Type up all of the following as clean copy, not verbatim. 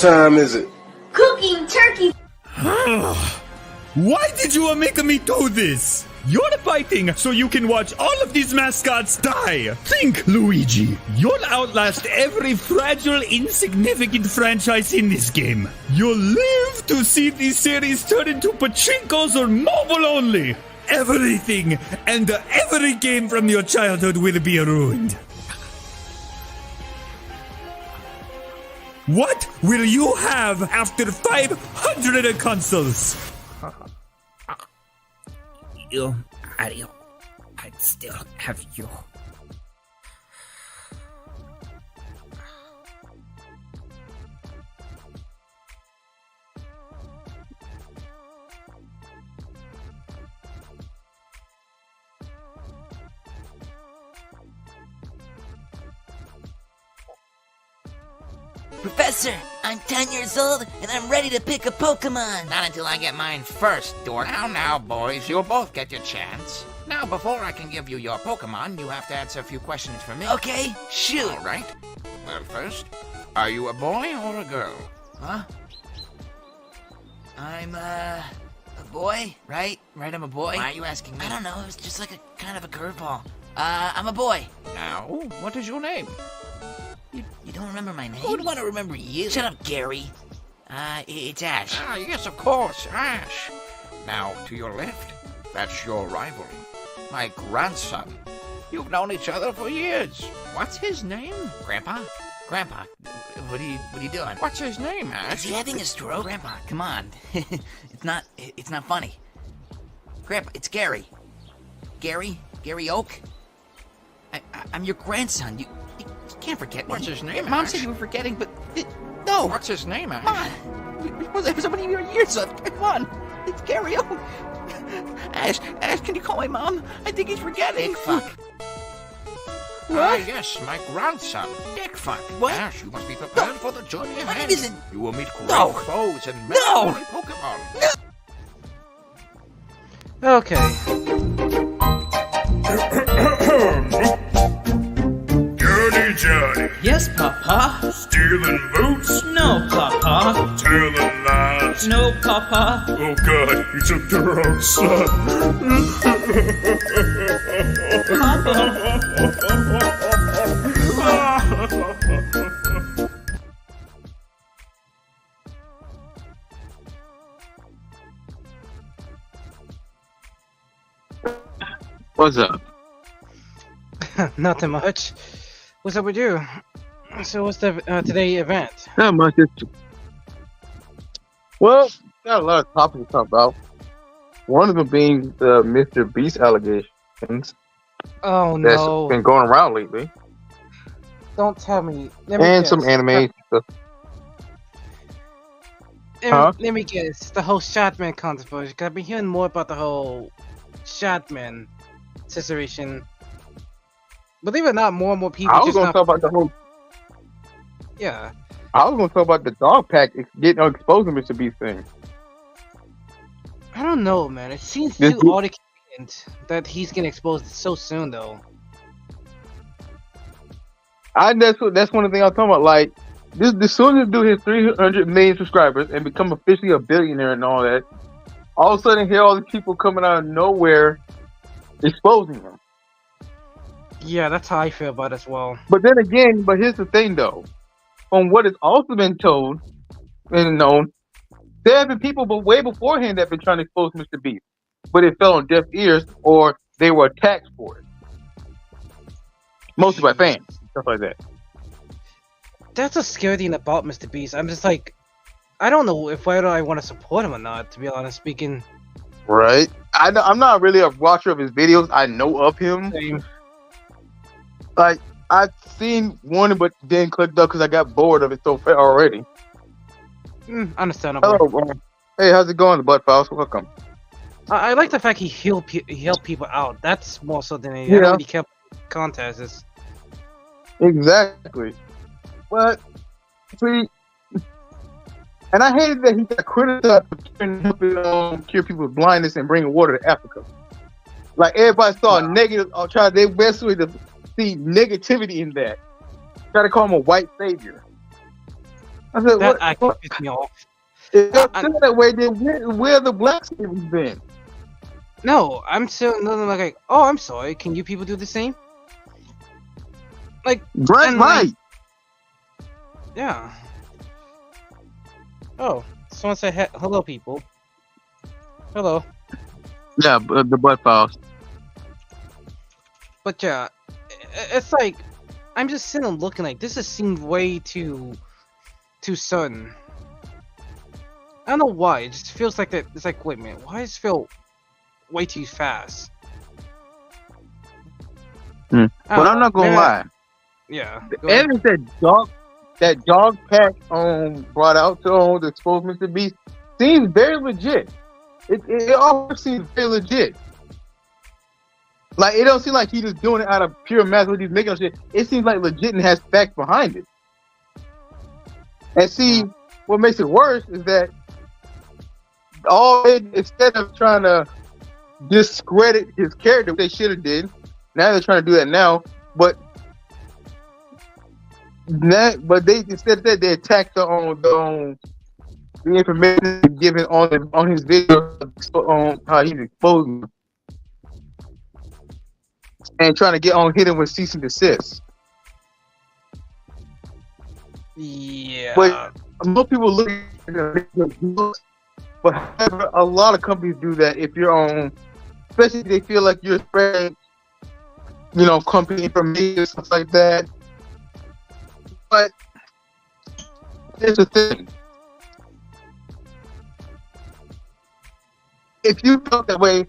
time is it? Cooking turkey. Why did you make me do this? You're fighting so you can watch all of these mascots die. Think, Luigi. You'll outlast every fragile, insignificant franchise in this game. You'll live to see these series turn into pachinkos or mobile only. Everything and every game from your childhood will be ruined. What will you have after 500 consoles? I'd still have you. Professor, I'm 10 years old and I'm ready to pick a Pokemon. Not until I get mine first, dork. Now, boys, you'll both get your chance. Now, before I can give you your Pokemon, you have to answer a few questions for me. Okay, shoot. All right. Well, first, are you a boy or a girl? Huh? I'm, a boy, right? Right, I'm a boy? Why are you asking me? I don't know, it was just like a kind of a curveball. I'm a boy. Now, what is your name? You don't remember my name? Who would want to remember you? Shut up, Gary. It's Ash. Ah, yes, of course, Ash. Now, to your left, that's your rival, my grandson. You've known each other for years. What's his name? Grandpa? Grandpa, what are you doing? What's his name, Ash? Is he having a stroke? Grandpa, come on. It's not funny. Grandpa, it's Gary. Gary Oak? I'm your grandson. You can't forget me. What's his name, Mom Ash? said you were forgetting, but no. What's his name, Ash? Come on. It was so many years left. Come on. It's Gary Oak. Ash, can you call my mom? I think he's forgetting. Dick fuck. What? Yes, my grandson, Dick fuck. What? Ash, you must be prepared for the journey ahead. My name isn't... You will meet great No. foes and No. many Pokemon. Okay. Johnny, Yes, Papa. stealing boots, No, Papa. telling lies. No, Papa. Oh God, you took the wrong son. What's up? Nothing much. What's up with you? So what's the today event? Not much. Well, got a lot of topics to talk about. One of them being the Mr. Beast allegations Oh that's no! been going around lately, Don't tell me. Let me and guess. some anime stuff. Let me guess. The whole Shotman controversy. Cause I've been hearing more about the whole Shotman situation. Believe it or not, more and more people. I was just going to not... talk about the whole. Yeah. I was going to talk about the dog pack getting exposing Mr. Beast thing. I don't know, man. It seems This too group- odd that he's getting exposed so soon, though. That's one of the things I'm talking about. Like, this soon as do his 300 million subscribers and become officially a billionaire and all that, all of a sudden hear all these people coming out of nowhere exposing him. Yeah, that's how I feel about it as well. But then again, here's the thing though. From what has also been told and known, there have been people but way beforehand that have been trying to expose Mr. Beast. But it fell on deaf ears or they were attacked for it. Mostly by fans. Stuff like that. That's a scary thing about Mr. Beast. I'm just like, I don't know whether I want to support him or not, to be honest speaking. Right. I'm not really a watcher of his videos. I know of him. Same. Like, I've seen one, but then clicked up because I got bored of it so far already. Understandable. Hello, hey, how's it going, Butt Files? Welcome. I like the fact he helped people out. That's more so than anything. I don't really care about contests. Exactly. But, see, and I hated that he got criticized for helping cure people with blindness and bringing water to Africa. Like, everybody saw a negative, or tried their best way to see negativity in that. Try to call him a white savior. I said, That what? actually pissed me off. If they're I- still that way, then where the black slaves been? No, I'm still like, oh, I'm sorry. Can you people do the same? Like, Right, and, like, right. yeah. Oh, someone said hello, people. Hello. Yeah, the butt files. But yeah, it's like I'm just sitting and looking like this has seemed way too sudden. I don't know why. It just feels like that. It's like, wait a minute, why does it feel way too fast? Hmm. I But don't I'm know, not gonna maybe lie. Yeah. The go ahead. evidence that dog pack brought out to expose Mr. Beast seems very legit. It all seems very legit. Like, it don't seem like he's just doing it out of pure math when he's making up shit. It seems like legit and has facts behind it. And see, what makes it worse is that instead of trying to discredit his character, which they should have did, now they're trying to do that now. But they instead of that they attacked the information given on his video on how he's exposing them. And trying to hit him with cease and desist. Yeah. But most people look at it, but however, a lot of companies do that if you're on, especially if they feel like you're spreading, company information, stuff like that. But here's the thing. If you felt that way,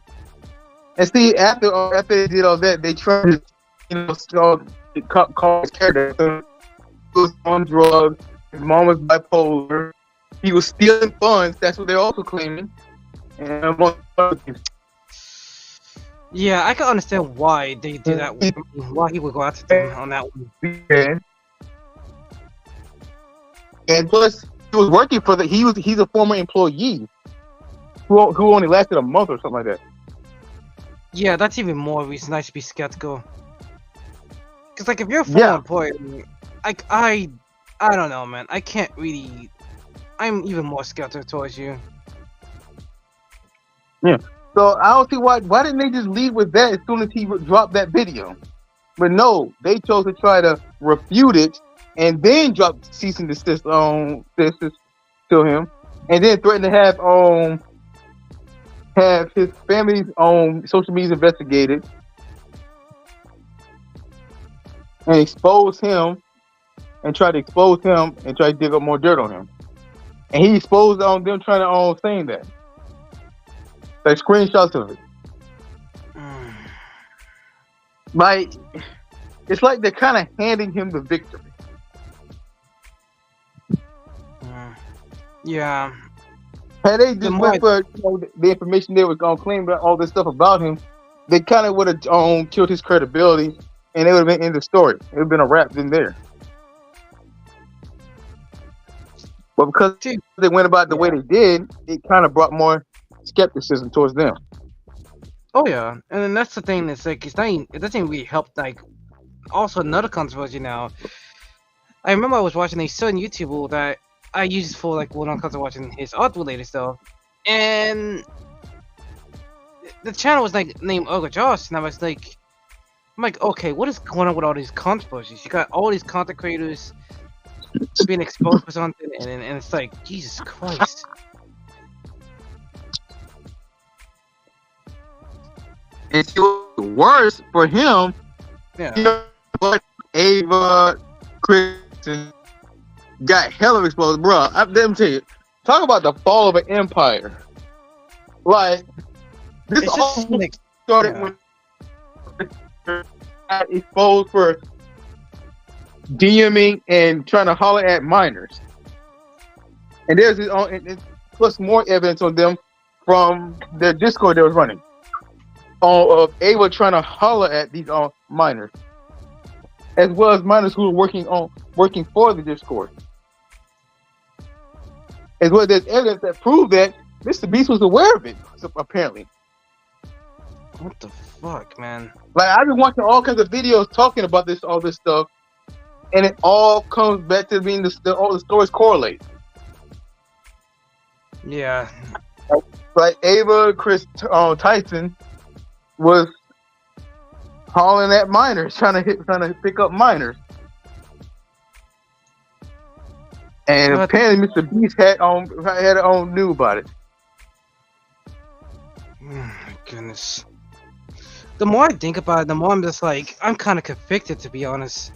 and see, after they did all that, they tried to, call his character. He was on drugs. His mom was bipolar. He was stealing funds. That's what they're also claiming. And among other things. Yeah, I can understand why they did that. Why he would go after them on that one. And plus, he was working for he's a former employee who only lasted a month or something like that. Yeah, that's even more reason I should be skeptical. Cause like if you're a former employee, I don't know, man. I can't really. I'm even more skeptical towards you. Yeah. So I don't see why didn't they just leave with that as soon as he dropped that video? But no, they chose to try to refute it and then drop cease and desist to him, and then threaten to have his family's social media investigated and expose him and try to dig up more dirt on him. And he exposed on them trying to saying that. Like screenshots of it. Like, it's like they're kind of handing him the victory. Yeah. Had they just went for the information they were going to claim about all this stuff about him, they kind of would have killed his credibility, and it would have been in the story. It would have been a wrap in there. But because they went about the way they did, it kind of brought more skepticism towards them. Oh yeah, and then that's the thing. It's like it doesn't really help. Like, also another controversy now. I remember I was watching a certain YouTuber that I used for like when I was watching his art related stuff, and the channel was like named Ogre Josh, and I'm like, okay, what is going on with all these controversies? You got all these content creators being exposed for something, and it's like, Jesus Christ. It's worse for him. Yeah. But Ava, Chris, got hella exposed, bro. Let me tell you, talk about the fall of an empire. Like, this It's all just like, started when got exposed for DMing and trying to holler at minors. And there's his own, and plus more evidence on them from their Discord that was running. Of Ava trying to holler at these minors, as well as minors who are working for the Discord. As well, there's evidence that proved that Mr. Beast was aware of it. Apparently, what the fuck, man? like, I've been watching all kinds of videos talking about all this stuff, and it all comes back to being all the stories correlate. Yeah. Like Ava Chris Tyson was hauling at minors, trying to pick up minors. And apparently Mr. Beast had knew about it. Oh my goodness. The more I think about it, the more I'm just like, I'm kind of convicted, to be honest.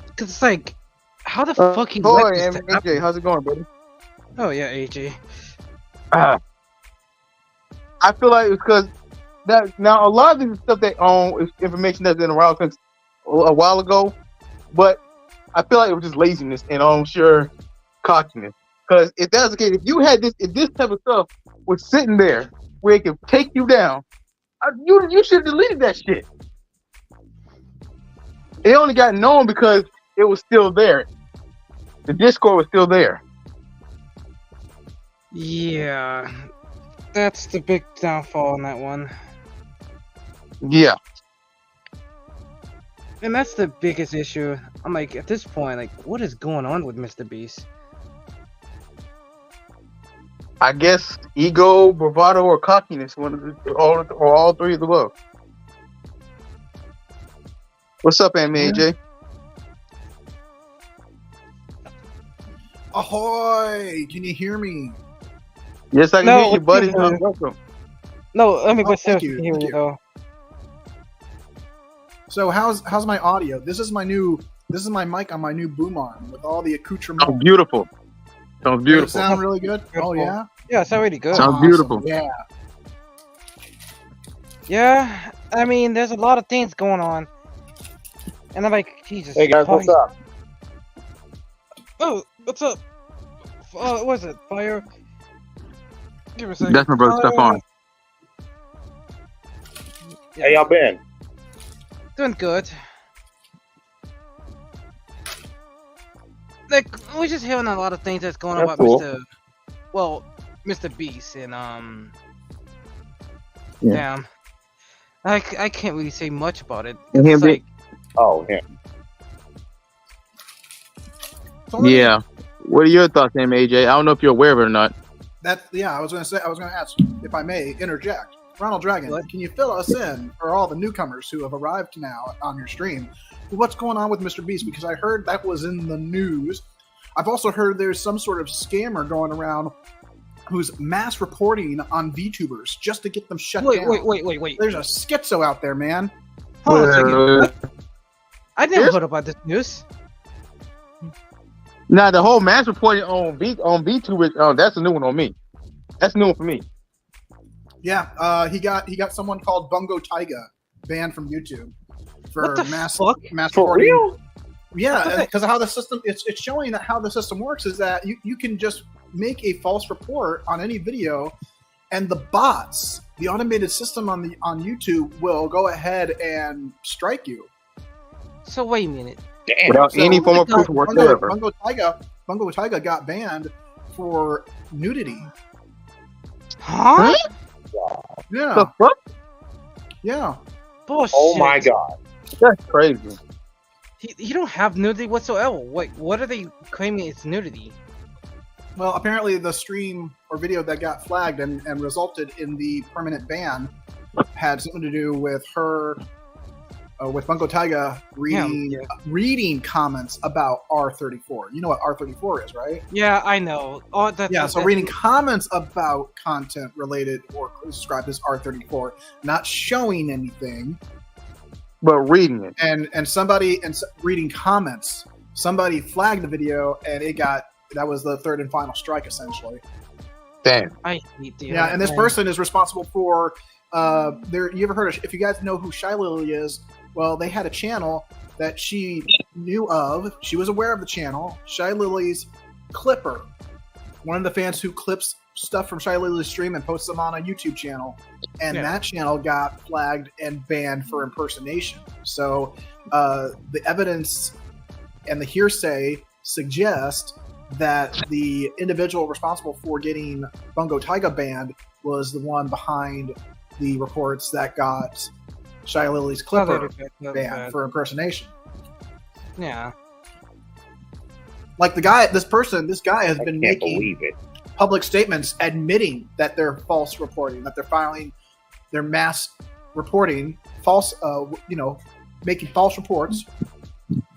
Because it's like, how the fuck he let this to happen? AJ, how's it going, buddy? Oh yeah, AJ. I feel like it's because that now a lot of this is stuff that is information that's been around since a while ago, but I feel like it was just laziness and sure cockiness. Because if that's the case, if you had if this type of stuff was sitting there where it could take you down, you should have deleted that shit. It only got known because it was still there. The Discord was still there. Yeah, that's the big downfall on that one. Yeah. And that's the biggest issue. I'm like, at this point, like, what is going on with Mr. Beast? I guess ego, bravado, or cockiness, all three of the above. What's up, AJ? Ahoy! Can you hear me? Yes, I can hear you, buddy. No. Welcome. No, I mean, but thank seriously, you, hear thank you you. though. So how's my audio? This is my mic on my new boom arm with all the accoutrements. Sounds beautiful. Sounds Does it beautiful. sound really good? Oh Beautiful. yeah. Yeah, it's already good. Sounds Awesome. beautiful. Yeah. Yeah, I mean, there's a lot of things going on. And I'm like, Jesus. Hey guys, what's up? Oh, what's up? What is it? Fire? Give me a second. That's my brother Stefan. Yeah. How y'all been? Doing good. Like, we're just hearing a lot of things that's going on That's about cool. Mr. Beast and Yeah. damn. I can't really say much about it. And him It's like, Oh, yeah. So let me- Yeah. What are your thoughts, AJ? I don't know if you're aware of it or not. I was going to ask, if I may interject. Ronald Dragon, What? can you fill us in for all the newcomers who have arrived now on your stream? What's going on with Mr. Beast? Because I heard that was in the news. I've also heard there's some sort of scammer going around who's mass reporting on VTubers just to get them shut down. wait. There's a schizo out there, man. Hold on a second. I never Yes? heard about this news. Now the whole mass reporting on VTuber, that's a new one on me. That's a new one for me. Yeah, he got someone called Bungo Taiga banned from YouTube for What the mass fuck? reporting. real? Yeah, because how the system it's showing that how the system works is that you can just make a false report on any video, and the bots, the automated system on YouTube, will go ahead and strike you. So wait a minute. Without So, any form of proof whatsoever. Bungo Taiga got banned for nudity. Huh? Yeah, The fuck? yeah. Bullshit. Oh my god. That's crazy. He don't have nudity whatsoever. Wait, what are they claiming it's nudity? Well, apparently the stream or video that got flagged and resulted in the permanent ban had something to do with her, with Bungo Taiga reading comments about R34. You know what R34 is, right? Yeah, I know. Oh, So reading comments about content related or described as R34, not showing anything, But reading it. and reading comments. Somebody flagged the video, and that was the third and final strike, essentially. Damn. I hate the Yeah, and this person is responsible for you ever heard of, if you guys know who Shy Lily is, well, they had a channel that she knew of. She was aware of the channel, Shy Lily's Clipper. One of the fans who clips stuff from Shy Lily's stream and posts them on a YouTube channel. And that channel got flagged and banned for impersonation. So the evidence and the hearsay suggest that the individual responsible for getting Bungo Taiga banned was the one behind the reports that got Shy Lily's Clipper banned for impersonation. Yeah. Like this guy has I been can't making believe it. public statements admitting that they're false reporting, that they're filing their mass reporting, false, making false reports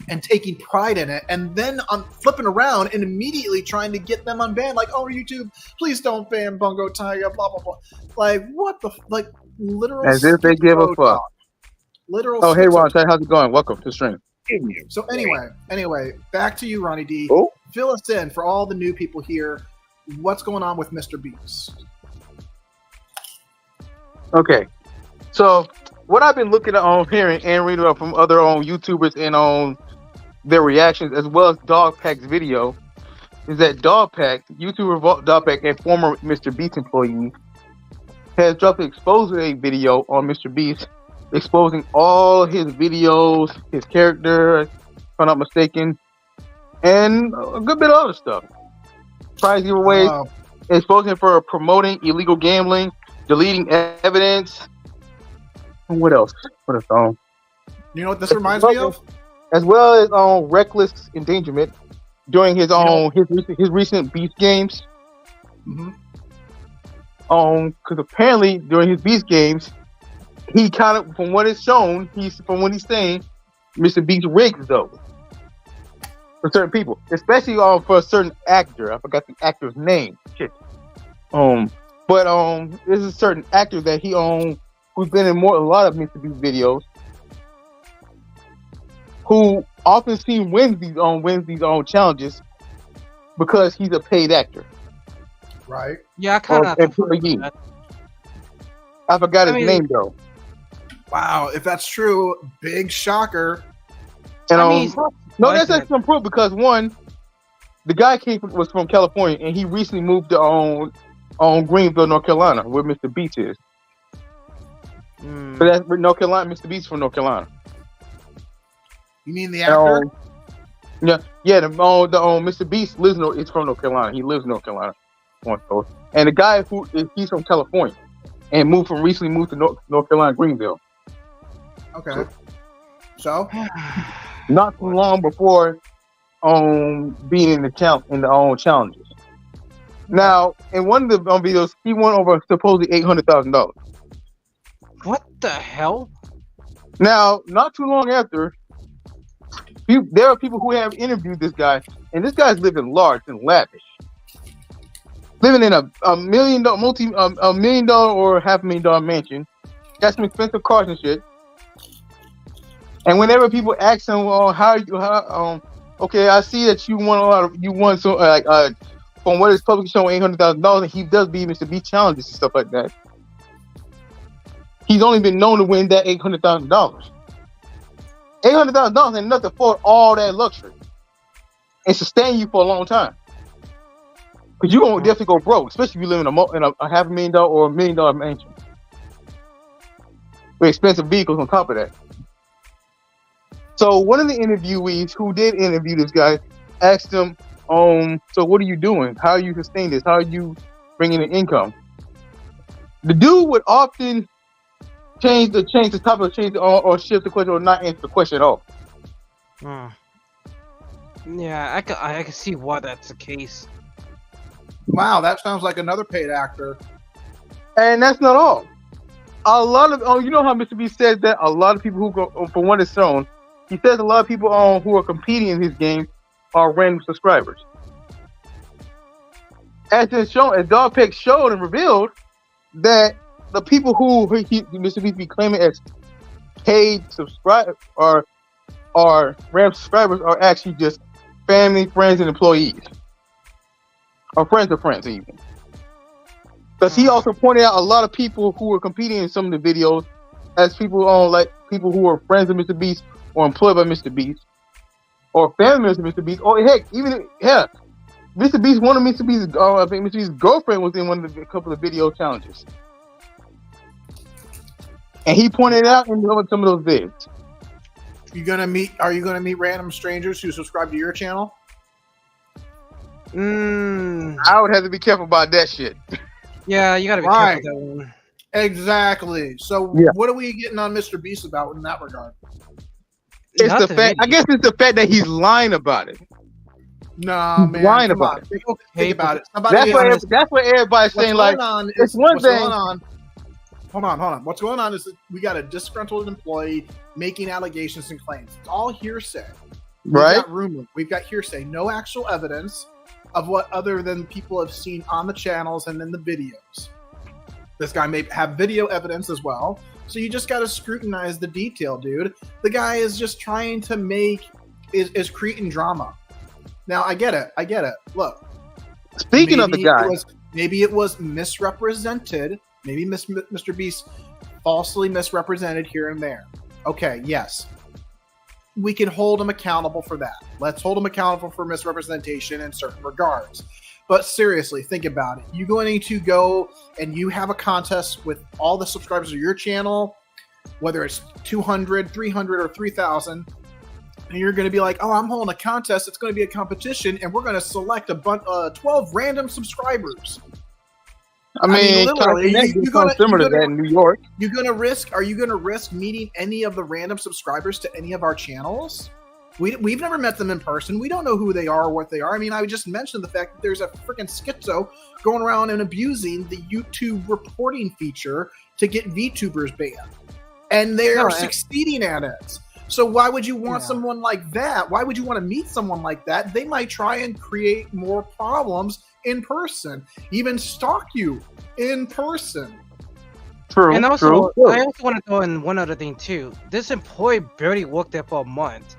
and taking pride in it, and then flipping around and immediately trying to get them unbanned. Like, oh, YouTube, please don't ban Bungo Tiger, blah, blah, blah. Like, what the, literal. As if they give a fuck. talk. Literal. Oh, hey, schizo- Ron, how's it going? Welcome to the stream. So anyway, back to you, Ronnie D. Oh. Fill us in for all the new people here. What's going on with Mr. Beast? Okay, so what I've been looking at on hearing and reading up from other YouTubers and on their reactions, as well as Dogpack's video, is that YouTuber Dogpack, a former Mr. Beast employee, has dropped an expose video on Mr. Beast, exposing all his videos, his character, if I'm not mistaken, and a good bit of other stuff. Prize giveaways, exposing him for promoting illegal gambling, deleting evidence. And what else? What else? You know what this reminds me of? As well as reckless endangerment during his his recent Beast games. Mm-hmm. Because apparently during his Beast games, he kind of, from what it's shown, he's saying, Mr. Beast rigs those for certain people, especially for a certain actor. I forgot the actor's name. Shit. But there's a certain actor that he who's been in a lot of Mr. Beast videos, who often seen wins these challenges because he's a paid actor. Right. Yeah, I kind of. I forgot his name though. Wow, if that's true, big shocker. And no, that's actually some proof because one, the guy was from California and he recently moved to Greenville, North Carolina, where Mr. Beast is. But that's North Carolina. Mr. Beast from North Carolina. You mean the actor? Yeah. The Mr. Beast is from North Carolina. He lives in North Carolina. And the guy he's from California and recently moved to North Carolina, Greenville. Okay. So not too long before being in the challenges. Now, in one of the videos, he won over supposedly $800,000. What the hell? Now, not too long after, there are people who have interviewed this guy, and this guy's living large and lavish, living in a $1 million or $500,000 mansion, got some expensive cars and shit. And whenever people ask him, "Well, okay, I see that you won so from what is publicly shown $800,000, and he does beat Mr. Beast challenges and stuff like that. He's only been known to win that $800,000. $800,000 ain't enough to afford all that luxury and sustain you for a long time. Because you're gonna definitely go broke, especially if you live in a $500,000 or $1 million mansion with expensive vehicles on top of that. So one of the interviewees who did interview this guy asked him, so what are you doing? How are you sustaining this? How are you bringing in income? The dude would often change the topic, or shift the question, or not answer the question at all. Yeah, I can see why that's the case. Wow, that sounds like another paid actor. And that's not all. A lot of you know how Mr. B says that a lot of people who go, for one is shown, he says a lot of people who are competing in his game are random subscribers. As Dogpack showed and revealed that the people who Mr. B be claiming as paid subscribers or random subscribers are actually just family, friends, and employees, or friends of friends even. Because he also pointed out a lot of people who were competing in some of the videos as people people who are friends of Mr. Beast or employed by Mr. Beast or family members of Mr. Beast, or heck, Mr. Beast, one of Mr. Beast's, I think Mr. Beast's girlfriend was in a couple of video challenges, and he pointed out in some of those vids. Are you gonna meet random strangers who subscribe to your channel? I would have to be careful about that shit. Yeah, you gotta be careful with that one. Exactly. So what are we getting on Mr. Beast about in that regard? It's Not the the fact. I video. guess it's the fact that he's lying about it. Nah, man. lying come about on. Think about it. That's what everybody's what's saying. going Like, on it's is one what's thing. going on. Hold on. What's going on is that we got a disgruntled employee making allegations and claims. It's all hearsay. We've Right? got rumor. We've got hearsay. No actual evidence of what other than people have seen on the channels and in the videos. This guy may have video evidence as well. So you just got to scrutinize the detail, dude. The guy is just trying to is creating drama. Now, I get it. Look. Speaking of the guy, Maybe it was misrepresented. Maybe Mr. Beast falsely misrepresented here and there. Okay, yes. We can hold him accountable for that. Let's hold him accountable for misrepresentation in certain regards. But seriously, think about it. You're going to go and you have a contest with all the subscribers of your channel, whether it's 200, 300, or 3,000, and you're going to be like, oh, I'm holding a contest. It's going to be a competition, and we're going to select 12 random subscribers. I mean, literally, you're gonna similar to that in New York. Are you going to risk meeting any of the random subscribers to any of our channels? We've never met them in person. We don't know who they are or what they are. I mean, I just mentioned the fact that there's a freaking schizo going around and abusing the YouTube reporting feature to get VTubers banned. And they're succeeding at it. So why would you want someone like that? Why would you want to meet someone like that? They might try and create more problems in person, even stalk you in person. True. And also, true. I also want to throw in one other thing too. This employee barely worked there for a month,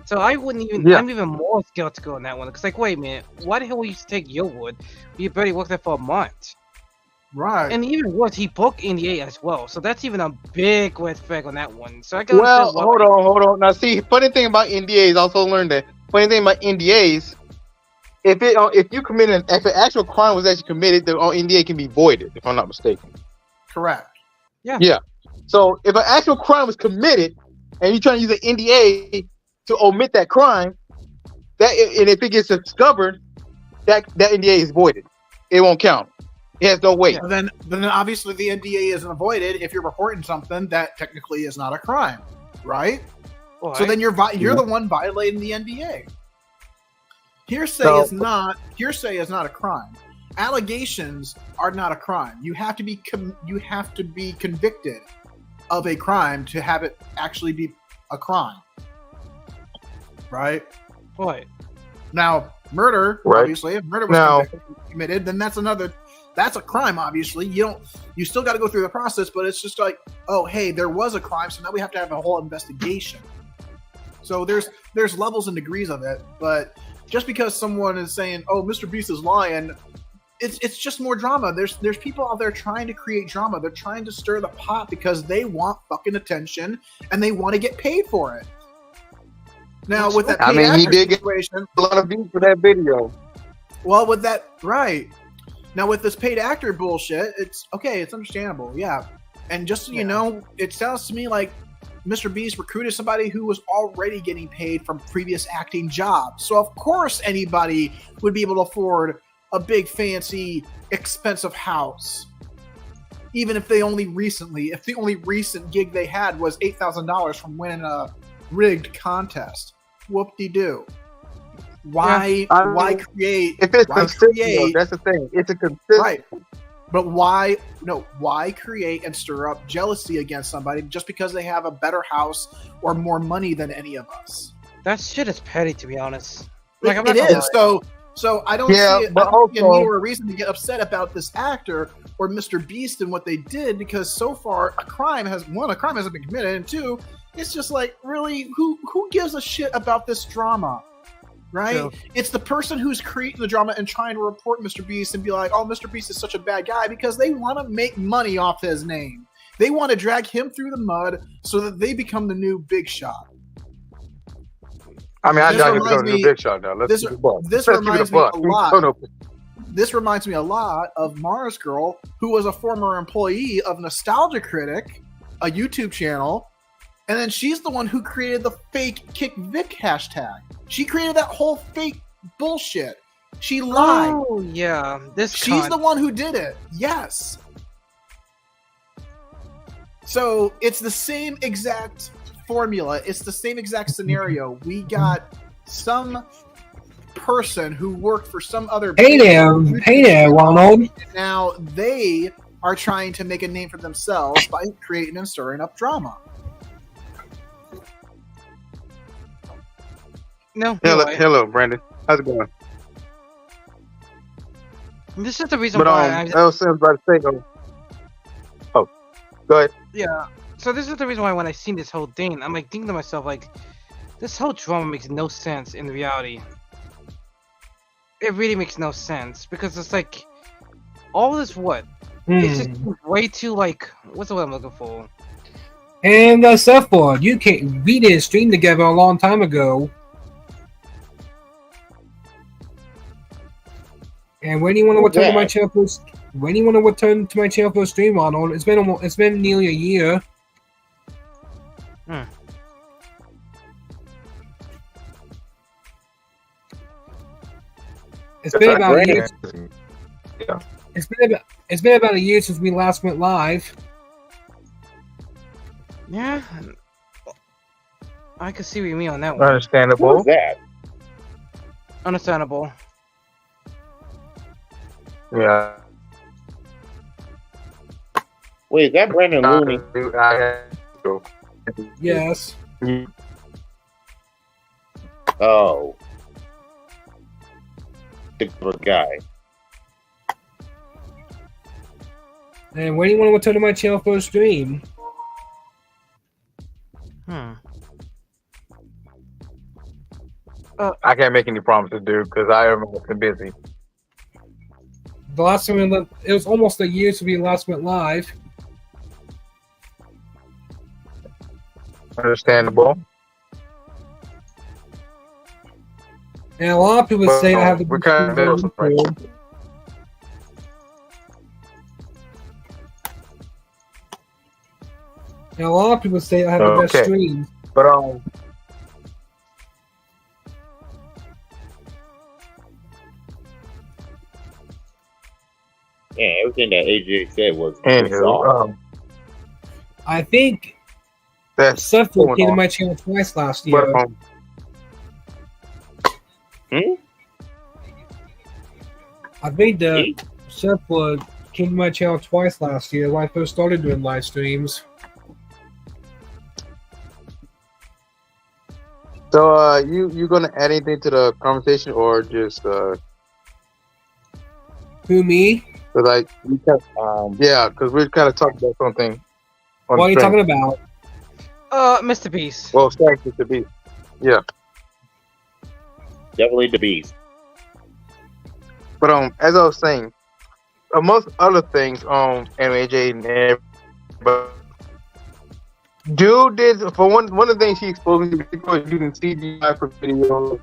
so I wouldn't even. I'm even more skeptical on that one. Because, like, wait a minute, why the hell would you take your wood? You barely worked there for a month, right? And even worse, he broke NDA as well. So that's even a big red flag on that one. So I got. Well, hold on. Now, see, funny thing about NDAs, also learned that. Funny thing about NDAs, if you committed, if an actual crime was actually committed, the NDA can be voided. If I'm not mistaken. Correct. Yeah. So if an actual crime was committed, and you're trying to use an NDA to omit that crime, and if it gets discovered, that NDA is voided. It won't count. It has no weight. Then obviously the NDA isn't avoided if you're reporting something that technically is not a crime, right? Well, so then you're the one violating the NDA. Hearsay is not a crime. Allegations are not a crime. You have to be convicted of a crime to have it actually be a crime, right? Right. Now, murder, obviously, if murder was committed, then that's a crime. Obviously, you still got to go through the process, but it's just like, oh, hey, there was a crime, so now we have to have a whole investigation. So there's levels and degrees of it, but just because someone is saying, oh, Mr. Beast is lying, it's just more drama. There's people out there trying to create drama. They're trying to stir the pot because they want fucking attention and they want to get paid for it. Now with that, he did get a lot of views for that video. Well, with that, right? Now with this paid actor bullshit, it's okay. It's understandable, yeah. And just so you know, it sounds to me like Mr. Beast recruited somebody who was already getting paid from previous acting jobs. So of course anybody would be able to afford a big, fancy, expensive house. Even if the only recent gig they had was $8,000 from winning a rigged contest. Whoop-de-doo. Why create? If it's consistent, that's the thing. It's a consistent. Right. But why create and stir up jealousy against somebody just because they have a better house or more money than any of us? That shit is petty, to be honest. It is. So I don't see it. I don't see a need or a reason to get upset about this actor or Mr. Beast and what they did, because so far a crime hasn't been committed, and two, it's just like, really, who gives a shit about this drama? Right? True. It's the person who's creating the drama and trying to report Mr. Beast and be like, oh, Mr. Beast is such a bad guy, because they want to make money off his name. They want to drag him through the mud so that they become the new big shot. I mean, I doubt become the new big shot now. This reminds me a lot. This reminds me a lot of Mars Girl, who was a former employee of Nostalgia Critic, a YouTube channel, and then she's the one who created the fake Kick Vic hashtag. She created that whole fake bullshit. She lied. Oh yeah, she's the one who did it. Yes. So it's the same exact formula. It's the same exact scenario. We got some person who worked for some other. Hey there, Ronald. Now they are trying to make a name for themselves by creating and stirring up drama. No. Hello, Brandon. How's it going? This is the reason But why. I was about to say though. Oh, go ahead. Yeah. So this is the reason why when I seen this whole thing, I'm like thinking to myself like, this whole drama makes no sense in reality. It really makes no sense because it's like, all this what? It's just way too like, what's the word I'm looking for? And Surfboard, we did a stream together a long time ago. And when you want to return to my channel for a stream, Ronald, it's been nearly a year. It's been about a year. Yeah. It's been about a year since we last went live. Yeah. I can see what you mean on that one. Understandable. Who's that? Understandable. Yeah. Wait, is that Brandon Looney? Yes. Oh. The guy. And when do you want to return to my channel for a stream? I can't make any promises, dude, because I am busy. The last time it was almost a year since we last went live. Understandable. And a lot of people say I have the we're kind of middle right? And a lot of people say I have the best streams. But Yeah, everything that AJ said was anywho, I think that's Surfboard came to my channel twice last year. But, I think that Surfboard came to my channel twice last year when I first started doing live streams. So you gonna add anything to the conversation or just Who, me? like yeah, because we're kind of talking about something. What are you talking about? Mr. Beast. Well, thanks, Mr. Beast. Yeah. definitely the beast. But as I was saying, amongst other things, MAJ and everybody, dude did for one of the things he exposed me to people using CGI for videos.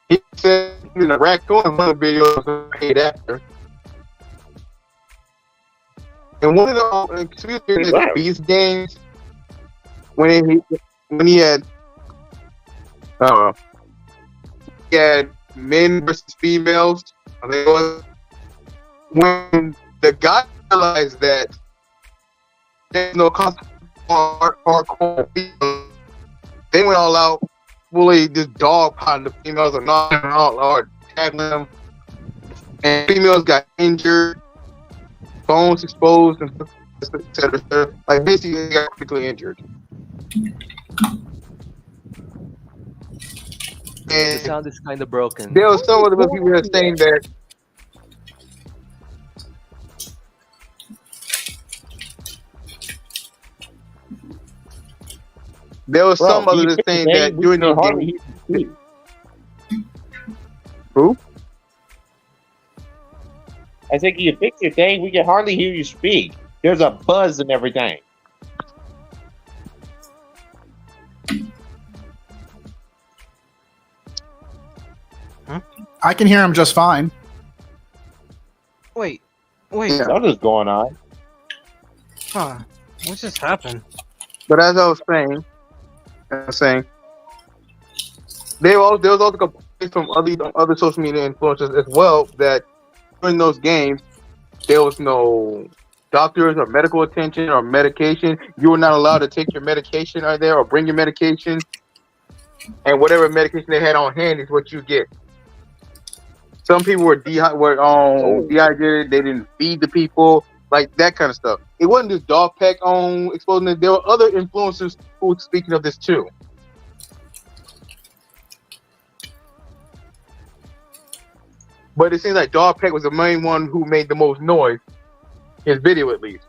He said in a raccoon in one of the videos was a paid actor. And one of the Beast games, when he had men versus females, I think it was, when the guy realized that there's no hardcore females, they went all out, fully just dog pounding the females or knocking them out or tackling them, and females got injured, bones exposed, and etc. Like basically, they got critically injured. The sound is kind of broken. There was some of the people that saying that there was some others saying that during those games. Who? I think you fix your thing. We can hardly hear you speak. There's a buzz and everything. I can hear him just fine. Wait. Something's going on. Huh. What just happened? But as I was saying, there was also complaints from other social media influencers as well that during those games there was no doctors or medical attention or medication. You were not allowed to take your medication out there or bring your medication. And whatever medication they had on hand is what you get. Some people were dehydrated. They didn't feed the people, like that kind of stuff. It wasn't just dog peck on exploding. There were other influencers who were speaking of this too. But it seems like Dog Peck was the main one who made the most noise. His video, at least.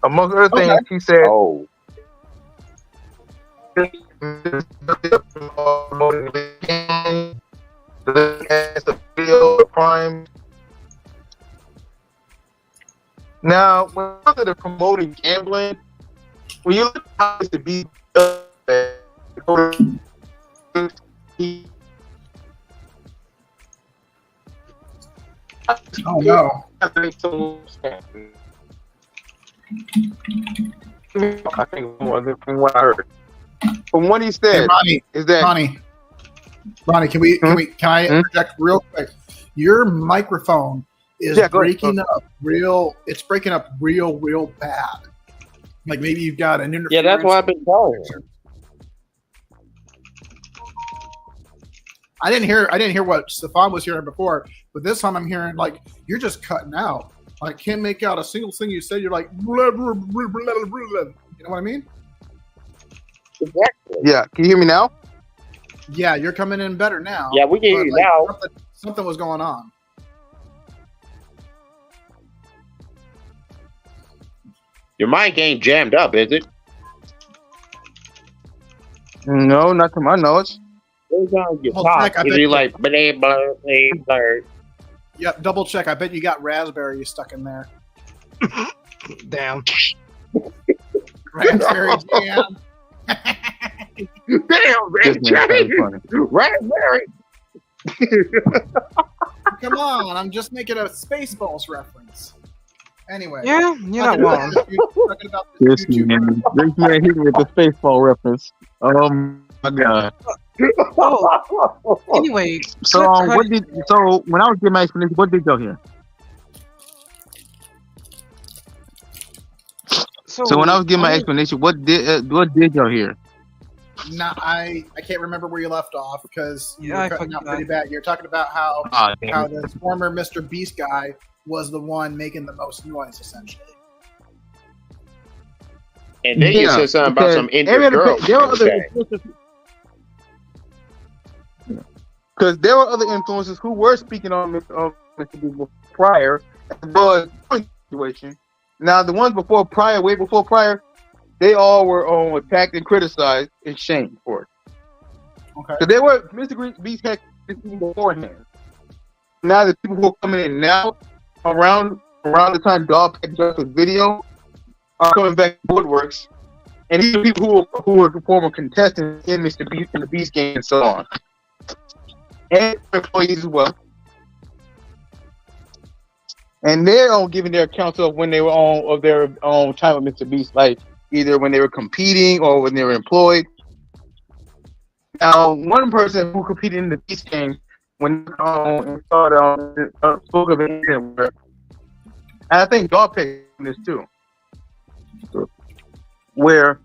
Among other things, he said, Now, when it comes to promoting gambling, when you look at how it's to be oh no. I think from what I heard. From what he said, hey, Ronnie, is that Ronnie, can I interject real quick? Your microphone is breaking up real. It's breaking up real bad. Like maybe you've got an interference. Yeah, that's what I've been telling you. I didn't hear what Stefan was hearing before, but this time I'm hearing like you're just cutting out. I can't make out a single thing you said. You're like, blah, blah, blah, blah, blah, blah. You know what I mean? Exactly. Yeah. Can you hear me now? Yeah, you're coming in better now. Yeah, we can hear you now. Something was going on. Your mic ain't jammed up, is it? No, not to my knowledge. Every time you Well, talk, check, I bet you're you- like, blah, blah, blah, blah. Yep, double check. I bet you got raspberry stuck in there. Damn. Raspberry jam. Damn, raspberry. Come on, I'm just making a Spaceballs reference. Anyway. Yeah, you're not wrong. Talking about This man hit me with the Spaceball reference. Oh my god. Oh, anyway, So when I was getting my explanation, what did y'all hear? So when I was giving my explanation, what did y'all hear? Nah, I can't remember where you left off because you Yeah, were I cutting out fucking pretty bad. You're talking about how the former Mr. Beast guy was the one making the most noise, essentially. And then you said something about some Indian girl. Because there were other influencers who were speaking on Mr. Beast prior, as well as the situation. Now, the ones before prior, way before prior, they all were attacked and criticized and shamed for it. Okay. So they were Mr. Beast had this beforehand. Now the people who are coming in now, around the time Dog Peck dropped his video, are coming back to woodworks, and these are people who were former contestants in Mr. Beast and the Beast game and so on, and employees as well. And they're all giving their accounts of when they were of their own time with Mr. Beast, like either when they were competing or when they were employed. Now, one person who competed in the Beast game when spoke of it, and I think Dog Peck in this too, where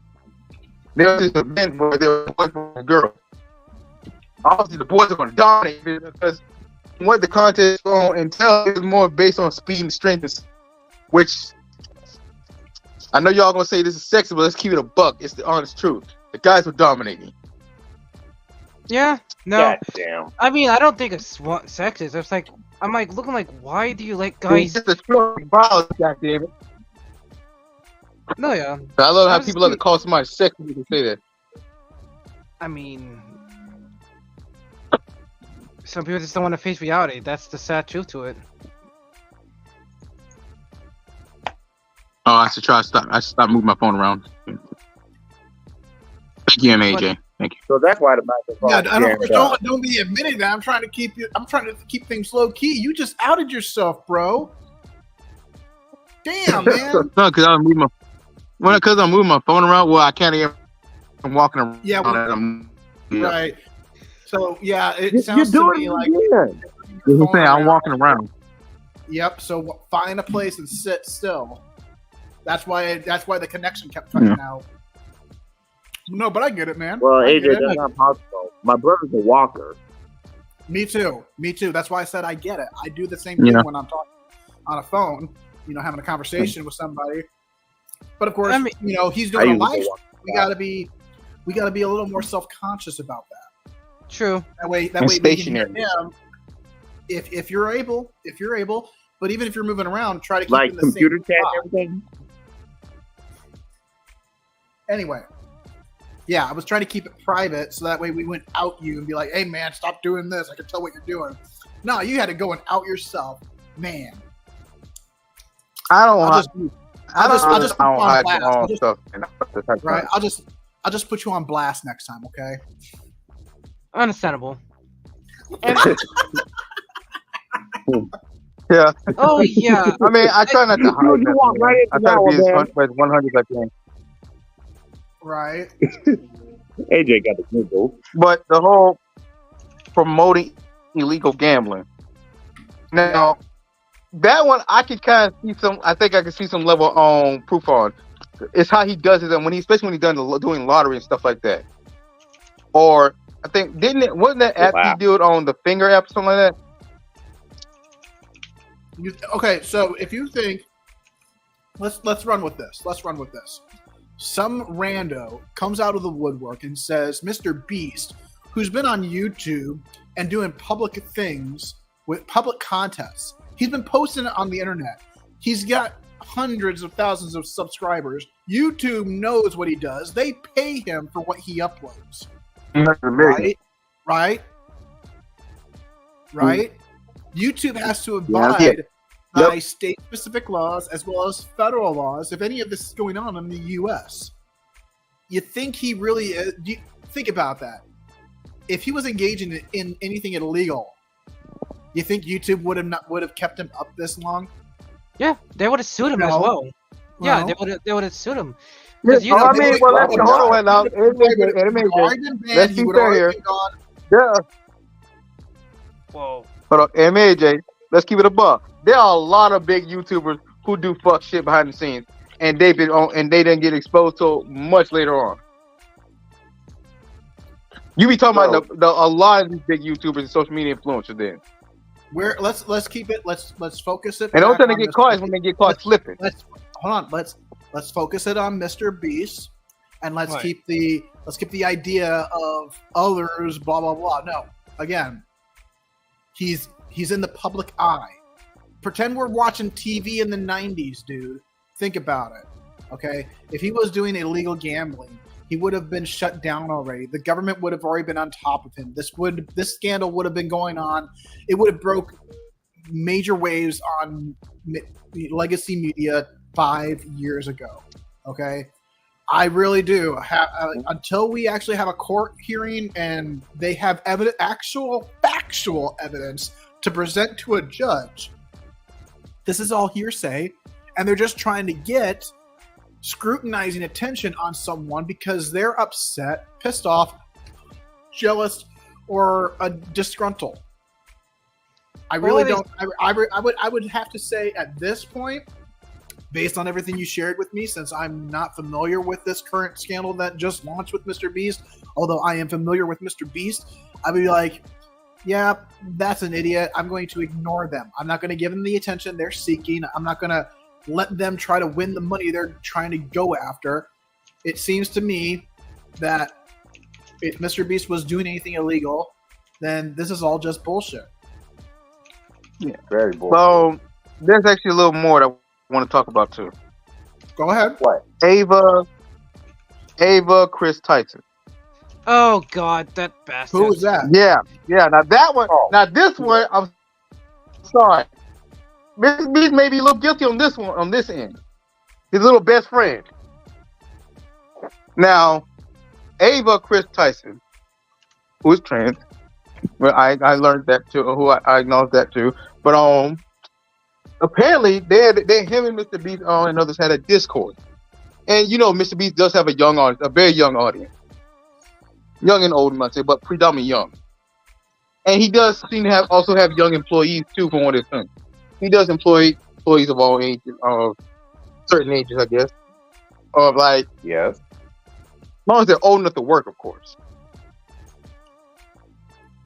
there was this event where there were boys and girls. Obviously, the boys are going to dominate because what the contest entails is more based on speed and strength, which I know y'all gonna say this is sexy, but let's keep it a buck. It's the honest truth. The guys were dominating. Yeah, no. God damn. I mean, I don't think it's sexist. It's like I'm like looking like, why do you like guys? It's just a strong violence, goddammit. No, yeah. I love how people love to call somebody sexy when they say that. I mean, some people just don't want to face reality. That's the sad truth to it. Oh, I should stop moving my phone around. Thank you, MAJ. Thank you. So that's why the microphone. Yeah, don't be admitting that. I'm trying to keep things low key. You just outed yourself, bro. Damn, man. No, because I'm moving my phone around. Well, I can't even. I'm walking around. Yeah, right. So yeah, it sounds You're to doing me like I'm walking around. Yep. So find a place and sit still. That's why the connection kept fucking out. No, but I get it, man. Well, I AJ, get it. that's not possible. My brother's a walker. Me too. That's why I said I get it. I do the same thing when I'm talking on a phone, having a conversation with somebody. But of course, he's doing a live stream. We gotta be a little more self-conscious about that. True. That way we can hear him. If you're able, but even if you're moving around, try to keep Like in the computer same chat spot. and everything. Anyway, yeah, I was trying to keep it private so that way we wouldn't out you and be like, "Hey, man, stop doing this. I can tell what you're doing." No, you had to go and out yourself, man. I'll just put you on blast. Right? I'll just put you on blast next time, okay? Understandable. Yeah. Oh yeah. I mean, I try not to hide You walk right I into try to be that, as 100 as I can. Right. AJ got the Google. But the whole promoting illegal gambling. Now, that one I can kind of see some. I think I can see some level proof on. It's how he does it, and especially when he's doing lottery and stuff like that. Or I think wasn't that app he did on the finger app or something like that? Okay, so if you think, let's run with this. Some rando comes out of the woodwork and says, Mr. Beast, who's been on YouTube and doing public things with public contests, he's been posting it on the internet. He's got hundreds of thousands of subscribers. YouTube knows what he does. They pay him for what he uploads. Right? YouTube has to abide by state-specific laws as well as federal laws if any of this is going on in the U.S. You think he really is? Think about that. If he was engaging in anything illegal, you think YouTube would have kept him up this long? Yeah, they would have sued him as well. Yeah, they would have sued him. Let's be fair here. Yeah. Whoa. Hold on, MAJ. Let's keep it a buck. There are a lot of big YouTubers who do fuck shit behind the scenes, and they didn't get exposed till much later on. You be talking about a lot of these big YouTubers and social media influencers. Then let's keep it. Let's focus it. And the only time they get caught is when they get caught slipping. Hold on. Let's focus it on Mr. Beast, and let's keep the idea of others. Blah blah blah. No, again, he's in the public eye. Pretend we're watching TV in the 90s, dude. Think about it. Okay? If he was doing illegal gambling, he would have been shut down already. The government would have already been on top of him. This scandal would have been going on. It would have broke major waves on legacy media 5 years ago. Okay? I really do. Until we actually have a court hearing and they have actual factual evidence to present to a judge, this is all hearsay, and they're just trying to get scrutinizing attention on someone because they're upset, pissed off, jealous, or disgruntled. I really don't. I would have to say at this point, based on everything you shared with me, since I'm not familiar with this current scandal that just launched with Mr. Beast, although I am familiar with Mr. Beast, I'd be like, yeah, that's an idiot. I'm going to ignore them. I'm not going to give them the attention they're seeking. I'm not going to let them try to win the money they're trying to go after. It seems to me that if Mr. Beast was doing anything illegal, then this is all just bullshit. Yeah, very bullshit. So there's actually a little more that I want to talk about too. Go ahead. What? Ava Chris Tyson. Oh God, that bastard. Who was that? Yeah. Now that one. Now this one, I'm sorry. Mr. Beast may be a little guilty on this one. On this end, his little best friend. Now, Ava Chris Tyson, who is trans. Well, I learned that too. I acknowledge that too. But apparently they him and Mr. Beast and others had a Discord, and Mr. Beast does have a young audience, a very young audience. Young and old, I must say, but predominantly young. And he does seem to also have young employees too, from what it's done. he does employ employees of all ages, of certain ages, I guess, of like Yes. as long as they're old enough to work, of course.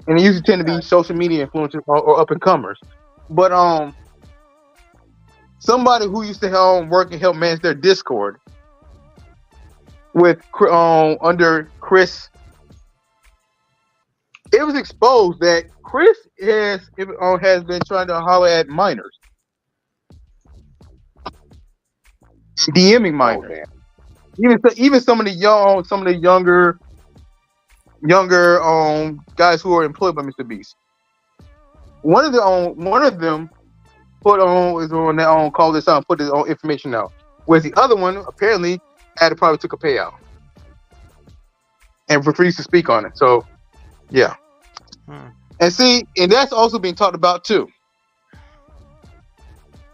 And they usually tend to be social media influencers or up and comers. But somebody who used to work and help manage their Discord with under Chris, it was exposed that Chris has been trying to holler at minors, DMing minors. Even some of the younger guys who are employed by Mr. Beast. One of them put call this out and put his own information out. Whereas the other one apparently probably took a payout and refused to speak on it. So yeah. And that's also being talked about too.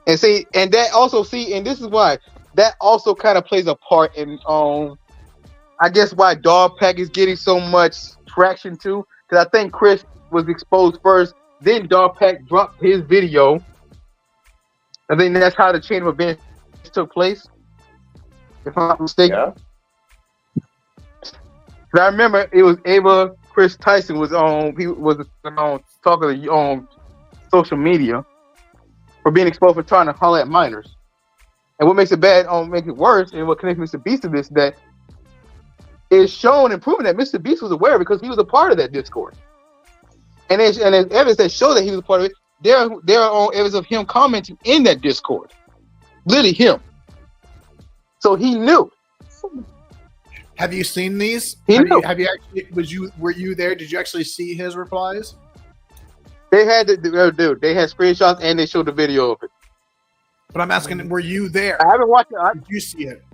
And this is why that also kind of plays a part in I guess why Dog Pack is getting so much traction too, because I think Chris was exposed first, then Dog Pack dropped his video. I think that's how the chain of events took place, if I'm not mistaken. Yeah. I remember it was Ava Chris Tyson was talking on social media for being exposed for trying to holler at minors. And what makes it bad, makes it worse, and what connects Mr. Beast to this, that is shown and proven that Mr. Beast was aware because he was a part of that Discord. And there's evidence that show that he was a part of it. There are evidence of him commenting in that Discord. Literally him. So he knew. Have you seen these? He knew. Have you actually? Were you there? Did you actually see his replies? They had screenshots and they showed the video of it. But I'm asking, were you there? I haven't watched it. Did you see it?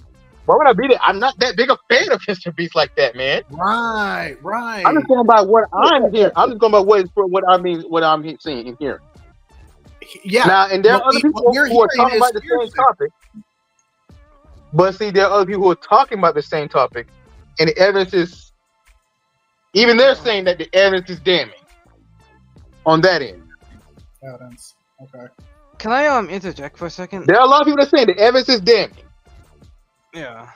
Why would I be there? I'm not that big a fan of Mr. Beast like that, man. Right. I'm just going by what I'm hearing. I'm just going by what I'm seeing and hearing. Yeah. Now, and there are other people who are talking about the same topic. But see, there are other people who are talking about the same topic, and the evidence is, even they're saying that the evidence is damning on that end. Evidence. Okay. Can I interject for a second? There are a lot of people that are saying the evidence is damning. Yeah.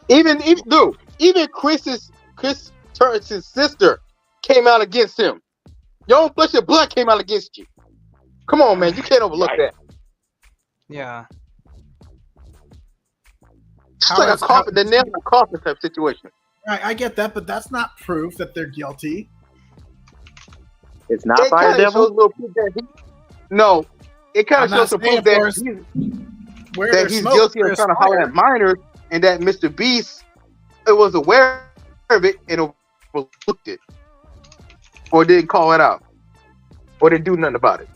Even Chris Turrett's sister came out against him. Your own flesh and blood came out against you. Come on, man, you can't overlook that. Yeah. It's like the nail in a coffin type situation. Right, I get that, but that's not proof that they're guilty. It's not Fire Devil? No, it kind of shows some proof that he's guilty of trying to holler at minors, and that Mr. Beast was aware of it and overlooked it, or didn't call it out, or didn't do nothing about it.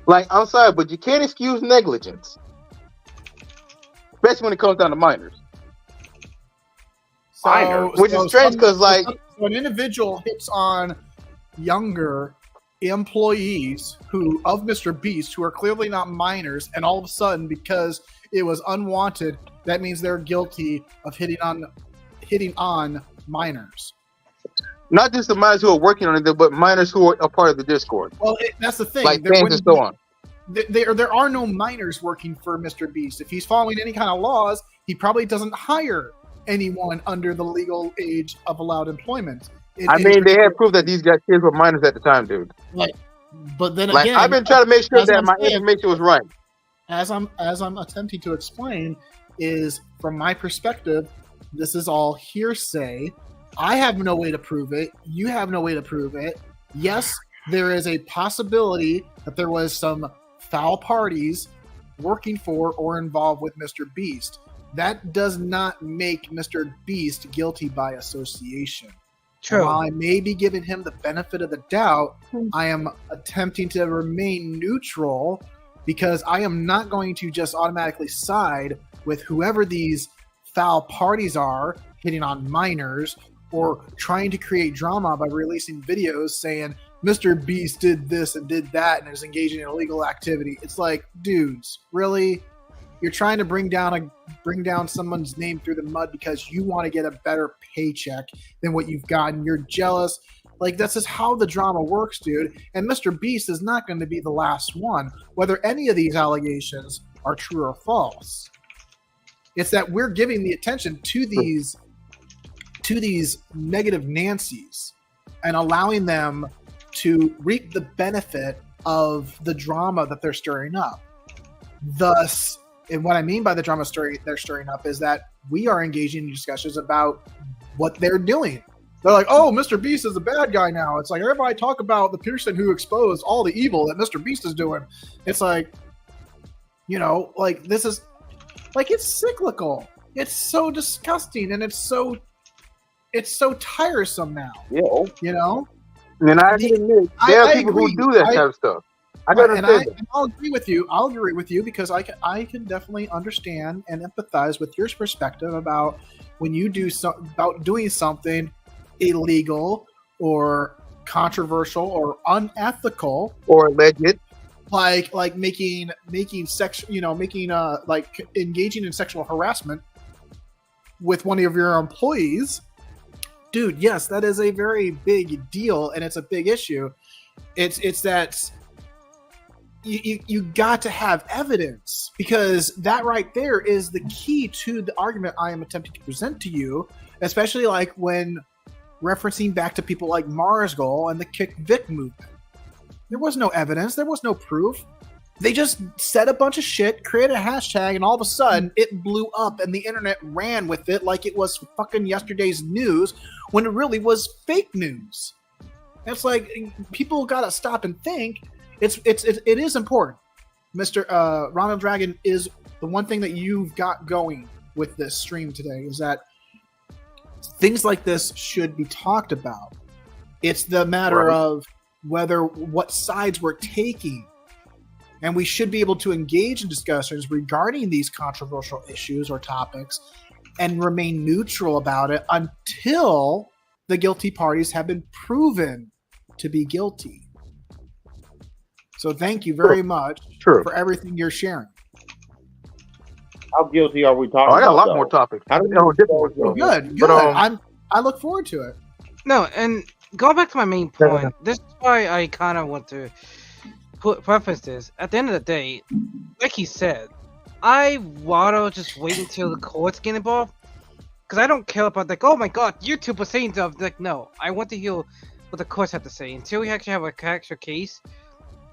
Like, I'm sorry, but you can't excuse negligence, especially when it comes down to minors. Which is strange because, like, so an individual hits on younger employees of Mr. Beast who are clearly not minors, and all of a sudden, because it was unwanted, that means they're guilty of hitting on minors. Not just the minors who are working on it, but minors who are a part of the Discord. Well, that's the thing. Like fans and so on. There are no minors working for Mr. Beast. If he's following any kind of laws, he probably doesn't hire anyone under the legal age of allowed employment. They had proof that these kids were minors at the time, dude. But then again, I've been trying to make sure that my information was right. As I'm attempting to explain, is from my perspective, this is all hearsay. I have no way to prove it. You have no way to prove it. Yes, there is a possibility that there was some foul parties working for or involved with Mr. Beast. That does not make Mr. Beast guilty by association. True. While I may be giving him the benefit of the doubt, I am attempting to remain neutral because I am not going to just automatically side with whoever these foul parties are hitting on minors or trying to create drama by releasing videos saying Mr. Beast did this and did that and is engaging in illegal activity. It's like, dudes, really? You're trying to bring down someone's name through the mud because you want to get a better paycheck than what you've gotten. You're jealous Like, that's just how the drama works, dude. And Mr. Beast is not going to be the last one, whether any of these allegations are true or false. It's that we're giving the attention to these negative Nancys and allowing them to reap the benefit of the drama that they're stirring up. Thus, and what I mean by the drama story they're stirring up is that we are engaging in discussions about what they're doing. They're like, oh, Mr. Beast is a bad guy now. It's like everybody talk about the person who exposed all the evil that Mr. Beast is doing. It's like, you know, like this is like it's cyclical. It's so disgusting and it's so tiresome now. Yeah. You know? And I admit there are people who do that kind of stuff. And I'll agree with you. I'll agree with you because I can definitely understand and empathize with your perspective about when you do about doing something illegal or controversial or unethical or alleged, like making sex, you know, like engaging in sexual harassment with one of your employees. Dude, yes, that is a very big deal and it's a big issue. It's that you got to have evidence, because that right there is the key to the argument I am attempting to present to you, especially like when referencing back to people like Marsgol and the Kick Vic movement. There was no evidence. There was no proof. They just said a bunch of shit, created a hashtag, and all of a sudden it blew up and the internet ran with it like it was fucking yesterday's news when it really was fake news. It's like people gotta stop and think. It is important. Mr. Ronald Dragon is the one thing that you've got going with this stream today is that things like this should be talked about. It's the matter of what sides we're taking. And we should be able to engage in discussions regarding these controversial issues or topics and remain neutral about it until the guilty parties have been proven to be guilty. So thank you very much for everything you're sharing. How guilty are we talking about? I got a lot more topics. How do we know different ones? Good. But, I look forward to it. No, and going back to my main point, this is why I kind of want to preface this. At the end of the day, like he said, I want to just wait until the courts get involved, because I don't care about like, oh my god, YouTube was saying stuff. Like, no, I want to hear what the courts have to say until we actually have an actual case.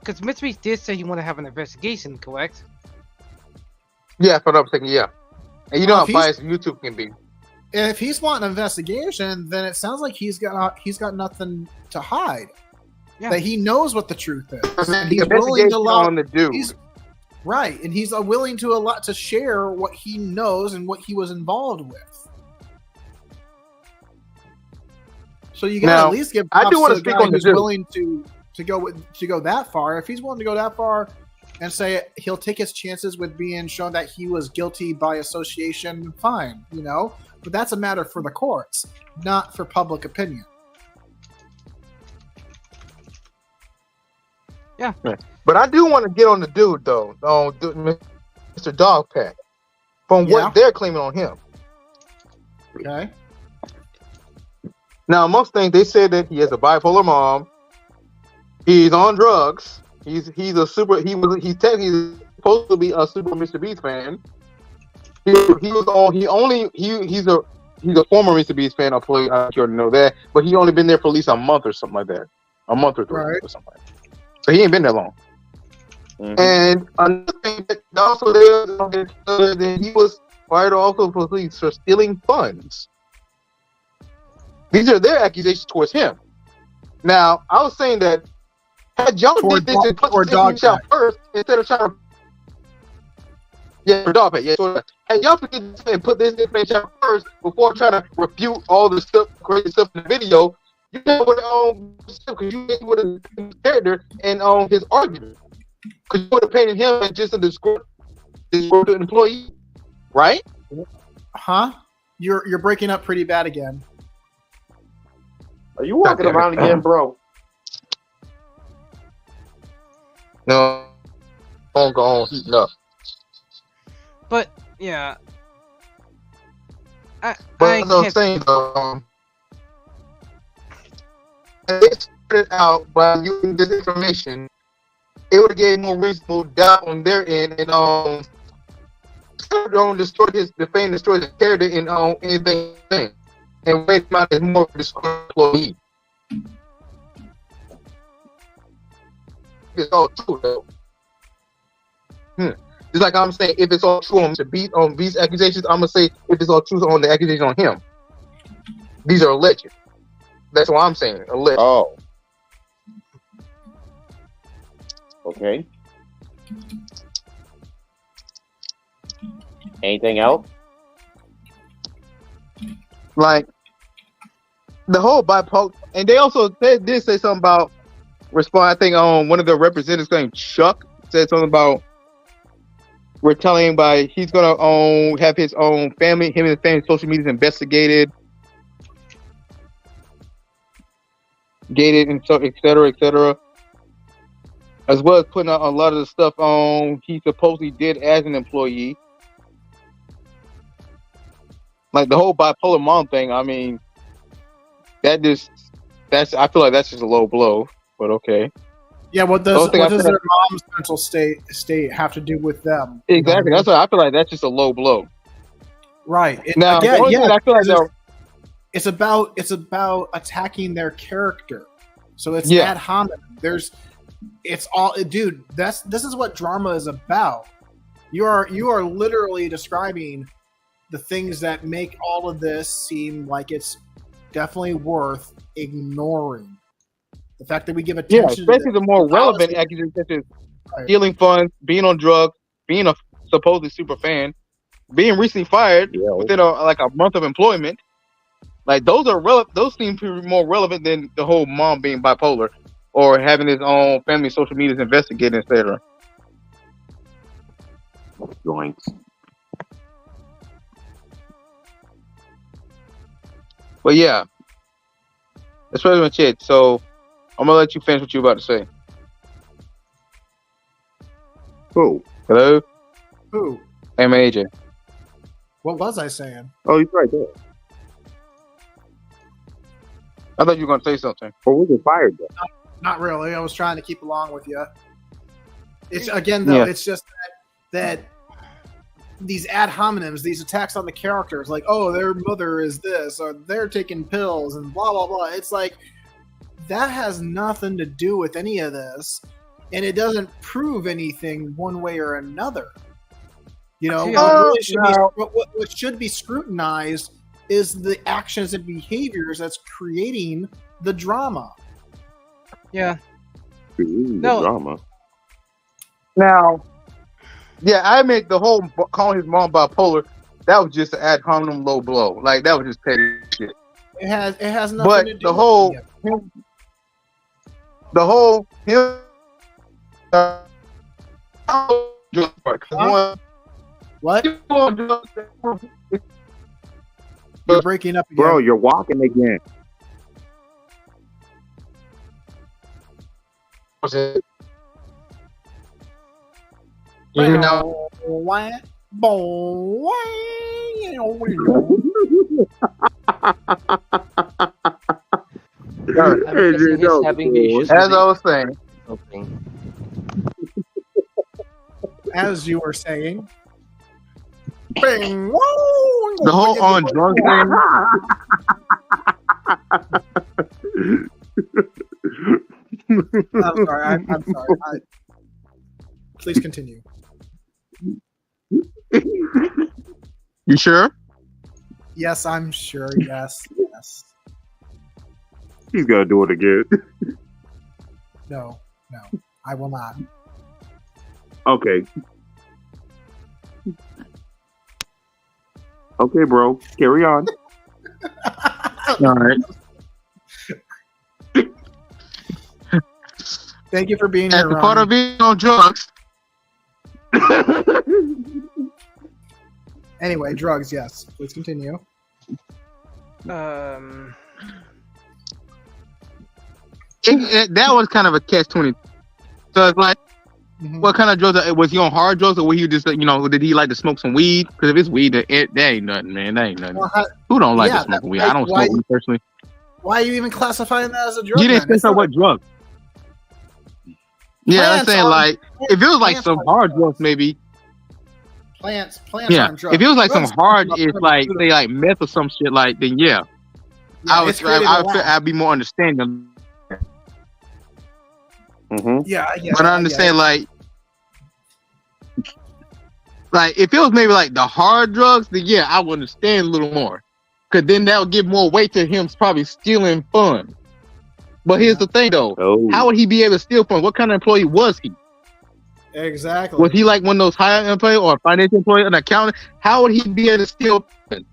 Because Mr. Beast did say he want to have an investigation, correct? Yeah, for what I'm saying, yeah. And you know how biased YouTube can be. If he's wanting an investigation, then it sounds like he's got nothing to hide. Yeah. That he knows what the truth is. And he's willing to allow on the dude. Right, and he's willing to share what he knows and what he was involved with. So you gotta at least give props to the guy who's willing to go that far. If he's willing to go that far and say he'll take his chances with being shown that he was guilty by association, fine, you know. But that's a matter for the courts, not for public opinion. Yeah. But I do want to get on the dude though, on Mr. Dogpack, from what they're claiming on him. Okay. Now, most things they said that he has a bipolar mom. He's on drugs. He's technically supposed to be a super Mr. Beast fan. He's a former Mr. Beast fan. I'm sure you know that, but he only been there for at least a month or something like that, a month or 3 or something like that. So he ain't been there long. Mm-hmm. And another thing that also there, he was fired also for police for stealing funds. These are their accusations towards him. Now, I was saying that had y'all did this and put the out first instead of trying to for dog pet, had y'all put this information out first before trying to refute all the stuff, crazy stuff in the video, you know what because you would have character and his argument. Because you would have painted him as just a disgruntled employee, right? Huh? You're breaking up pretty bad again. Are you walking around again, bro? No. Don't go on heating up. But yeah. I'm saying they started out by using this information, it would have gave more reasonable doubt on their end, and don't destroy his character in anything, and wait him out as more of a employee. It's all true though. Just like I'm saying, if it's all true on these accusations, I'm gonna say if it's all true on the accusation on him. These are alleged. That's what I'm saying. Alleged. Oh. Okay. Anything else? Like the whole bipolar, and they also did say something about respond. I think one of the representatives named Chuck said something about we're telling him by he's gonna have his own family, him and his family social media investigated, and so et cetera, as well as putting out a lot of the stuff he supposedly did as an employee. Like the whole bipolar mom thing, I mean, I feel like that's just a low blow, but okay. Yeah, what does their mom's mental state have to do with them? Exactly. That's what I feel like. That's just a low blow. Right. Now, I feel like it's about attacking their character. So it's ad hominem. This is what drama is about. You are literally describing the things that make all of this seem like it's definitely worth ignoring. The fact that we give attention, especially the more relevant accusations such as stealing funds, being on drugs, being a supposedly super fan, being recently fired within a month of employment. Like those are those seem to be more relevant than the whole mom being bipolar or having his own family social medias investigated, etc. Joints. But yeah, that's pretty much it. So I'm gonna let you finish what you're about to say. Who? Hello? Who? AJ. What was I saying? Oh, he's right there. I thought you were gonna say something. Or was it fired though? Not really. I was trying to keep along with you. It's again though. Yeah. It's just that these ad hominems, these attacks on the characters, like their mother is this, or they're taking pills, and blah blah blah. It's like that has nothing to do with any of this, and it doesn't prove anything one way or another. What should be scrutinized is the actions and behaviors that's creating the drama. Yeah. Drama. Now, I admit the whole calling his mom bipolar, that was just an ad hominem low blow. Like that was just petty shit. It has nothing to do the whole what? You're breaking up again. Bro, you're walking again. As I was saying. As you were saying. The whole on drunk thing. I'm sorry. I'm sorry. Please continue. You sure? Yes, I'm sure. Yes. He's gonna do it again. No, I will not. Okay. Okay, bro. Carry on. All right. Thank you for being here, Ronald. Part of being on drugs. Anyway, drugs, yes. Please continue. That was kind of a catch-20. So it's like, what kind of drugs? Was he on hard drugs, or was he just, did he like to smoke some weed? Because if it's weed, that ain't nothing, man. That ain't nothing. Who don't like to smoke weed? I don't smoke weed personally. Why are you even classifying that as a drug? You didn't then? specify what drug. Yeah, I'm saying like if it was like some hard drugs, maybe. Plants Yeah, aren't drugs. if it was like some Drugs hard, are it's like say like meth or some shit, like then yeah, Yeah, it's created a lab. I'd be more understanding. Yeah, But I understand like if it was maybe like the hard drugs, then yeah, I would understand a little more, because then that would give more weight to him probably stealing funds. But here's the thing though, how would he be able to steal funds? What kind of employee was he? Exactly. Was he like one of those higher employees or a financial employee, an accountant? How would he be able to steal funds?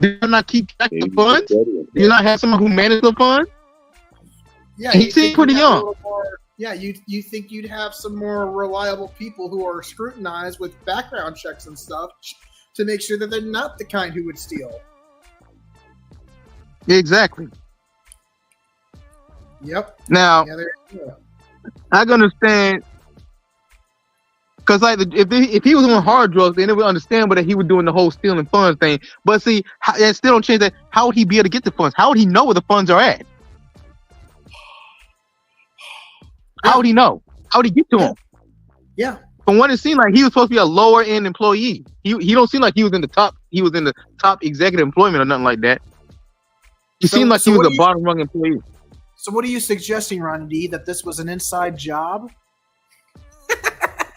Do you not keep track of the funds? Do you not have someone who manages the funds? Yeah, he you seems think pretty you'd have a young. little more- Yeah, you think you'd have some more reliable people who are scrutinized with background checks and stuff to make sure that they're not the kind who would steal. Exactly. Yep. Now, Yeah, yeah. I can understand, because like if he was doing hard drugs, then they would understand, but that he was doing the whole stealing funds thing. But see, that still don't change that. How would he be able to get the funds? How would he know where the funds are at? How would he know? How would he get to them? Yeah. From what it seemed like, he was supposed to be a lower end employee. He don't seem like he was in the top. He was in the top executive employment or nothing like that. He seemed like he was a bottom rung employee. So what are you suggesting, Ron D, that this was an inside job?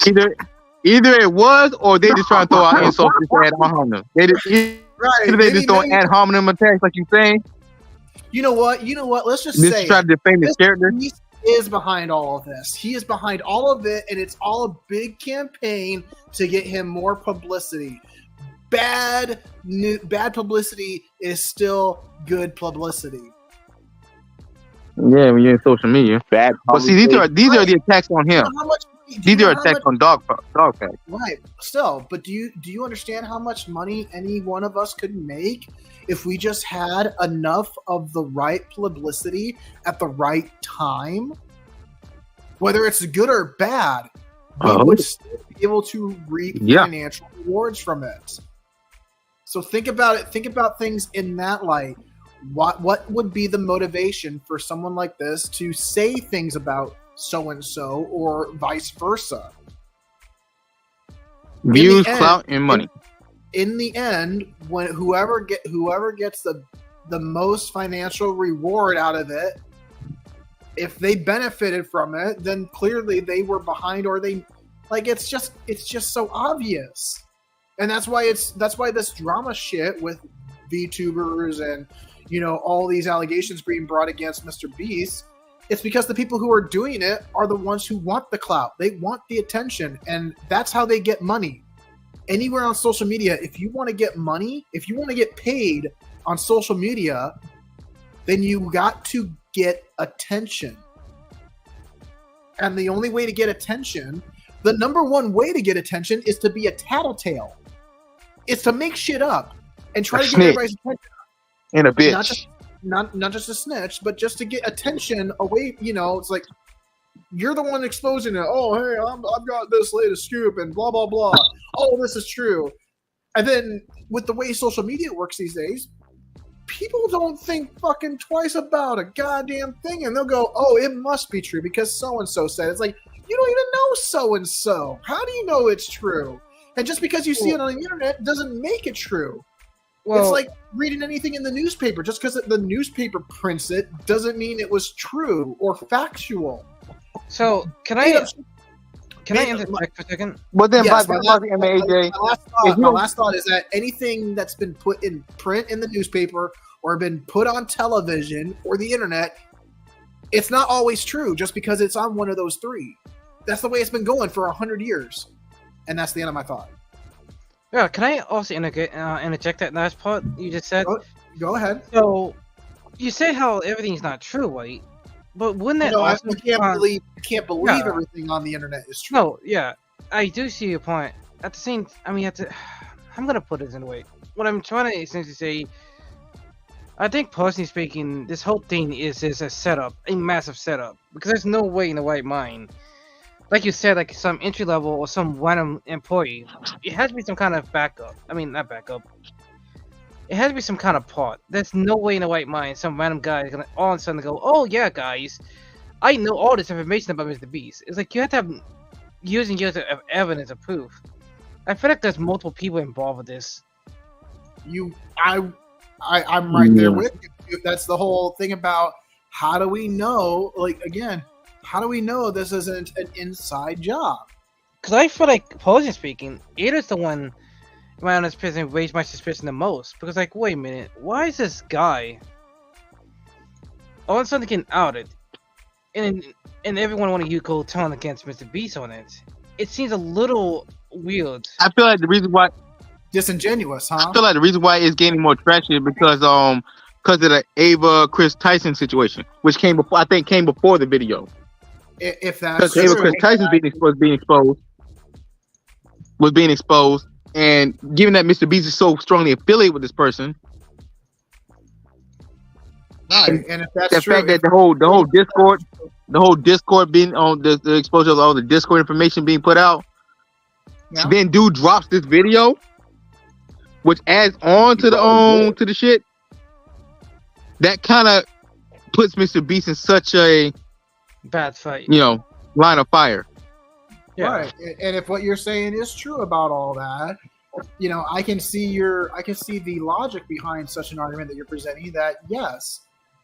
Either it was, or they just trying to throw out insults just ad hominem. They just throwing ad hominem attacks, like you saying. You know what? Let's just Just say try to defend his character. He is behind all of this. He is behind all of it, and it's all a big campaign to get him more publicity. Bad publicity is still good publicity. Yeah, when you're in social media. But see, these are the attacks on him. These are attacks on dog facts. Right. Still, but do you understand how much money any one of us could make if we just had enough of the right publicity at the right time? Whether it's good or bad, we would still be able to reap financial rewards from it. So think about it. Think about things in that light. What would be the motivation for someone like this to say things about so-and-so or vice versa? Views, clout, and money. In the end, when whoever gets the most financial reward out of it, if they benefited from it, then clearly they were behind, or they it's just so obvious. And that's why this drama shit with VTubers and all these allegations being brought against Mr. Beast, it's because the people who are doing it are the ones who want the clout. They want the attention, and that's how they get money. Anywhere on social media, if you want to get money, if you want to get paid on social media, then you got to get attention. And the only way to get attention, the number one way to get attention, is to be a tattletale. It's to make shit up and try to get everybody's attention. And a bitch. Not just a snitch, but just to get attention away. It's like you're the one exposing it. Oh, hey, I've got this latest scoop and blah blah blah. Oh, this is true. And then with the way social media works these days, people don't think fucking twice about a goddamn thing, and they'll go, "Oh, it must be true because so and so said." It's like, you don't even know so and so. How do you know it's true? And just because you see it on the internet doesn't make it true. Well, it's like reading anything in the newspaper. Just because the newspaper prints it doesn't mean it was true or factual. So, can I interject for a second? Well, then, yes, my last thought is that anything that's been put in print in the newspaper or been put on television or the internet, it's not always true just because it's on one of those three. That's the way it's been going for 100 years. And that's the end of my thought. Yeah, can I also interject that last part you just said? Go ahead. So, you said how everything's not true, right? But wouldn't that also you can't believe everything on the internet is true. No, yeah, I do see your point. At the same, I'm gonna put this in a way. What I'm trying to essentially say, I think personally speaking, this whole thing is a setup, a massive setup, because there's no way in the right mind, like you said, like some entry level or some random employee, it has to be some kind of backup. I mean, not backup. It has to be some kind of plot. There's no way in the right mind some random guy is gonna all of a sudden go, "Oh yeah, guys, I know all this information about Mr. Beast." It's like you have to have years and years of evidence of proof. I feel like there's multiple people involved with this. I'm right there with you. That's the whole thing about how do we know? Like again, how do we know this isn't an inside job? Because I feel like, personally speaking, Ada's the one around this prison raised my suspicion the most. Because, like, wait a minute, why is this guy all of a sudden getting outed, and everyone wanted you to go turn against Mr. Beast on it? It seems a little weird. I feel like the reason why disingenuous, huh? I feel like the reason why it's gaining more traction is because of the Ava Chris Tyson situation, which came before the video. If that's because Ava Chris Tyson was being exposed, and given that Mr. Beast is so strongly affiliated with this person, right? And if that's the true, fact that the whole Discord being on the exposure of all the Discord information being put out, then dude drops this video, which adds on to the shit. That kind of puts Mr. Beast in such a bad fight, line of fire. Yeah. Right. And if what you're saying is true about all that, I can see the logic behind such an argument that you're presenting. That yes,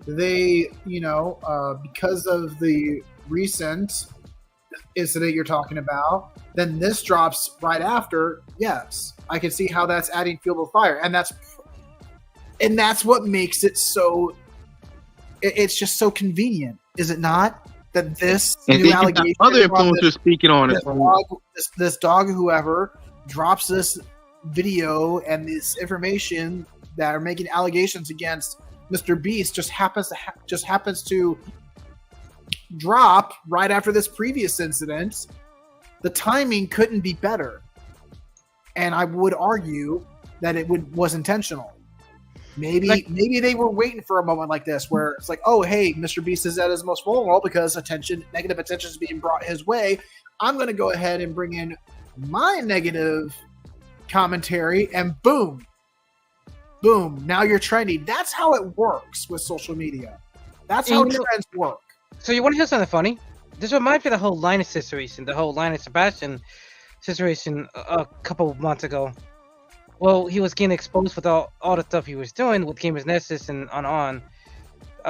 they, because of the recent incident you're talking about, then this drops right after. Yes, I can see how that's adding fuel to the fire, and that's what makes it so. It's just so convenient, is it not? That this and new allegation, other influencers speaking on it. This dog, whoever drops this video and this information that are making allegations against Mr. Beast, just happens to drop right after this previous incident. The timing couldn't be better, and I would argue that it was intentional. Maybe they were waiting for a moment like this where it's like, oh, hey, Mr. Beast is at his most vulnerable because negative attention is being brought his way. I'm going to go ahead and bring in my negative commentary, and boom, now you're trending. That's how it works with social media. That's how trends work. So you want to hear something funny? This reminds me of the whole Linus situation, the whole Linus Sebastian situation a couple of months ago. Well, he was getting exposed with all the stuff he was doing with Gamers Nexus and on.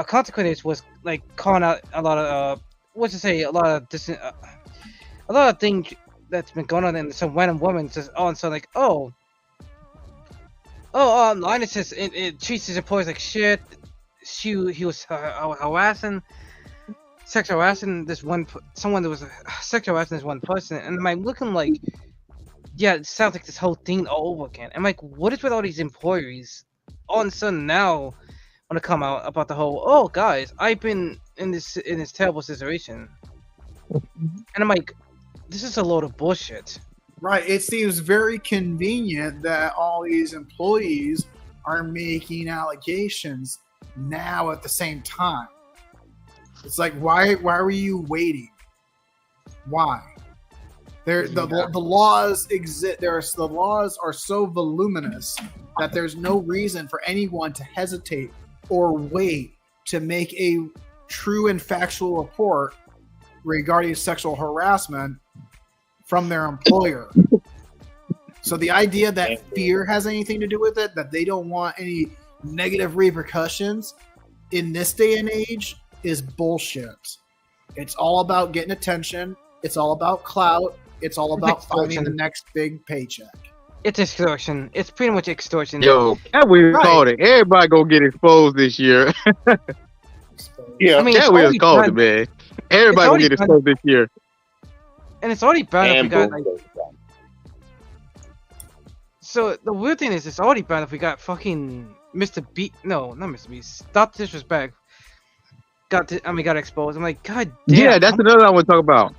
Consequences was like calling out a lot of a lot of things that's been going on, and some random woman says, like, Linus says it treats his employees like shit. He was sexual harassing this one person, and I'm looking like. Yeah, it sounds like this whole thing all over again. I'm like, what is with all these employees? All of a sudden now want to come out about the whole, guys, I've been in this terrible situation. And I'm like, this is a load of bullshit. Right. It seems very convenient that all these employees are making allegations now at the same time. It's like, why were you waiting? Why? The laws exist. The laws are so voluminous that there's no reason for anyone to hesitate or wait to make a true and factual report regarding sexual harassment from their employer. So the idea that fear has anything to do with it, that they don't want any negative repercussions in this day and age, is bullshit. It's all about getting attention. It's all about clout. It's all about finding the next big paycheck. It's extortion. It's pretty much extortion. Yo, that we called it. Everybody gonna get exposed this year. Yeah, I mean, that we called it, man. Everybody gonna get exposed this year. And it's already bad if we got like. So the weird thing is, it's already bad if we got fucking Mr. B. No, not Mr. B. Stop disrespect. Got exposed. I'm like, god damn. Yeah, that's another I want to talk about.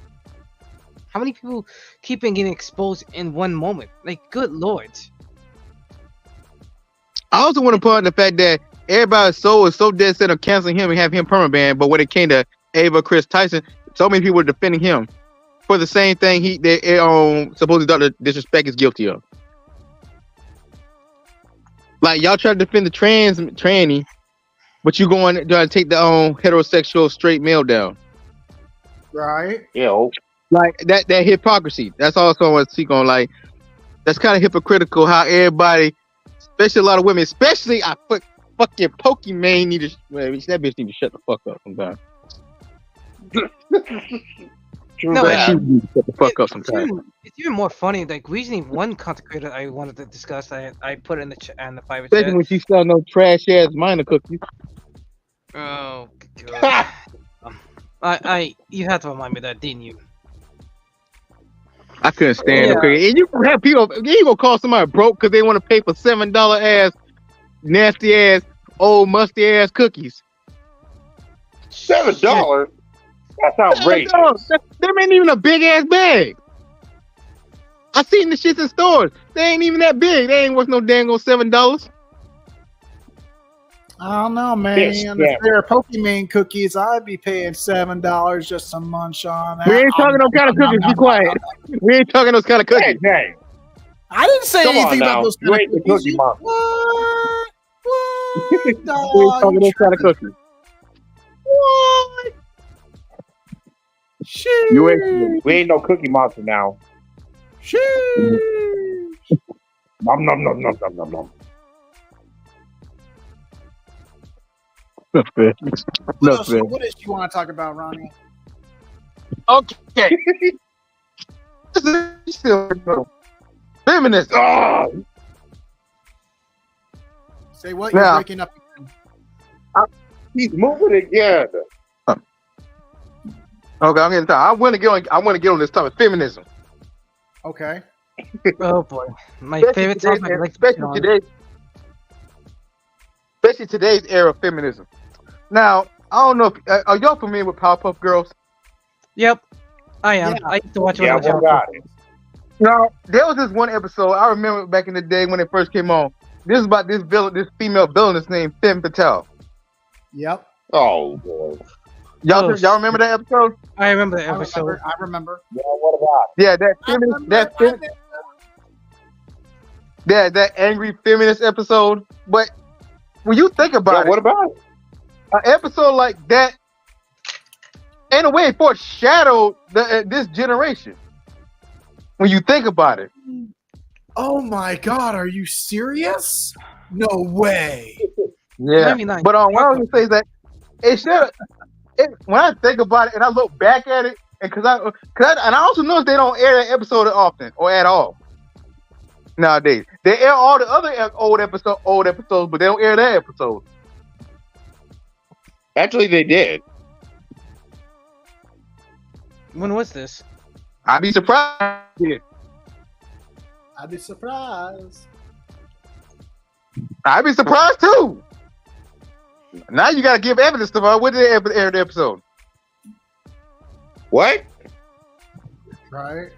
How many people keep getting exposed in one moment? Like, good lord. I also want to point out the fact that everybody is so dead set on canceling him and have him permabanned, but when it came to Ava Chris Tyson, so many people were defending him for the same thing supposedly Dr. Disrespect is guilty of. Like y'all try to defend the tranny, but you going to take the heterosexual straight male down. Right. Yo. Like that hypocrisy. That's also what I speak on. Like that's kind of hypocritical. How everybody, especially a lot of women, especially fucking Pokemon need to. Well, that bitch need to shut the fuck up sometimes. No, She need to shut the fuck up sometimes. It's even more funny. Like recently, one content creator I wanted to discuss, I put in the private Especially chat. when she sell no trash ass minor cookies. Oh god. You had to remind me of that, didn't you? I couldn't stand it. Okay, and you have people. You gonna call somebody broke because they want to pay for $7 ass, nasty ass, old musty ass cookies. $7? That's outrageous. Them ain't even a big ass bag. I seen the shits in stores. They ain't even that big. They ain't worth no dang old $7. I don't know, man. If they're Pokemon cookies, I'd be paying $7 just to munch on. We ain't talking those kind of cookies. Be quiet. We ain't talking those kind of cookies. Hey. I didn't say anything about those kind of the cookies. cookie monster. What? We ain't talking those kind of cookies. What? Shit. We ain't no cookie monster now. Shit. Nom nom nom nom nom nom nom. What else you want to talk about, Ronnie? Okay. This is still feminist. Oh. Say what? You're breaking up again. He's moving again. Okay, I'm getting tired. I want to get on this topic, feminism. Okay. Oh boy, my favorite topic. Especially today's era of feminism. Now, I don't know if are y'all familiar with Powerpuff Girls? Yep, I am. Yeah. I used to watch it. Yeah, got it. Now, there was this one episode I remember back in the day when it first came on. This is about this female villainess named Femme Fatale. Yep. Oh boy. Y'all remember that episode? I remember that episode. I remember. Yeah, what about? Yeah, that angry feminist episode. But when you think about it, what about it? An episode like that, in a way, foreshadowed this generation. When you think about it. Oh my God, are you serious? No way. Yeah, but what I was gonna say is that it should. When I think about it and I look back at it, and I also notice they don't air that episode often or at all nowadays. They air all the other old episodes, but they don't air that episode. Actually, they did. When was this? I'd be surprised. Yeah. I'd be surprised. I'd be surprised too. Now you gotta give evidence to when did they air the episode? What? Right.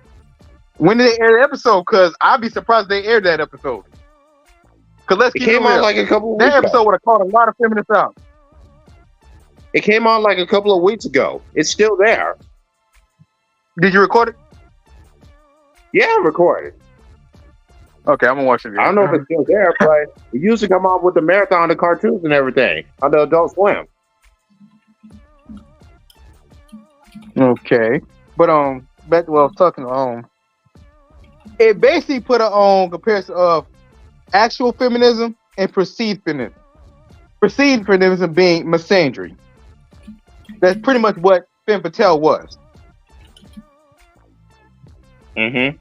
When did they air the episode? Because I'd be surprised they aired that episode. Because let's keep it came real. on like a couple of that weeks episode ago. would have caught a lot of feminists out. It came on like a couple of weeks ago. It's still there. Did you record it? Yeah, I recorded. Okay, I'm gonna watch it again. I don't know if it's still there, but it used to come on with the marathon, the cartoons, and everything on the Adult Swim. Okay, but back to what I was talking it basically put a comparison of actual feminism and perceived feminism. Perceived feminism being misandry. That's pretty much what Femme Fatale was. Mm-hmm.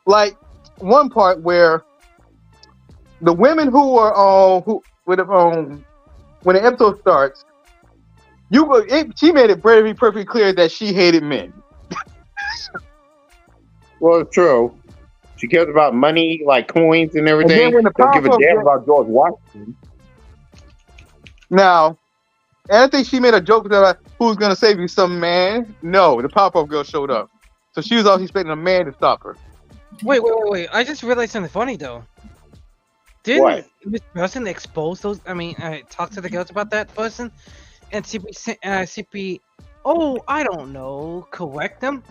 Like one part where the women who are when the episode starts, she made it very perfectly clear that she hated men. Well, it's true. She cares about money, like coins and everything. And then when the don't give a damn about George Washington. Now, and I think she made a joke about who's gonna save you, some man. No, the Powerpuff Girl showed up, so she was always expecting a man to stop her. Wait! I just realized something funny though. Didn't this person expose those? I mean, talk to the girls about that person, and CP. Oh, I don't know. Correct them.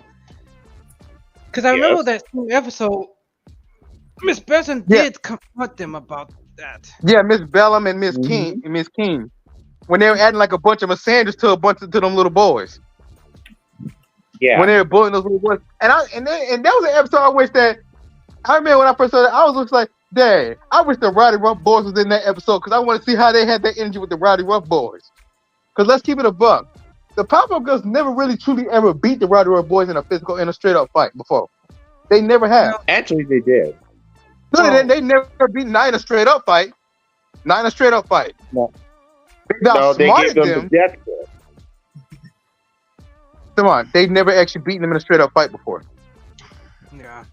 Because I remember that episode. Miss Besson did confront them about that. Yeah, Miss Bellum and Miss Mm-hmm. King, when they were adding like a bunch of Massanders to them little boys. Yeah. When they were bullying those little boys, and that was an episode I wish that I remember when I first saw that I was just like, dang, I wish the Rowdy Rough Boys was in that episode because I want to see how they had that energy with the Rowdy Rough Boys. Because let's keep it a buck, the Powerpuff Girls never really truly ever beat the Rowdy Rough Boys in a straight up fight before. They never have. Actually, they did. No, they never beat not in a straight up fight. Not in a straight up fight. No, They they gave them the death grip. Come on, they've never actually beaten them in a straight up fight before. Yeah.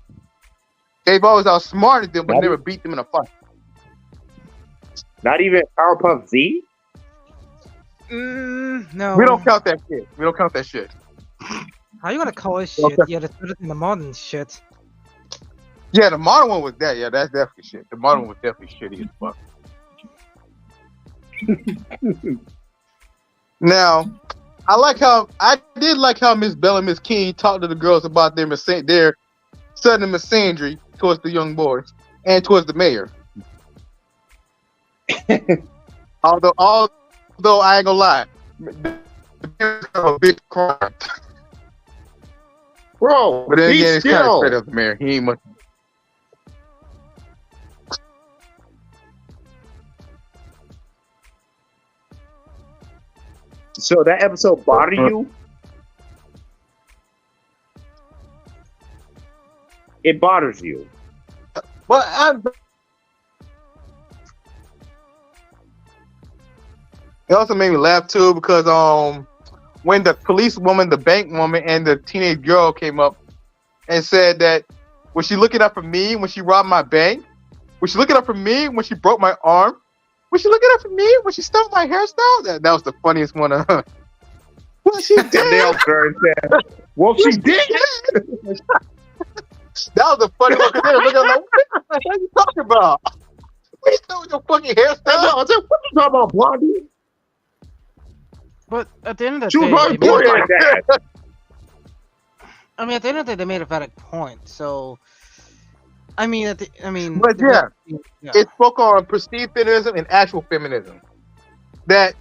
They've always outsmarted them, but never beat them in a fight. Not even Powerpuff Z? No. We don't count that shit. How you gonna call it shit? Okay. Yeah, that's better than the modern shit. Yeah, the modern one was that. Yeah, that's definitely shit. The modern one was definitely shitty as fuck. Now, I did like how Miss Bella and Miss King talked to the girls about their sudden misandry towards the young boys and towards the mayor. although I ain't gonna lie, the mayor's a big crime. Bro, But then be again, it's kind of still. straight up the mayor. He ain't much. So that episode bother you? It bothers you. Well, it also made me laugh too because when the police woman, the bank woman, and the teenage girl came up and said that was she looking up for me when she robbed my bank? Was she looking up for me when she broke my arm? Was she looking up for me when she stole my hairstyle? That was the funniest one. Well, she did. They all turned and said, well, she did. That was the funny one because they were looking like, what are you talking about? We stole your fucking hairstyle. I said, what you talking about, Blondie? But at the end of the She was day, probably born like that. I mean, at the end of the day, they made a valid point. So, But yeah, it spoke on perceived feminism and actual feminism. That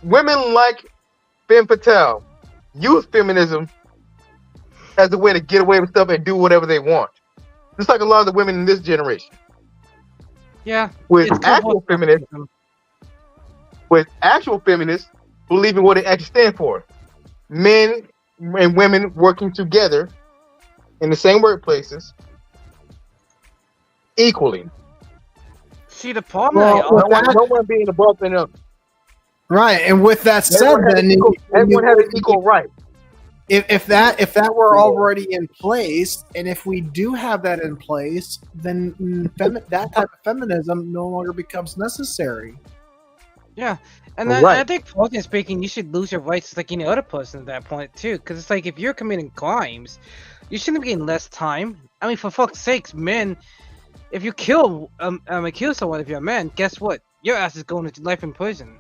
women like Femme Fatale use feminism as a way to get away with stuff and do whatever they want. Just like a lot of the women in this generation. Yeah. With it's actual feminists believe in what they actually stand for. Men and women working together in the same workplaces equally. See, the problem no one being above and up. Right, and with that said, then everyone has an equal right. If that were already in place, and if we do have that in place, then that type of feminism no longer becomes necessary. Yeah, and I think, personally speaking, you should lose your rights like any other person at that point too. Because it's like if you're committing crimes, you shouldn't be getting less time. I mean, for fuck's sakes, men, if you kill someone, if you're a man, guess what? Your ass is going to life in prison.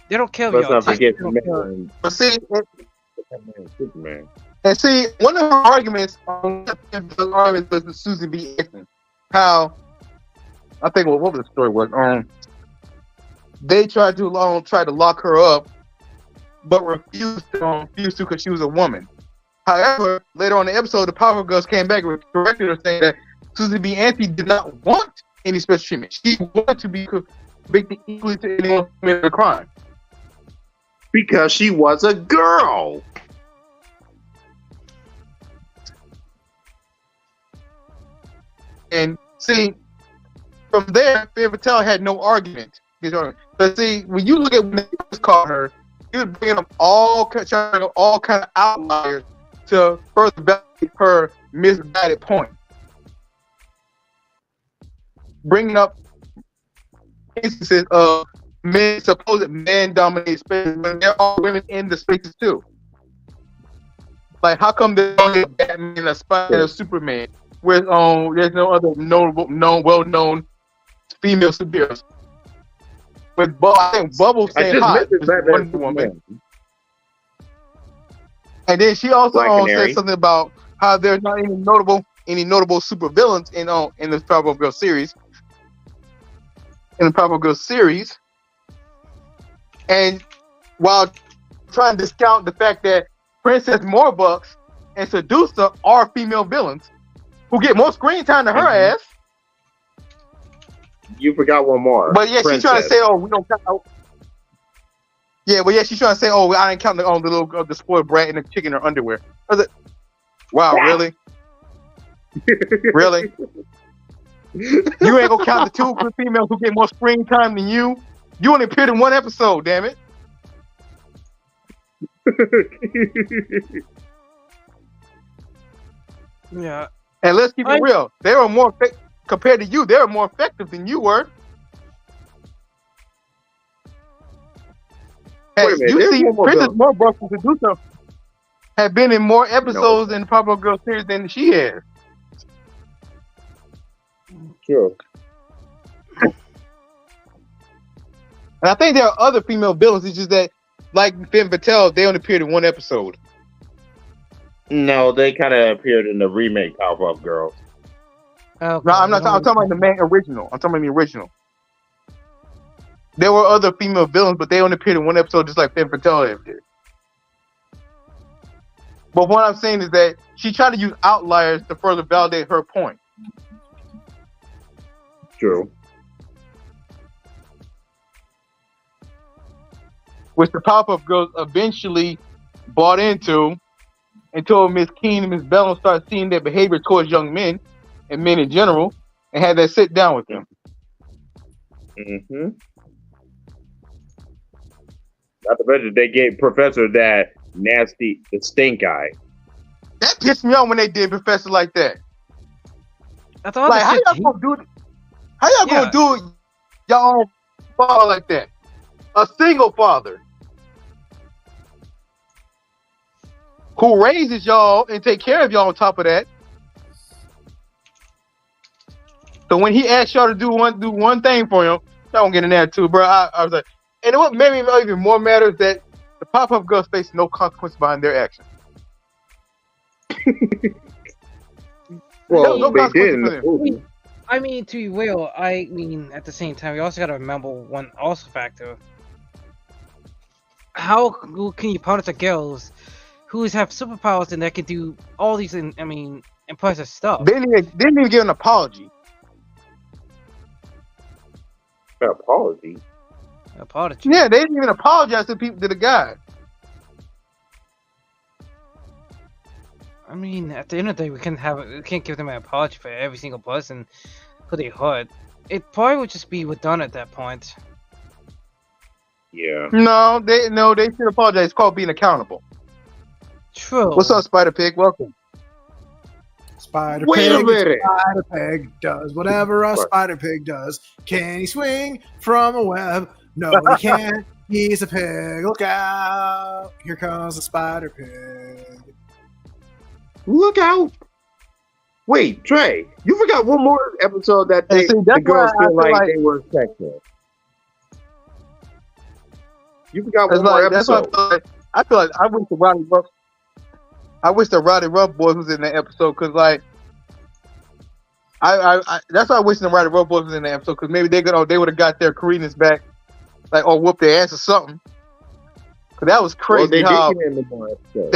They don't care if Let's you're not forget autistic. But see, Superman. and see, one of her arguments was Susan B. Anthony. How I think what was the story was they tried to lock her up, but refused to because she was a woman. However, later on in the episode, the Powerpuff Girls came back and corrected her, saying that Susan B. Anthony did not want any special treatment. She wanted to be convicted equally to anyone who committed a crime. Because she was a girl. And see, from there, Femme Fatale had no argument. But see, when you look at when they first called her, he was bringing up all kind of outliers to further validate her misguided point. Bringing up instances of supposed men-dominated spaces when there are women in the spaces too. Like, how come there's only a Batman, a Spider, and a Superman, where there's no other well-known female superheroes? But I think Bubble stayed hot. Wonder Woman. And then she also said something about how there's not even notable any notable supervillains in the Powerpuff Girls series. And while trying to discount the fact that Princess Morbucks and Seducer are female villains who get more screen time than her ass. You forgot one more. But yeah, she's trying to Princess. say, "Oh, we don't count." Yeah, but yeah, she's trying to say, "Oh, I didn't count the little the spoiled brat and the chick in her underwear." I was like, wow, really? Really? You ain't gonna count the two females who get more screen time than you? You only appeared in one episode, damn it. Yeah. And let's keep it real. They were more compared to you. They were more effective than you were. Hey, Wait a minute, you there's see, one more Princess villain. Morbucks and Seducer have been in more episodes in the Powerpuff Girls series than she has. True. And I think there are other female villains. It's just that, like Finn Patel, they only appeared in one episode. No, they kind of appeared in the remake Powerpuff Girls. Oh, No, I'm talking about the main original. I'm talking about the original. There were other female villains, but they only appeared in one episode, just like Finn Patel did. But what I'm saying is that she tried to use outliers to further validate her point. True. Which the Powerpuff Girls eventually bought into until Miss Keene and Miss Bellum started seeing their behavior towards young men and men in general and had that sit down with them. Mm-hmm. Not to mention they gave Professor that nasty, the stink eye. That pissed me off when they did Professor like that. I thought Like, how y'all gonna do it? How y'all gonna do it? Y'all own father like that? A single father who raises y'all and take care of y'all on top of that. So when he asked y'all to do one thing for him, y'all gonna get in there too, bro. I was like, and what made me even more matter is that the Powerpuff Girls face no consequence behind their actions. Well, no they did in consequences the for them. movie. I mean, to be real, I mean, at the same time, we also gotta remember one also factor. How can you punish the girls who have superpowers and that can do all these, impressive stuff? They didn't even give an apology. An apology? Apology? Yeah, they didn't even apologize to the guy. I mean, at the end of the day, we can't give them an apology for every single person who they hurt. It probably would just be redundant at that point. Yeah. No, they should apologize. It's called being accountable. True. What's up, Spider Pig? Welcome. Spider Wait a Pig. minute. Spider Pig does whatever a Spider Pig does. Can he swing from a web? No, he can't. He's a pig. Look out! Here comes the Spider Pig. Look out! Wait, Trey, you forgot one more episode that And see, the that's girls why I feel like, feel like- they were sexual. You forgot That's one more like, that's episode. what I feel like I wish the Roddy Ruff. I wish the Roddy Ruff boys was in that episode because, like, I that's why I wish the Roddy Ruff boys was in that episode because maybe they would have got their Karenas back, like, or whooped their ass or something. Cause that was crazy. Well, they how did get in the more episode.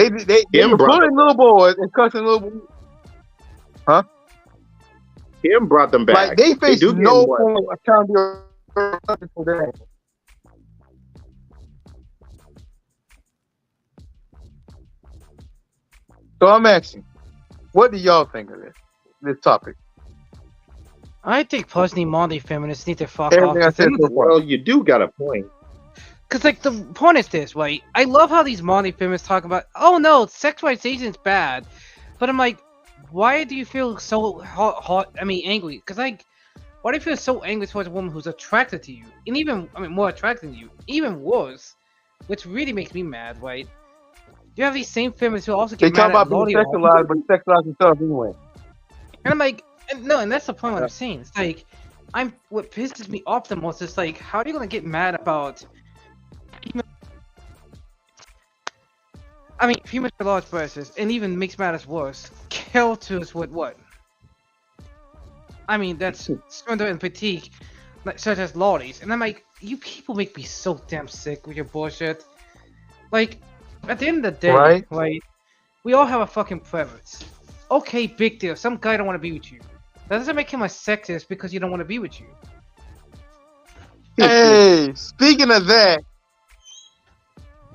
they were brought bullying them little boys and cussing little boys. Huh? Him brought them back. Like they face do get no in more form of accountability for that. So I'm asking, what do y'all think of this topic? I think personally, Monday feminists need to fuck Everything I off. said so far. Well, you do got a point. Because, like, the point is this, right? I love how these Monday feminists talk about, oh no, sexualization is bad. But I'm like, why do you feel so angry? Because, like, why do you feel so angry towards a woman who's attracted to you? And even, more attracted to you. Even worse. Which really makes me mad, right? You have these same feminists who also They get talk mad about being at Lottie sexualized, but sexualized themselves anyway. And I'm like, and that's the point what I'm saying. It's like, what pisses me off the most is like, how are you gonna get mad about? Female large versus, and even makes matters worse, Kelters with what? I mean, that's slender and petite, like, such as lollies. And I'm like, you people make me so damn sick with your bullshit. Like, at the end of the day, Right. like, we all have a fucking preference. Okay, big deal. Some guy don't want to be with you. That doesn't make him a sexist because he don't want to be with you. Hey, speaking of that,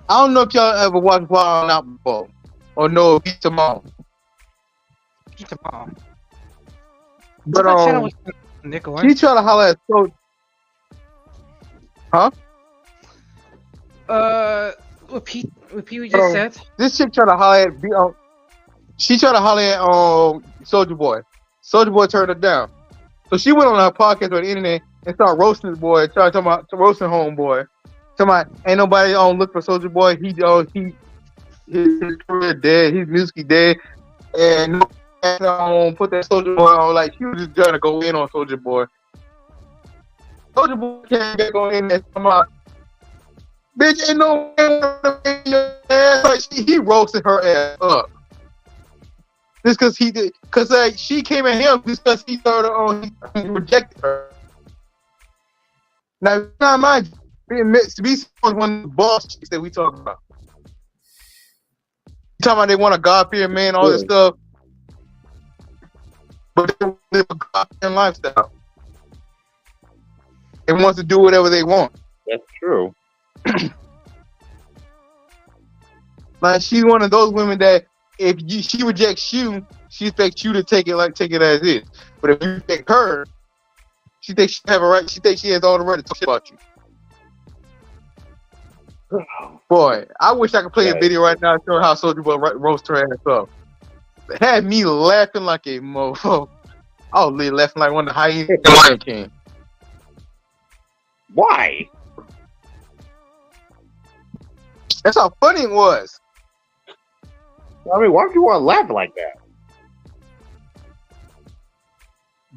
I don't know if y'all ever watched Wild Out before or know Pizza Mom. Pizza Mom. But That channel was Nickel, she tried to holler at so. Huh? Repeat what you just said. This chick tried to holler at she tried to holler at Soulja Boy. Soulja Boy turned her down. So she went on her podcast on the internet and started roasting the boy, talking about roasting homeboy. Talking about ain't nobody look for Soulja Boy. His career dead, his music dead, and put that Soulja Boy on. Like she was just trying to go in on Soulja Boy. Soulja Boy can't get going in there talking about, bitch, ain't no way your ass. Like he roasted her ass up. Just because he did, because like she came at him because he started on, he rejected her. Now, not mind you, Speaz was one of the boss chicks that we talk about. Talking about they want a God-fearing man, all this stuff, but they live a God-fearing lifestyle. They want to do whatever they want. That's true. Like she's one of those women that if she rejects you, she expects you to take it as is. But if you reject her, she thinks she have a right. She thinks she has all the right to talk about you. Boy, I wish I could play a video right now showing how Soulja Boy roast her ass up. It had me laughing like a mofo. I was really laughing like one of the hyenas in the Lion King. Why? That's how funny it was. I mean, why would you want to laugh like that?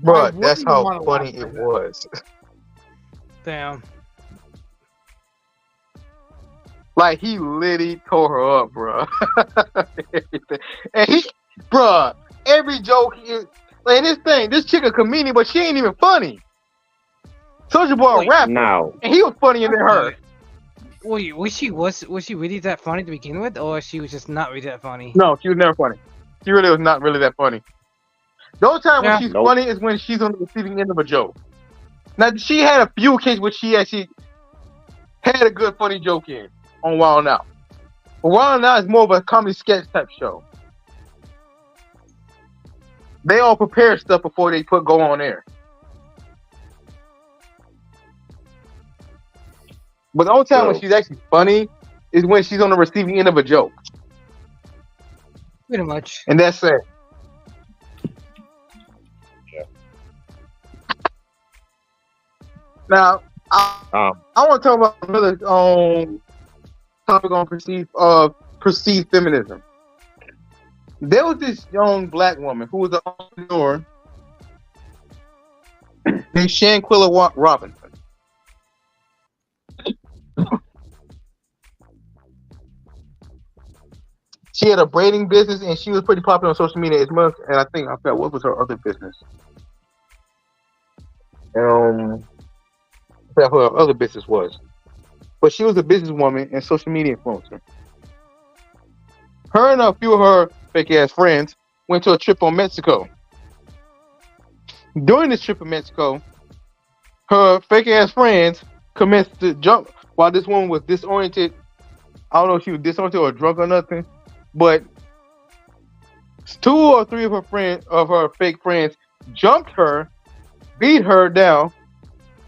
Bro, that's how funny it was. Damn. Like, he literally tore her up, bro. And bro, every joke is, like, this chick a comedian, but she ain't even funny. Soulja Boy a rapper. No. And he was funnier than her. Wait, was she really that funny to begin with, or she was just not really that funny? No, she was never funny. She really was not really that funny. The only time when she's funny is when she's on the receiving end of a joke. Now, she had a few cases where she actually had a good funny joke in on Wild Out. But Wild Out is more of a comedy sketch type show. They all prepare stuff before they go on air. But the only time when she's actually funny is when she's on the receiving end of a joke. Pretty much. And that's it. Yeah. Now, I want to talk about another topic on perceived feminism. There was this young black woman who was an entrepreneur named Shanquella Robinson. She had a braiding business, and she was pretty popular on social media as much. And I forgot what was her other business. I forgot what her other business was, but she was a businesswoman and social media influencer. Her and a few of her fake ass friends went to a trip on Mexico. During this trip in Mexico, her fake ass friends commenced to jump while this woman was disoriented. I don't know if she was disoriented or drunk or nothing. But 2 or 3 of her fake friends jumped her, beat her down,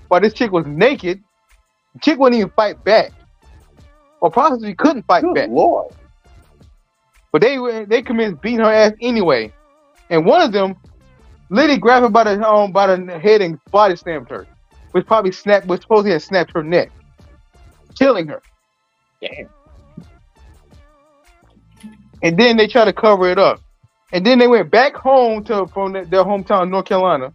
while this chick was naked. The chick wouldn't even fight back, or possibly couldn't fight back. Lord. But they commenced beating her ass anyway, and one of them literally grabbed her by the head and body slammed her, which supposedly had snapped her neck, killing her. Damn. And then they tried to cover it up. And then they went back home from their hometown, North Carolina.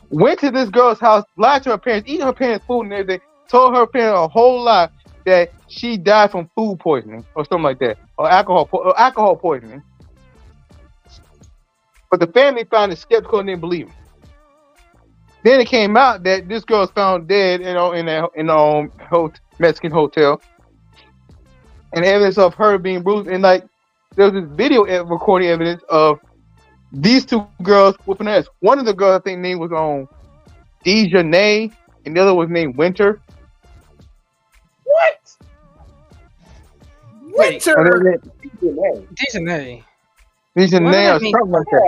Went to this girl's house, lied to her parents, eating her parents' food and everything. Told her parents a whole lot that she died from food poisoning or something like that, or alcohol poisoning. But the family found it skeptical and didn't believe him. Then it came out that this girl was found dead, in a Mexican hotel, and evidence of her being bruised. And like, there was this video recording evidence of these two girls whooping ass. One of the girls, I think, name was Dejanay, and the other was named Winter. What? Winter. Dejanay. Dejanay or something like that.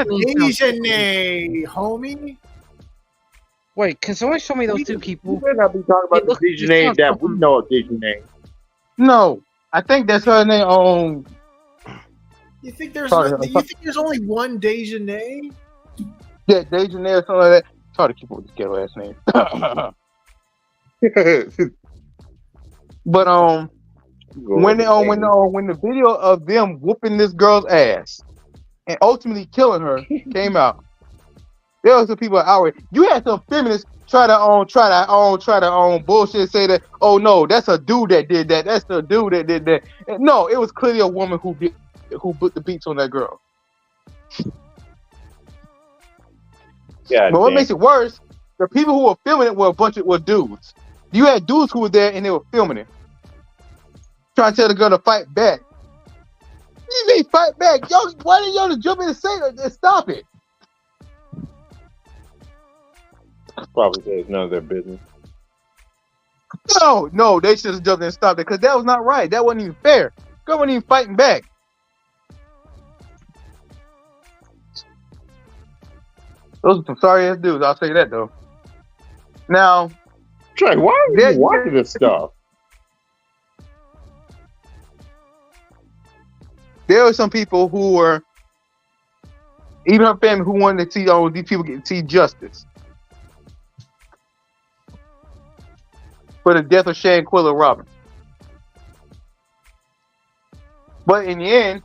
Dejanay, homie. Wait, can someone show me those two people? You better not be talking about the Dejanay that we know of Dejanay. No, I think that's her name. You think there's only one Dejanay? Yeah, Dejanay or something like that. It's hard to keep up with this ghetto ass name. But when the video of them whooping this girl's ass and ultimately killing her came out, there was some people outraged. You had some feminists try to bullshit, say that, oh no, that's a dude that did that. That's the dude that did that. And no, it was clearly a woman who put the beats on that girl. Yeah. But what makes it worse, the people who were filming it were dudes. You had dudes who were there and they were filming it, trying to tell the girl to fight back. You mean fight back? Yo, why didn't y'all just jump in and say it and stop it? Probably say it's none of their business. No, they should have jumped in and stopped it because that was not right. That wasn't even fair. Girl wasn't even fighting back. Those are some sorry ass dudes. I'll say that though. Now, Trey, why are you watching this stuff? There were some people who were, even her family, who wanted to see these people see justice for the death of Shanquella Robin. But in the end,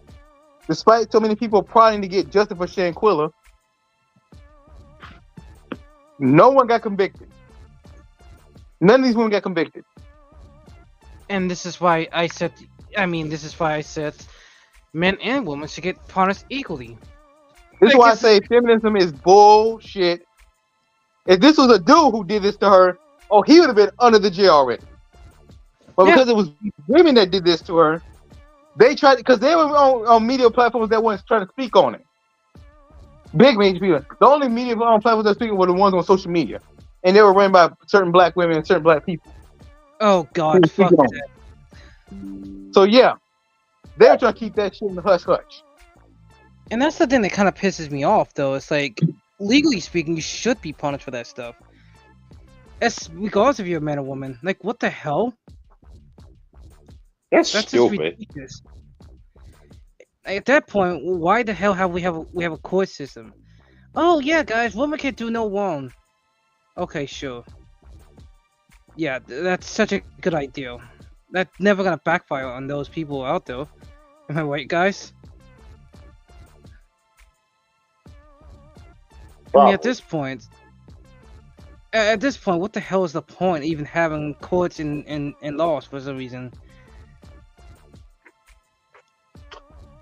despite so many people prodding to get justice for Shanquella, no one got convicted. None of these women got convicted. And this is why I said men and women should get punished equally. This is why I say feminism is bullshit. If this was a dude who did this to her, he would have been under the jail already. But because it was women that did this to her, they tried, because they were on media platforms that weren't trying to speak on it. Big media people. The only media platforms that speaking were the ones on social media, and they were run by certain black women and certain black people. Oh God, fuck that. So yeah, they're trying to keep that shit in the hush hush. And that's the thing that kind of pisses me off, though. It's like, legally speaking, you should be punished for that stuff. Regardless if you're a man or woman. Like, what the hell? That's stupid. Ridiculous. At that point, why the hell have we have a court system? Oh yeah, guys, women can do no wrong. Okay, sure. Yeah, that's such a good idea. That's never gonna backfire on those people out there. Am I right, guys? I mean, at this point, what the hell is the point even having courts and laws for some reason?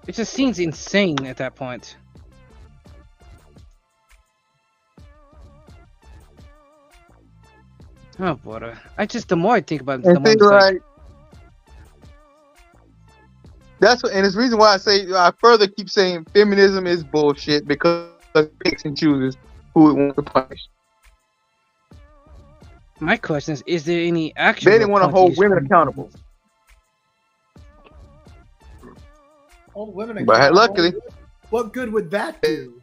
It just seems insane at that point. Oh, brother. The more I think about it, the more it's like... That's what, and it's the reason why I further keep saying feminism is bullshit, because it picks and chooses who it wants to punish. My question is there any action? They didn't want to hold women accountable. Hold women accountable? But luckily... What good would that do?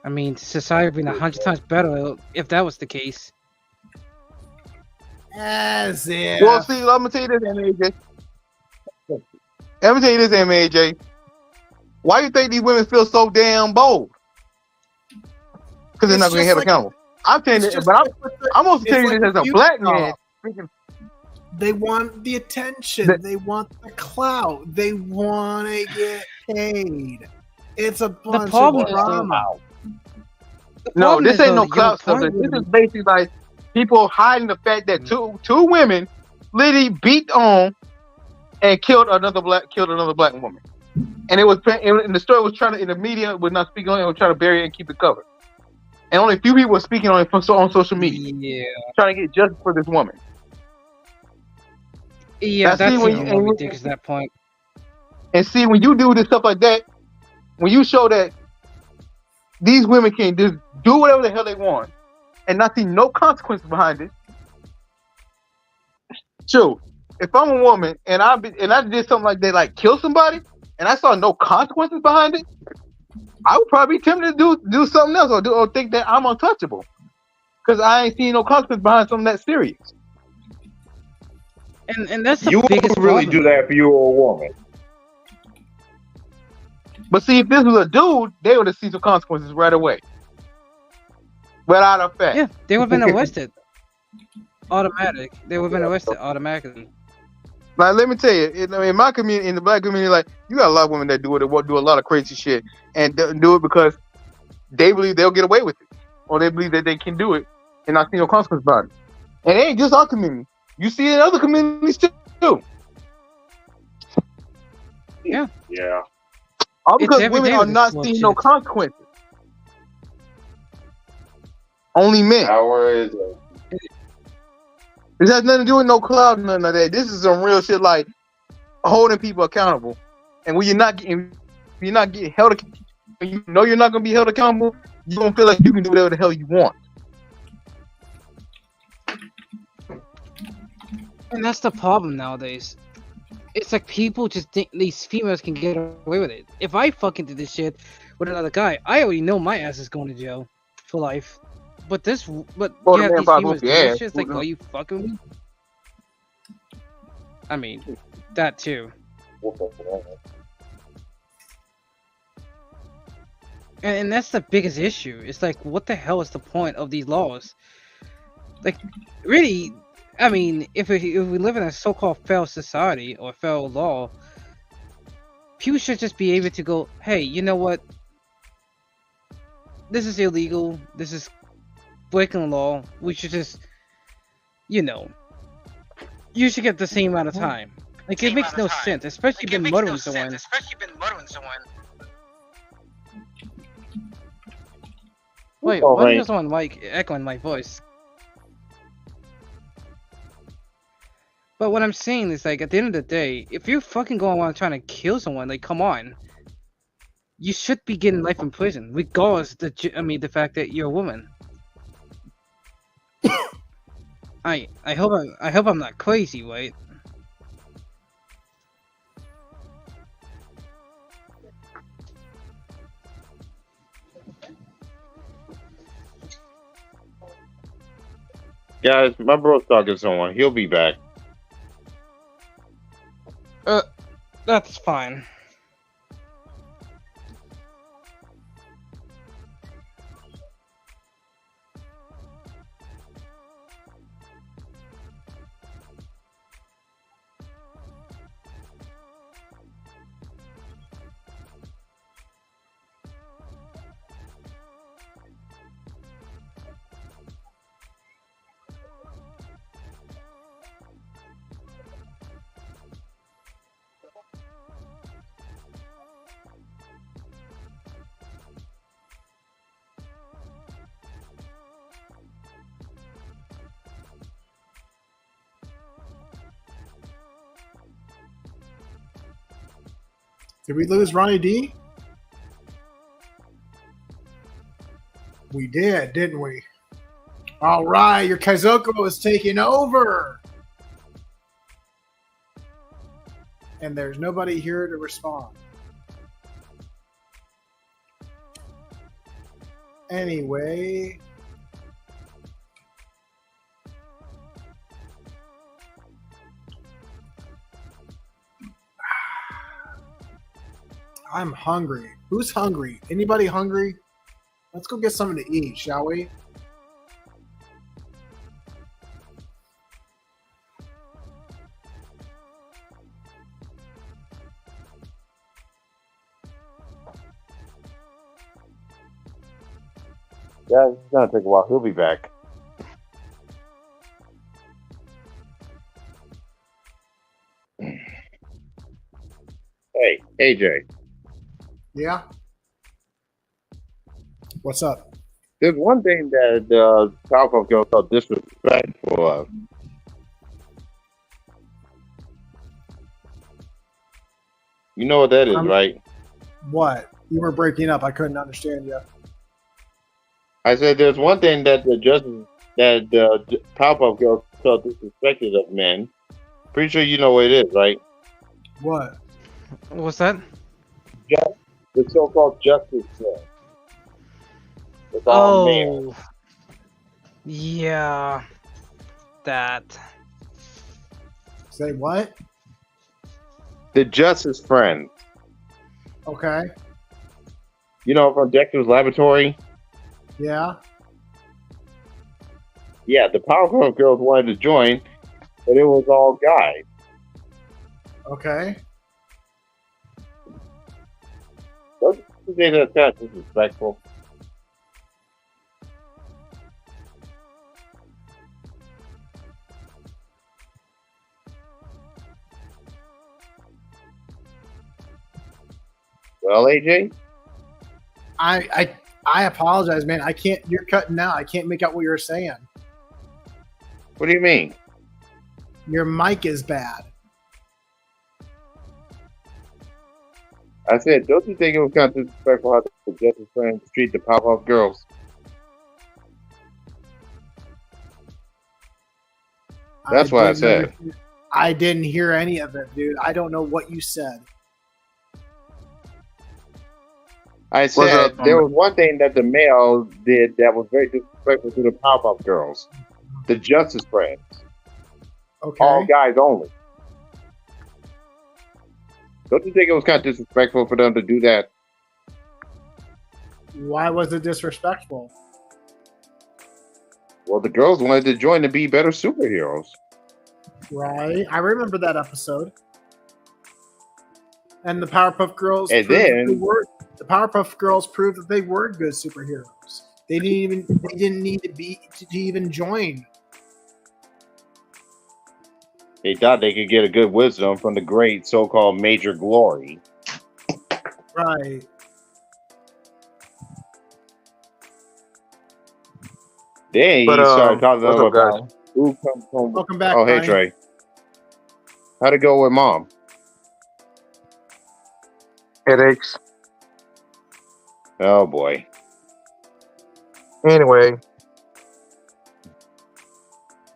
I mean, society would be 100 times better if that was the case. As if... Well, see, I'm going to tell you this, MAJ. MAJ. Why do you think these women feel so damn bold? Because they're not going to get held accountable. I'm saying this, but I'm also telling you this as a black man. They want the attention. They want the clout. They want to get paid. It's a bunch of drama. No, this ain't no clout stuff. This is basically like people hiding the fact that two women literally beat on and killed another black woman. and it was and the story was trying to, in the media was not speaking on it, was trying to bury it and keep it covered. And only a few people were speaking on it on social media. Yeah. Trying to get justice for this woman. Yeah, Now, that's see, even more ridiculous at that point. And see, when you do this stuff like that, when you show that these women can just do whatever the hell they want and not see no consequences behind it. Sure, if I'm a woman and I did something like that, like kill somebody, and I saw no consequences behind it, I would probably be tempted to do something else or think that I'm untouchable because I ain't seen no consequences behind something that serious. And that's the You biggest wouldn't really problem. do that if you were a woman. But see, if this was a dude, they would have seen some consequences right away. Without a fact. Yeah, they would have been arrested. Automatic. They would have been arrested automatically. Like, let me tell you, in my community, in the black community, like, you got a lot of women that do it, that do a lot of crazy shit, and do it because they believe they'll get away with it, or they believe that they can do it and not see no consequences about it. And it ain't just our community. You see it in other communities too. Yeah. Yeah. All because every women day are with not this seeing bullshit. no consequences. Only men. Power is This has nothing to do with no cloud, none of that. This is some real shit, like holding people accountable. And when you're not getting held, when you know you're not gonna be held accountable, you don't feel like you can do whatever the hell you want. And that's the problem nowadays. It's like people just think these females can get away with it. If I fucking did this shit with another guy, I already know my ass is going to jail for life. But Well, you have the man these probably females whooped do your this ass. shit. It's like, are you fucking with me? I mean, that too. And that's the biggest issue. It's like, what the hell is the point of these laws? Like, really, I mean, if we live in a so-called fair society or fair law, people should just be able to go, hey, you know what? This is illegal. This is breaking the law. We should just, you should get the same amount of time. Like, it makes no sense, especially if you've been murdering someone. Wait, Oh, why right. is someone echoing my voice? But what I'm saying is, like, at the end of the day, if you're fucking going around trying to kill someone, like, come on. You should be getting life in prison, regardless the fact that you're a woman. I hope I'm not crazy, right? Guys, my bro's talking to someone. He'll be back. That's fine. Did we lose Ronnie D? We did, didn't we? All right, your Kaizoko is taking over. And there's nobody here to respond. Anyway. I'm hungry. Who's hungry? Anybody hungry? Let's go get something to eat, shall we? Yeah, it's gonna take a while. He'll be back. Hey, AJ. Yeah. What's up? There's one thing that Powerpuff Girls are disrespectful of. You know what that is, right? What? You were breaking up. I couldn't understand you. I said there's one thing that the judges that the Powerpuff Girls felt disrespected of men. Pretty sure you know what it is, right? What? What's that? Just the so-called justice man. It's all male. Yeah. That. Say what? The Justice Friend. Okay. You know, from Dexter's Laboratory? Yeah. Yeah, the Powerpuff Girls wanted to join, but it was all guys. Okay. Don't you say that's kind of disrespectful? Well, AJ? I apologize, man. I can't. You're cutting out. I can't make out what you're saying. What do you mean? Your mic is bad. I said, don't you think it was kind of disrespectful how the Justice Friends treat the Powerpuff Girls? That's what I said. I didn't hear any of it, dude. I don't know what you said. I said there was one thing that the males did that was very disrespectful to the Powerpuff Girls. The Justice Friends. Okay. All guys only. Don't you think it was kind of disrespectful for them to do that? Why was it disrespectful? Well, the girls wanted to join to be better superheroes. Right. I remember that episode. And the Powerpuff Girls And proved then- that they were, the Powerpuff Girls proved that they were good superheroes. They didn't need to even join. They thought they could get a good wisdom from the great so-called Major Glory. Right. Then he But, started talking what's up, about guys? who comes home. Welcome back. Oh, hey, Brian. Trey. How'd it go with Mom? Headaches. Oh, boy. Anyway,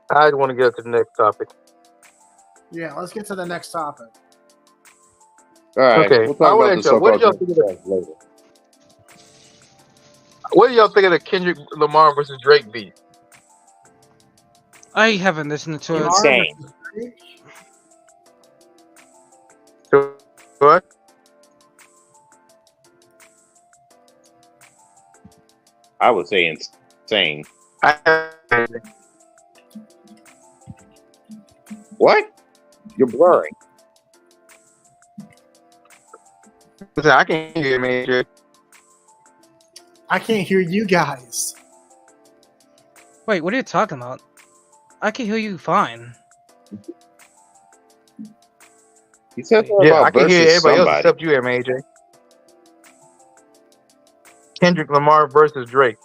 I want to get to the next topic. Yeah, let's get to the next topic. All right. Okay, We'll I talk wanna about the ask y'all, what did so-called y'all think of Justice Friends later. What do y'all think of the Kendrick Lamar versus Drake beef? I haven't listened to it. Insane. What? I would say insane. What? You're blurring. I can't hear you, Major. I can't hear you guys. Wait, what are you talking about? I can hear you fine. He said something Yeah, about I can hear versus everybody else somebody. except you, MAJ. Kendrick Lamar versus Drake.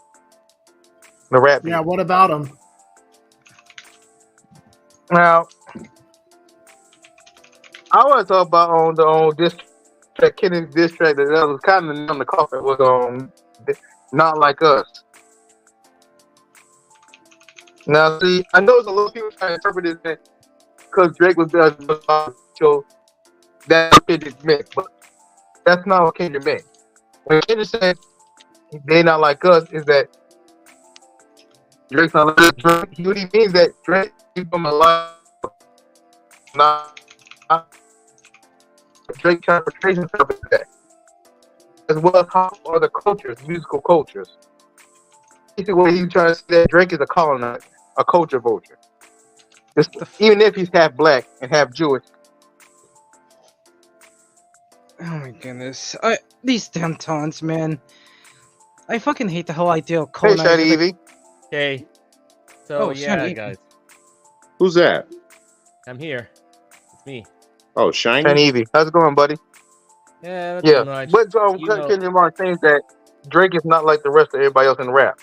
The rap beef. Yeah, what about them? Now, I want to talk about on the diss track, Kennedy's diss track that was kind of on the carpet was Not Like Us. Now, see, I know there's a lot of people trying to interpret this because Drake was so that's what Kendrick meant, but that's not what Kendrick meant. When Kendrick said they not like us, is that Drake's not like Drake. What he means that Drake keep him alive. Not Drake trying to portray himself as that, as well as how other cultures, musical cultures. Basically, what he's trying to say that Drake is a colonizer, a culture vulture. Even if he's half black and half Jewish. Oh my goodness. These damn taunts, man. I fucking hate the whole idea of Hey, colonizing. Shady Evie. Okay. So Oh, yeah, Shiny. guys, Who's that? I'm here. It's me. Oh, Shiny? Shady Evie. How's it going, buddy? Yeah, not Yeah, too much. but You know, Kendrick Lamar thinks that Drake is not like the rest of everybody else in the rap.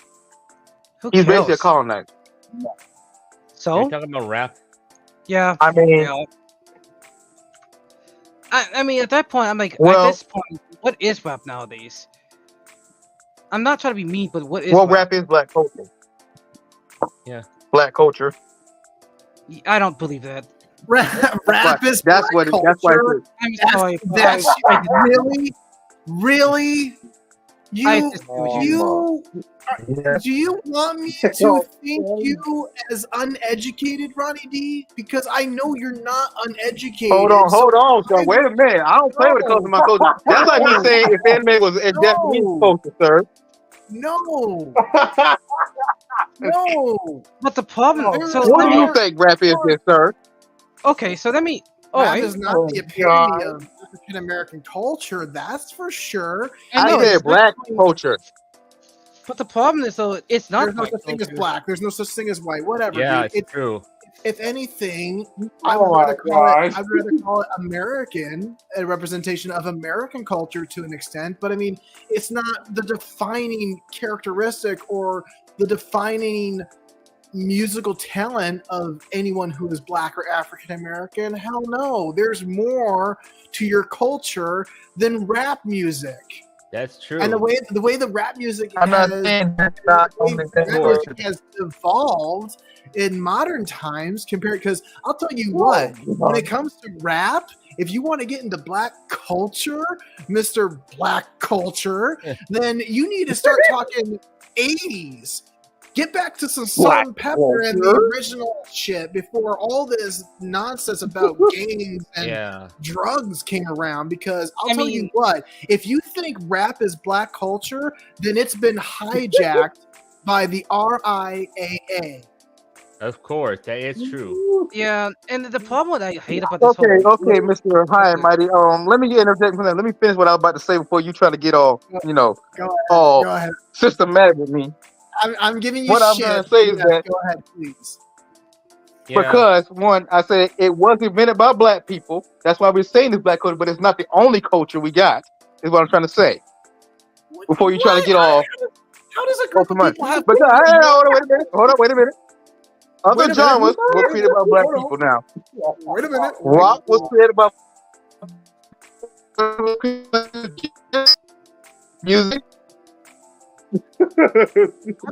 Who He's basically a cares? colonizer. you're So talking about rap. yeah, I mean, yeah. I mean, at that point, I'm like, well, at this point, what is rap nowadays? I'm not trying to be mean, but what is well, rap? rap is black culture. Yeah. Black culture. I don't believe that. Rap is That's black what. That's why. culture. I'm That's, sorry. that's really I you disagree with Yeah. do you want me to think you as uneducated, Ronnie D? Because I know you're not uneducated. Hold on, so sir. Wait a minute. I don't play with the colors of my culture. That's like me saying if anime was a Japanese culture, sir. No. No. But the problem. So What let do me. you think rap is, then, sir? Okay, so let me. Oh, Rap I, is not the epitome of African American culture, that's for sure. I I know, said it's black culture. But the problem is, though, it's not. There's no black such thing as culture. black. There's no such thing as white. Whatever. Yeah, dude. it's true. If anything, I Oh would rather my I'd rather call it American, a representation of American culture to an extent. But I mean, it's not the defining characteristic or the defining musical talent of anyone who is black or African American. Hell no. There's more to your culture than rap music. That's true. And the way the rap music I'm not saying that's not only that culture. has evolved in modern times compared, because I'll tell you what, when it comes to rap, if you want to get into black culture, Mr. Black Culture, then you need to start talking 80s. Get back to some salt and pepper and the original shit before all this nonsense about gangs and drugs came around. Because I'll tell you what, if you think rap is black culture, then it's been hijacked by the RIAA. Of course, that is true. Yeah, and the problem what I hate about this Okay, whole. okay, Mr. High and Mighty. Let me interject from that. Let me finish what I was about to say before you try to get all, Go ahead. systematic with me. I'm giving you What I'm shit. trying to say is that Go ahead, please. because one, I said it was invented by black people. That's why we're saying this black culture, but it's not the only culture we got. Is what I'm trying to say. Before you try to get all. How does a group of people have? But hold on, wait a minute. Other genres were created by black people. Now, wait a minute. Rock was created by music.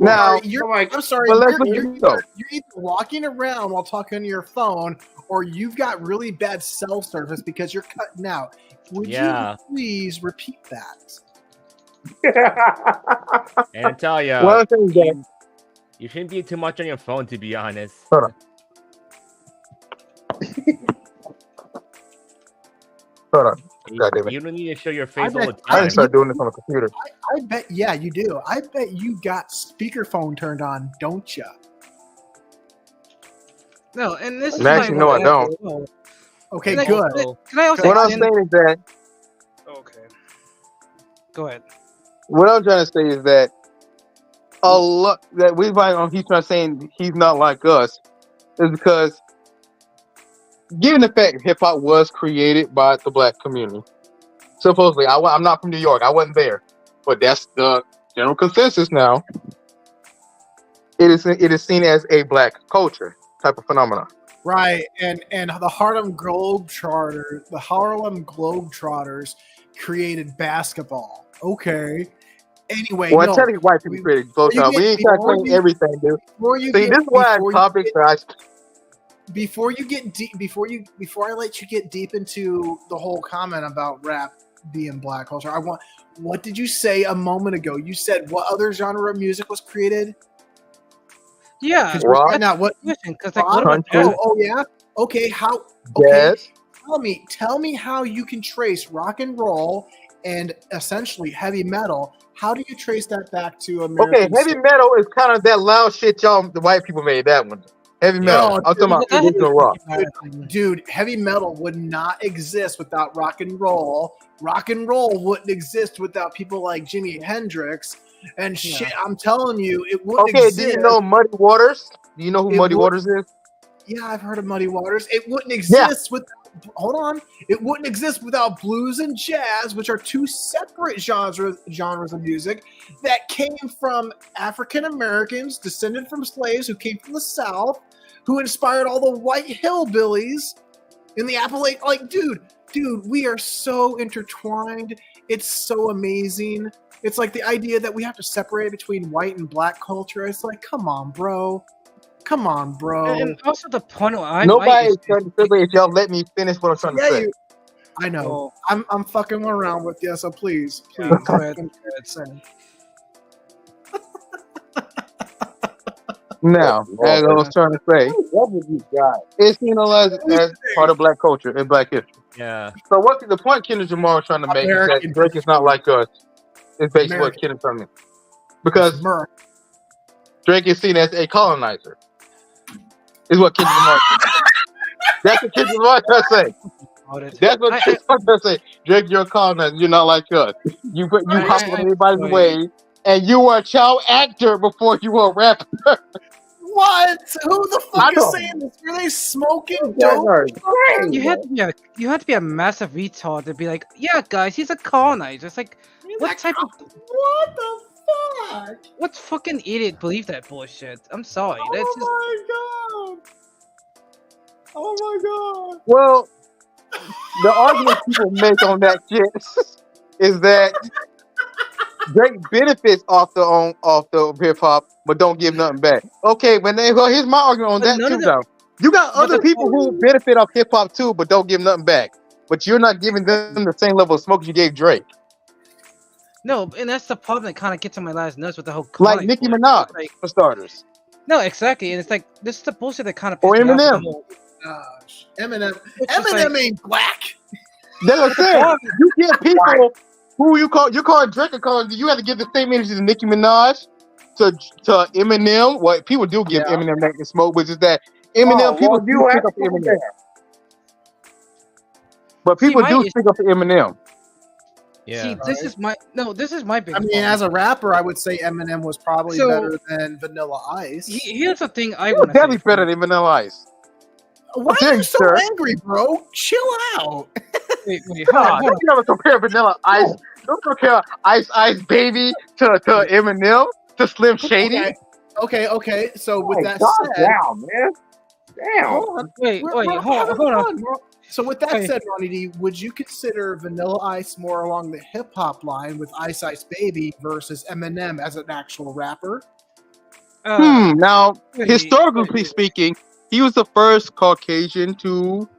Now, I'm sorry. You're either walking around while talking on your phone, or you've got really bad cell service because you're cutting out. Would you please repeat that? And I tell you, Well, you shouldn't be too much on your phone, to be honest. Hold on. You don't need to show your face all the time. I didn't start doing this on the computer. I bet, yeah, you do. I bet you got speakerphone turned on, don't you? No, and this is Actually, no, I don't. Okay, Can good. Can I also What I'm saying is that. Okay. Go ahead. What I'm trying to say is that a lot that we find on he's trying to saying he's not like us is because given the fact hip hop was created by the black community, supposedly I'm not from New York, I wasn't there, but that's the general consensus now. It is seen as a black culture type of phenomenon. Right, and the Harlem Globetrotters created basketball. Okay. Anyway, well, I tell you white people created Globetrotters. We ain't trying to claim everything, dude. See, this is why topics are. Before you get deep, before I let you get deep into the whole comment about rap being black culture, what did you say a moment ago? You said what other genre of music was created? Yeah, rock. Now what? Because like, what about oh yeah. Okay, how? Okay, yes. Tell me how you can trace rock and roll and essentially heavy metal. How do you trace that back to American? Okay, heavy metal is kind of that loud shit the white people made that one. Heavy metal. I'm talking about traditional rock. Dude, heavy metal would not exist without rock and roll. Rock and roll wouldn't exist without people like Jimi Hendrix. And shit, I'm telling you, it wouldn't exist. Do you know Muddy Waters? Do you know who Muddy Waters is? Yeah, I've heard of Muddy Waters. It wouldn't exist without hold on. It wouldn't exist without blues and jazz, which are two separate genres of music that came from African Americans descended from slaves who came from the South, who inspired all the white hillbillies in the Appalachian. Like, dude, we are so intertwined. It's so amazing. It's like the idea that we have to separate between white and black culture. It's like, come on, bro. And also the point Nobody is trying to separate. Y'all let me finish what I'm trying to say. I know. I'm fucking around with you, so please. Go ahead. Now, as I was trying to say, it's as part of black culture and black history. Yeah. So what the point Kendrick Lamar was trying to make is that Drake is not like us. It's basically what Kendrick's trying to make. Because Drake is seen as a colonizer. Is what Kendrick Lamar That's what Kendrick Lamar trying to say. That's what Kendrick Lamar trying to say. Drake, you're a colonizer. You're not like us. You hop on everybody's way. And you were a child actor before you were a rapper. What? Who the fuck is saying this? Were they smoking dope? You had to be a massive retard to be like, yeah, guys, he's a colonizer. It's like, what type of... What the fuck? What fucking idiot believed that bullshit? I'm sorry. Oh That's just... my god. Oh my god. Well, the argument people make on that shit is that Drake benefits off the hip hop, but don't give nothing back. Okay, here's my argument on that too. Though you got other people who benefit off hip hop too, but don't give nothing back. But you're not giving them the same level of smoke you gave Drake. No, and that's the problem that kind of gets on my last nerves with the whole like Nicki Minaj, for starters. No, exactly, and it's like this is the bullshit that kind of. Or Eminem. Gosh, Eminem ain't black. That's what I'm saying. You get people who you call Drake, you have to give the same energy to Nicki Minaj, to Eminem. What people do give Eminem that smoke, which is that Eminem people do stick up for Eminem. But people do stick up for Eminem. Yeah. See, this is my big. I mean, as a rapper, I would say Eminem was probably better than Vanilla Ice. Here's the thing I want to definitely better than Vanilla Ice. Why are you so angry, bro? Chill out. Wait, don't never compare Vanilla Ice. Don't compare Ice Baby to Eminem, to Slim Shady. Okay. So with that said, down, man. Damn. Hold on. So with that said, Ronnie D, would you consider Vanilla Ice more along the hip hop line with Ice Baby versus Eminem as an actual rapper? Now, historically speaking, he was the first Caucasian to,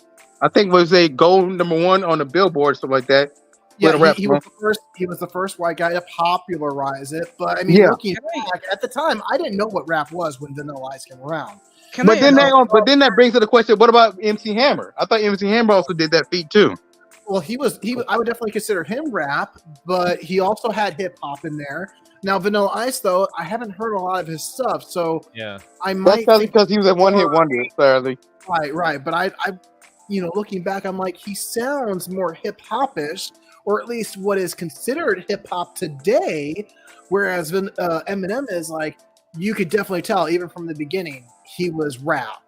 I think, was a gold #1 on the Billboard, something like that. Yeah, he was the first white guy to popularize it. But I mean, looking back at the time, I didn't know what rap was when Vanilla Ice came around. But then that brings to the question: what about MC Hammer? I thought MC Hammer also did that feat too. Well, he I would definitely consider him rap, but he also had hip hop in there. Now, Vanilla Ice, though, I haven't heard a lot of his stuff, so I might. That's because he was a one-hit wonder, sadly. Right. But I, looking back, I'm like, he sounds more hip hopish, or at least what is considered hip hop today. Whereas Eminem is like, you could definitely tell even from the beginning he was rap.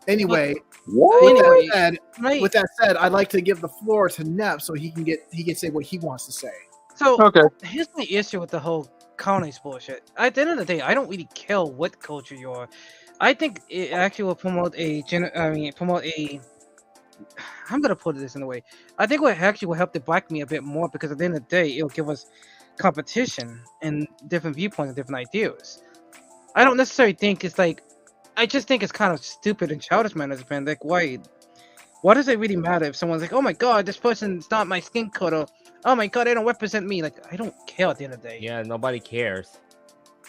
Anyway, with that said, I'd like to give the floor to Neff so he can say what he wants to say. So here's my issue with the whole colonies bullshit. At the end of the day, I don't really care what culture you are. I think it actually will promote I'm gonna put this in a way. I think what actually will help the black me a bit more because at the end of the day, it'll give us competition and different viewpoints and different ideas. I don't necessarily think it's like. I just think it's kind of stupid and childish management. Like, why does it really matter if someone's like, oh my god, this person's not my skin color? Oh my god, they don't represent me. Like, I don't care at the end of the day. Yeah, nobody cares.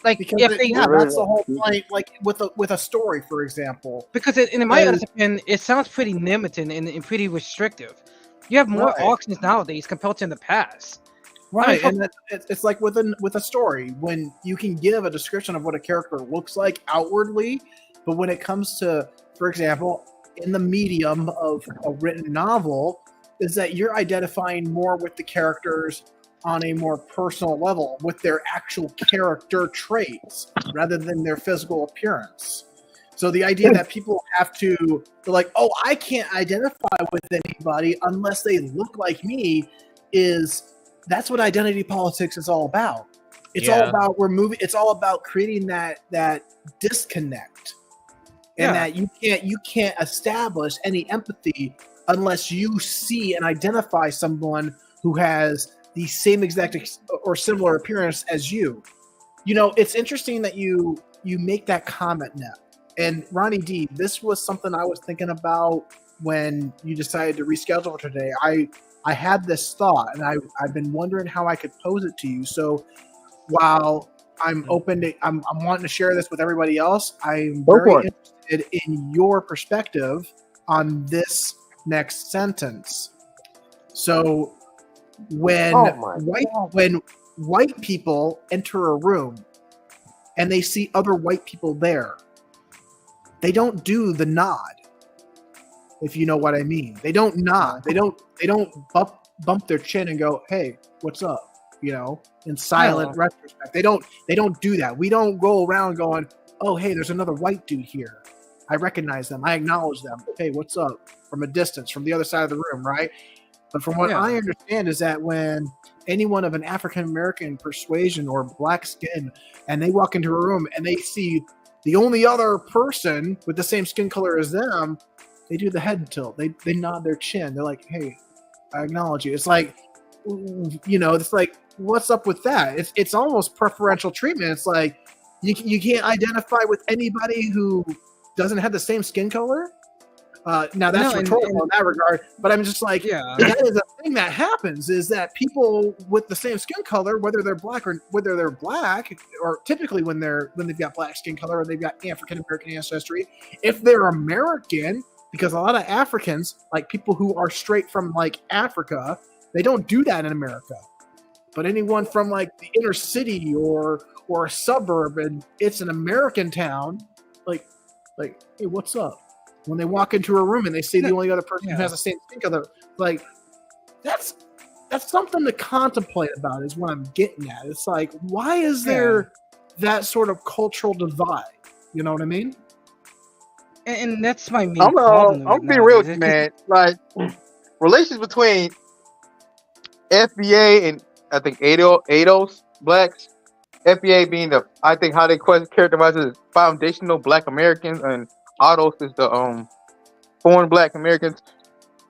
Like, that's the whole point. Like, with a story, for example. Because in my opinion, it sounds pretty limiting and pretty restrictive. You have more options nowadays compared to in the past. Right, and it's like with a story, when you can give a description of what a character looks like outwardly, but when it comes to, for example, in the medium of a written novel, is that you're identifying more with the characters on a more personal level, with their actual character traits, rather than their physical appearance. So the idea that people have to, they're like, oh, I can't identify with anybody unless they look like me, that's what identity politics is all about. It's all about it's all about creating that disconnect, and that you can't establish any empathy unless you see and identify someone who has the same exact or similar appearance as you. You know, it's interesting that you make that comment now. And Ronnie D, this was something I was thinking about when you decided to reschedule today. I had this thought, and I've been wondering how I could pose it to you. So while I'm open to, I'm wanting to share this with everybody else, I'm very interested in your perspective on this next sentence. So when white people enter a room and they see other white people there, they don't do the nod, if you know what I mean. They don't nod. They don't bump their chin and go, "Hey, what's up?" You know, in silent retrospect. They don't do that. We don't go around going, "Oh, hey, there's another white dude here. I recognize them. I acknowledge them. Hey, what's up?" From a distance, from the other side of the room, right? But from what I understand is that when anyone of an African American persuasion or black skin, and they walk into a room and they see the only other person with the same skin color as them, they do the head tilt. They nod their chin. They're like, "Hey, I acknowledge you." It's like, you know, it's like, what's up with that? It's almost preferential treatment. It's like you can't identify with anybody who doesn't have the same skin color. Now that's rhetorical in that regard, but I'm just like, that is a thing that happens, is that people with the same skin color, whether they're black, or typically when they've got black skin color or they've got African American ancestry, if they're American, because a lot of Africans, like people who are straight from like Africa, they don't do that in America. But anyone from like the inner city or a suburb, and it's an American town, like, hey, what's up? When they walk into a room and they see the only other person who has the same skin color, like that's something to contemplate about, is what I'm getting at. It's like, why is there that sort of cultural divide? You know what I mean? And that's my main problem. I'm being real with you, man. Like, relations between FBA and I think ADOS blacks, FBA being I think how they characterize it as foundational black Americans, and ADOS is the foreign black Americans.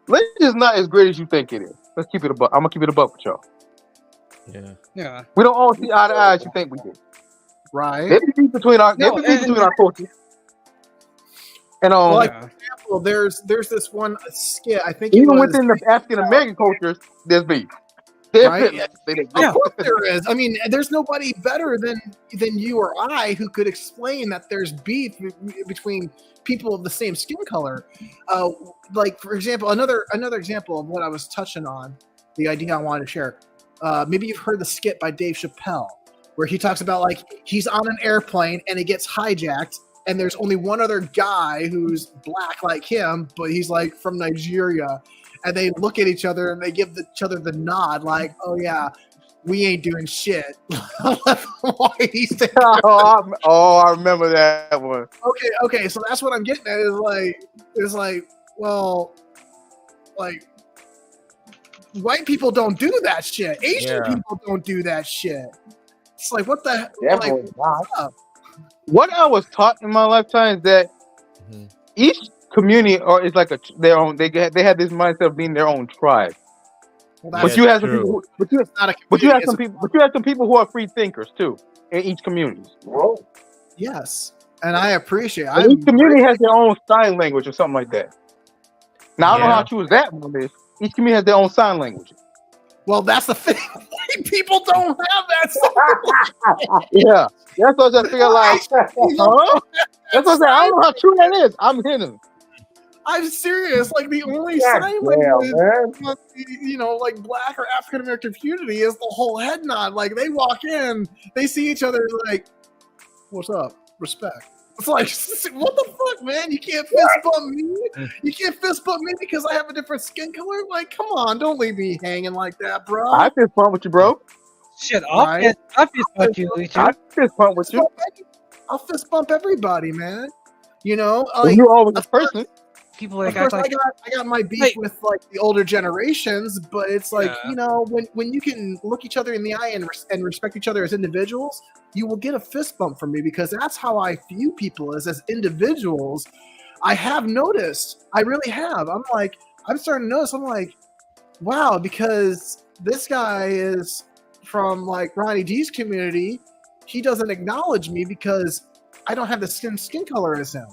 Religion is not as great as you think it is. Let's keep it above. I'm gonna keep it above with y'all. Yeah. We don't all see eye to eye as you think we do. Right. Maybe between our cultures. And like, for example, there's this one skit. I think even within the African American cultures, there's beef. Right? Of course there is. I mean, there's nobody better than you or I who could explain that there's beef between people of the same skin color. Like, for example, another example of what I was touching on, the idea I wanted to share. Maybe you've heard the skit by Dave Chappelle, where he talks about, like, he's on an airplane and it gets hijacked, and there's only one other guy who's black like him, but he's like from Nigeria. And they look at each other and they give each other the nod, like, "Oh yeah, we ain't doing shit." I remember that one. Okay, so that's what I'm getting at. Is like, well, like, white people don't do that shit. Asian people don't do that shit. It's like, what the hell? What I was taught in my lifetime is that each community is like their own. They have this mindset of being their own tribe. Well, but you have some people. But you have some people who are free thinkers too in each community. Yes, and I appreciate. Each community has their own sign language or something like that. Now I don't know how true that one is. Each community has their own sign language. Well, that's the thing. White people don't have that. Yeah, that's what I figure. Like, that's what I say. I don't know how true that is. I'm hitting. I'm serious. Like, the only sign language, you know, like black or African American community is the whole head nod. Like, they walk in, they see each other, like, "What's up? Respect." It's like, what the fuck, man? You can't fist bump me. You can't fist bump me because I have a different skin color. Like, come on, don't leave me hanging like that, bro. I fist bump with you, bro. Shit, I'll fist bump you, Luigi. I fist bump with you. I'll fist bump everybody, man. You know, Well, like you're always a person. People of like course, act like I got my beef Hey. with like the older generations, but it's like Yeah. you know when you can look each other in the eye and respect each other as individuals, you will get a fist bump from me because that's how I view people as individuals. I have noticed, I really have. I'm starting to notice. I'm like, wow, because this guy is from like Ronnie D's community, he doesn't acknowledge me because I don't have the skin color as him,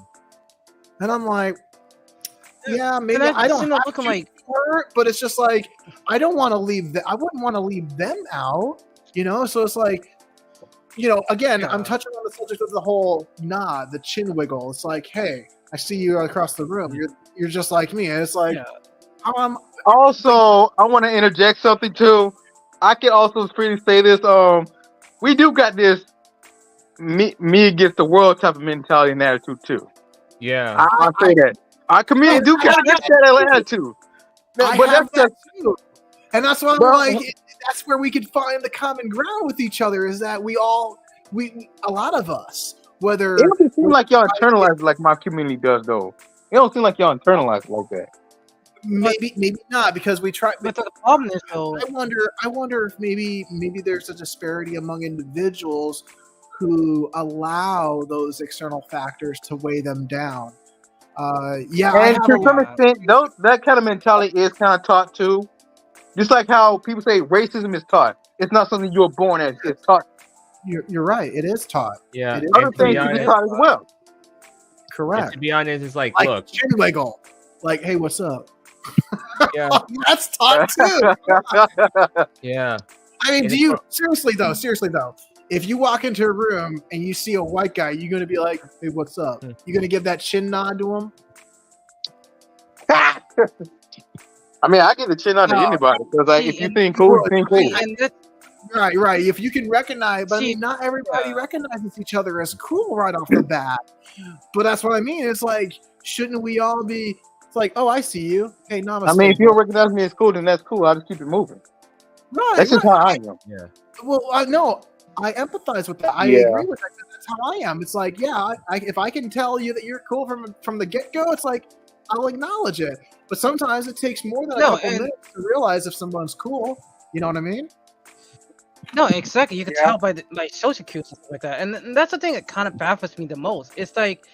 and I'm like. Yeah, maybe I don't have looking to like for it, but it's just like I don't want to leave. I wouldn't want to leave them out, you know. So it's like, you know, again, I'm touching on the subject of the whole nod, the chin wiggle. It's like, hey, I see you across the room. You're just like me, and it's like, Also, I want to interject something too. I can also freely say this. We do got this me against the world type of mentality and attitude too. Yeah, I say that. Our community do got that attitude. I But have that's that too. And that's why I'm Well, like, that's where we could find the common ground with each other. Is that we a lot of us, whether it doesn't seem like y'all internalize it like my community does, though. It don't seem like y'all internalize it like that. maybe not because we try. But the problem is though, I wonder if maybe there's a disparity among individuals who allow those external factors to weigh them down. Yeah, I And have to a some extent, that kind of mentality is kind of taught too. Just like how people say racism is taught. It's not something you're born as. It's taught. You're right. It is taught. yeah. It is. Other And to be things can be honest, taught as well. Correct. to be honest, it's like, Like look, chin wiggle. Like, hey, what's up? yeah, That's taught too. yeah. I mean, And do it's you seriously though? If you walk into a room and you see a white guy, you're gonna be like, "Hey, what's up?" You're gonna give that chin nod to him. I mean, I give the chin out to No. anybody because like, if you think cool, you think cool. and that, Right. If you can recognize, but I See, mean, not everybody recognizes each other as cool right off the bat. But that's what I mean. It's like, shouldn't we all be? It's like, oh, I see you. Hey, namaste. I mean, if you don't recognize me as cool, then that's cool. I'll just keep it moving. Right. That's just how I am. Yeah. Well, I know. I empathize with that. I Yeah. agree with that. That's how I am. It's like, yeah, if I can tell you that you're cool from the get go, it's like I'll acknowledge it. But sometimes it takes more than a couple minutes to realize if someone's cool. You know what I mean? no, exactly. You can tell by the like social cues and stuff like that, and that's the thing that kind of baffles me the most. It's like,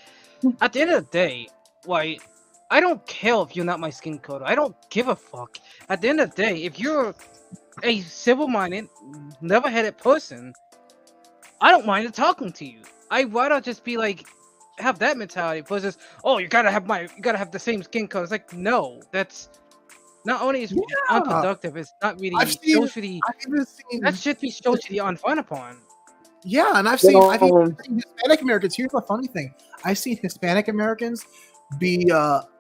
at the end of the day, like, I don't care if you're not my skin color. I don't give a fuck. At the end of the day, if you're a civil-minded, level-headed person, I don't mind talking to you. I'd rather just be like, have that mentality versus, oh, you gotta have the same skin color. It's like, no, that's not only is unproductive, it's not really socially. That should be socially unfun upon. Yeah, and I've seen Hispanic Americans. Here's the funny thing: I've seen Hispanic Americans be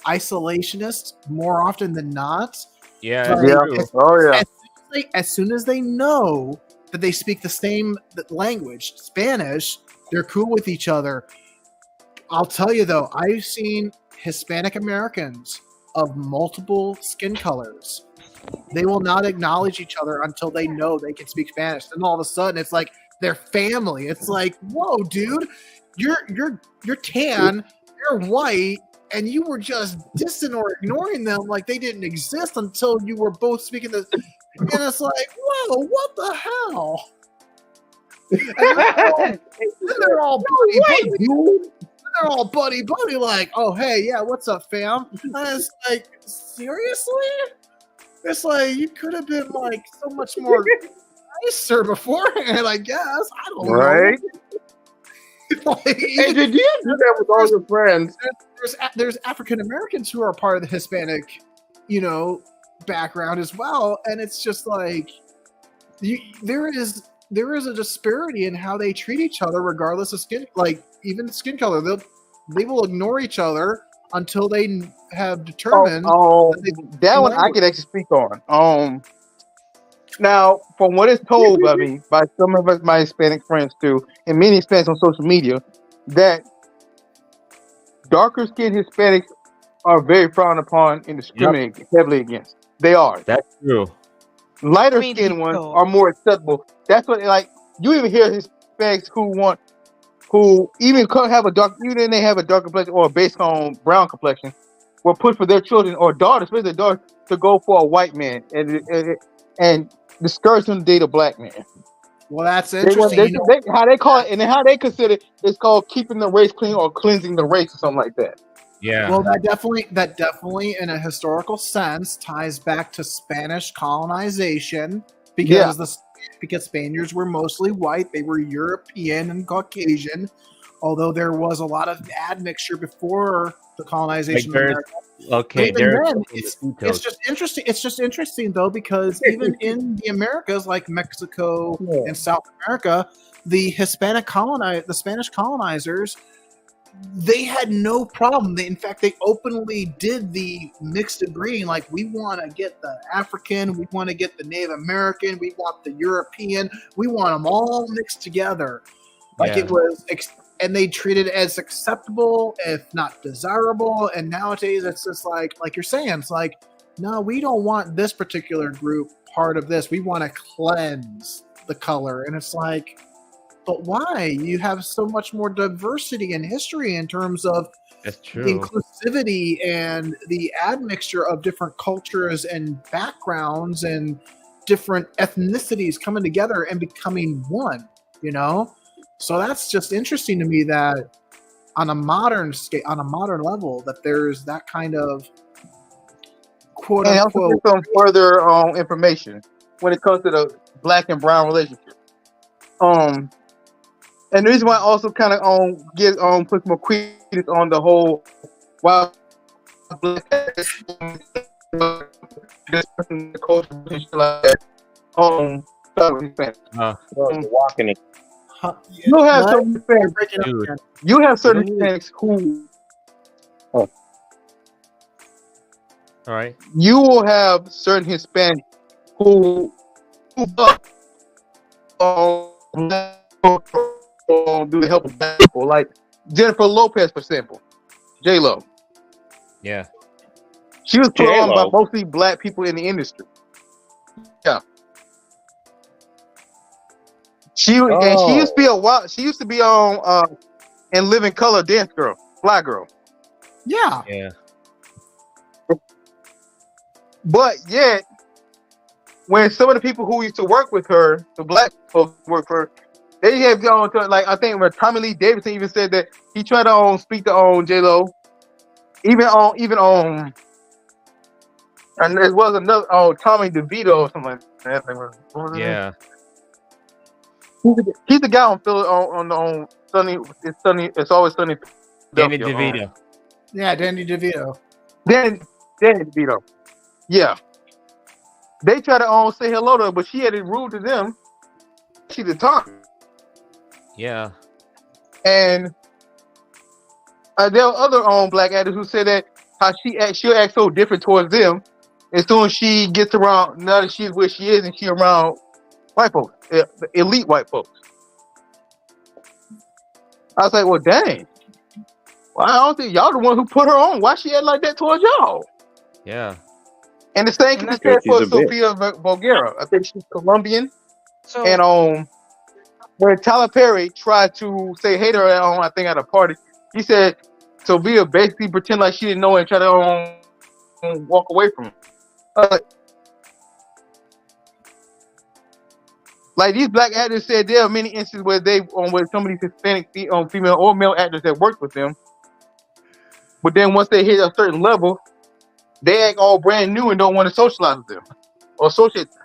isolationist more often than not. Yeah. As soon as they know that they speak the same language, Spanish, they're cool with each other. I'll tell you though, I've seen Hispanic Americans of multiple skin colors. They will not acknowledge each other until they know they can speak Spanish. Then all of a sudden, it's like their family. It's like, whoa, dude, you're tan, you're white, and you were just distant or ignoring them like they didn't exist until you were both speaking the. And it's like, whoa, what the hell? And they're all buddy, dude. They're all buddy, like, oh, hey, yeah, what's up, fam? And it's like, seriously? It's like, you could have been, like, so much more nicer beforehand, I guess. I don't know. Like, Hey, did you do that with all your friends? There's African Americans who are part of the Hispanic, background as well, and it's just like, there is a disparity in how they treat each other, regardless of skin, like even skin color. They will ignore each other until they have determined. That one I can actually speak on. Now, from what is told by me, by some of my Hispanic friends too, and many Hispanics on social media, that darker skinned Hispanics are very frowned upon and discriminated heavily against. They are. That's true. Lighter skinned ones are more acceptable. That's what, like, you even hear Hispanics who want who even have a dark, even they have a dark complexion or a based on brown complexion, will push for their children or daughters, especially daughters, to go for a white man and discourage them to date a black man. Well, that's interesting. How they call it, and then how they consider it's called keeping the race clean or cleansing the race or something like that. Yeah. Well, that definitely, in a historical sense, ties back to Spanish colonization because because Spaniards were mostly white, they were European and Caucasian. Although there was a lot of admixture before the colonization of America. Okay, it's just interesting. It's just interesting though, because even in the Americas, like Mexico and South America, the Spanish colonizers, they had no problem. In fact, they openly did the mixed breeding. Like, we want to get the African, we want to get the Native American, we want the European, we want them all mixed together. Like it was. And they treat it as acceptable, if not desirable. And nowadays, it's just like you're saying, it's like, no, we don't want this particular group part of this. We want to cleanse the color. And it's like, but why? You have so much more diversity in history in terms of the inclusivity and the admixture of different cultures and backgrounds and different ethnicities coming together and becoming one, you know? So that's just interesting to me that on a modern scale, on a modern level, that there's that kind of quote unquote. And some further information when it comes to the black and brown relationship. And the reason why I also kind of put some more credence on the whole while black walking it. You have certain Hispanics. You have certain Hispanics who. All right. You will have certain Hispanics who do the help of black people, like Jennifer Lopez, for example, J-Lo. Yeah. She was put on by mostly black people in the industry. Yeah. She used to be she used to be on in Living Color Dance Girl, Fly Girl. Yeah. Yeah. But yet, when some of the people who used to work with her, the black folks who work for her, they have gone to, like, I think when Tommy Lee Davidson even said that he tried to speak to J-Lo, even on and there was another Tommy DeVito or something like that. Yeah. He's the guy on Sunny. It's Always Sunny. Danny DeVito. Yeah, Danny DeVito. Danny DeVito. Yeah. They try to say hello to her, but she had it rude to them. She did talk. Yeah. And there are other black actors who said that how she'll act so different towards them as soon as she gets around, now that she's where she is and she around white folks, elite white folks. I was like, well, dang. Well, I don't think y'all the one who put her on. Why she act like that towards y'all? Yeah. And the same can be said for Sofia Vergara. I think she's Colombian. So, and when Tyler Perry tried to say hey to her I think at a party, he said Sofia basically pretend like she didn't know and try to walk away from him. Like these black actors said, there are many instances where where some of these Hispanic female or male actors that worked with them, but then once they hit a certain level, they act all brand new and don't want to socialize with them or associate them.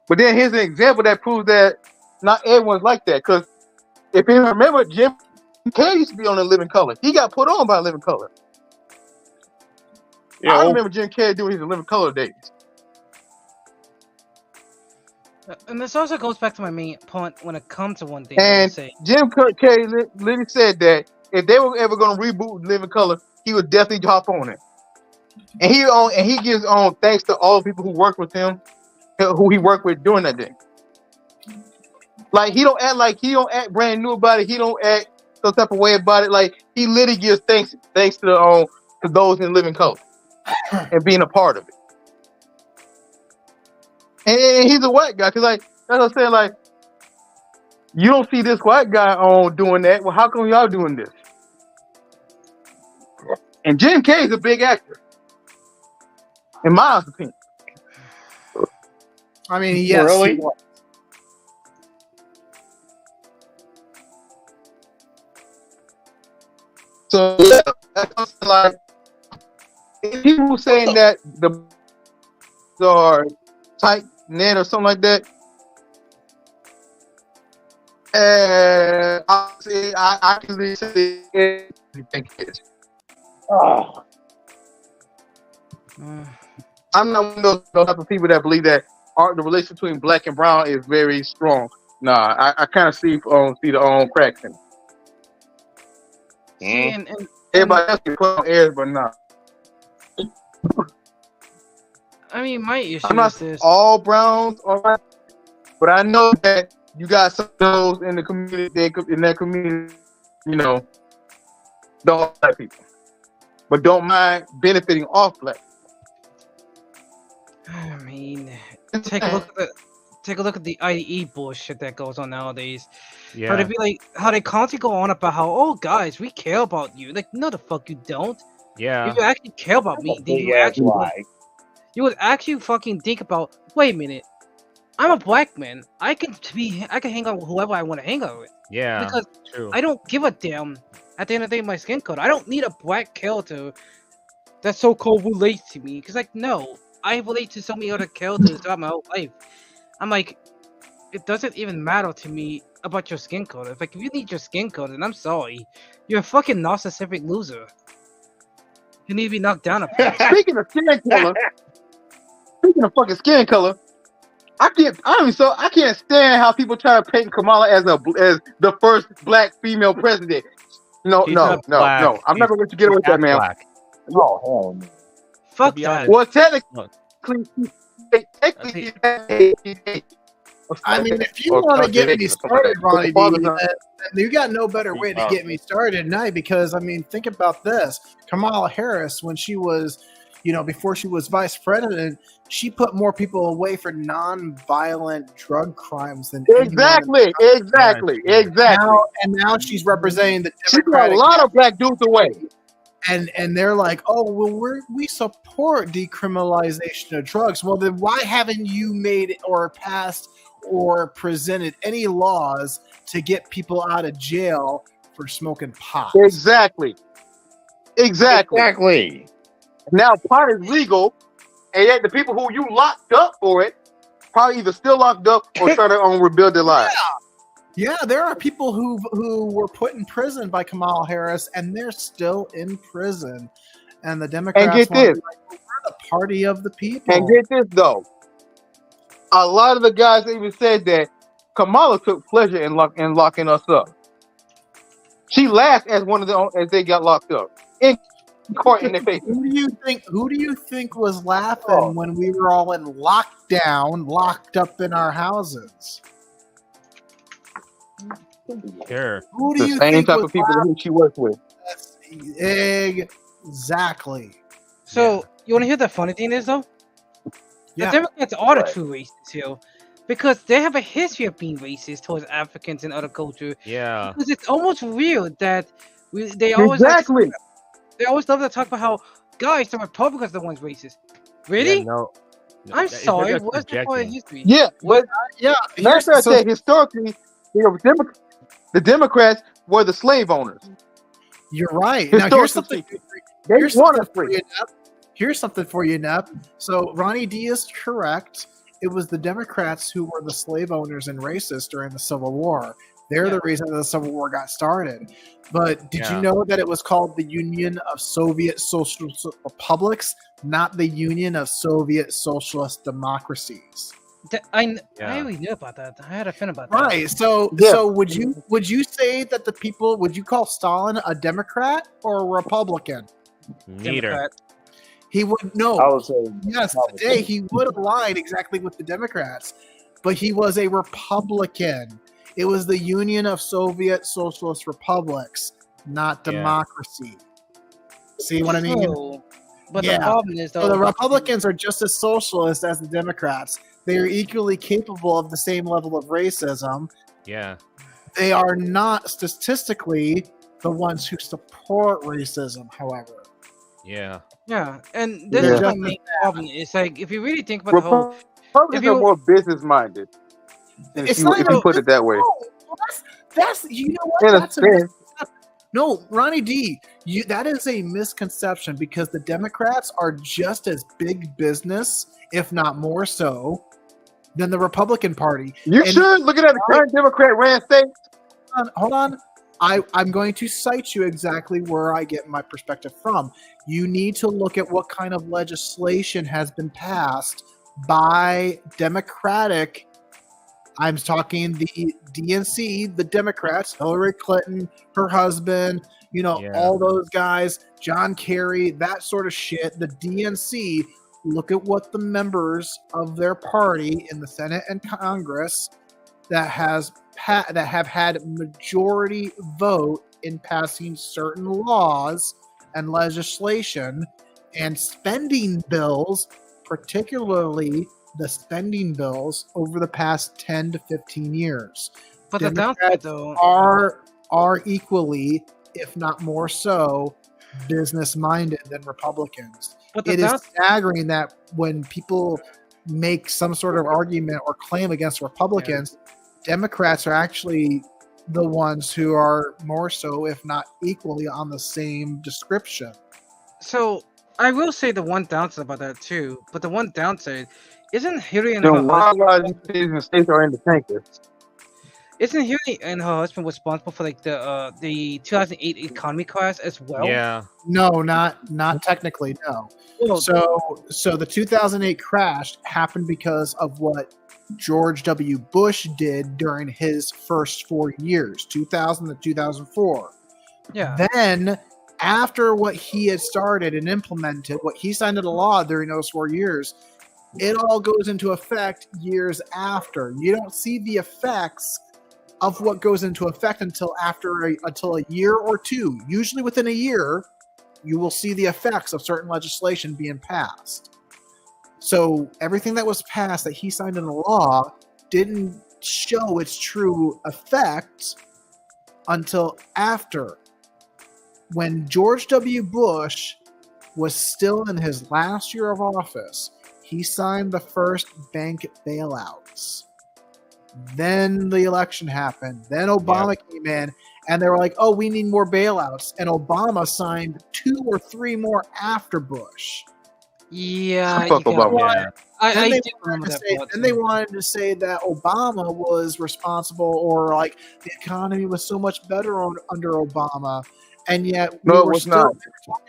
But then here's an example that proves that not everyone's like that. Because if you remember, Jim Carrey used to be on The Living Color. He got put on by Living Color. Yeah, I remember Jim Carrey doing his Living Color days. And this also goes back to my main point when it comes to one thing. And Jim Carrey literally said that if they were ever going to reboot Living Color, he would definitely hop on it. And he gives thanks to all the people who worked with him, who he worked with during that day. Like he don't act brand new about it. He don't act some type of way about it. Like he literally gives thanks to those in Living Color and being a part of it. And he's a white guy, because like what I'm saying. Like, you don't see this white guy on doing that. Well, how come y'all doing this? And Jim K is a big actor, in my opinion. I mean, yes. Really? he was. So yeah, that's like people saying that the are tight knit or something like that. And I can say it. Oh. I'm not one of those type of people that believe that the relation between black and brown is very strong. Nah, I kind of see the Crackdown. And Everybody else can put on airs, but not. I mean, my issue I'm not is this. all browns, all right, but I know that you got some of those in the community, in that community, you know, don't black people, but don't mind benefiting off black. I mean, take a look at the IDE bullshit that goes on nowadays. Yeah. How they be like, how they constantly go on about how, oh guys, we care about you. Like, no, the fuck you don't. Yeah. If you actually care about me, then you would actually fucking think about. Wait a minute, I'm a black man. I can hang out with whoever I want to hang out with. Yeah. Because true. I don't give a damn. At the end of the day, my skin color. I don't need a black character that so-called relates to me. Because like, no, I relate to so many other characters throughout my whole life. I'm like, it doesn't even matter to me about your skin color. Like, if you need your skin color, then I'm sorry, you're a fucking narcissistic loser. You need to be knocked down a peg. Speaking of fucking skin color, I can't stand how people try to paint Kamala as the first black female president. No. I'm not gonna let you get away with that, man. Oh hell no. Fuck that. Well, technically, I mean, if you want to get me started, Ronnie D, then you got no better way to get me started tonight, because, I mean, think about this. Kamala Harris, when she was, before she was vice president, she put more people away for non-violent drug crimes than exactly. Now she's representing the Democratic. She put a lot of black dudes away. And they're like, oh, well, we support decriminalization of drugs. Well, then why haven't you made or passed or presented any laws to get people out of jail for smoking pot? Exactly. Now pot is legal, and yet the people who you locked up for it probably either still locked up or trying to rebuild their lives. Yeah, there are people who were put in prison by Kamala Harris, and they're still in prison. And the Democrats and get this, we're the party of the people. And get this though, a lot of the guys even said that Kamala took pleasure in locking us up. She laughed as one of them as they got locked up in court in their face. Who do you think was laughing when we were all in lockdown, locked up in our houses? Sure. Who do the you same think type was of people who she worked with? Exactly. So you want to hear the funny thing is though? The Democrats are the true racists here, because they have a history of being racist towards Africans and other culture. Yeah. Because it's almost weird that they always they always love to talk about how guys, the Republicans are the ones racist. Really? Yeah, no. I'm sorry. What's the part of history? Yeah, but that's what I said. Historically, the Democrats were the slave owners. You're right. Now here's something. Here's something for you, Nep. So Ronnie D is correct. It was the Democrats who were the slave owners and racists during the Civil War. They're the reason that the Civil War got started. But did you know that it was called the Union of Soviet Socialist Republics, not the Union of Soviet Socialist Democracies? I already knew about that. I had a feeling about that. Right. So would you say that would you call Stalin a Democrat or a Republican? Neither. Democrat. He would no. I would say yes. Today he would have aligned exactly with the Democrats, but he was a Republican. It was the Union of Soviet Socialist Republics, not democracy. See what I mean? But the problem is, though, so the Republicans are just as socialist as the Democrats. they are equally capable of the same level of racism. Yeah. They are not statistically the ones who support racism, however. Yeah. Yeah, and this They're is my just main problem. It's like if you really think about the whole, Republicans if you- are more business minded. It's If not you even put it that way. No, well, that's you know what? In a That's a sense. misconception. No, Ronnie D, that is a misconception because the Democrats are just as big business, if not more so, than the Republican Party. You And sure? Looking at the current Democrat ran states. hold on. I'm going to cite you exactly where I get my perspective from. You need to look at what kind of legislation has been passed by Democratic. I'm talking the DNC, the Democrats, Hillary Clinton, her husband, all those guys, John Kerry, that sort of shit. The DNC, look at what the members of their party in the Senate and Congress that have had majority vote in passing certain laws and legislation and spending bills, particularly the spending bills over the past 10 to 15 years. But the downside, though, are equally, if not more so, business-minded than Republicans. But It is staggering that when people make some sort of argument or claim against Republicans, Democrats are actually the ones who are more so, if not equally, on the same description. So I will say the one downside about that too. But the one downside isn't Hillary and Then her why husband. a lot of these cities and states are in the tanker? Isn't Hillary and her husband responsible for like the 2008 economy crash as well? Yeah. No, not technically. No. So the 2008 crash happened because of what George W. Bush did during his first 4 years, 2000 to 2004. Yeah. Then, after what he had started and implemented, what he signed into law during those 4 years, it all goes into effect years after. You don't see the effects of what goes into effect until a year or two. Usually within a year, you will see the effects of certain legislation being passed. So everything that was passed that he signed into law didn't show its true effect until after. When George W. Bush was still in his last year of office, he signed the first bank bailouts. Then the election happened. Then Obama came in, and they were like, "Oh, we need more bailouts." And Obama signed 2 or 3 more after Bush. Yeah. Fuck Obama. Then they wanted to say that Obama was responsible, or like the economy was so much better under Obama, and yet No, it was not.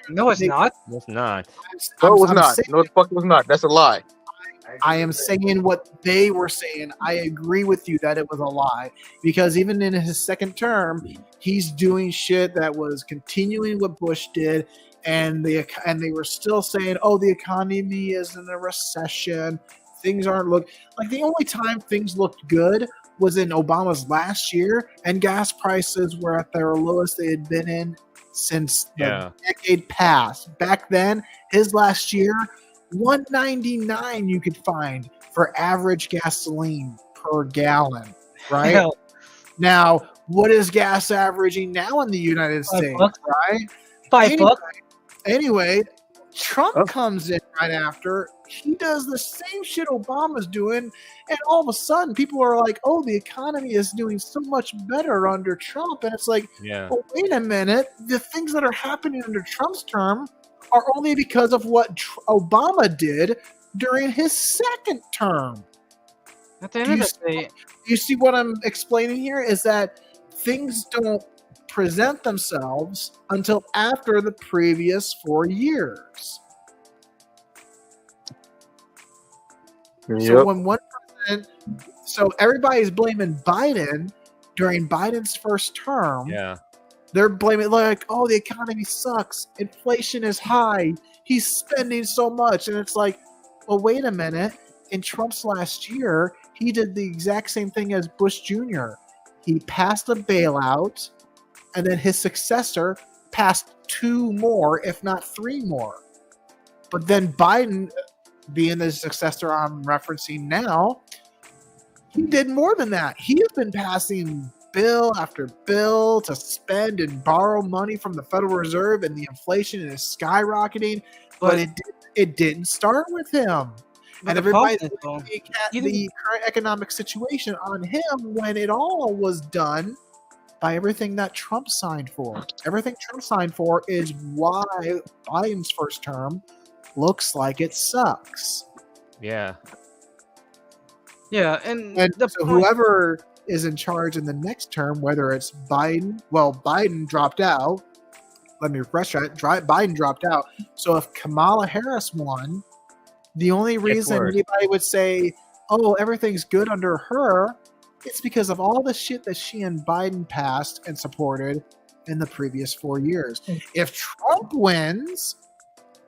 No, it's not. It's not. No, it was not. No, the fuck it was not. That's a lie. I am saying what they were saying. I agree with you that it was a lie, because even in his second term, he's doing shit that was continuing what Bush did, and they were still saying, "Oh, the economy is in a recession. Things aren't like the only time things looked good was in Obama's last year, and gas prices were at their lowest they had been in since the decade past. Back then, his last year, $1.99 you could find for average gasoline per gallon, right? Hell. Now, what is gas averaging now in the United States, right? $5. Anyway, Trump comes in right after. He does the same shit Obama's doing, and all of a sudden, people are like, "Oh, the economy is doing so much better under Trump," and it's like, "Well, wait a minute. The things that are happening under Trump's term are only because of what Obama did during his second term." At the end of the day, you see what I'm explaining here is that things don't present themselves until after the previous 4 years. So when 1%, so everybody's blaming Biden during Biden's first term. Yeah. They're blaming like, "Oh, the economy sucks. Inflation is high. He's spending so much." And it's like, well, wait a minute. In Trump's last year, he did the exact same thing as Bush Jr. He passed a bailout, and then his successor passed 2 more, if not 3 more. But then Biden being the successor I'm referencing now, he did more than that. He has been passing bill after bill to spend and borrow money from the Federal Reserve, and the inflation is skyrocketing. But it didn't start with him. And everybody the current economic situation on him when it all was done by everything that Trump signed for. Everything Trump signed for is why Biden's first term looks like it sucks. Yeah. Yeah, and so whoever is in charge in the next term, whether it's Biden, Biden dropped out. Let me refresh that. Biden dropped out. So if Kamala Harris won, the only reason anybody would say, "Oh, everything's good under her," it's because of all the shit that she and Biden passed and supported in the previous 4 years. If Trump wins,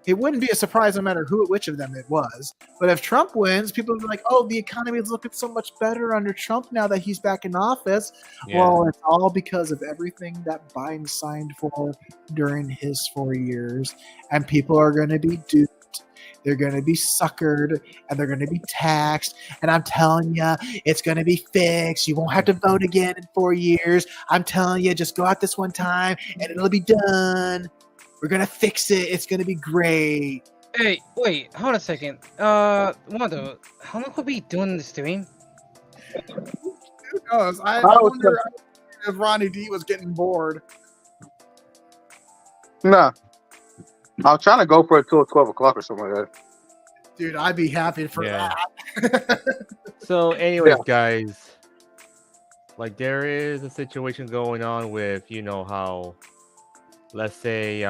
it wouldn't be a surprise no matter which of them it was. But if Trump wins, people would be like, "Oh, the economy is looking so much better under Trump now that he's back in office." Yeah. Well, it's all because of everything that Biden signed for during his 4 years. And people are going to be duped. They're going to be suckered, and they're going to be taxed. And I'm telling you, it's going to be fixed. You won't have to vote again in 4 years. I'm telling you, just go out this one time, and it'll be done. We're going to fix it. It's going to be great. Hey, wait, hold on a second. Wanda, how long will we be doing this stream? Who knows? I wonder if Ronnie D was getting bored. Nah. I was trying to go for it till 12 o'clock or something like that. Dude, I'd be happy for that. So, anyways, guys, like there is a situation going on with, you know, how, let's say,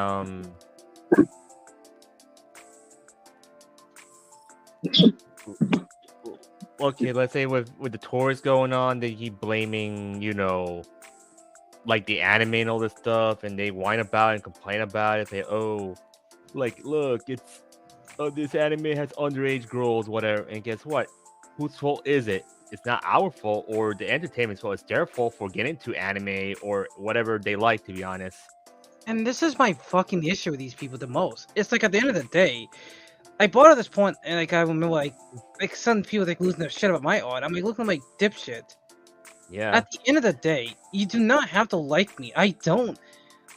okay, let's say with the tours going on, they keep blaming, you know, like the anime and all this stuff, and they whine about it and complain about it. Say, "Oh, like, look, it's this anime has underage girls, whatever." And guess what? Whose fault is it? It's not our fault or the entertainment's fault. It's their fault for getting into anime or whatever they like, to be honest. And this is my fucking issue with these people the most. It's like at the end of the day, I brought at this point, and like I remember, like some people like losing their shit about my art. I'm like looking like dipshit. Yeah. At the end of the day, you do not have to like me. I don't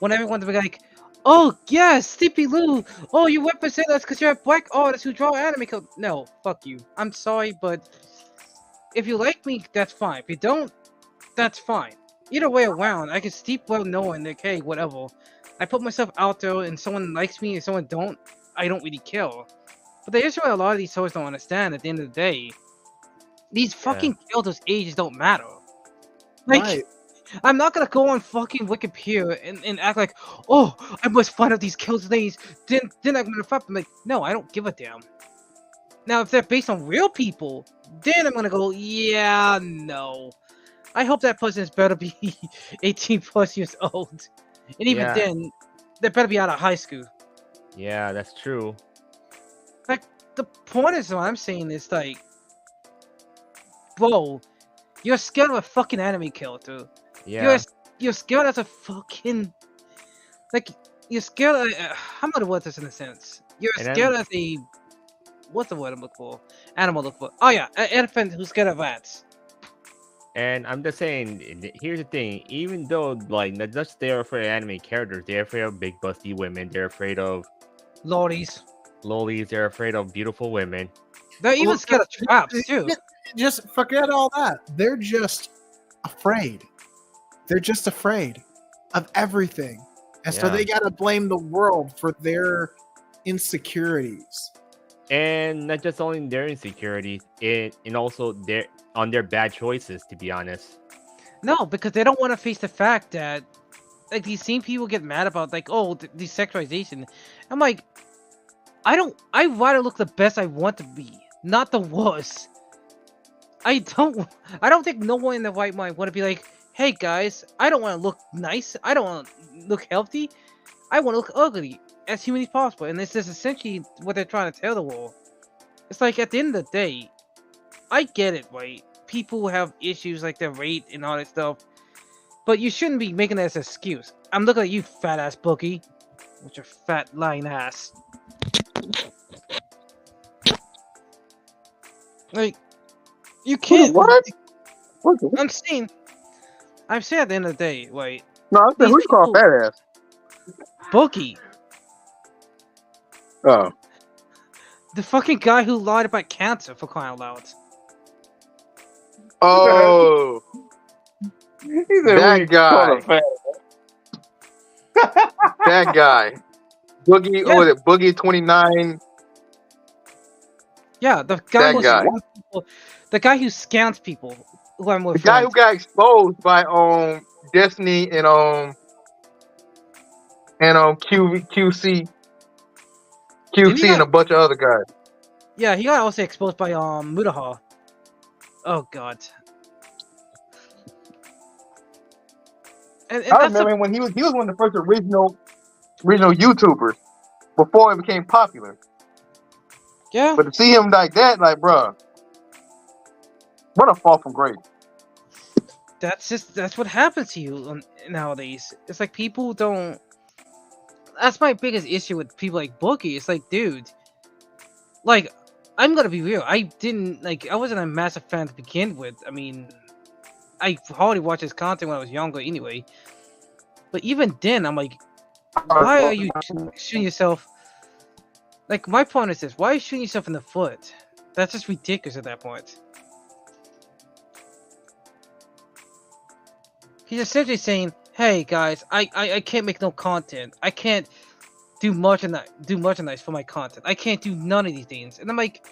want everyone to be like, "Oh yes, Sleepy Lou. Oh, you represent us because you're a black artist who draw anime." No, fuck you. I'm sorry, but if you like me, that's fine. If you don't, that's fine. Either way around, I can sleep well knowing that, hey, whatever. I put myself out there, and someone likes me, and someone don't. I don't really care. But the issue with a lot of these shows don't understand. At the end of the day, these fucking characters' ages don't matter. Like, right. I'm not gonna go on fucking Wikipedia and act like, "Oh, I must find out these kills' names. Then I'm gonna fuck them." Like, no, I don't give a damn. Now, if they're based on real people, then I'm gonna go, yeah, no. I hope that person better be 18 plus years old. And even then, they better be out of high school. Yeah, that's true. Like, the point is what I'm saying is like, bro, you're scared of a fucking anime character. Yeah. You're scared as a fucking, like, you're scared of, how am I to word this in a sense? You're scared as a, what's the word I'm looking for? Animal looking for. Oh yeah, an elephant who's scared of rats. And I'm just saying, here's the thing, even though, like, not just they're afraid of anime characters, they're afraid of big busty women, they're afraid of lolis, they're afraid of beautiful women. They're even scared of traps, too. Just forget all that. They're just afraid. They're just afraid of everything. And so they gotta blame the world for their insecurities. And not just only their insecurities, and also their bad choices, to be honest. No, because they don't want to face the fact that, like, these same people get mad about, like, oh, desexualization. I'm like, I'd rather look the best I want to be, not the worst. I don't think no one in their right mind want to be like, hey guys, I don't want to look nice, I don't want to look healthy, I want to look ugly as humanly possible. And this is essentially what they're trying to tell the world. It's like, at the end of the day, I get it, right? People have issues like their weight and all that stuff, but you shouldn't be making that as an excuse. I'm looking at you, fat ass bookie, with your fat lying ass. Like, you can't. What? I'm saying at the end of the day, like, No, I said, who's called fat ass? Boogie. Oh. The fucking guy who lied about cancer, for crying out loud. Oh. That guy. That guy. Boogie, Yeah. what was it? Boogie 29. Yeah, the guy That who guy. scams people. The guy who scams people. Who I'm The with. guy who got exposed by Destiny and QC and a bunch of other guys. Yeah, he got also exposed by Mudaha. Oh god. And I remember when he was one of the first original YouTubers before it became popular. Yeah. But to see him like that, like, bruh, what a fall from grace. That's what happens to you nowadays. It's like people don't. That's my biggest issue with people like Boogie. It's like, dude, like, I'm gonna be real. I wasn't a massive fan to begin with. I mean, I hardly watched his content when I was younger, anyway. But even then, I'm like, why are you shooting yourself? Like, my point is this: why are you shooting yourself in the foot? That's just ridiculous at that point. He's essentially saying, "Hey guys, I can't make no content. I can't do merchandise for my content. I can't do none of these things." And I'm like,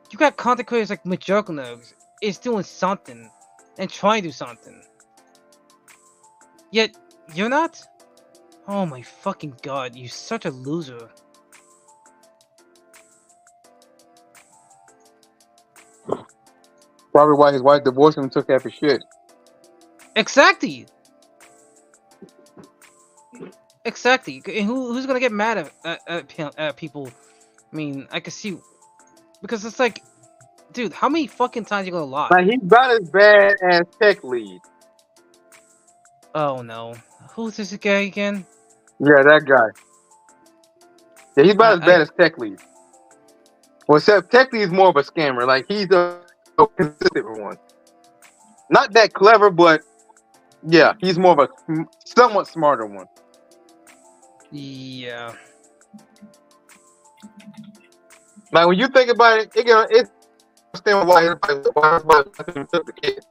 you got content creators like Majorkanogs is doing something and trying to do something. Yet you're not? Oh my fucking god, you're such a loser. Probably why his wife divorced him and took after shit. Exactly. Exactly. And who's gonna get mad at people? I mean, I can see, because it's like, dude, how many fucking times you gonna lie? Like, he's about as bad as Tech Lead. Oh no, who's this guy again? Yeah, that guy. Yeah, he's about as bad as Tech Lead. Well, except Tech Lead is more of a scammer. Like, he's a consistent one. Not that clever, but yeah, he's more of a somewhat smarter one. Yeah. Like, when you think about it, it's why everybody took the kid.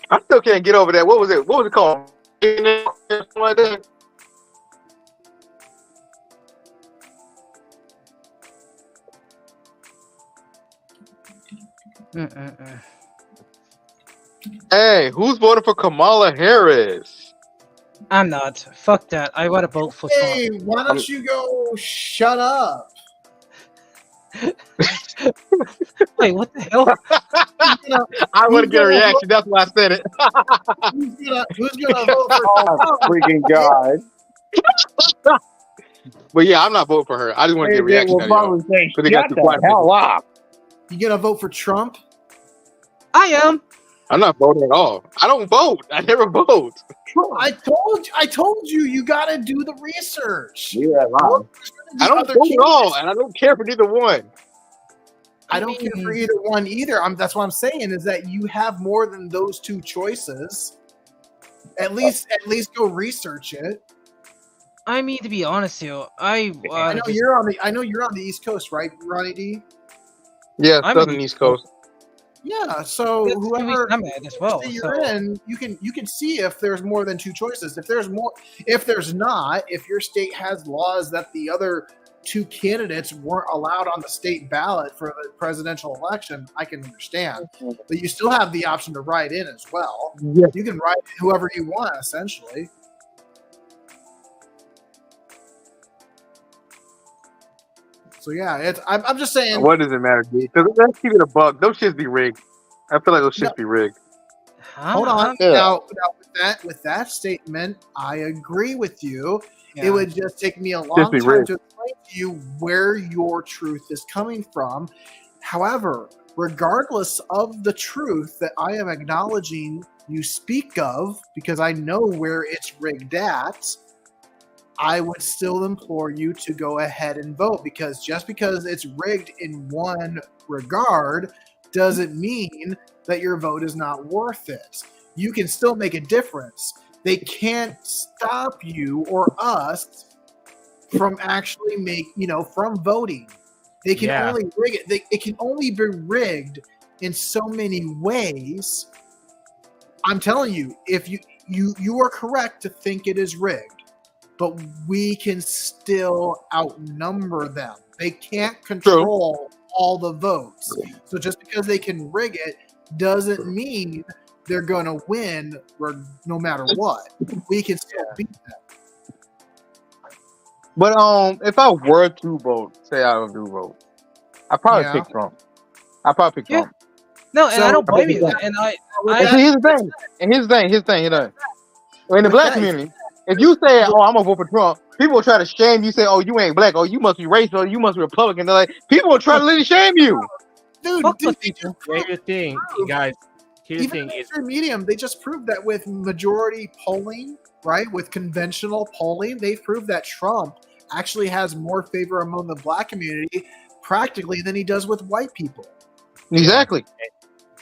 I still can't get over that. What was it? What was it called? Something like that. Hey, who's voting for Kamala Harris? I'm not. Fuck that. I want to vote for Trump. Hey, why don't you go shut up? Wait, what the hell? I want to get a reaction. That's why I said it. Who's gonna vote for Oh, freaking God. But yeah, I'm not voting for her. I just want to get a reaction out of y'all. Because they got too quiet. You gonna vote for Trump? I am. I'm not voting at all. I don't vote. I never vote. I told you, you gotta do the research. Yeah, I don't vote at all, and I don't care for neither one. I don't care for either one either. That's what I'm saying, is that you have more than those two choices. At least go research it. I mean, to be honest here, I know you're on the East Coast, right, Ronnie D? Yeah, Southern East Coast. Yeah, so That's whoever I'm at as well. you're in, you can see if there's more than two choices. If there's not, if your state has laws that the other two candidates weren't allowed on the state ballot for the presidential election, I can understand. But you still have the option to write in as well. Yeah. You can write whoever you want, essentially. So yeah, I'm just saying. What does it matter, D? Because let's keep it a buck. Those shits be rigged. I feel like those shits be rigged. Hold on. Now with that statement, I agree with you. Yeah. It would just take me a long time to explain to you where your truth is coming from. However, regardless of the truth that I am acknowledging you speak of, because I know where it's rigged at, I would still implore you to go ahead and vote, because just because it's rigged in one regard doesn't mean that your vote is not worth it. You can still make a difference. They can't stop you or us from actually from voting. They can only rig it. It can only be rigged in so many ways. I'm telling you, if you are correct to think it is rigged, but we can still outnumber them. They can't control all the votes. So just because they can rig it doesn't mean they're going to win no matter what. We can still beat them. But if I were to vote, say I do vote, I'd probably pick Trump. I'd probably pick Trump. No, and I don't blame you. And here's the thing. In the black community, if you say, "Oh, I'm gonna vote for Trump," people will try to shame you. Say, "Oh, you ain't black. Oh, you must be racist. Or you must be Republican." They're like, people will try to literally shame you. Dude, Here's the thing, guys. Here's the thing. Mainstream medium, they just proved that with majority polling, right? With conventional polling, they've proved that Trump actually has more favor among the black community practically than he does with white people. Exactly.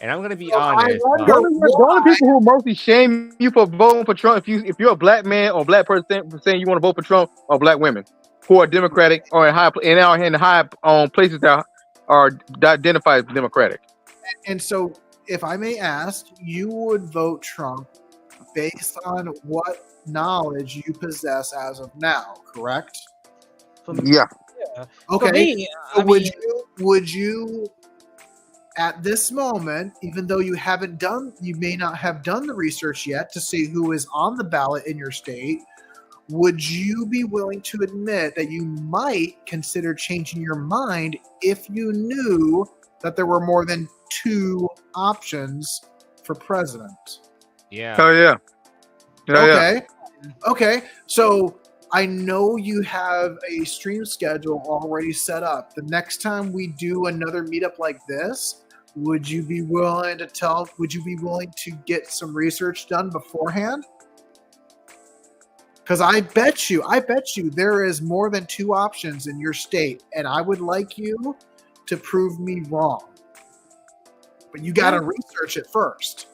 And I'm gonna be honest. The only people who mostly shame you for voting for Trump, if you're a black man or black person saying you want to vote for Trump, are black women who are Democratic or in high places that are identified as Democratic. And so, if I may ask, you would vote Trump based on what knowledge you possess as of now, correct? Yeah. Okay. Would you at this moment, even though you may not have done the research yet to see who is on the ballot in your state, would you be willing to admit that you might consider changing your mind if you knew that there were more than 2 options for president? Yeah. Oh yeah. Okay. Okay. So I know you have a stream schedule already set up. The next time we do another meetup like this, would you be willing to get some research done beforehand? Because I bet you there is more than 2 options in your state, and I would like you to prove me wrong. But you got to research it first.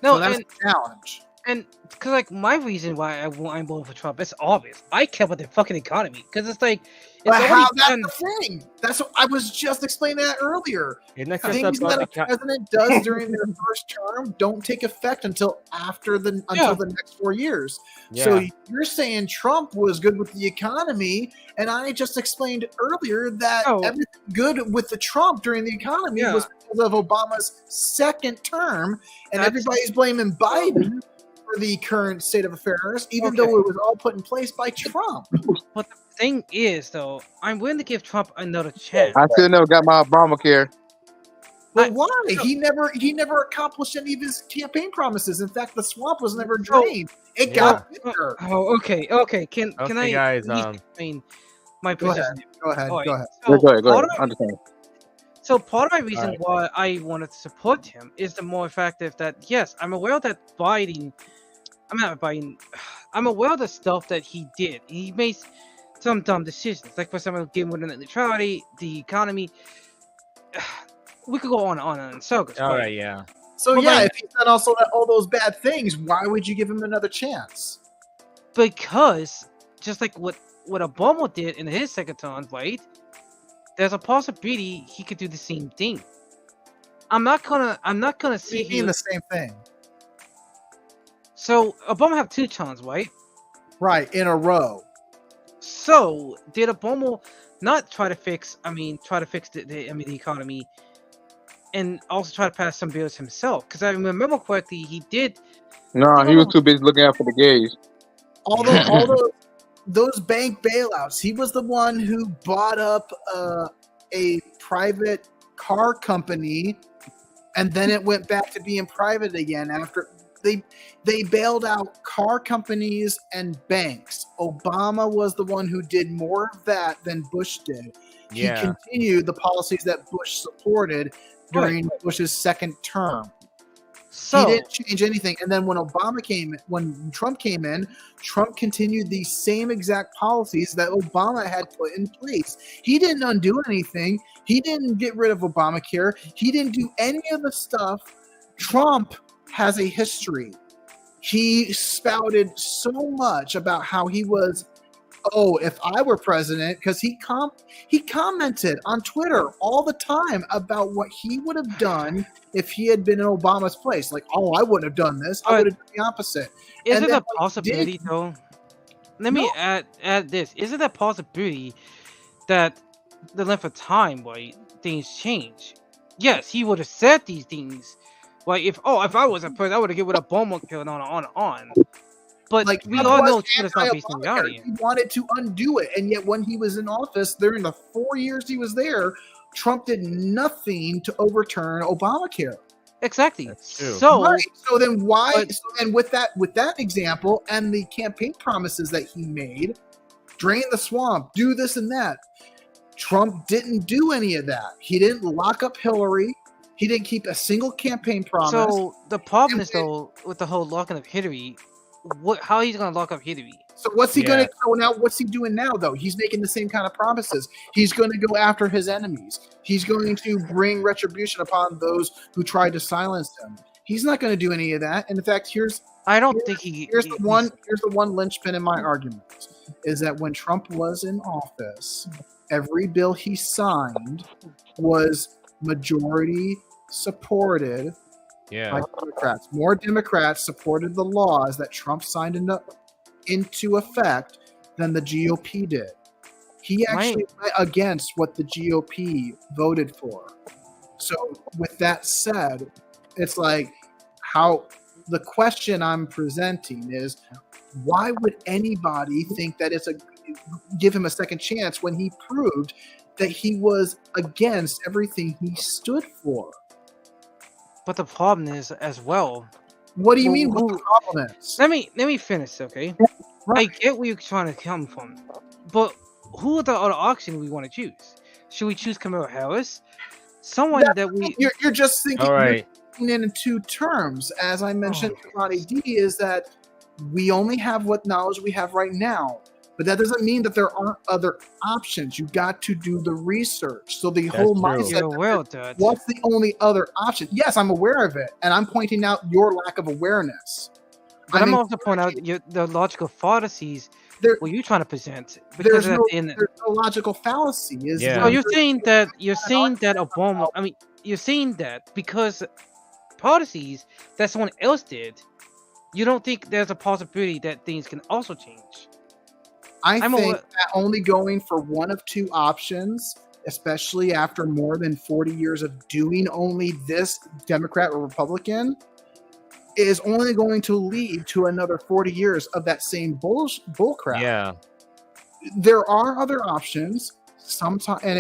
No, so that's a challenge. And because my reason why I'm voting for Trump, it's obvious. I care about the fucking economy, because it's like. But that's the thing. That's what I was just explaining that earlier. Things that a president does during their first term don't take effect until the next 4 years. Yeah. So you're saying Trump was good with the economy, and I just explained earlier that everything good with the Trump during the economy was because of Obama's second term, and everybody's blaming Biden for the current state of affairs, even though it was all put in place by Trump. But the thing is, though, I'm willing to give Trump another chance. I still never got my Obamacare. Well, why? He never accomplished any of his campaign promises. In fact, the swamp was never drained. It got bigger. Oh, okay. Can I guys, explain my position? Go ahead. Go ahead. Understand. So part of my reason why I wanted to support him is the more effective that, yes, I'm aware that I'm aware of the stuff that he did. He made some dumb decisions, like for example, dealing with net neutrality, the economy. We could go on and so. All right, yeah. So if he's done also all those bad things, why would you give him another chance? Because just like what Obama did in his second term, right? There's a possibility he could do the same thing. I'm not gonna see him the same thing. So Obama have 2 terms, right? Right, in a row. So did Obama not try to fix the economy, and also try to pass some bills himself? Because I remember correctly, he did. No, he was too busy looking out for the gays. All those bank bailouts. He was the one who bought up a private car company, and then it went back to being private again after they bailed out car companies and banks. Obama was the one who did more of that than Bush did. He continued the policies that Bush supported during Bush's second term. So he didn't change anything. And then when Trump came in, Trump continued the same exact policies that Obama had put in place. He didn't undo anything. He didn't get rid of Obamacare. He didn't do any of the stuff. Trump has a history. He spouted so much about how he was, if I were president, because he commented on Twitter all the time about what he would have done if he had been in Obama's place. Like, I wouldn't have done this. I would have done the opposite. Is it a possibility, though? Let me add this. Is it a possibility that the length of time where things change? Yes, he would have said these things. Like, if I was a person, I would have given Obamacare and on. But like, we all know it's not based on reality. He wanted to undo it, and yet when he was in office, during the 4 years he was there, Trump did nothing to overturn Obamacare. Exactly. So then why? So then with that example and the campaign promises that he made, drain the swamp, do this and that, Trump didn't do any of that. He didn't lock up Hillary. He didn't keep a single campaign promise. So the problem is, though, with the whole locking up Hillary, how he's going to lock up Hillary? So what's he going to do now? What's he doing now, though? He's making the same kind of promises. He's going to go after his enemies. He's going to bring retribution upon those who tried to silence him. He's not going to do any of that. And in fact, here's the one linchpin in my argument is that when Trump was in office, every bill he signed was majority supported by Democrats. More Democrats supported the laws that Trump signed into effect than the GOP did. He actually went against what the GOP voted for. So with that said, it's like how the question I'm presenting is, why would anybody think that give him a second chance when he proved that he was against everything he stood for? But the problem is, as well. What do you mean? What the problem is? Let me finish, okay? Right. I get where you're trying to come from, but who are the other option we want to choose? Should we choose Kamala Harris? Someone that we. You're just thinking. All right. In two terms, as I mentioned, Ronnie D, is that we only have what knowledge we have right now. But that doesn't mean that there aren't other options. You got to do the research. So the whole mindset, what's the only other option? Yes, I'm aware of it. And I'm pointing out your lack of awareness. But I'm also pointing out the logical fallacies what you're trying to present. Because there's no logical fallacy. So you're saying that Obama, you're saying that because policies that someone else did, you don't think there's a possibility that things can also change? I think that only going for one of two options, especially after more than 40 years of doing only this, Democrat or Republican, is only going to lead to another 40 years of that same bullcrap. Yeah. There are other options sometimes, and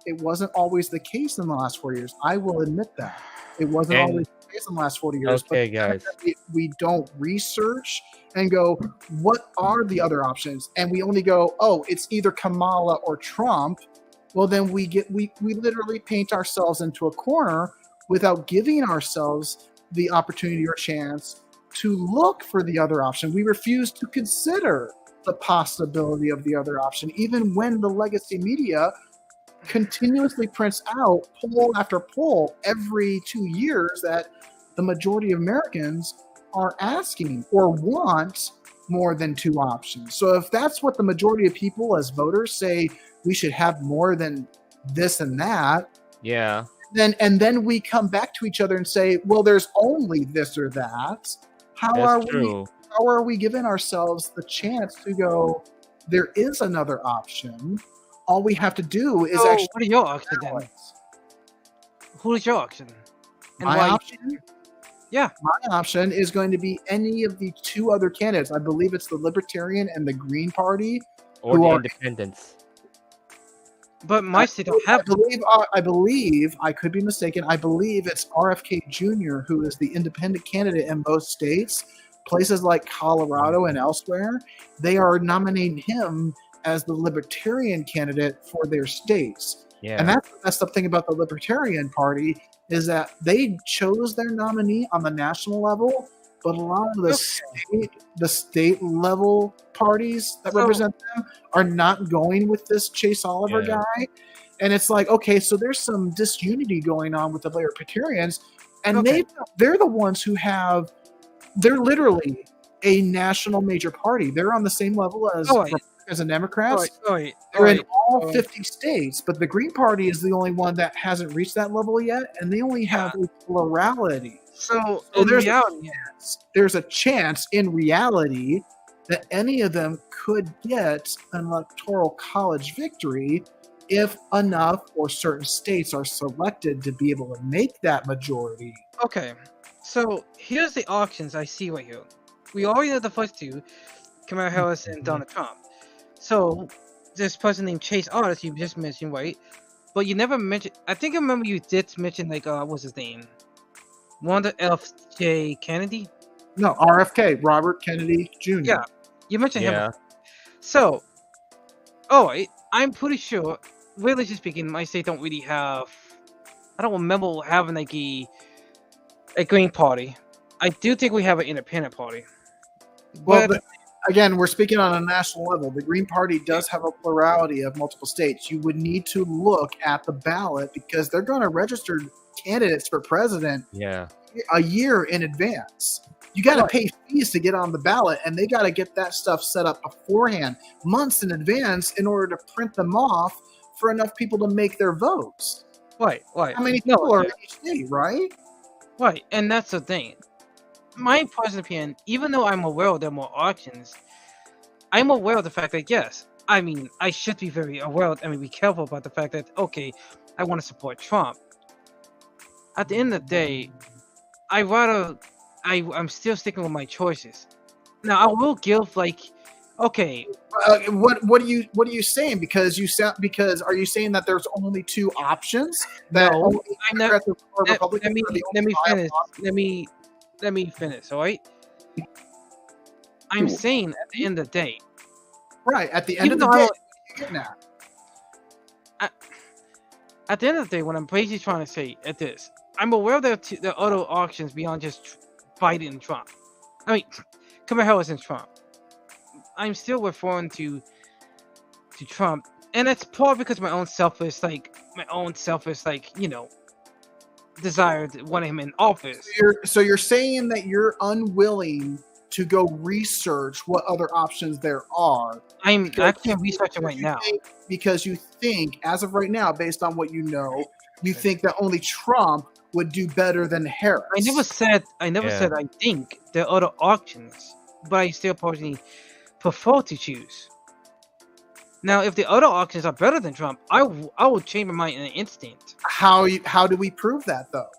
it wasn't always the case in the last 4 years. I will admit that. It wasn't always the case in the last 40 years. Okay, guys. We don't research and go, what are the other options? And we only go, it's either Kamala or Trump. Well, then we literally paint ourselves into a corner without giving ourselves the opportunity or chance to look for the other option. We refuse to consider the possibility of the other option, even when the legacy media continuously prints out poll after poll every 2 years that the majority of Americans are asking or want more than two options. So if that's what the majority of people as voters say we should have more than this and that, then we come back to each other and say, well, there's only this or that. How are we giving ourselves the chance to go, there is another option? All we have to do is actually. What are your options then? Who is your option? And my why? option? Yeah. My option is going to be any of the two other candidates. I believe it's the Libertarian and the Green Party. Or the Independents. But my state don't have. I believe, I could be mistaken. I believe it's RFK Jr. who is the independent candidate in both states. Places like Colorado and elsewhere, they are nominating him as the Libertarian candidate for their states. Yeah. And that's the messed up thing about the Libertarian Party is that they chose their nominee on the national level, but a lot of the state level parties that represent them are not going with this Chase Oliver guy. And it's like, okay, so there's some disunity going on with the Libertarians, and they're the ones who they're literally a national major party. They're on the same level as Republicans and Democrats. They're in all 50 states, but the Green Party is the only one that hasn't reached that level yet, and they only have a plurality. So there's a chance in reality that any of them could get an electoral college victory if enough or certain states are selected to be able to make that majority. Okay, so here's the options I see right here. We already know the first two, Kamala Harris and Donald Trump. So this person named Chase Artist you just mentioned, right? But you never mentioned. I think I remember you did mention what's his name? Wanda F.J. Kennedy? No, RFK, Robert Kennedy Jr. Yeah, you mentioned him. So, alright, I'm pretty sure. Realistically speaking, my state don't really have. I don't remember having a Green Party. I do think we have an Independent Party. Well, but again, we're speaking on a national level. The Green Party does have a plurality of multiple states. You would need to look at the ballot because they're going to register candidates for president a year in advance. You got to pay fees to get on the ballot, and they got to get that stuff set up beforehand, months in advance, in order to print them off for enough people to make their votes. Right. How many people are in each state, right? Right, and that's the thing. My personal opinion, even though I'm aware there are more options, I'm aware of the fact that yes, I mean, I should be very aware. Be careful about the fact that I want to support Trump. At the end of the day, I'm still sticking with my choices. Now I will give what are you saying? Because are you saying that there's only two options? That no, let me finish. All right. I'm saying at the end of the day. Right. At the end of the day. At the end of the day, what I'm basically trying to say at this, I'm aware there are other options beyond just Biden and Trump. I mean, Kamala Harris and Trump. I'm still referring to Trump, and it's probably because of my own selfish, desire to want him in office. So you're saying that you're unwilling to go research what other options there are. I'm actually researching right now. Because you think, as of right now, based on what you know, you think that only Trump would do better than Harris. I never said I think there are other options, but I still personally prefer to choose. Now, if the other options are better than Trump, I will change my mind in an instant. How do we prove that, though?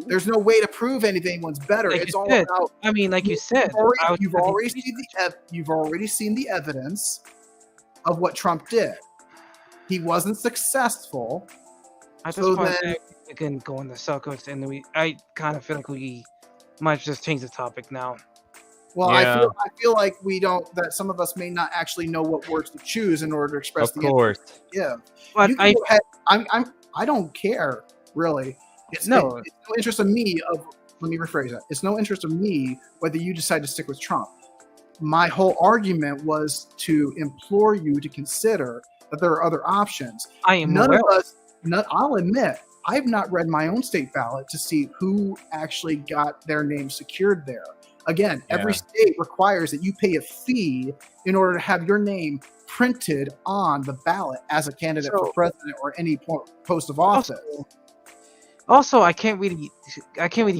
There's no way to prove anyone's better. It's all about. I mean, like you said, you've already seen the evidence of what Trump did. He wasn't successful. At this point, we can go in the circles, and I kind of feel like we might just change the topic now. Well, I feel like we don't. That some of us may not actually know what words to choose in order to express the. Of course. Yeah. But I don't care really. It's no interest of me. Let me rephrase that. It's no interest of me whether you decide to stick with Trump. My whole argument was to implore you to consider that there are other options. I'll admit, I've not read my own state ballot to see who actually got their name secured there. Again, every state requires that you pay a fee in order to have your name printed on the ballot as a candidate for president or any post of office. Also, I can't really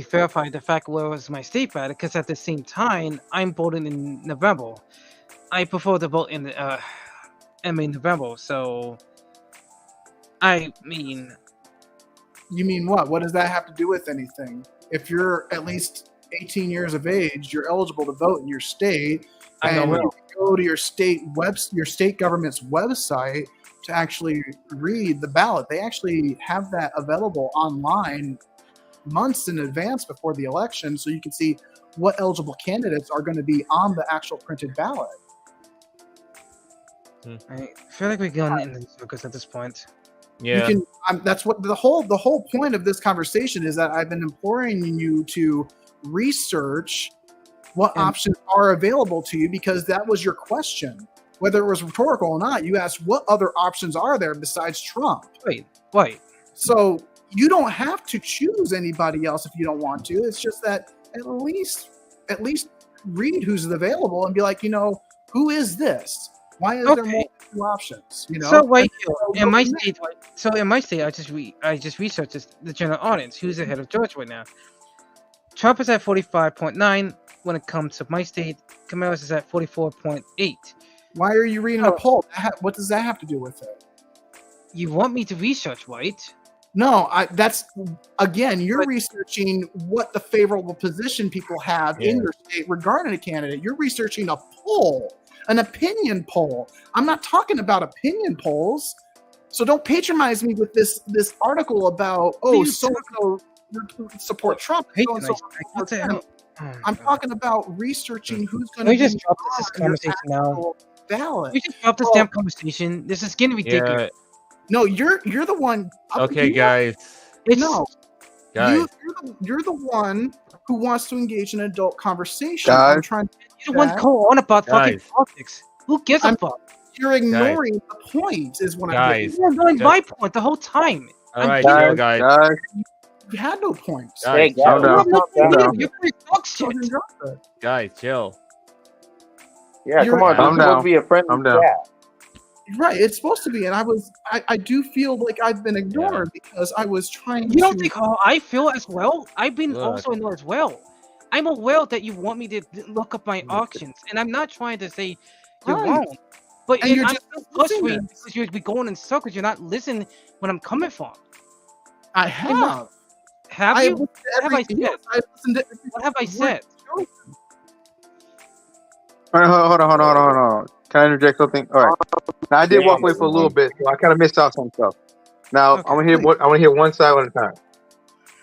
verify the fact where was my state ballot because at the same time I'm voting in November. I prefer to vote in November. So, I mean, you mean what? What does that have to do with anything? If you're at least 18 years of age, you're eligible to vote in your state. And you go to your state government's website to actually read the ballot. They actually have that available online months in advance before the election, so you can see what eligible candidates are going to be on the actual printed ballot. I feel like we're going in the circles at this point. Yeah. You can. That's what the whole point of this conversation is, that I've been imploring you to research what options are available to you, because that was your question. Whether it was rhetorical or not, you asked what other options are there besides Trump. Right. So you don't have to choose anybody else if you don't want to. It's just that at least read who's available and be like, who is this? Why is there more than 2 options? So right here, in my state, I just researched the general audience. Who's ahead of George right now? Trump is at 45.9. When it comes to my state, Kamala is at 44.8. Why are you reading a poll? What does that have to do with it? You want me to research, right? No, you're researching what the favorable position people have in your state regarding a candidate. You're researching a poll, an opinion poll. I'm not talking about opinion polls. So don't patronize me with this article about, so-and-so support Trump. I'm talking about researching who's going to be just drop this conversation now. Ballot. We just dropped this damn conversation. This is getting ridiculous. No, you're the one. Okay, guys. Guys. You're the one who wants to engage in an adult conversation. Guys. I'm trying to. You're the one going on about fucking politics. Who gives a fuck? You're ignoring the point. Is what I'm getting. You're ignoring my point the whole time. All right, chill, guys. You had no points. Guys, calm down. You're pretty dog shit. Guys, chill. Yeah, come on. Calm This is supposed down. to be a friendly Calm down. chat. Right, it's supposed to be, and I do feel like I've been ignored because I was trying to. You don't think how I feel as well? I've been also ignored as well. I'm aware that you want me to look up my options, and I'm not trying to say you're wrong. But you're I'm just frustrated because you're going in circles. You're not listening when I'm coming from. I have. Have you? What have I said? What have I said? All right, hold on. Can I interject something? All right. Now I did walk away for a little bit, so I kind of missed out some stuff. Now I want to hear one side at a time.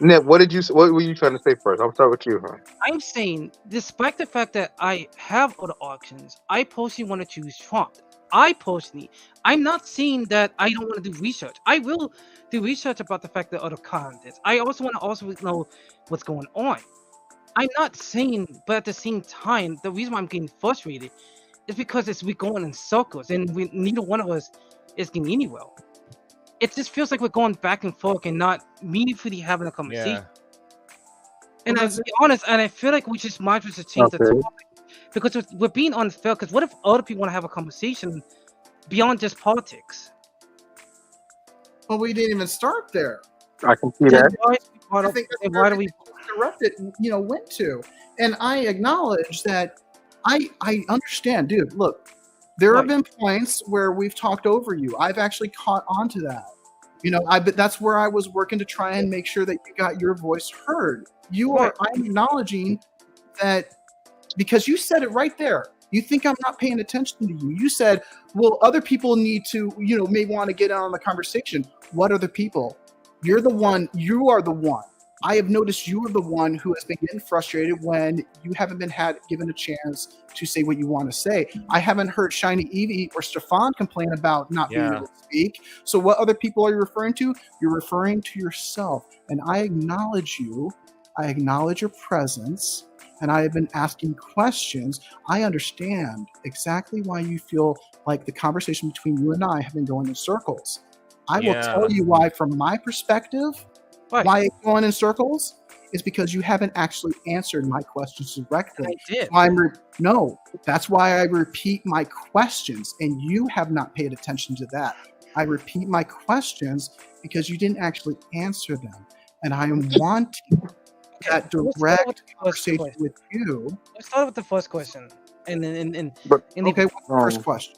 Ned, what were you trying to say first? I'll start with you. Huh? I'm saying, despite the fact that I have other options, I personally want to choose Trump. I'm not saying that I don't want to do research. I will do research about the fact that other candidates. I also want to know what's going on. I'm not saying, but at the same time, the reason why I'm getting frustrated is because we're going in circles, and neither one of us is getting anywhere. It just feels like we're going back and forth and not meaningfully having a conversation. Yeah. And to be honest, and I feel like we just might as well change the topic, because we're being unfair. Because what if other people want to have a conversation beyond just politics? Well, we didn't even start there. I can see that. I think that's why do we interrupted? Went to, and I acknowledge that. I understand, dude. Look, there have been points where we've talked over you. I've actually caught on to that. But that's where I was working to try and make sure that you got your voice heard. I'm acknowledging that because you said it right there. You think I'm not paying attention to you. You said, well, other people need to, may want to get in on the conversation. What other people? You're the one. You are the one. I have noticed you are the one who has been getting frustrated when you haven't been given a chance to say what you want to say. I haven't heard Shiny Evie or Stefan complain about not being able to speak. So what other people are you referring to? You're referring to yourself. And I acknowledge you. I acknowledge your presence. And I have been asking questions. I understand exactly why you feel like the conversation between you and I have been going in circles. I will tell you why, from my perspective, why it's going in circles is because you haven't actually answered my questions directly. I did. No, that's why I repeat my questions, and you have not paid attention to that. I repeat my questions because you didn't actually answer them, and I am wanting that direct conversation with you. Let's start with the first question, what's the first question?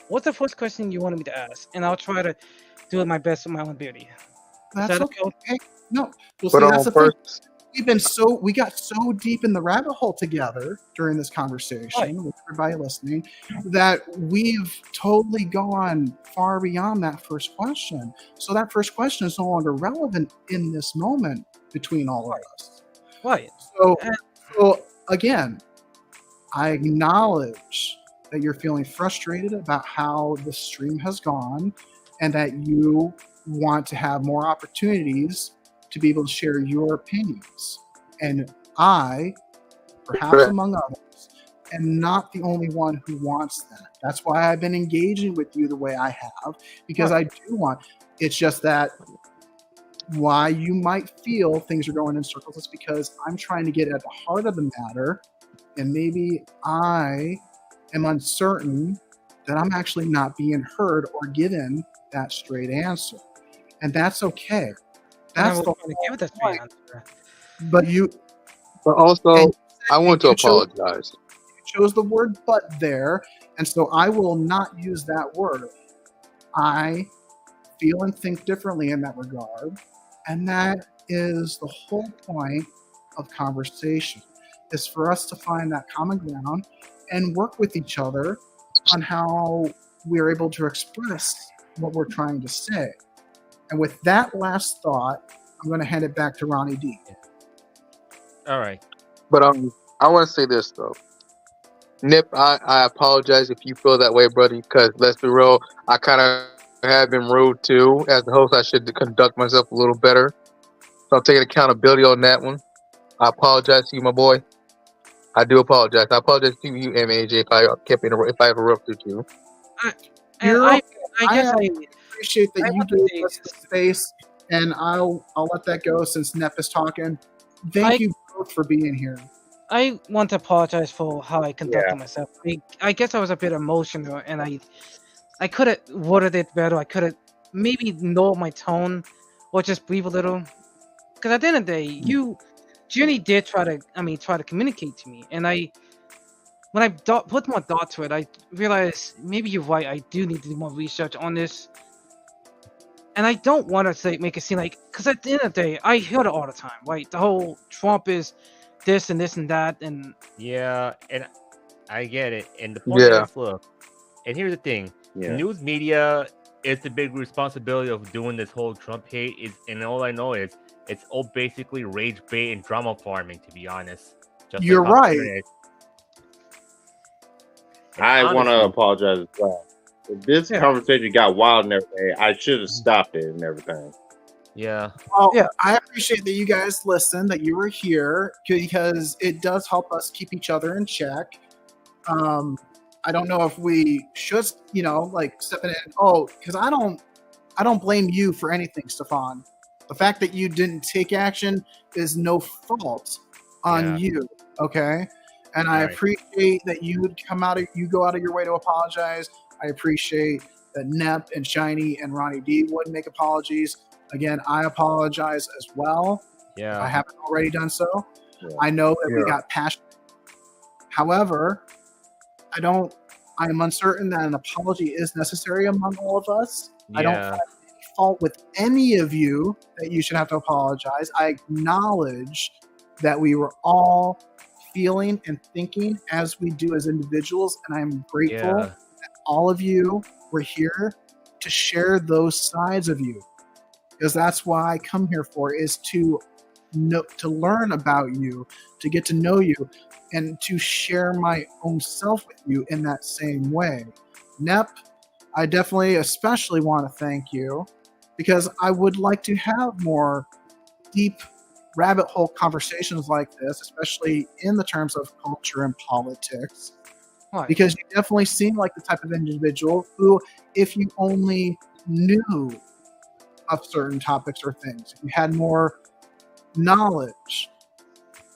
What's the first question you wanted me to ask? And I'll try to do my best with my own ability. That's okay. No, well, see, that's the thing. We got so deep in the rabbit hole together during this conversation with everybody listening that we've totally gone far beyond that first question. So that first question is no longer relevant in this moment between all of us. Right. So again, I acknowledge that you're feeling frustrated about how the stream has gone and that you want to have more opportunities to be able to share your opinions. And I, perhaps among others, am not the only one who wants that. That's why I've been engaging with you the way I have, because I do want. It's just that why you might feel things are going in circles is because I'm trying to get at the heart of the matter, and maybe I am uncertain that I'm actually not being heard or given that straight answer. And that's okay. That's the give that straight answer. But also, I want to you chose- apologize. You chose the word "but" there, and so I will not use that word. I feel and think differently in that regard, and that is the whole point of conversation, is for us to find that common ground and work with each other on how we're able to express what we're trying to say. And with that last thought, I'm going to hand it back to Ronnie D. All right. But I want to say this though, Nip. I apologize if you feel that way, buddy. Because let's be real, I kind of have been rude too. As the host, I should conduct myself a little better. So I'm taking accountability on that one. I apologize to you, my boy. I do apologize. I apologize to you, MAJ, if I interrupted you. I appreciate that you gave us the space, and I'll let that go since Nep is talking. Thank you both for being here. I want to apologize for how I conducted myself. I guess I was a bit emotional, and I could have worded it better. I could have maybe lowered my tone, or just breathe a little. Because at the end of the day, you Jenny did try to communicate to me, and when I put more thought to it, I realized maybe you're right. I do need to do more research on this, and I don't want to make it seem like, because at the end of the day, I hear it all the time, right? The whole Trump is this and this and that, and yeah, and I get it. And the point is, look, and here's the thing: the news media is the big responsibility of doing this whole Trump hate. And all I know is it's all basically rage bait and drama farming. To be honest, you're right. I want to apologize as well. If this conversation got wild and everything, I should have stopped it and everything. Yeah. Well, I appreciate that you guys listened, that you were here, because it does help us keep each other in check. I don't know if we should, step in. Because I don't blame you for anything, Stefan. The fact that you didn't take action is no fault on you. Okay. And I appreciate that you would go out of your way to apologize. I appreciate that Nep and Shiny and Ronnie D wouldn't make apologies. Again, I apologize as well. Yeah. I haven't already done so. Yeah. I know that we got passionate. However, I am uncertain that an apology is necessary among all of us. I don't find any fault with any of you that you should have to apologize. I acknowledge that we were all feeling and thinking as we do as individuals, and I'm grateful that all of you were here to share those sides of you, because that's why I come here for, is to learn about you, to get to know you, and to share my own self with you in that same way. Nep, I definitely especially want to thank you, because I would like to have more deep rabbit hole conversations like this, especially in the terms of culture and politics, because you definitely seem like the type of individual who, if you only knew of certain topics or things, if you had more knowledge,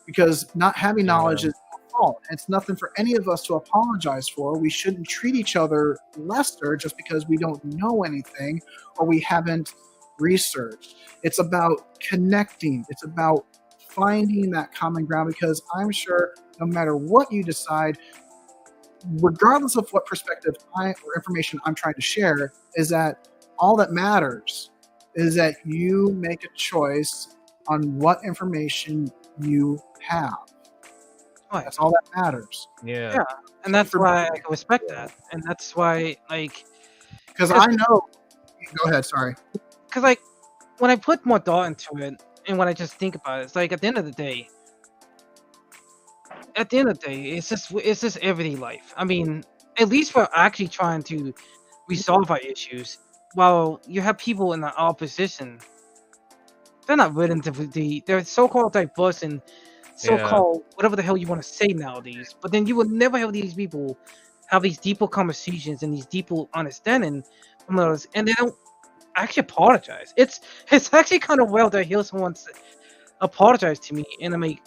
because not having knowledge is no fault. It's nothing for any of us to apologize for. We shouldn't treat each other lesser just because we don't know anything or we haven't researched. It's about connecting. It's about finding that common ground, because I'm sure no matter what you decide, regardless of what perspective or information I'm trying to share, is that all that matters is that you make a choice on what information you have. That's all that matters. Yeah, and that's why I respect that, and that's why, because I know. Go ahead. Sorry. Because when I put more thought into it, and when I just think about it, it's at the end of the day, it's just everyday life. I mean, at least we're actually trying to resolve our issues. while you have people in the opposition, they're not willing to they're so-called diverse and so-called whatever the hell you want to say nowadays. But then you will never have these people have these deeper conversations and these deeper understanding from others, and they don't actually apologize. It's actually kind of well to hear someone apologize to me, and I mean,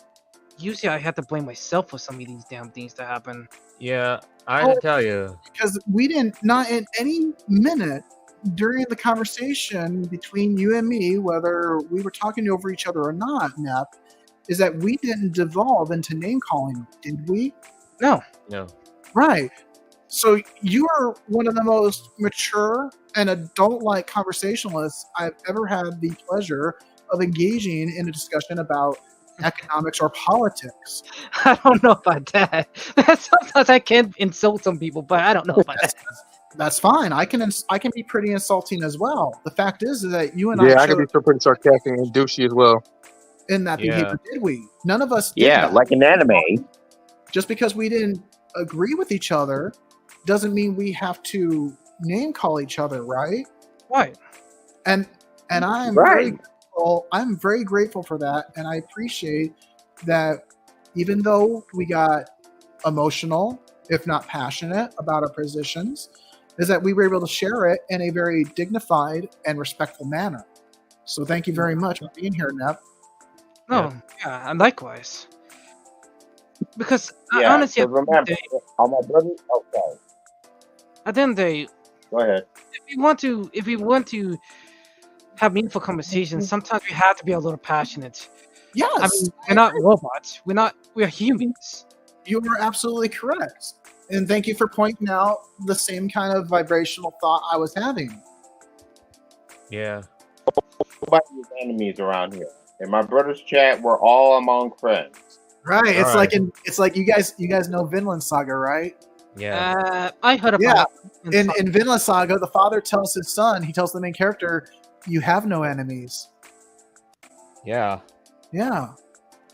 usually I have to blame myself for some of these damn things to happen. Yeah, I have to tell you. Because we didn't, not in any minute during the conversation between you and me, whether we were talking over each other or not, Nep, is that we didn't devolve into name calling, did we? No. Right. So you are one of the most mature and adult-like conversationalists I've ever had the pleasure of engaging in a discussion about economics or politics. I don't know about that. Sometimes I can insult some people, but I don't know about that. That's fine. I can be pretty insulting as well. The fact is that you and I can be pretty sarcastic and douchey as well. In that behavior, did we? None of us did that. like an anime. Just because we didn't agree with each other doesn't mean we have to name call each other, right? Right. And I'm I'm very grateful for that, and I appreciate that even though we got emotional, if not passionate, about our positions, is that we were able to share it in a very dignified and respectful manner. So thank you very much for being here, Nep. No, yeah, and likewise. Because honestly, so remember, all my brothers. Oh, sorry. At the end of the day, go ahead. If we want to have meaningful conversations, sometimes we have to be a little passionate. Yes, I mean, we're not robots. We're humans. You are absolutely correct. And thank you for pointing out the same kind of vibrational thought I was having. Yeah. Nobody's enemies around here. In my brother's chat, we're all among friends. Right. It's like you guys know Vinland Saga, right? Yeah. I heard about in Vinland Saga, the father tells his son, he tells the main character, you have no enemies. Yeah. Yeah.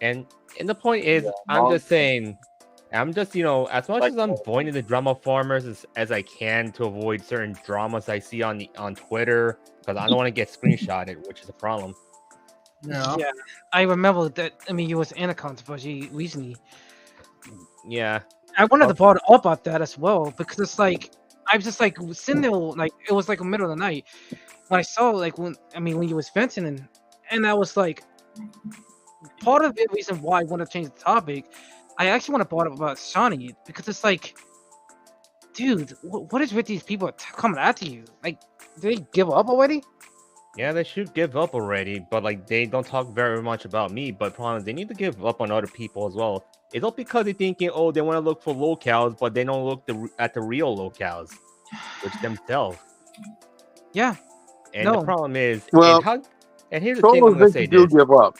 And the point is, I'm just saying, as much as I'm avoiding the drama farmers as I can to avoid certain dramas I see on Twitter, because I don't want to get screenshotted, which is a problem. Yeah. I remember that. I mean, you was in a controversy recently. Yeah. I wanted to brought up about that as well, because it's like I was just like sitting there, like it was like the middle of the night when I saw when you was venting, and I was like, part of the reason why I want to change the topic, I actually want to brought up about Shawnee, because it's like, dude, what is with these people coming after you? Like, did they give up already? Yeah, they should give up already, but like they don't talk very much about me. But problem is, they need to give up on other people as well. It's not because they're thinking, they want to look for locales, but they don't look at the real locales, which themselves. Yeah. And the problem is, and here's the Trolls thing I'm gonna say do this. give up.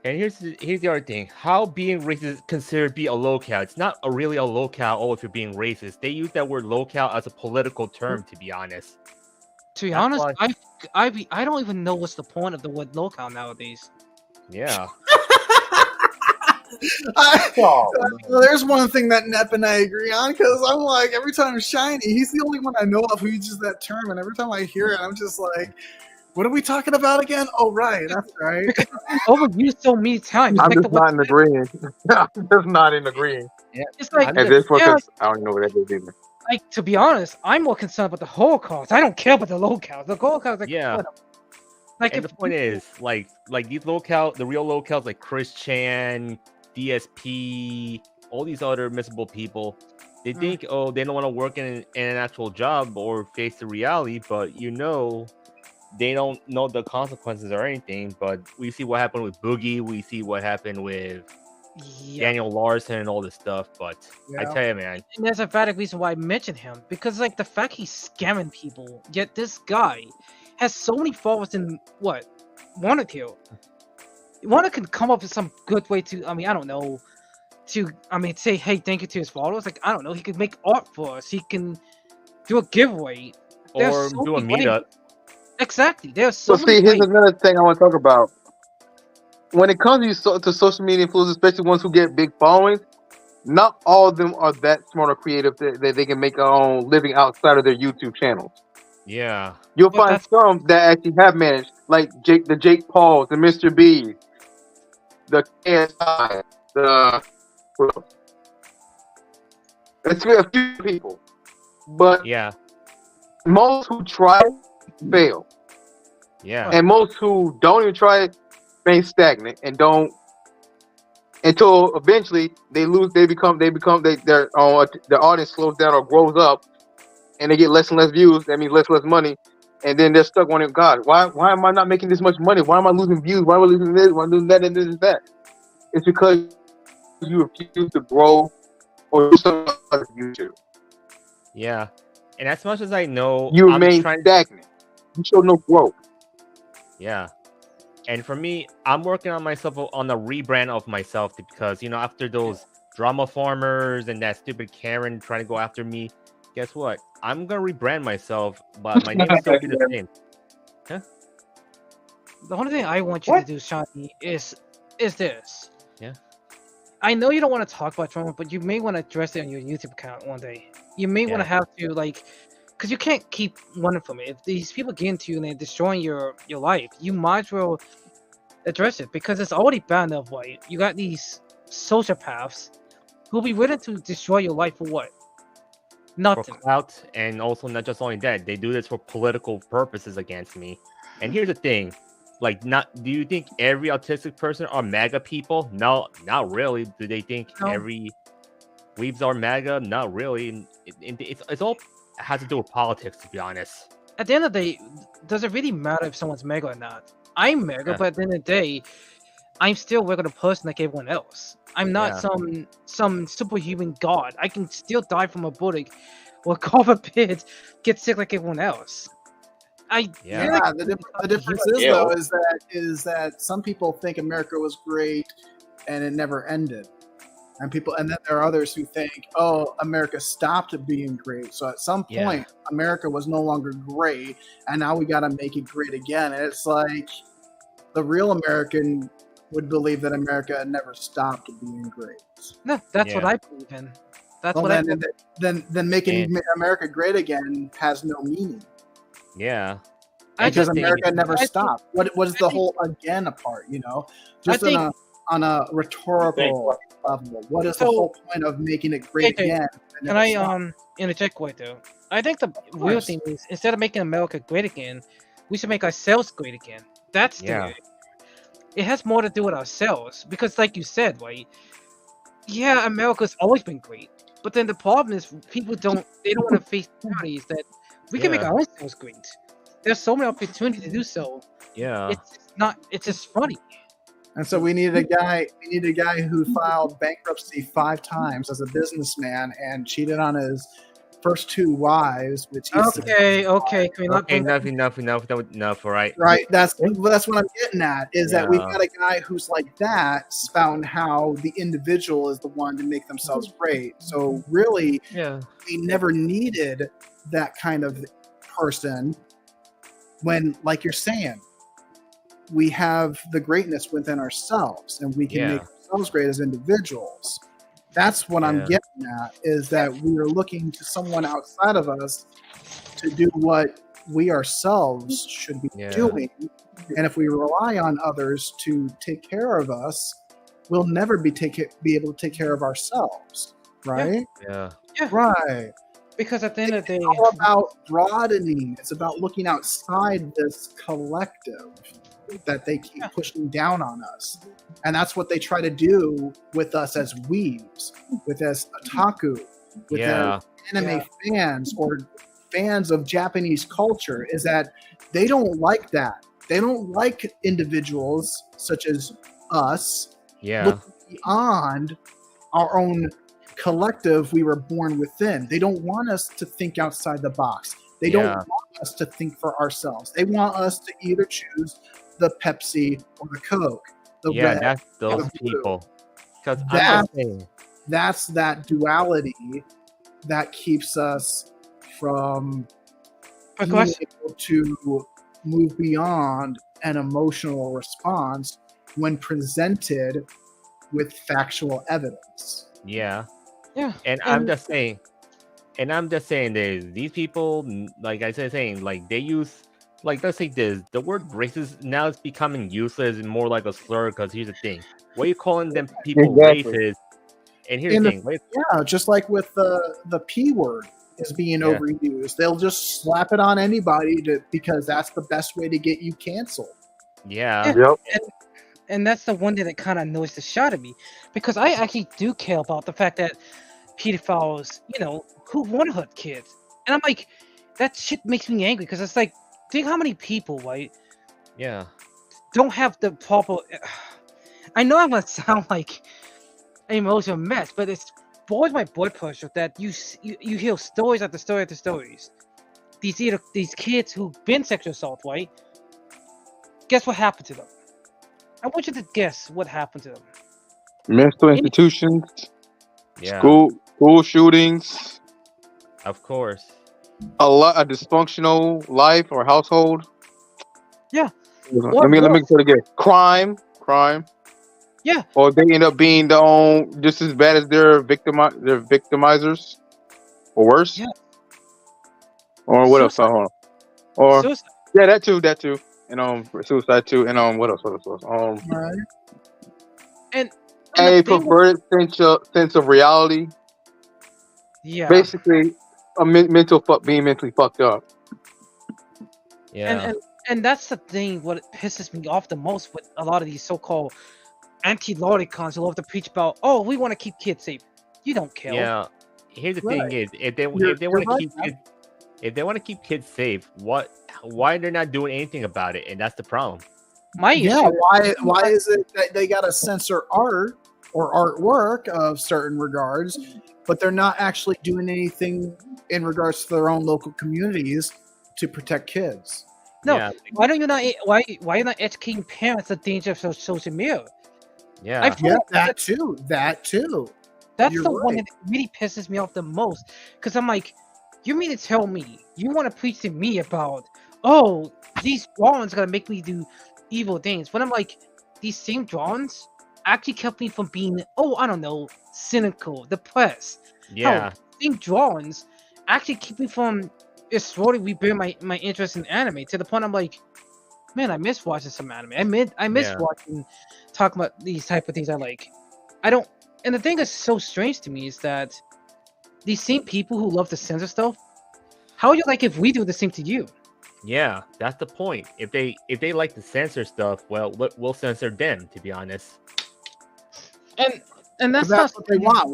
And here's the other thing: how being racist is considered to be a locale. It's not really a locale. If you're being racist, they use that word locale as a political term. To be honest. To be honest, I don't even know what's the point of the word locale nowadays. Yeah. There's one thing that Nep and I agree on, because I'm like, every time Shiny, he's the only one I know of who uses that term, and every time I hear it, I'm just like, what are we talking about again? Oh, right, that's right. Overused so many times. I'm just not in agreeing. I'm just not in agreeing. Yeah. It's like, I don't know what that is either. Like, to be honest, I'm more concerned about the Holocaust. I don't care about the locales. The Holocaust, like, yeah. Like, and the point is, like these locales, the real locales, like Chris Chan, DSP, all these other missable people, they think, they don't want to work in an actual job or face the reality, but they don't know the consequences or anything. But we see what happened with Boogie. We see what happened with Daniel Larson and all this stuff. But I tell you, man. And there's a valid reason why I mentioned him. Because, like, the fact he's scamming people, yet this guy has so many followers in, Warner Kill. Warner can come up with some good way to, I don't know, say, hey, thank you to his followers. Like, I don't know, he could make art for us. He can do a giveaway. Or do a meetup. Exactly. There's so many here's another thing I want to talk about. When it comes to social media influencers, especially ones who get big followings, not all of them are that smart or creative that they can make their own living outside of their YouTube channels. Yeah. You'll find some that actually have managed, like the Jake Pauls, the Mr. B, the KSI, the it's a few people, but yeah, most who try fail. Yeah. And most who don't even try it remain stagnant and don't until eventually they lose. Their audience slows down or grows up, and they get less and less views. That means less and less money, and then they're stuck wondering, God, why am I not making this much money? Why am I losing views? Why am I losing this? Why am I losing that and this and that? It's because you refuse to grow or do something on YouTube. Yeah. And as much as I know, You I'm remain trying. stagnant. You show no growth. Yeah. And for me, I'm working on myself on a rebrand of myself because, after those drama farmers and that stupid Karen trying to go after me, guess what? I'm going to rebrand myself, but my name will still be the same. Huh? The only thing I want you to do, Shanti, is this. Yeah. I know you don't want to talk about trauma, but you may want to address it on your YouTube account one day. You may want to have to, because you can't keep running from it. If these people get into you and they're destroying your life, you might as well address it because it's already bad enough. You got these sociopaths who'll be willing to destroy your life for what? Nothing. For clout, and also not just only that, they do this for political purposes against me. And here's the thing. Do you think every autistic person are MAGA people? No, not really. Do they think every weebs are MAGA? Not really. It's all has to do with politics, to be honest. At the end of the day, does it really matter if someone's MAGA or not? I'm MAGA, but at the end of the day, I'm still a regular person like everyone else. I'm not some superhuman god. I can still die from a bullet or God forbid get sick like everyone else. The difference is that some people think America was great and it never ended, and then there are others who think, oh, America stopped being great. So at some point, America was no longer great, and now we got to make it great again. And it's like the real American would believe that America never stopped being great. No, that's what I believe in. Then making America great again has no meaning. Yeah. Because America never stopped. What is the whole again part, Just on a rhetorical level. What is the whole point of making it great again? Can I interject right there? I think the real thing is instead of making America great again, we should make ourselves great again. That's the way. It has more to do with ourselves. Because like you said, right? Yeah, America's always been great. But then the problem is people don't want to face realities that we can make our own selves great. There's so many opportunities to do so. Yeah. It's just funny. And so we needed a guy who filed bankruptcy 5 times as a businessman and cheated on his first 2 wives, which Okay. Can we not enough, all right. Right. That's what I'm getting at, is that we've got a guy who's like that spouting how the individual is the one to make themselves great. So really, we never needed that kind of person when, like you're saying, we have the greatness within ourselves and we can make ourselves great as individuals. That's what I'm getting at, is that we are looking to someone outside of us to do what we ourselves should be doing. And if we rely on others to take care of us, we'll never be able to take care of ourselves. Right? Yeah. Right. Because at the end of the day, it's all about broadening. It's about looking outside this collective that they keep pushing down on us. And that's what they try to do with us as weebs, with us otaku, with as anime fans or fans of Japanese culture, is that they don't like that. They don't like individuals such as us looking beyond our own collective we were born within. They don't want us to think outside the box. They don't want us to think for ourselves. They want us to either choose the Pepsi or the Coke. The red that's those people. Because that's that duality that keeps us from being able to move beyond an emotional response when presented with factual evidence. Yeah. Yeah. And I'm just saying, that these people, like I said, saying like they use, like, let's say this, the word racist now is becoming useless and more like a slur. Because here's the thing: why are you calling them people Exactly. racist? And here's In the the, thing: yeah, just like with the P word is being Yeah. overused. They'll just slap it on anybody because that's the best way to get you canceled. yeah, Yep. And that's the one thing that kind of annoys the shot at me, because I actually do care about the fact that pedophiles, who want to hurt kids, and I'm like, that shit makes me angry because it's like, think how many people, right, yeah, don't have the proper. I know I'm gonna sound like an emotional mess, but it's boils my blood pressure that you hear stories after story after stories. These kids who've been sexual assault, right? Guess what happened to them? I want you to guess what happened to them. Mental institutions, yeah. school shootings, Of course. a dysfunctional life or household. Yeah. Let me put it again. Crime. Yeah. Or they end up being just as bad as their victimizers, or worse. Yeah. Or what else? Suicide. Hold on. Or Suicide. yeah, that too, and suicide too, and what else? Right. And a perverted sense of reality. Yeah. Basically, being mentally fucked up. Yeah. And that's the thing. What pisses me off the most with a lot of these so-called anti-lawicons who love to preach about, oh, we want to keep kids safe. You don't care. Yeah. Here's the thing: is if they You're want to right, keep man. kids, if they want to keep kids safe, why they're not doing anything about it? And that's the problem. My Yeah, issue. why is it that they gotta censor art or artwork of certain regards, but they're not actually doing anything in regards to their own local communities to protect kids? No, Yeah. why don't you not? Why are you not educating parents the danger of social media? Yeah. I feel Yeah, like that too. that's You're the one right. that really pisses me off the most. Because I'm like, you mean to tell me you want to preach to me about, oh, these drawings gonna make me do evil things? But I'm like, these same drawings actually kept me from being, I don't know, cynical, depressed. Yeah. Hell, same drawings actually keep me from slowly rebuild my interest in anime to the point I'm like, man, I miss watching some anime. I miss Yeah. watching, talking about these type of things I like. I don't. And the thing that's so strange to me is that these same people who love to censor stuff, how would you like if we do the same to you? Yeah, that's the point. If they like to censor stuff, well, we'll censor them. To be honest. And that's That's not what they want.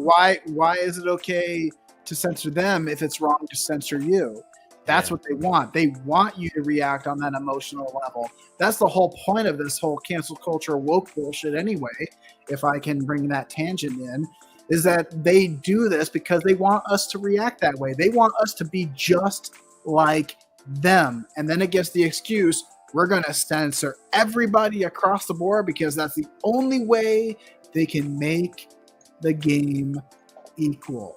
Why is it okay to censor them if it's wrong to censor you? That's what they want. They want you to react on that emotional level. That's the whole point of this whole cancel culture woke bullshit anyway, if I can bring that tangent in, is that they do this because they want us to react that way. They want us to be just like them. And then it gets the excuse, we're going to censor everybody across the board because that's the only way they can make the game equal.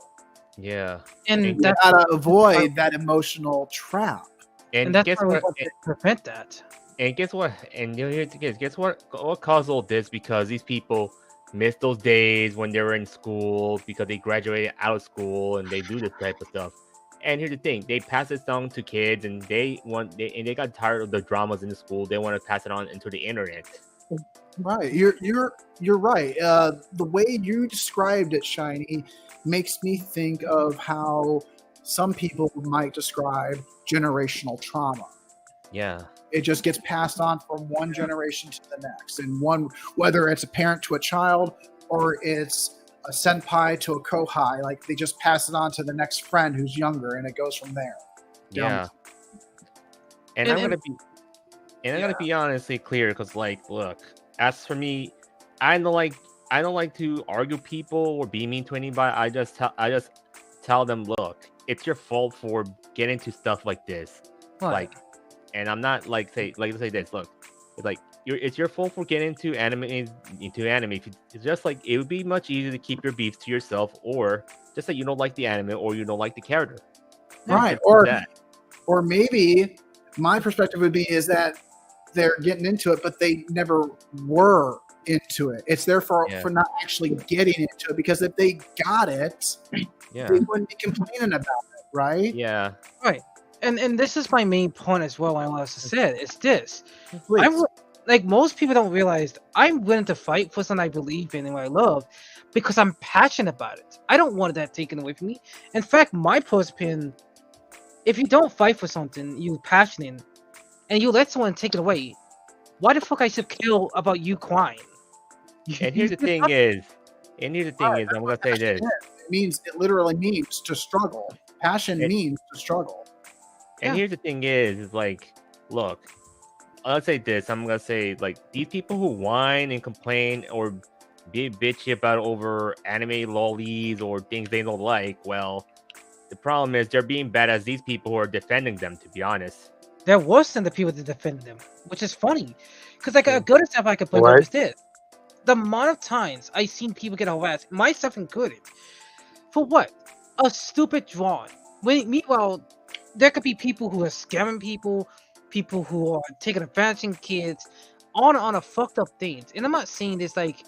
Yeah. And You that's gotta avoid that emotional trap. and that's guess why we what? want to prevent that. And guess what? And guess what? What caused all this? Because these people miss those days when they were in school because they graduated out of school and they do this type of stuff. And here's the thing: they pass this on to kids, and they got tired of the dramas in the school. They want to pass it on into the internet. Right, you're right. The way you described it, Shiny, makes me think of how some people might describe generational trauma. Yeah. It just gets passed on from one generation to the next, and whether it's a parent to a child or it's a senpai to a kohai, like they just pass it on to the next friend who's younger, and it goes from there. Yeah. And I'm gonna be honestly clear, because look, as for me, I don't like to argue people or be mean to anybody. I just tell them, look, it's your fault for getting into stuff like this. What? And I'm not say this. Look, it's your fault for getting into anime. It's just it would be much easier to keep your beefs to yourself, or just that you don't like the anime or you don't like the character. Right. Or maybe my perspective would be is that they're getting into it, but they never were into it. It's there for not actually getting into it, because if they got it, they wouldn't be complaining about it, right? Yeah. Right. And this is my main point as well. I want to say is this: Please. I'm like most people don't realize I'm willing to fight for something I believe in and what I love because I'm passionate about it. I don't want that taken away from me. In fact, my personal opinion: if you don't fight for something you're passionate and you let someone take it away, why the fuck I should care about you crying? And here's the thing is, I'm gonna say this. It literally means to struggle. Passion means to struggle. And here's the thing is like, look, I'll say this. I'm gonna say like these people who whine and complain or be bitchy about over anime lollies or things they don't like. Well, the problem is they're being bad as these people who are defending them. To be honest, they're worse than the people that defend them, which is funny. Because like a good example I could bring up is this: the amount of times I've seen people get harassed, myself included, for what? A stupid drawing. Meanwhile, there could be people who are scamming people, people who are taking advantage of kids, on a fucked up things. And I'm not saying this like,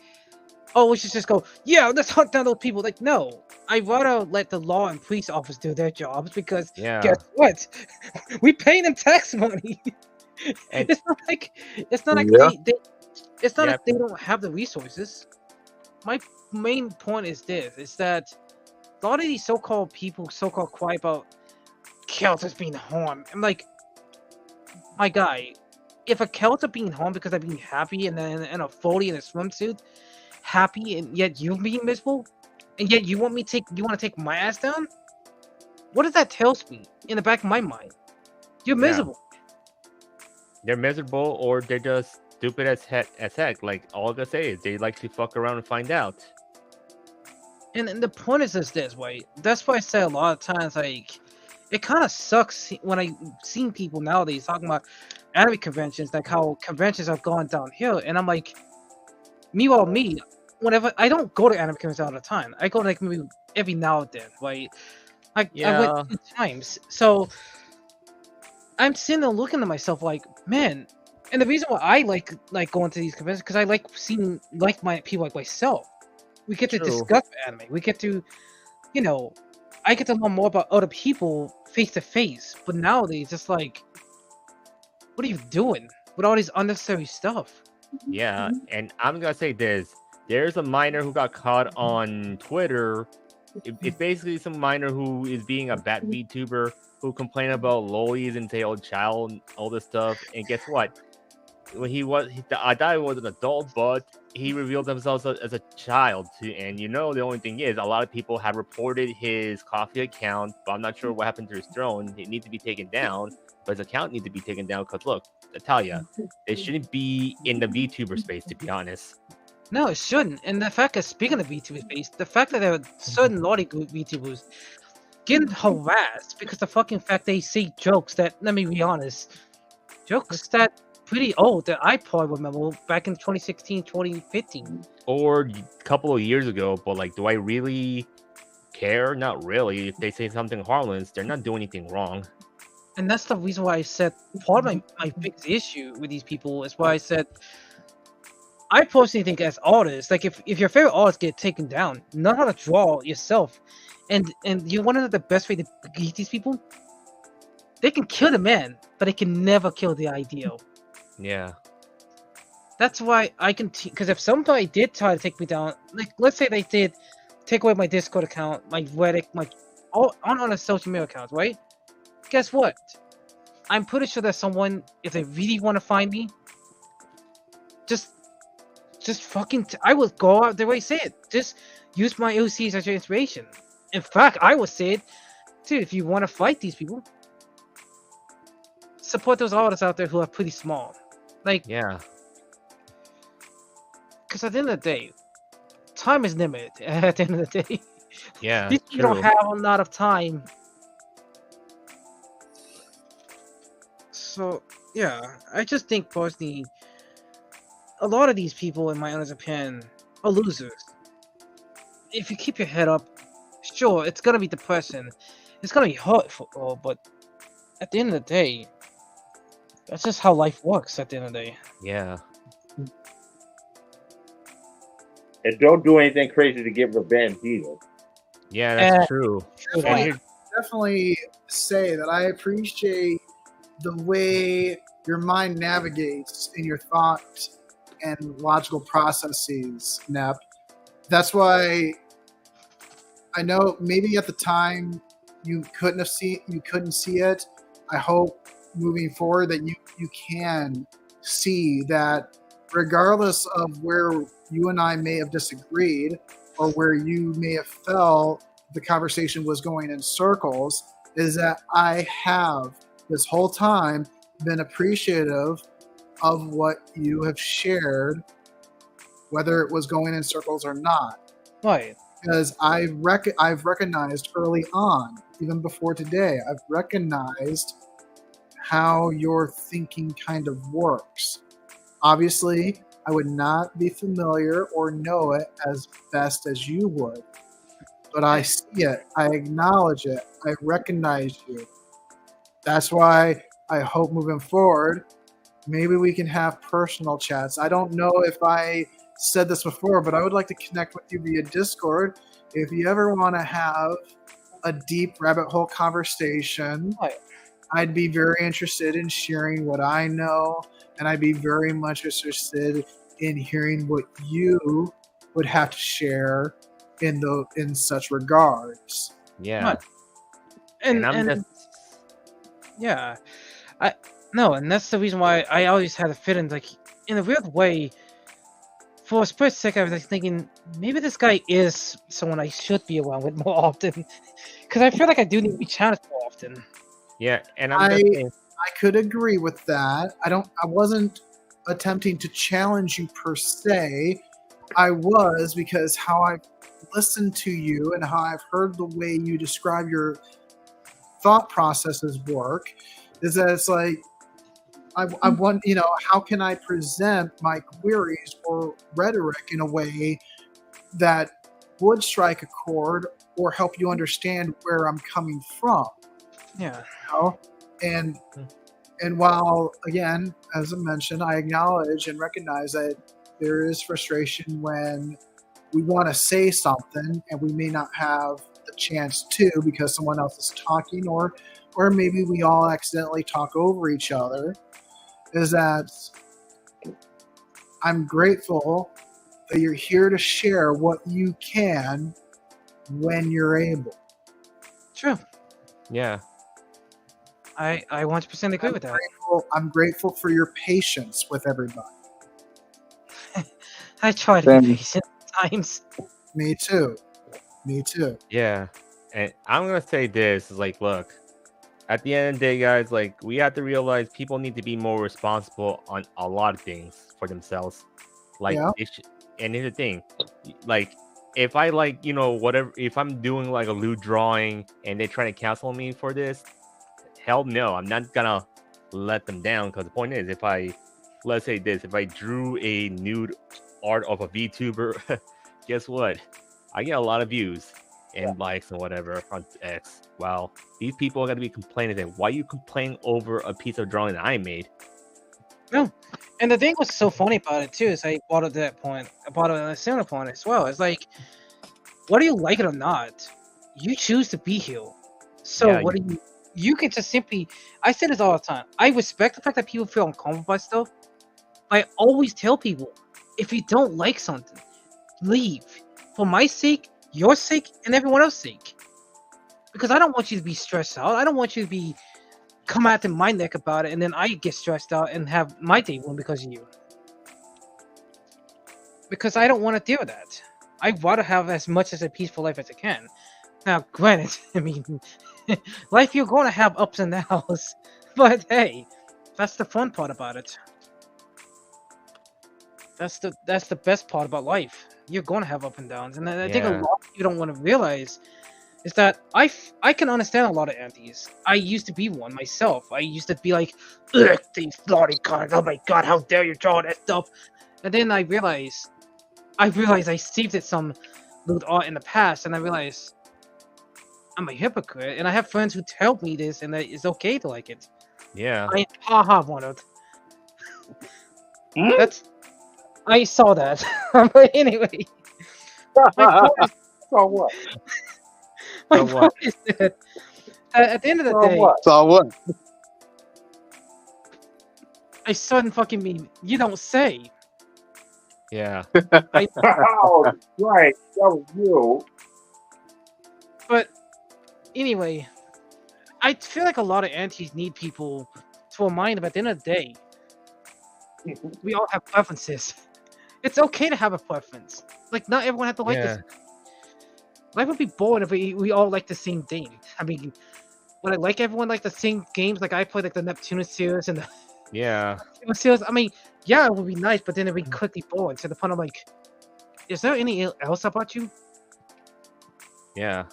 oh, we should just go, yeah, let's hunt down those people. Like, no. I'd rather let the law and police officers do their jobs because guess what? We pay them tax money. It's not like they don't have the resources. My main point is this: is that a lot of these so-called people, so-called quiet about characters being harmed. I'm like, my guy, if a character being harmed because they're being happy and then in a 40 in a swimsuit, happy, and yet you being miserable, and yet you want to take my ass down? What does that tell me in the back of my mind? You're miserable. They're miserable, or they're just stupid as heck. Like all I gotta say is they like to fuck around and find out. And the point is this way. That's why I say a lot of times, like, it kind of sucks when I seen people nowadays talking about anime conventions, like how conventions are going downhill, and I'm like, whenever I don't go to anime conventions all the time, I go like maybe every now and then, right? I went 2 times, so I'm sitting there looking at myself like, man. And the reason why I like going to these conventions because I like seeing like-minded people like myself. We get to discuss anime. We get to, I get to learn more about other people face to face. But nowadays, it's like, what are you doing with all these unnecessary stuff? Yeah, and I'm gonna say this: there's a minor who got caught on Twitter. It's basically some minor who is being a bad VTuber who complained about lollies and say old child and all this stuff. And guess what? When I thought he was an adult, but he revealed himself as a child. And the only thing is, a lot of people have reported his coffee account, but I'm not sure what happened to his throne. It needs to be taken down, but his account needs to be taken down because look, Natalia, they shouldn't be in the VTuber space, to be honest. No, it shouldn't. And the fact that, speaking of VTuber space, the fact that there are certain naughty group VTubers getting harassed because the fucking fact they say jokes that, let me be honest, jokes that pretty old that I probably remember back in 2016, 2015. Or a couple of years ago, but like, do I really care? Not really. If they say something harmless, they're not doing anything wrong. And that's the reason why I said part of my biggest issue with these people is why I said I personally think as artists, like if your favorite artists get taken down, know how to draw yourself, and you want to know the best way to beat these people? They can kill the man, but they can never kill the ideal. Yeah. That's why I can, because if somebody did try to take me down, like let's say they did take away my Discord account, my Reddit, my all on a social media account, right? Guess what? I'm pretty sure there's someone, if they really want to find me, just fucking, I will go out the way say it. Just use my OCs as your inspiration. In fact, I would say it, dude, if you want to fight these people, support those artists out there who are pretty small. Like, yeah. Because at the end of the day, time is limited. At the end of the day, yeah, you don't have a lot of time. So yeah, I just think personally, a lot of these people, in my honest opinion, are losers. If you keep your head up, sure, it's gonna be depressing, it's gonna be hurtful, but at the end of the day, that's just how life works. At the end of the day, yeah. And don't do anything crazy to get revenge either. Yeah, that's true. And Definitely, here, definitely say that I appreciate the way your mind navigates in your thoughts and logical processes, Nep. That's why I know maybe at the time you couldn't see it. I hope moving forward that you can see that regardless of where you and I may have disagreed or where you may have felt the conversation was going in circles, is that I have this whole time been appreciative of what you have shared, whether it was going in circles or not. Right. Because I've recognized early on, even before today, I've recognized how your thinking kind of works. Obviously, I would not be familiar or know it as best as you would, but I see it, I acknowledge it, I recognize you. That's why I hope moving forward, maybe we can have personal chats. I don't know if I said this before, but I would like to connect with you via Discord. If you ever want to have a deep rabbit hole conversation, I'd be very interested in sharing what I know, and I'd be very much interested in hearing what you would have to share in such regards. yeah. And I'm just yeah, and that's the reason why I always had a feeling like, in a weird way, for a split second, I was like thinking maybe this guy is someone I should be around with more often, because I feel like I do need to be challenged more often. yeah, and I'm just saying, I could agree with that. I wasn't attempting to challenge you per se. I was, because how I've listened to you and how I've heard the way you describe your thought processes work is that it's like I want, how can I present my queries or rhetoric in a way that would strike a chord or help you understand where I'm coming from? Yeah. And while, again, as I mentioned, I acknowledge and recognize that there is frustration when we want to say something and we may not have the chance to because someone else is talking, or maybe we all accidentally talk over each other, is that I'm grateful that you're here to share what you can when you're able. True. yeah. I 100% agree with that. I'm grateful for your patience with everybody. I try to be patient at times. Me too. Yeah, and I'm gonna say this is like, look, at the end of the day, guys, like, we have to realize people need to be more responsible on a lot of things for themselves. Like, Yeah. And here's the thing, like, if I whatever, if I'm doing like a lewd drawing and they're trying to cancel me for this, hell no, I'm not gonna let them down. Because the point is, if I drew a nude art of a VTuber, guess what? I get a lot of views and likes and whatever on X. Well, these people are gonna be complaining that why you complain over a piece of drawing that I made? No, and the thing was so funny about it too is I brought it to that point. I brought it on a similar point as well. It's like, whether you like it or not, you choose to be here. So Yeah, what do you? You can just simply. I say this all the time. I respect the fact that people feel uncomfortable by stuff. I always tell people, if you don't like something, leave. For my sake, your sake, and everyone else's sake. Because I don't want you to be stressed out. I don't want you to be come out to my neck about it, and then I get stressed out and have my day ruined because of you. Because I don't want to deal with that. I'd rather have as much as a peaceful life as I can. Now, granted, I mean, life you're going to have ups and downs, but hey, that's the fun part about it. That's the best part about life. You're going to have up and downs, and I think a lot of you don't want to realize is that I can understand a lot of antis. I used to be one myself. I used to be like, ugh, these bloody cards. Oh my god, how dare you draw that stuff? And then I realized I received it some lewd art in the past, and I realized I'm a hypocrite, and I have friends who tell me this, and that it's okay to like it. Yeah. Ronald. I saw that. But anyway, My point is, So what? my So point what? is that at the end of the So day, what? So what? a sudden fucking meme. You don't say. Yeah. Oh, right. That was you. But anyway, I feel like a lot of antis need people to remind them at the end of the day, we all have preferences. It's okay to have a preference. Like, not everyone has to like Yeah. this. Life would be boring if we all like the same thing. I mean, would I like everyone like the same games? Like, I play like the Neptunus series and the Yeah. series. I mean, yeah, it would be nice, but then it'd be quickly boring. To the point of like, is there any else about you? Yeah.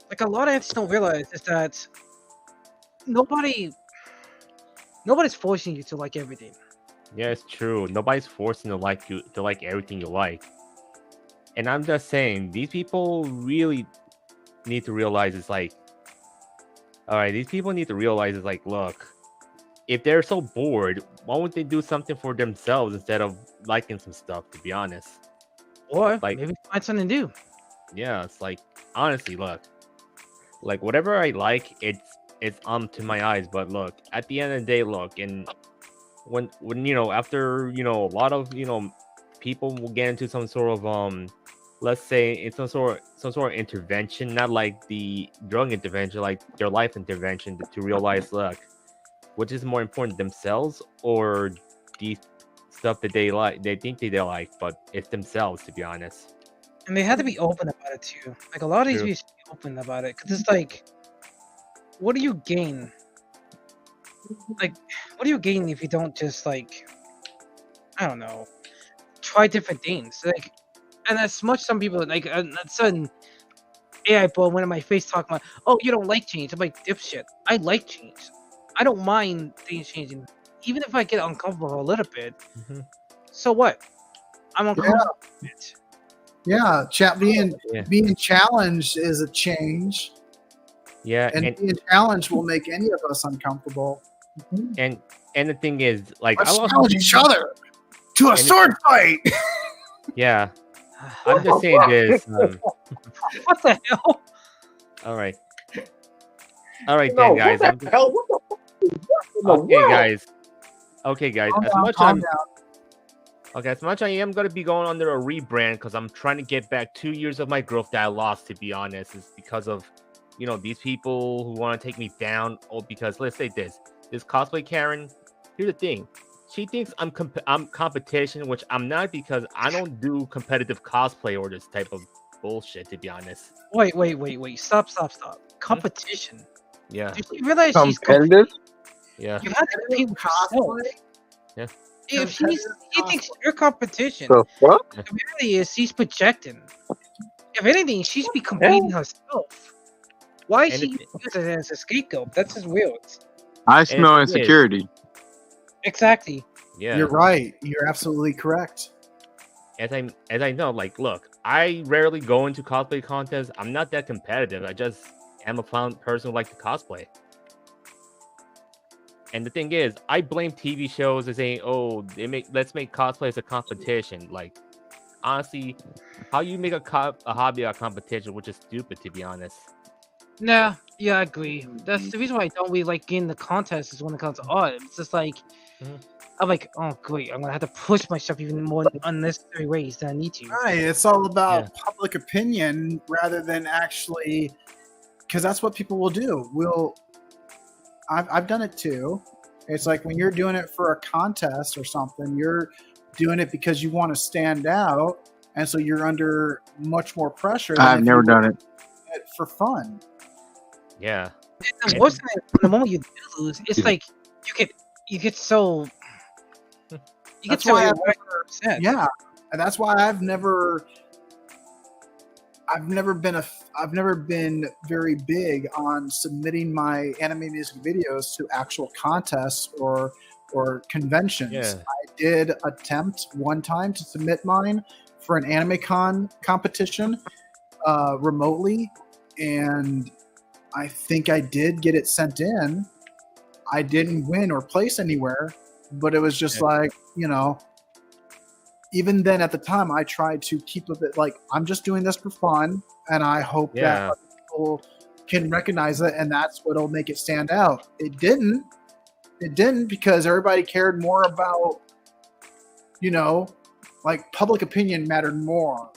Like, a lot of antis don't realize is that nobody's forcing you to like everything. Yeah, it's true. Nobody's forcing to like you to like everything you like. And I'm just saying, these people really need to realize it's like, all right, these people need to realize it's like, look, if they're so bored, why won't they do something for themselves instead of liking some stuff? To be honest, Or like, maybe find something to do. yeah, it's like, honestly, look, like whatever I like, it's to my eyes. But look, at the end of the day, look, and when you know, after a lot of people will get into some sort of let's say it's some sort of intervention, not like the drug intervention, like their life intervention, to realize, look, which is more important, themselves or the stuff that they think they like, but it's themselves, to be honest. And they had to be open about it too. Like, a lot of these True. people should be open about it, because it's like, what do you gain? Like, what do you gain if you don't just, like, I don't know, try different things? Like, and as much some people, like, a sudden AI bro went in my face talking about, oh, you don't like change. I'm like, dipshit. I like change. I don't mind things changing, even if I get uncomfortable a little bit. Mm-hmm. So what? I'm uncomfortable with it. Yeah, being Yeah. challenged is a change, Yeah, and being challenged will make any of us uncomfortable. and the thing is, like, Let's I love challenge each other to a And- sword fight. Yeah, I'm just saying this. What the hell? All right, then, No, guys. what the hell? What the fuck is that in the Okay, world? guys. Okay, guys. Calm As down, much calm I'm down. okay, as much I am gonna be going under a rebrand because I'm trying to get back 2 years of my growth that I lost. To be honest, is because of these people who want to take me down. Or because, let's say this cosplay Karen. Here's the thing. She thinks I'm competition, which I'm not, because I don't do competitive cosplay or this type of bullshit, to be honest. Wait. Stop. Competition. Yeah. Did you realize she's Competitive? Yeah. You have to compete with yourself. Yeah. If she thinks you're competition, The fuck? the reality is she's projecting. If anything, she should be competing herself. Why is And she using it as a scapegoat? That's just weird. I smell it is. insecurity. Exactly. Yeah. You're right. You're absolutely correct. As I know, like, look, I rarely go into cosplay contests. I'm not that competitive. I just am a fun person who likes to cosplay. And the thing is, I blame TV shows as saying, "Oh, let's make cosplay as a competition." Like, honestly, how you make a hobby a competition, which is stupid, to be honest. Nah, yeah, I agree. That's the reason why I don't really like getting the contest is when it comes to art. It's just like, I'm like, oh great, I'm gonna have to push myself even more in unnecessary ways than I need to. Right. It's all about public opinion rather than actually, because that's what people will do. I've done it too. It's like when you're doing it for a contest or something, you're doing it because you want to stand out, and so you're under much more pressure. than I've if never you done were it. doing it for fun. Yeah. And the worst thing is, the moment you do lose, it's like you get so That's why upset. Yeah, and that's why I've never been very big on submitting my anime music videos to actual contests or conventions. Yeah. I did attempt one time to submit mine for an anime con competition remotely, and I think I did get it sent in. I didn't win or place anywhere, but it was just like, even then at the time, I tried to keep a bit like, I'm just doing this for fun, and I hope that other people can recognize it, and that's what'll make it stand out. It didn't because everybody cared more about, like public opinion mattered more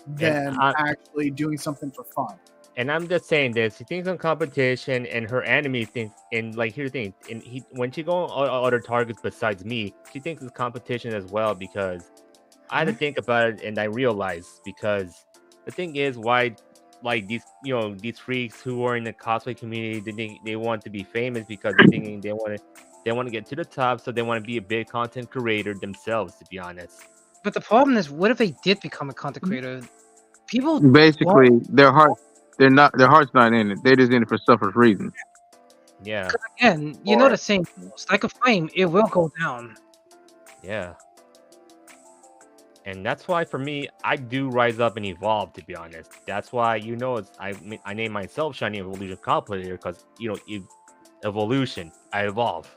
than actually doing something for fun. And I'm just saying this. He thinks on competition, and her enemy thinks. And like, here's the thing. When she go on other targets besides me, she thinks it's competition as well. Because I had to think about it, and I realized because the thing is why, like these freaks who are in the cosplay community, they want to be famous because they're thinking they want to get to the top, so they want to be a big content creator themselves. To be honest. But the problem is, what if they did become a content creator? People basically their heart's not in it. They're just in it for selfish reasons. Yeah. Again, you know the saying, like a flame, it will go down. Yeah. And that's why for me, I do rise up and evolve. To be honest, that's why I name myself Shiny Evolution Cosplayer because evolution, I evolve.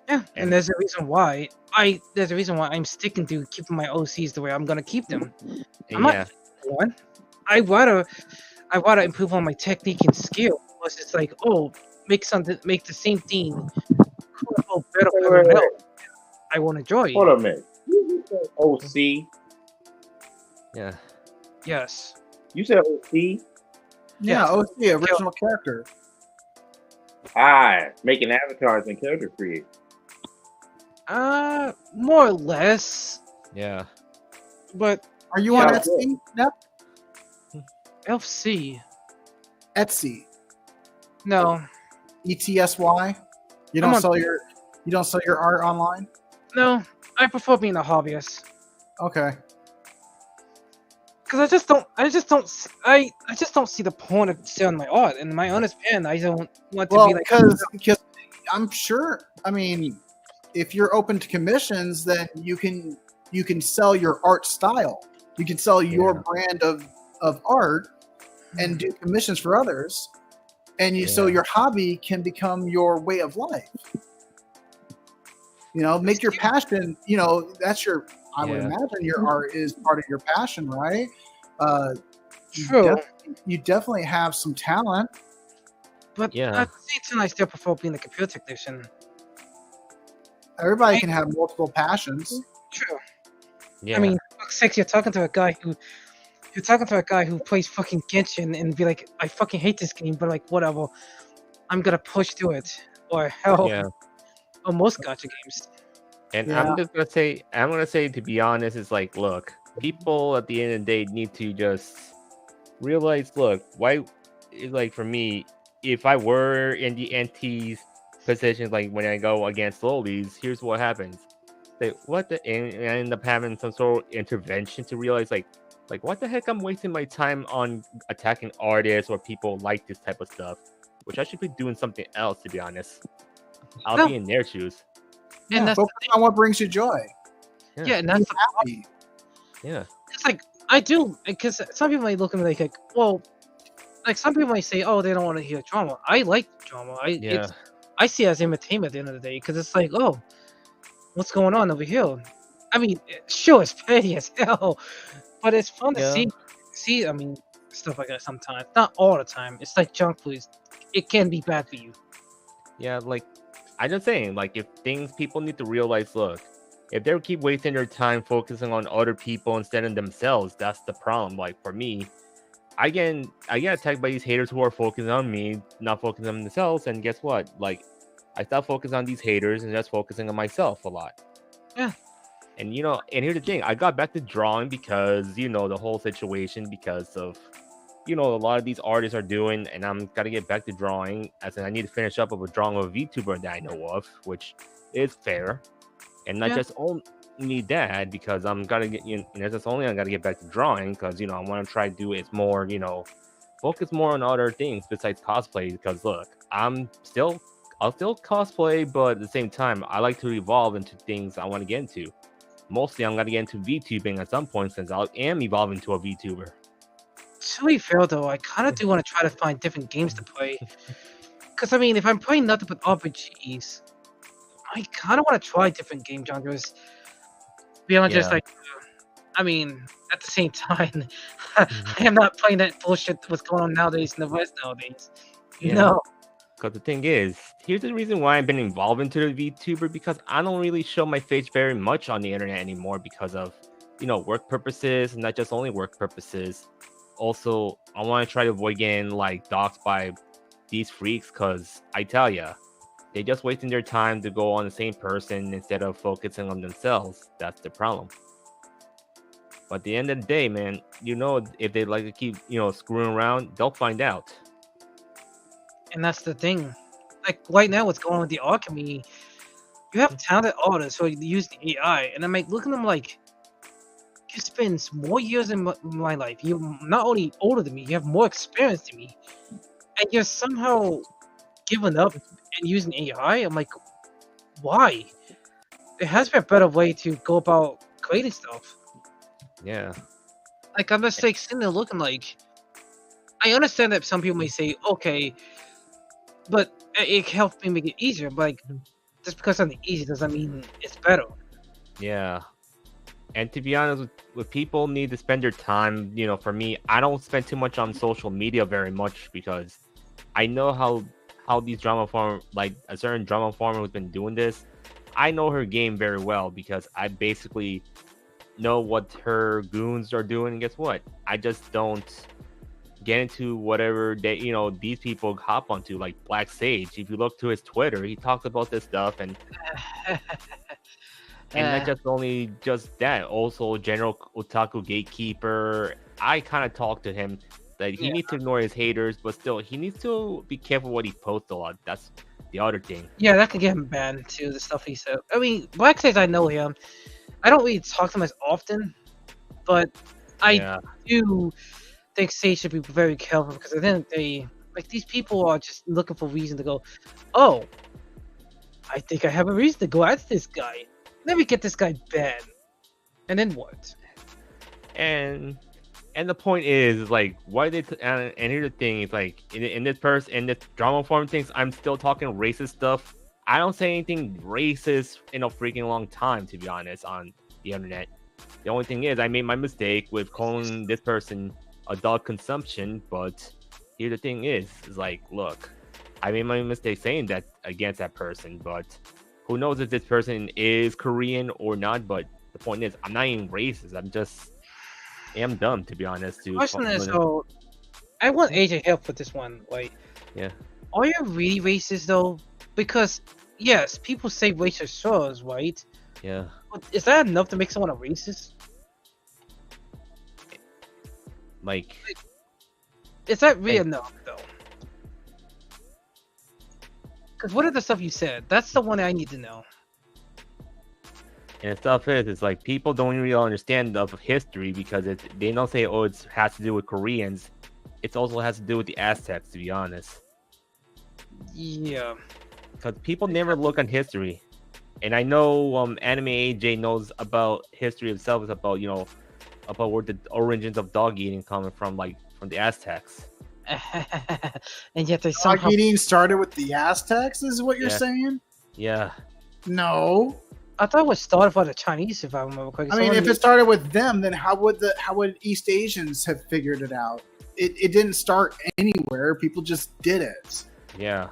Yeah, and there's a reason why I'm sticking to keeping my OCs the way I'm gonna keep them. I rather improve on my technique and skill. Plus, it's like, make the same theme better for everyone else. I won't enjoy. Hold on a minute. You said OC. Yeah. Yes. You said OC. Yeah, OC, original character. Making avatars and character create. More or less. Yeah. But are you on Etsy? Yep. FC. Etsy. No. ETSY. You don't sell your art online? No, I prefer being a hobbyist. Okay. Because I just don't see the point of selling my art. And in my honest opinion, I don't want to be like. Because I'm sure. I mean, if you're open to commissions, then you can sell your art style. You can sell your brand of art and do commissions for others, and so your hobby can become your way of life. Make your passion. That's your. I would imagine your art is part of your passion, right? True. You definitely have some talent. But at the same time, I still prefer being a computer technician. Everybody can have multiple passions. True. Yeah. I mean, for fuck's sake, you're talking to a guy who plays fucking Genshin and be like, I fucking hate this game, but like, whatever, I'm gonna push through it. Or hell, or most gacha games. And I'm gonna say, to be honest, it's like, look, people at the end of the day need to just realize, look, why, like for me, if I were in the NT's positions, like when I go against lowlies, here's what happens. And I end up having some sort of intervention to realize, like what the heck, I'm wasting my time on attacking artists or people like this type of stuff, which I should be doing something else, to be honest. I'll be in their shoes. And that's focus on what brings you joy. Yeah, and that's happy. Yeah. It's like, I do, because some people might look at me like, well, like some people might say, they don't want to hear drama. I like drama. I see it as entertainment at the end of the day, because it's like, what's going on over here? I mean, sure, it's petty as hell, but it's fun to see. I mean, stuff like that sometimes. Not all the time. It's like junk food. It can be bad for you. Yeah, like I'm just saying, like if people need to realize, look, if they keep wasting their time focusing on other people instead of themselves, that's the problem. Like for me, I get attacked by these haters who are focusing on me, not focusing on themselves, and guess what? Like I stopped focusing on these haters and just focusing on myself a lot. Yeah. And and here's the thing, I got back to drawing because the whole situation, because of a lot of these artists are doing, and I'm gotta get back to drawing, as in I need to finish up of a drawing of a VTuber that I know of, which is fair, and not just only that, because I'm gotta get that's only I gotta get back to drawing, because I want to try to do it more, focus more on other things besides cosplay, because look, I'll still cosplay, but at the same time I like to evolve into things I want to get into. Mostly I'm gonna get into VTubing at some point, since I am evolving to a VTuber. To be fair though, I kind of do want to try to find different games to play. Because I mean, if I'm playing nothing but RPGs, I kind of want to try different game genres. Beyond just Yeah. like, I mean, at the same time, I am not playing that bullshit what's going on nowadays in the West nowadays. Yeah. No. Because the thing is, here's the reason why I've been involved into the VTuber, because I don't really show my face very much on the internet anymore because of, work purposes, and not just only work purposes. Also, I want to try to avoid getting like doxxed by these freaks, because I tell ya, they just wasting their time to go on the same person instead of focusing on themselves. That's the problem. But at the end of the day, man, if they like to keep, screwing around, they'll find out. And that's the thing. Like right now, what's going on with the art community? You have talented artists who use the AI, and I'm like, look at them like, you spend more years in my life. You're not only older than me, you have more experience than me, and you're somehow giving up and using AI. I'm like, why? There has to be a better way to go about creating stuff. Yeah. Like I'm just like sitting there looking like, I understand that some people may say, okay, but it helps me make it easier. But like, just because something easy doesn't mean it's better. Yeah. And to be honest, with people need to spend their time, for me, I don't spend too much on social media very much because I know how these drama farm, like a certain drama farmer who's been doing this, I know her game very well because I basically know what her goons are doing. And guess what? I just don't get into whatever they, these people hop onto, like Black Sage. If you look to his Twitter, he talks about this stuff, and not just only just that, also General Otaku Gatekeeper. I kind of talked to him that he needs to ignore his haters, but still, he needs to be careful what he posts a lot. That's the other thing. Yeah, that could get him banned too, the stuff he said. I mean, Black Sage, I know him. I don't really talk to him as often, but I do think Sage should be very careful because I think these people are just looking for reason to go, oh, I think I have a reason to go after this guy. Let me get this guy banned. And then what? And the point is like, why they and here's the thing is like in this drama form things, I'm still talking racist stuff. I don't say anything racist in a freaking long time, to be honest, on the internet. The only thing is I made my mistake with calling this person adult consumption, but here the thing is like, look, I made my mistake saying that against that person, but who knows if this person is Korean or not. But the point is, I'm not even racist. I'm dumb, to be honest. The question is, so I want AJ help with this one. Like, are you really racist though? Because yes, people say racist slurs, right? Yeah. But is that enough to make someone a racist? Like is that really enough though? Because what are the stuff you said? That's the one I need to know. And the stuff is, it's like people don't really understand of history because they don't say, oh, it has to do with Koreans. It also has to do with the Aztecs, to be honest. Yeah. Because people never look on history. And I know Anime AJ knows about history itself, is about, about where the origins of dog eating coming from, like from the Aztecs. And yet they somehow eating started with the Aztecs, is what you're saying? Yeah. No. I thought it was started by the Chinese, if I remember correctly. I mean, if it started with them, then how would East Asians have figured it out? It didn't start anywhere. People just did it. Yeah.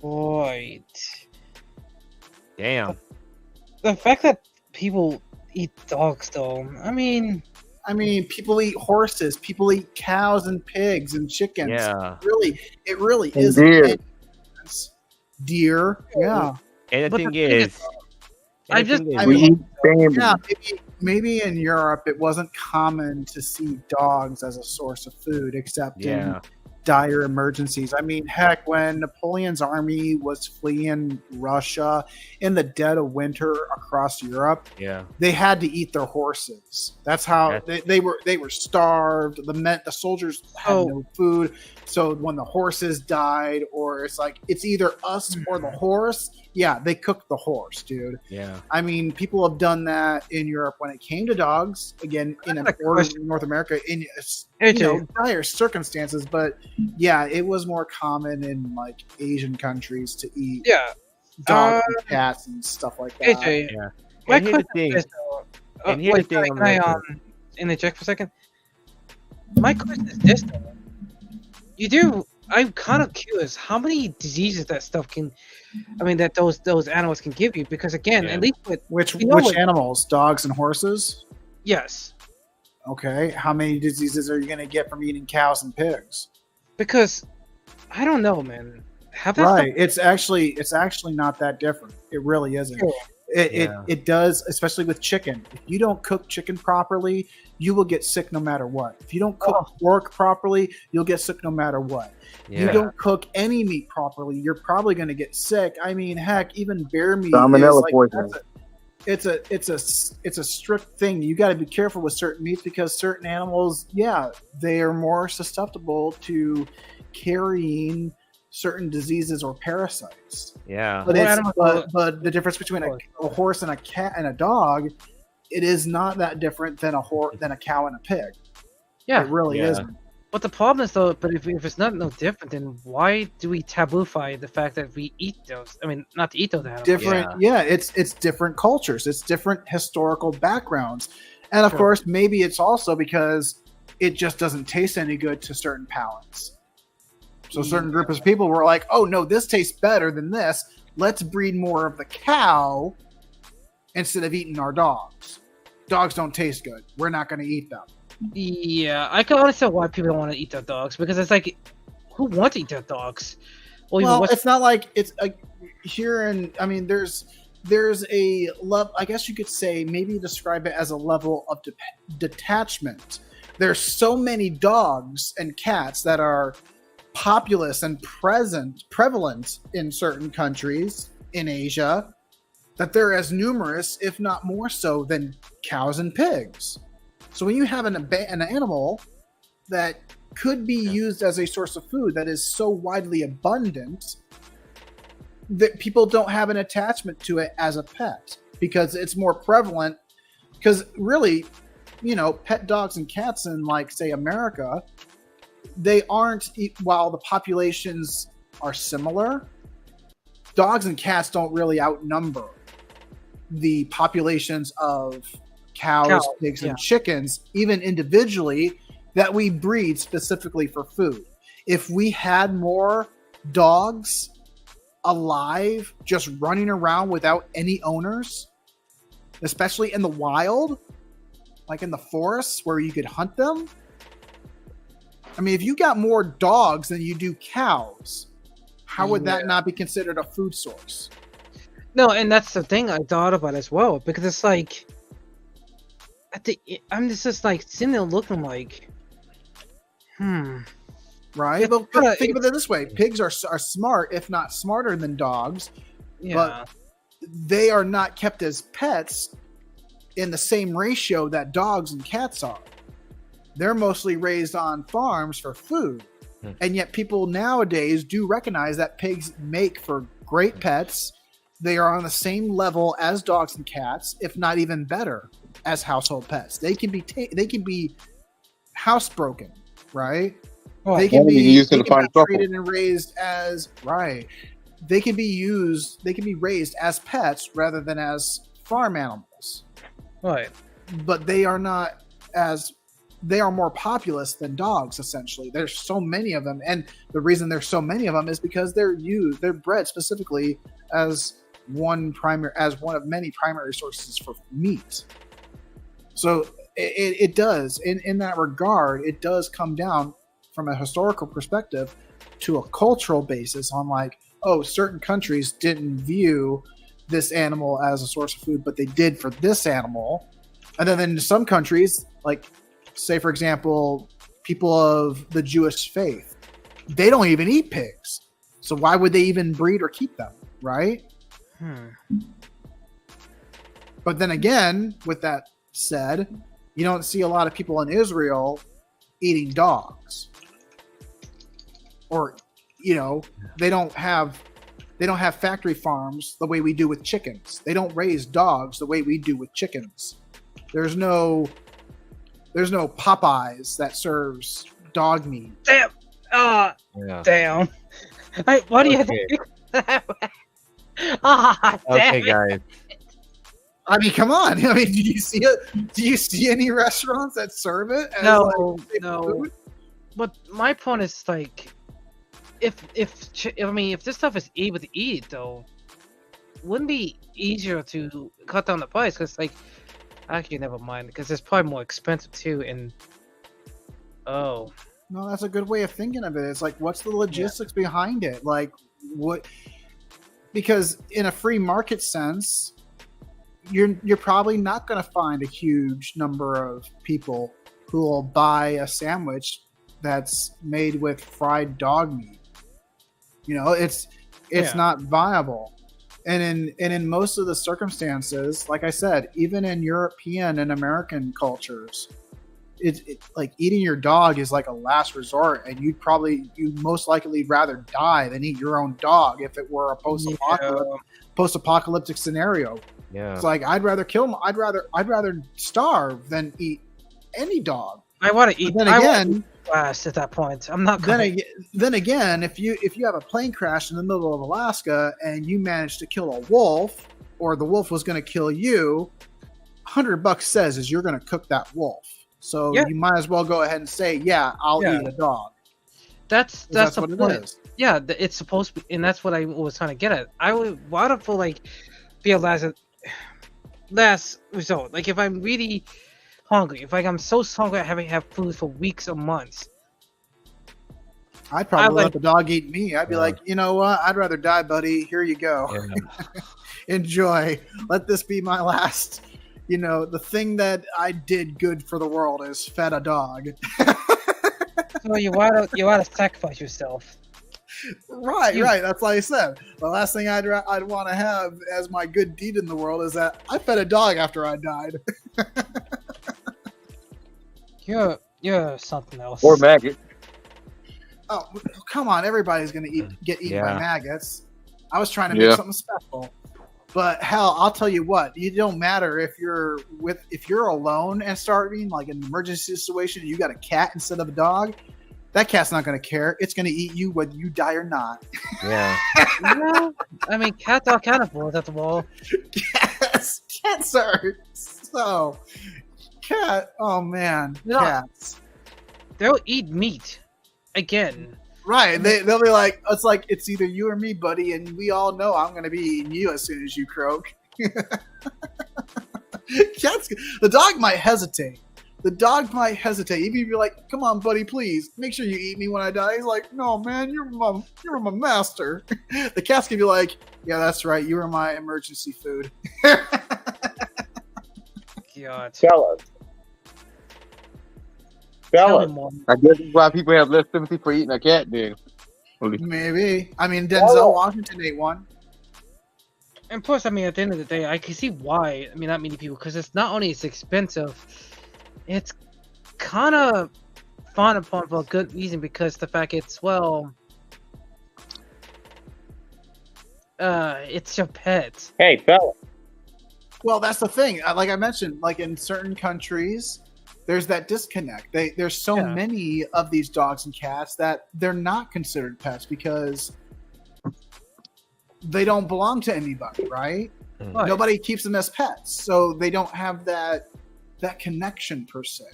Right. Damn. The fact that people eat dogs, though. I mean, people eat horses. People eat cows and pigs and chickens. Yeah. It really is. Deer. Yeah. And the thing is, maybe in Europe it wasn't common to see dogs as a source of food, except in dire emergencies. I mean, heck, when Napoleon's army was fleeing Russia in the dead of winter across Europe, they had to eat their horses. That's how they were starved. The soldiers had no food. So when the horses died, or it's either us or the horse. Yeah, they cooked the horse, dude. Yeah. I mean, people have done that in Europe when it came to dogs. Again, in North America, in dire circumstances. But yeah, it was more common in like Asian countries to eat dogs and cats and stuff like that. AJ, my question is, And here's wait, the thing, can I interject for a second? My question is this though. I'm kind of curious how many diseases that stuff can, that those animals can give you, because again, at least with which what, animals? Dogs and horses? Yes. Okay. How many diseases are you going to get from eating cows and pigs? Because I don't know, man. Right. It's actually not that different. It really isn't. Sure. It does, especially with chicken. If you don't cook chicken properly, you will get sick no matter what. If you don't cook pork properly, you'll get sick no matter what. You don't cook any meat properly, you're probably going to get sick. I mean, heck, even bear meat Salmonella is poisoning. It's a strict thing. You got to be careful with certain meats because certain animals, they are more susceptible to carrying certain diseases or parasites. Yeah. But the difference between a horse and a cat and a dog, it is not that different than a cow and a pig. Yeah, it really isn't. But the problem is though, if it's not no different, then why do we taboofy the fact that we eat those? Not to eat those animals. Different, it's different cultures, it's different historical backgrounds, and of course, maybe it's also because it just doesn't taste any good to certain palates. So a certain group of people were like, "Oh no, this tastes better than this. Let's breed more of the cow instead of eating our dogs. Dogs don't taste good. We're not going to eat them." Yeah, I can understand why people don't want to eat their dogs, because it's like, who wants to eat their dogs? Well, it's not like it's here, and there's a love. I guess you could say, maybe describe it as a level of detachment. There's so many dogs and cats that are populous and prevalent in certain countries in Asia, that they're as numerous, if not more so, than cows and pigs. So when you have an animal that could be used as a source of food that is so widely abundant that people don't have an attachment to it as a pet because it's more prevalent. Because really, pet dogs and cats in, like, say, America, they aren't, while the populations are similar, dogs and cats don't really outnumber the populations of cows, pigs, and chickens, even individually, that we breed specifically for food. If we had more dogs alive, just running around without any owners, especially in the wild, like in the forests where you could hunt them. If you got more dogs than you do cows, how would that not be considered a food source? No, and that's the thing I thought about as well, because it's like, I'm just like sitting there looking like, right? But think of it this way: pigs are smart, if not smarter than dogs, but they are not kept as pets in the same ratio that dogs and cats are. They're mostly raised on farms for food, and yet people nowadays do recognize that pigs make for great pets. They are on the same level as dogs and cats, if not even better, as household pets. They can be housebroken, right? They can be used to treated and raised as They can be raised as pets rather than as farm animals. Right. But they are more populous than dogs, essentially. There's so many of them, and the reason there's so many of them is because they're bred specifically as one of many primary sources for meat. So it does, in that regard, it does come down from a historical perspective to a cultural basis on, like, certain countries didn't view this animal as a source of food, but they did for this animal. And then in some countries, like, say, for example, people of the Jewish faith, they don't even eat pigs. So why would they even breed or keep them, right? But then again, with that said, you don't see a lot of people in Israel eating dogs. Or, they don't have factory farms the way we do with chickens. They don't raise dogs the way we do with chickens. There's no Popeyes that serves dog meat. Damn. Damn. Why do you have to? Okay, guys. I mean, come on. I mean, do you see it? Do you see any restaurants that serve it? As No, like, no. food? But my point is like, if this stuff is able to eat though, wouldn't it be easier to cut down the price? Because like, actually, never mind. Because it's probably more expensive too. And No, that's a good way of thinking of it. It's like, what's the logistics behind it? Like, what? Because in a free market sense, you're probably not going to find a huge number of people who will buy a sandwich that's made with fried dog meat. You know, it's not viable. And in most of the circumstances, like I said, even in European and American cultures, it's like eating your dog is like a last resort, and you'd most likely rather die than eat your own dog if it were a post-apocalyptic scenario. Yeah. It's like I'd rather kill him. I'd rather starve than eat any dog. I want to eat. But then again, last at that point, I'm not. Then again, if you have a plane crash in the middle of Alaska and you manage to kill a wolf, or the wolf was going to kill you, $100 says is you're going to cook that wolf. So you might as well go ahead and say, I'll eat a dog. That's what the point. it is. Yeah, it's supposed to be, and that's what I was trying to get at. I would feel like be a last resort. Like if I'm really hungry, if like I'm so hungry I haven't had food for weeks or months, I'd probably let the dog eat me. I'd be like, you know what? I'd rather die, buddy. Here you go. Yeah. Enjoy. Let this be my last. You know, the thing that I did good for the world is fed a dog. So you want to sacrifice yourself. Right. That's like I said. The last thing I'd want to have as my good deed in the world is that I fed a dog after I died. You're something else. Or maggot. Oh, come on! Everybody's gonna get eaten by maggots. I was trying to make something special. But hell, I'll tell you what. It don't matter if you're alone and starving, like in an emergency situation, you got a cat instead of a dog. That cat's not going to care. It's going to eat you whether you die or not. Yeah. I mean, cats are cannibals at the wall. Yes, cats are. So, cat. Oh man, cats. They'll eat meat again. Right. They'll be like, it's either you or me, buddy, and we all know I'm going to be eating you as soon as you croak. Cats. The dog might hesitate. Even if you're like, come on, buddy, please make sure you eat me when I die. He's like, no, man, you're my master. The cat's gonna be like, yeah, that's right. You were my emergency food. God. Fellas. I guess that's why people have less sympathy for eating a cat then. Maybe. I mean, Denzel Washington ate one. And plus, I mean, at the end of the day, I can see why. I mean, not many people, because it's not only it's expensive, it's kind of frowned upon for a good reason, because the fact it's it's your pet. Hey, fella. Well, that's the thing. Like I mentioned, like in certain countries, there's that disconnect. There's so many of these dogs and cats that they're not considered pets because they don't belong to anybody, right? Right. Nobody keeps them as pets, so they don't have that connection per se.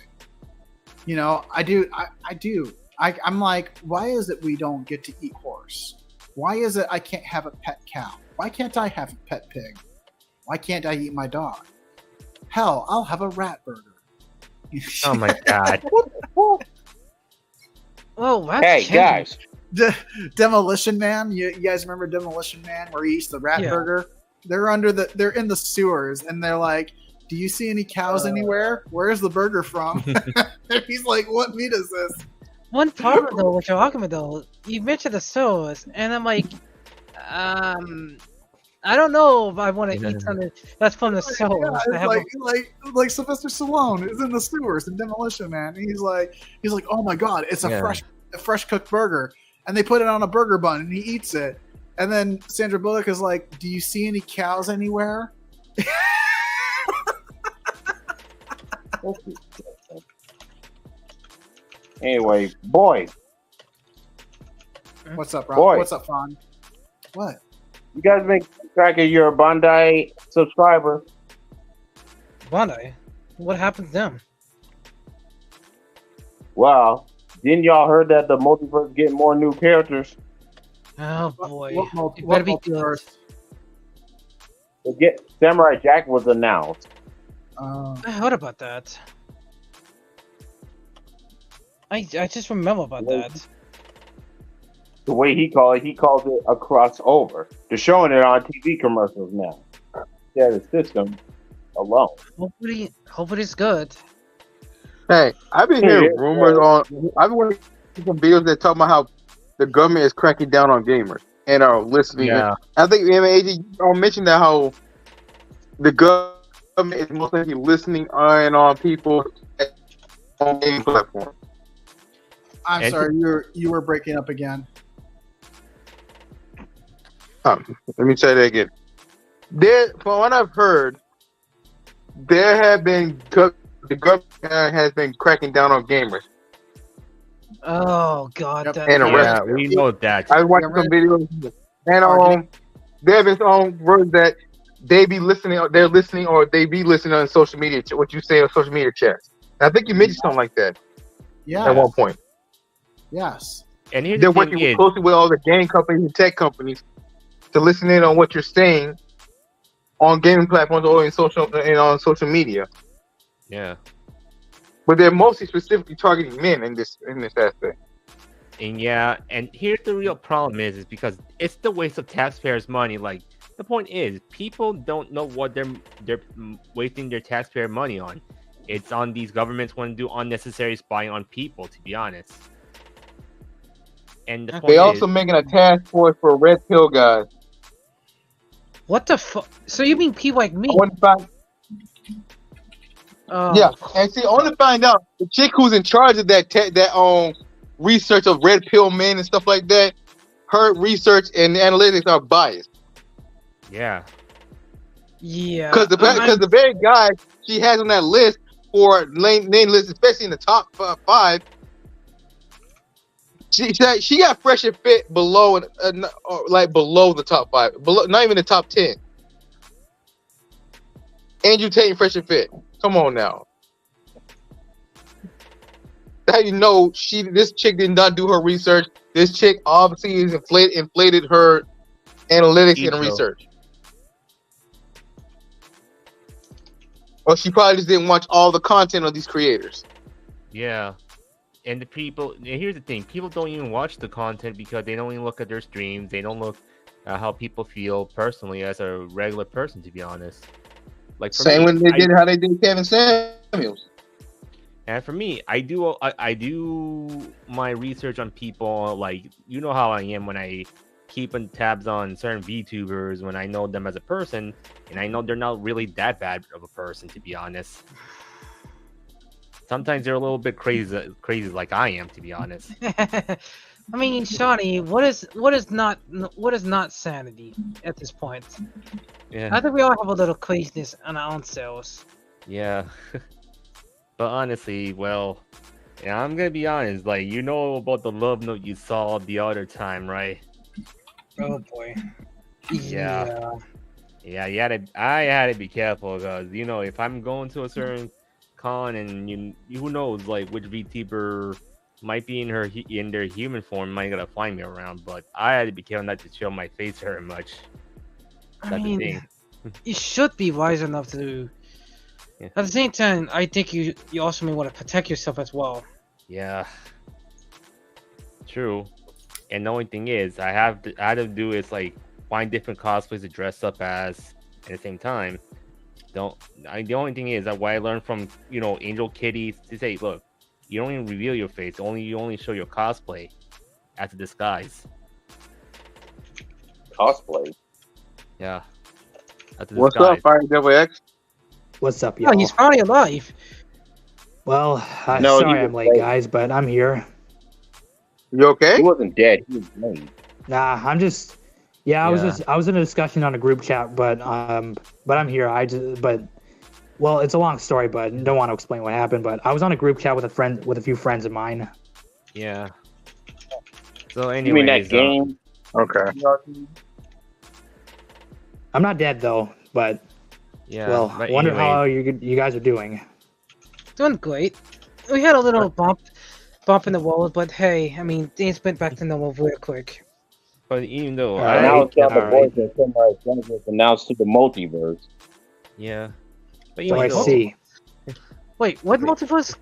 You know, I do. I'm like, why is it we don't get to eat horse? Why is it I can't have a pet cow? Why can't I have a pet pig? Why can't I eat my dog? Hell, I'll have a rat burger. Oh my god. Oh, hey guys. Demolition Man. You guys remember Demolition Man where he eats the rat burger? They're in the sewers and they're like, do you see any cows anywhere? Where's the burger from? He's like, what meat is this? One problem though with your argument though, you mentioned the sewers, and I'm like, I don't know if I want to eat something that's from the sewers. Yeah, like Sylvester Stallone is in the sewers in Demolition Man. And he's like, oh my god, it's a fresh cooked burger, and they put it on a burger bun, and he eats it, and then Sandra Bullock is like, do you see any cows anywhere? Anyway, boys. What's up, Rob? Boy. What's up, Fawn? What? You guys make track of your Bandai subscriber. Bandai. What happened to them? Wow. Didn't y'all heard that the multiverse getting more new characters? Oh boy. What It better be good. multiverse? Samurai Jack was announced. I heard about that. I just remember about that. The way he calls it a crossover. They're showing it on TV commercials now. Yeah, the system alone. Hopefully it's good. Hey, I've been hearing rumors on. I've been watching some videos that talk about how the government is cracking down on gamers and are listening. Yeah. I think AJ mentioned that how the government is most likely listening on people on game platforms. I'm sorry, you were breaking up again. Let me say that again. From what I've heard, the government has been cracking down on gamers. Oh God, yeah, we know that. I watched some videos, and there have been some words that they be listening. They're listening, or they be listening on social media. What you say on social media chats. I think you mentioned something like that. Yeah. At one point. Yes. And here's they're working closely with all the game companies and tech companies to listen in on what you're saying on gaming platforms or on social media. Yeah. But they're mostly specifically targeting men in this aspect. And yeah, and here's the real problem is because it's the waste of taxpayers' money. Like the point is, people don't know what they're wasting their taxpayer money on. It's on these governments want to do unnecessary spying on people, to be honest. And the they also making a task force for red pill guys. What the fuck? So you mean people like me? Yeah, and see, I want to find out the chick who's in charge of that research of red pill men and stuff like that. Her research and analytics are biased. Yeah. Yeah. Because the very guy she has on that list for name list, especially in the top 5, she got Fresh and Fit below below the top 5, below, not even the top 10. Andrew Tate and Fresh and Fit. Come on now. How you know this chick did not do her research? This chick obviously is inflated her analytics and research. Or she probably just didn't watch all the content of these creators. Yeah. And here's the thing, people don't even watch the content because they don't even look at their streams. They don't look at how people feel personally as a regular person, to be honest. Like Same when they did how they did Kevin Samuels. And for me, I do my research on people. Like, you know how I am when I keep tabs on certain VTubers when I know them as a person, and I know they're not really that bad of a person, to be honest. Sometimes they're a little bit crazy like I am, to be honest. I mean, Shawnee, what is not sanity at this point? Yeah. I think we all have a little craziness on our own selves. Yeah. But honestly, well, yeah, I'm gonna be honest. Like, you know about the love note you saw the other time, right? Oh boy. Yeah. Yeah. I had to be careful because if I'm going to a certain con and who knows like which VTuber might be in their human form might gonna find me around, but I had to be careful not to show my face very much. That's the thing. You should be wise enough to. Yeah. At the same time, I think you also may want to protect yourself as well. Yeah. True. And the only thing is, I had to do is like find different cosplays to dress up as at the same time. The only thing is that what I learned from Angel Kitty to say, look, you don't even reveal your face. You only show your cosplay as a disguise. Cosplay. Yeah. What's up, Fire Devil X? What's up, y'all? Oh, he's finally alive. Well, No, sorry I'm late, guys, but I'm here. You okay? He wasn't dead. He was late. Nah, I'm just. Yeah, I was in a discussion on a group chat, but I'm here. Well, it's a long story, but don't want to explain what happened. But I was on a group chat with a few friends of mine. Yeah. So anyway, you mean that game? Okay. I'm not dead though, but Yeah. Well, but I wonder anyway, how you guys are doing. Doing great. We had a little bump in the wall, but hey, I mean, things went back to normal real quick. But even though All And I was right, on the all voice right. that somebody's going to get announced to the multiverse. yeah. But So even I though, see. Wait, what multiverse?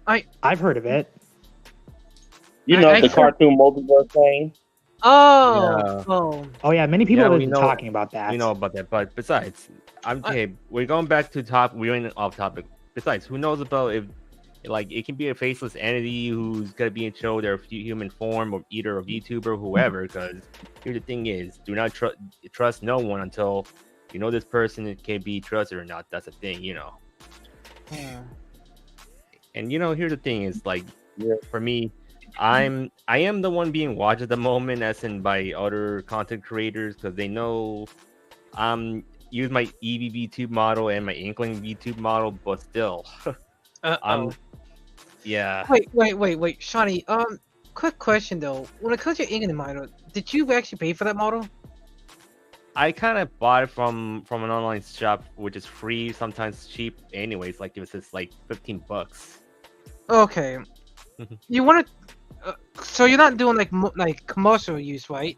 I've heard of it. You I- know, I the heard- cartoon multiverse thing. Oh, Yeah. oh. Oh yeah, many people Yeah, have we been know- talking about that. we know about that. But besides, okay, we're going back to top. We're in off topic. Besides, who knows about if, like, it can be a faceless entity who's gonna be in show their human form, or either a VTuber, whoever. Because here's the thing: is do not trust no one until you know this person can be trusted or not. That's the thing, you know. Yeah. And here's the thing: is like, for me, I am the one being watched at the moment, as in by other content creators, because they know use my EV VTube model and my Inkling VTube model, but still, yeah. Wait, Shawnee. Quick question though. When it comes to your England model, did you actually pay for that model? I kind of bought it from an online shop, which is free, sometimes cheap. Anyways, like it was just like $15. Okay. You want to? So you're not doing like commercial use, right?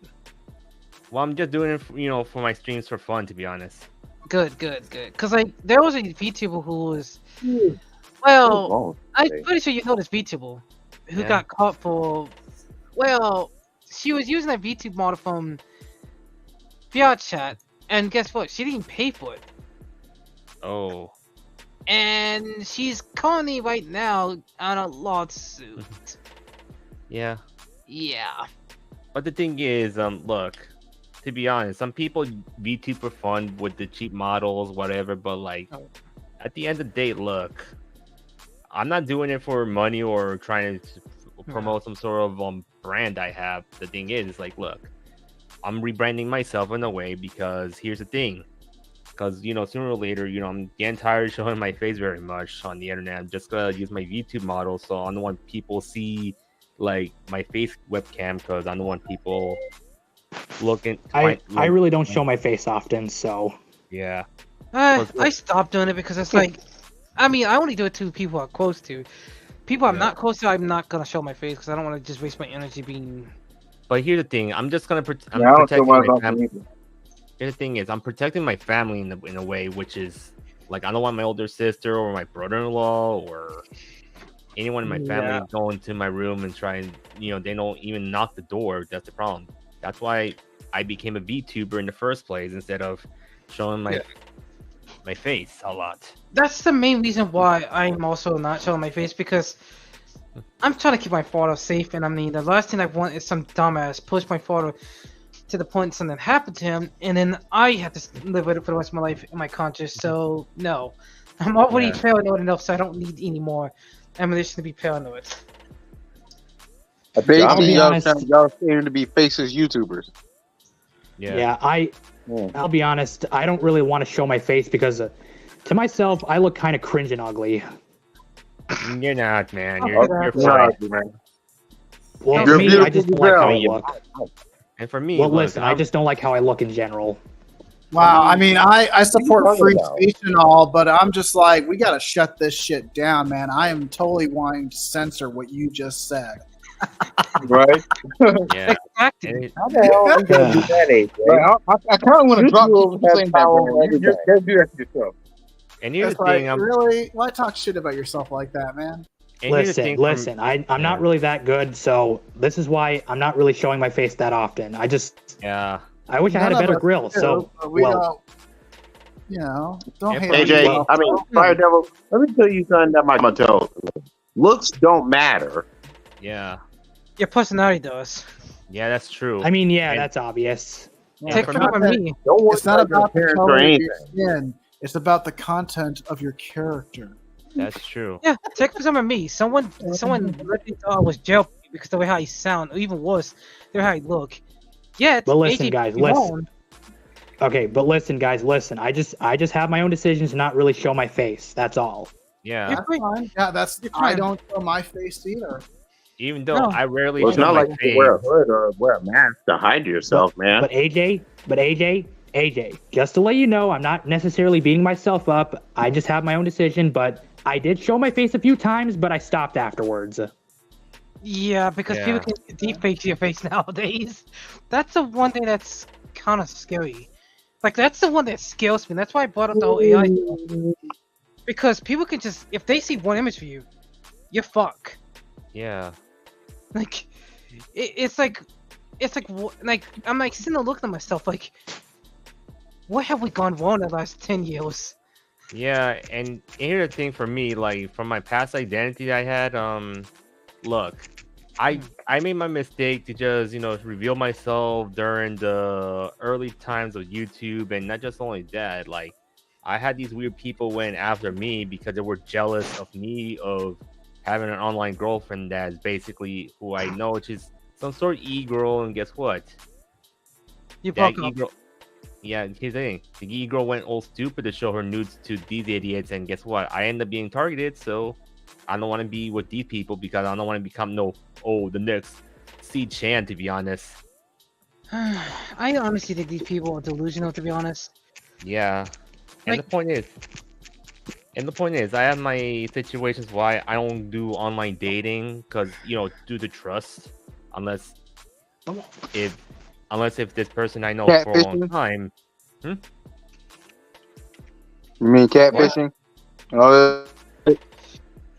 Well, I'm just doing it, for my streams for fun, to be honest. Good. Cause like there was a VTuber who was, well, I'm pretty sure you know this VTuber who Yeah. got caught for, well, she was using a VTube model from VR Chat, and guess what? She didn't pay for it, Oh, and she's currently right now on a lawsuit. yeah. Yeah. But the thing is, look, to be honest, some people VTube for fun with the cheap models, whatever. But like, at the end of the day, look, I'm not doing it for money or trying to promote some sort of brand I have. The thing is, like, look, I'm rebranding myself in a way, because here's the thing. Because, sooner or later, I'm getting tired of showing my face very much on the internet. I'm just gonna use my VTube model, so I don't want people see like my face webcam, because I don't want people looking. I really don't show my face often, so Yeah. I stopped doing it because it's like, I mean, I only do it to people I'm close to. People I'm not close to, I'm not gonna show my face because I don't want to just waste my energy being. But here's the thing: I'm just gonna I don't feel protecting much my about family. them either. Here's the thing: is I'm protecting my family in a way, which is like, I don't want my older sister or my brother-in-law or anyone in my family going to my room and trying. They don't even knock the door. That's the problem. That's why I became a VTuber in the first place, instead of showing my face a lot. That's the main reason why I'm also not showing my face, because I'm trying to keep my father safe, and I mean, the last thing I want is some dumbass push my father to the point something happened to him, and then I have to live with it for the rest of my life in my conscience. So no, I'm already paranoid enough, so I don't need any more ammunition to be paranoid. Basically, y'all seem to be faceless YouTubers. Yeah, I'll be honest. I don't really want to show my face because, to myself, I look kind of cringe and ugly. You're not, man. You're fine. man. Well, You're me, I beautiful just don't as like how well. I look. And for me, Well, look, listen, I just don't like how I look in general. Wow, I mean, I support talking free about? speech and all, but I'm just like, we gotta shut this shit down, man. I am totally wanting to censor what you just said. Right? Yeah. Exactly. How the hell are we gonna do that, AJ? Right, I kind of want to drop YouTube you has saying that, power bro. over You everything. just do that to yourself. And here's It's the like, thing: really? Why talk shit about yourself like that, man? Listen, I'm not really that good, so this is why I'm not really showing my face that often. I wish I had a better grill. So, we don't, don't hate on AJ, yourself. I mean, Fire Devil, let me tell you something that might tell. Looks don't matter. Yeah. Your personality does. Yeah, that's true. I mean, that's obvious. Take it from me. It's not about the parents color or of your anything. skin. It's about the content of your character. That's true. Yeah, take some of me. Someone literally thought I was jail because the way how I sound, or even worse, the way how I look. Yeah, it's But listen, AJ guys, Brown. listen. Okay, but listen, guys, listen. I just have my own decisions to not really show my face. That's all. Yeah. That's fine. Yeah, I don't show my face either. Even though I rarely Well, it's show not my like you face. can wear a hood or wear a mask to hide yourself, man. But AJ, AJ, just to let you know, I'm not necessarily beating myself up. I just have my own decision, but I did show my face a few times, but I stopped afterwards. Yeah, because people can deepfake your face nowadays. That's the one thing that's kind of scary. Like, that's the one that scares me. That's why I brought up the whole AI stuff. Because people can just, if they see one image for you, you're fuck. Yeah. Like, it's like I'm like sitting there looking at myself like, what have we gone wrong in the last 10 years? Yeah, and here's the thing for me, like from my past identity I had, look, I made my mistake to just, reveal myself during the early times of YouTube, and not just only that, like I had these weird people went after me because they were jealous of me of having an online girlfriend that's basically who I know, which is some sort of e-girl, and guess what? You broke up. E-girl, yeah, here's the thing. The e-girl went all stupid to show her nudes to these idiots, and guess what? I end up being targeted, so I don't want to be with these people because I don't want to become the next C-Chan, to be honest. I honestly think these people are delusional, to be honest. Yeah. And the point is, I have my situations why I don't do online dating because, due to trust, unless if this person I know for a long time. You mean catfishing? Oh,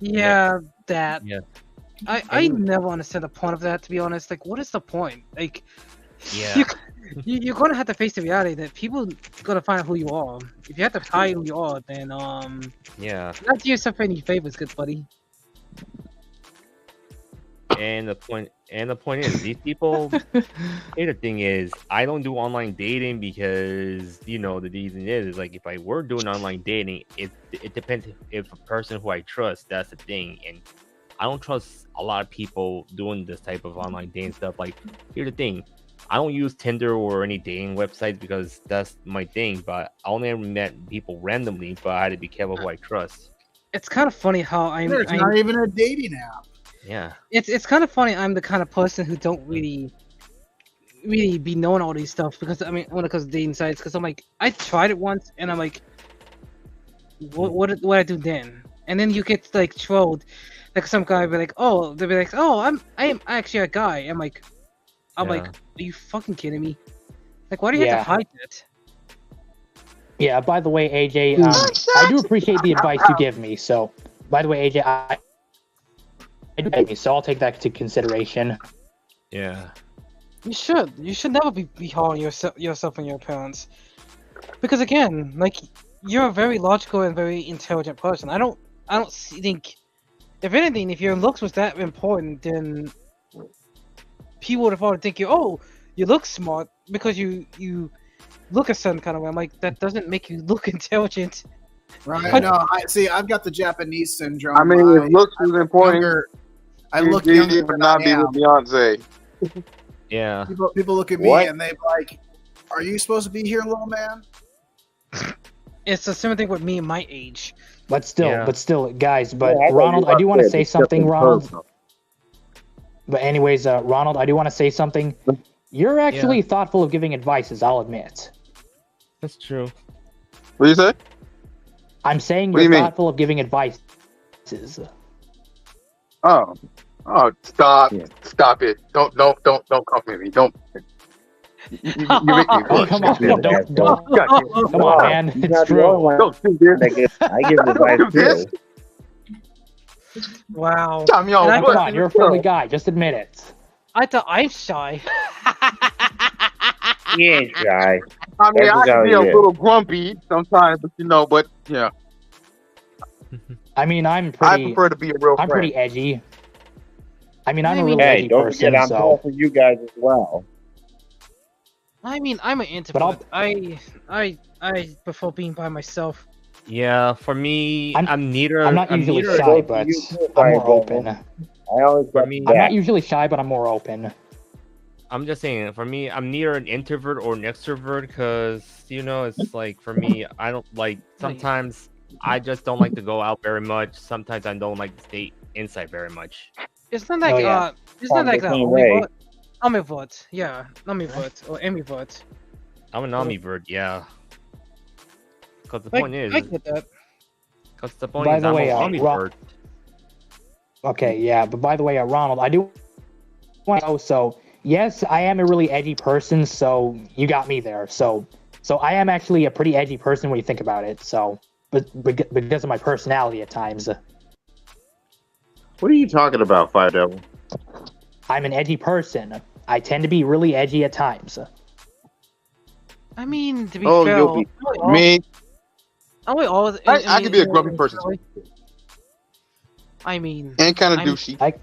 yeah, that. Yeah. I never understand the point of that, to be honest. Like, what is the point? Like, yeah. You're gonna have to face the reality that people gonna find out who you are. If you have to hide who you are, then yeah. Not do yourself any favors, good buddy. And the point is, these people. And the thing is, I don't do online dating because the reason is like if I were doing online dating, it depends if a person who I trust. That's the thing, and I don't trust a lot of people doing this type of online dating stuff. Like, here's the thing. I don't use Tinder or any dating websites because that's my thing, but I only ever met people randomly, but I had to be careful who I trust. It's kind of funny how It's not even a dating app. Yeah. It's kind of funny I'm the kind of person who don't really be knowing all these stuff because, when it comes to dating sites, because I'm like, I tried it once and I'm like, what I do then? And then you get like trolled, like some guy be like, they'll be like, I am actually a guy. I'm like, are you fucking kidding me? Like, why do you have to hide that? Yeah, by the way, AJ, I do appreciate the advice you give me. So, by the way, AJ, I do get me, so I'll take that into consideration. Yeah. You should never be hard on yourself and your parents. Because again, like, you're a very logical and very intelligent person. I don't think, if anything, if your looks was that important, then people would have probably think you look smart because you look a certain kind of way. I'm like, that doesn't make you look intelligent. Right? No, I've got the Japanese syndrome. I mean, if looks was important, I look younger but than not I be am. with Beyonce. Yeah. People look at me and they like, "Are you supposed to be here, little man?" It's the same thing with me and my age. But still, guys. But Ronald, I do want to say something, Ronald. But anyways, Ronald, I do want to say something. You're actually thoughtful of giving advices, I'll admit. That's true. What do you say? I'm saying What do you're you mean? thoughtful of giving advices. Oh, stop it! Don't come at me! Don't. You make me Oh, come on, come on, man. It's true. Don't do this. I give advice too. Wow. Come on, you're a friendly guy. Just admit it. I thought I'm shy. He ain't shy. I mean, That's I can be how a he is. little grumpy sometimes, but yeah. I mean, I prefer to be a real I'm friend. pretty edgy. I mean, I'm a really Hey, edgy don't person, forget I'm so. tall for you guys as well. I mean, I'm an introvert. I prefer being by myself. Yeah, for me, I'm neither. I'm not usually neither- shy, but I'm more open. I always For me, I'm not usually shy, but I'm more open. I'm just saying, for me, I'm neither an introvert or an extrovert because, it's like, for me, I don't like, sometimes I just don't like to go out very much. Sometimes I don't like to stay inside very much. It's not like it's not like that. Ambivert, yeah, ambivert or ambivert. I'm an ambivert, yeah. Because the I point is, get that. because the point By is, the I'm way, an Ro- ambivert. Okay, yeah, but by the way, Ronald, I do want to know. So, yes, I am a really edgy person. So you got me there. So I am actually a pretty edgy person when you think about it. So, but because of my personality at times, What are you talking about, Fire Devil? I'm an edgy person. I tend to be really edgy at times. I mean, to be Oh, fair, you'll be me. I could be a grumpy person. I mean, And kind of I'm- douchey.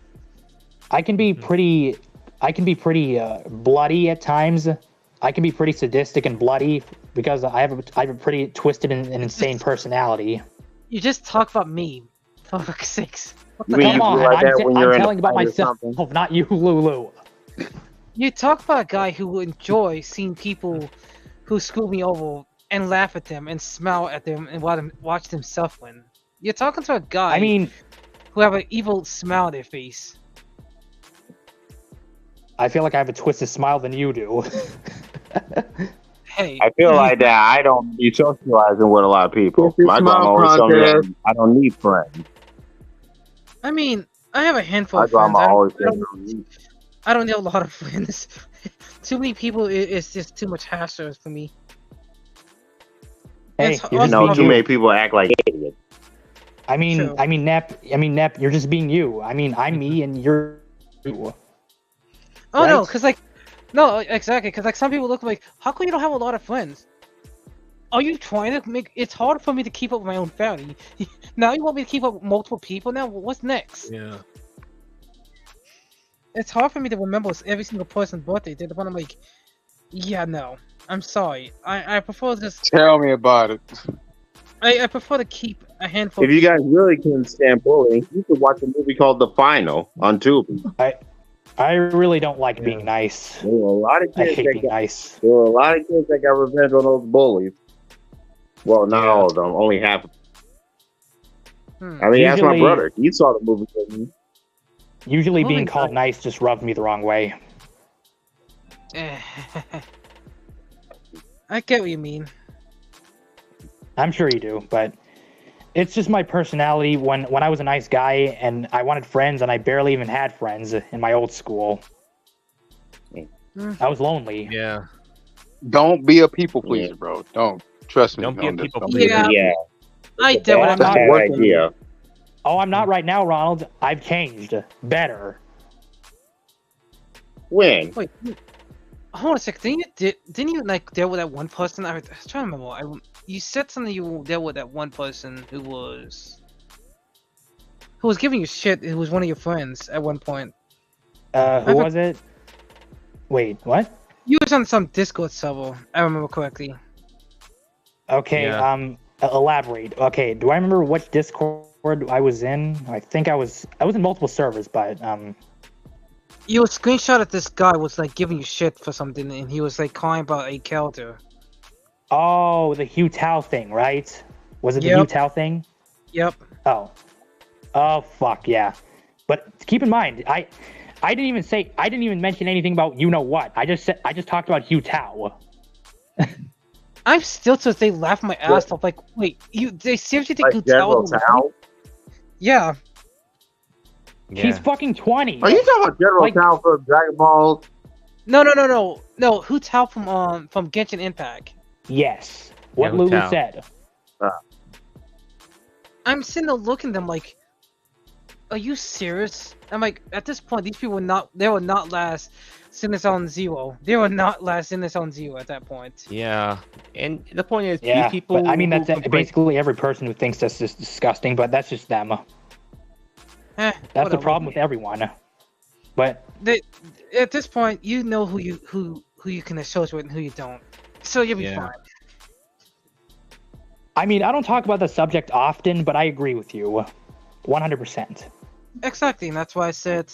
I can be pretty. I can be pretty bloody at times. I can be pretty sadistic and bloody because I have a pretty twisted and insane personality. You just talk about me. For fuck's sakes. What You the mean hell? you Come feel on, like that when you're I'm in a telling about fight or myself, something? not you, Lulu. You talk about a guy who enjoys seeing people who screw me over and laugh at them and smile at them and watch them suffer. You're talking to a guy I mean, who have an evil smile on their face. I feel like I have a twisted smile than you do. Hey, I feel like that I don't be socializing with a lot of people. Twisted My smile grandma always told me contest. that I don't need friends. I mean, I have a handful My of friends. grandma always I said, don't, I don't need a lot of friends. Too many people is just too much hassle for me. Hey, It's you're you just know, being too you. many people act like idiots. I mean, True. Nep, you're just being you. I mean, I'm me and you're you. Oh no, Right? because like, no, exactly. Because like some people look like, how come you don't have a lot of friends? Are you trying to make? It's hard for me to keep up with my own family. Now you want me to keep up with multiple people. Now what's next? Yeah. It's hard for me to remember every single person's birthday. To the point I'm like, yeah, no, I'm sorry. I prefer just Tell me about it. I prefer to keep a handful. If you guys really couldn't stand bullying, you could watch a movie called The Final on Tubi. I really don't like being nice. There were a lot of I kids hate that being got, nice. there were a lot of kids that got revenge on those bullies. Well, not all of them, only half. I mean, ask my Usually- brother. He saw the movie with me. Usually, Oh being my called God. nice just rubs me the wrong way. I get what you mean. I'm sure you do, but it's just my personality. When I was a nice guy and I wanted friends, and I barely even had friends in my old school. I was lonely. Yeah. Don't be a people pleaser, bro. Don't. Trust me. Don't be a on this. people Don't pleaser. be- Yeah. Yeah, I get what that's I'm a not bad working. idea. Oh, I'm not right now, Ronald. I've changed. Better. When? Wait, hold on a second. Didn't you like deal with that one person? I was trying to remember. You said something you dealt with that one person who was giving you shit. Who was one of your friends at one point. Who was it? Wait, what? You was on some Discord server. I remember correctly. Okay, Yeah. Elaborate. Okay, do I remember which Discord I was in? I think I was in multiple servers, but You screenshot that this guy was like giving you shit for something, and he was like calling about a character. oh, the Hugh Tao thing, right? Was it the Yep. Hugh Tao thing? Yep. Oh, fuck yeah. But keep in mind, I didn't even mention anything about you know what. I just talked about Hugh Tao. I'm still to this day laughing my ass off. Like, wait, they seriously think Like Hu Tao General was Tao? Yeah. He's fucking 20. Are you talking about General Like- Tao from Dragon Ball? No. Hu Tao from Genshin Impact. Yes. What Yeah, Lulu Tao. said. I'm sitting there looking at them like, are you serious? I'm like, at this point, these people they were not last Sinison Zero. They were not last Sinison Zero at that point. Yeah. And the point is, Yeah, these people. but I mean that's who complain- basically every person who thinks that's just disgusting, but that's just them. That's the whatever. problem with everyone. But At this point, you know who you can associate with and who you don't. So you'll be Yeah. fine. I mean, I don't talk about the subject often, but I agree with you, 100%. Exactly, and that's why I said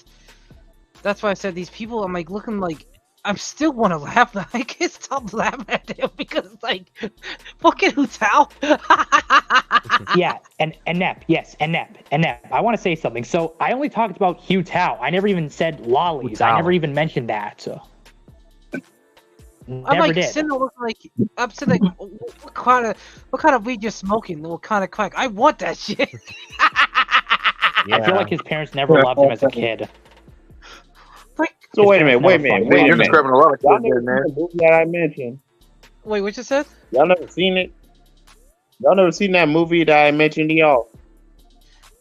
these people. I'm like looking like I'm still want to laugh. But I can't stop laughing at them because like fucking Hu Tao. Yeah, and Nep, yes, and Nep. I want to say something. So I only talked about Hugh Tao. I never even said lollies. Hu Tao. I never even mentioned that. Never like did. sitting there looking like I'm sitting like what kind of weed you're smoking? What kind of crack? I want that shit. I feel like his parents never loved him as a kid. So wait a minute. You're describing a lot of Y'all kids there, never seen man. the movie that I mentioned? Wait, what you said? Y'all never seen it? Y'all never seen that movie that I mentioned to y'all?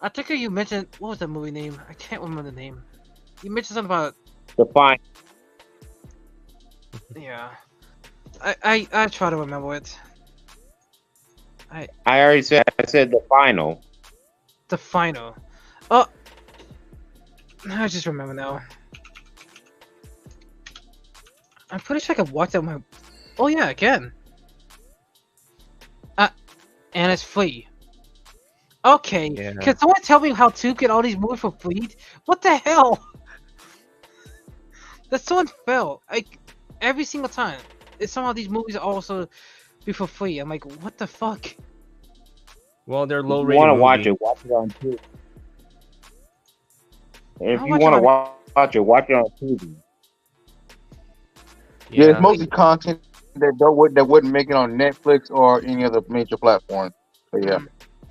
I think you mentioned what was that movie name? I can't remember the name. You mentioned something about The Fine. yeah. I try to remember it. I already said. I said The Final. The final. Oh, I just remember now. I'm pretty sure I can watch that on my. Oh yeah, I can. And it's free. Okay, Yeah. can someone tell me how to get all these movies for free? What the hell? That's so unfair. Like every single time, it's somehow these movies are also be for free. I'm like, what the fuck? Well, they're If low you rated. want to watch it on TV. If I'll you watch want it to on- watch it on TV. Yeah, it's mostly content that wouldn't make it on Netflix or any other major platform. So yeah,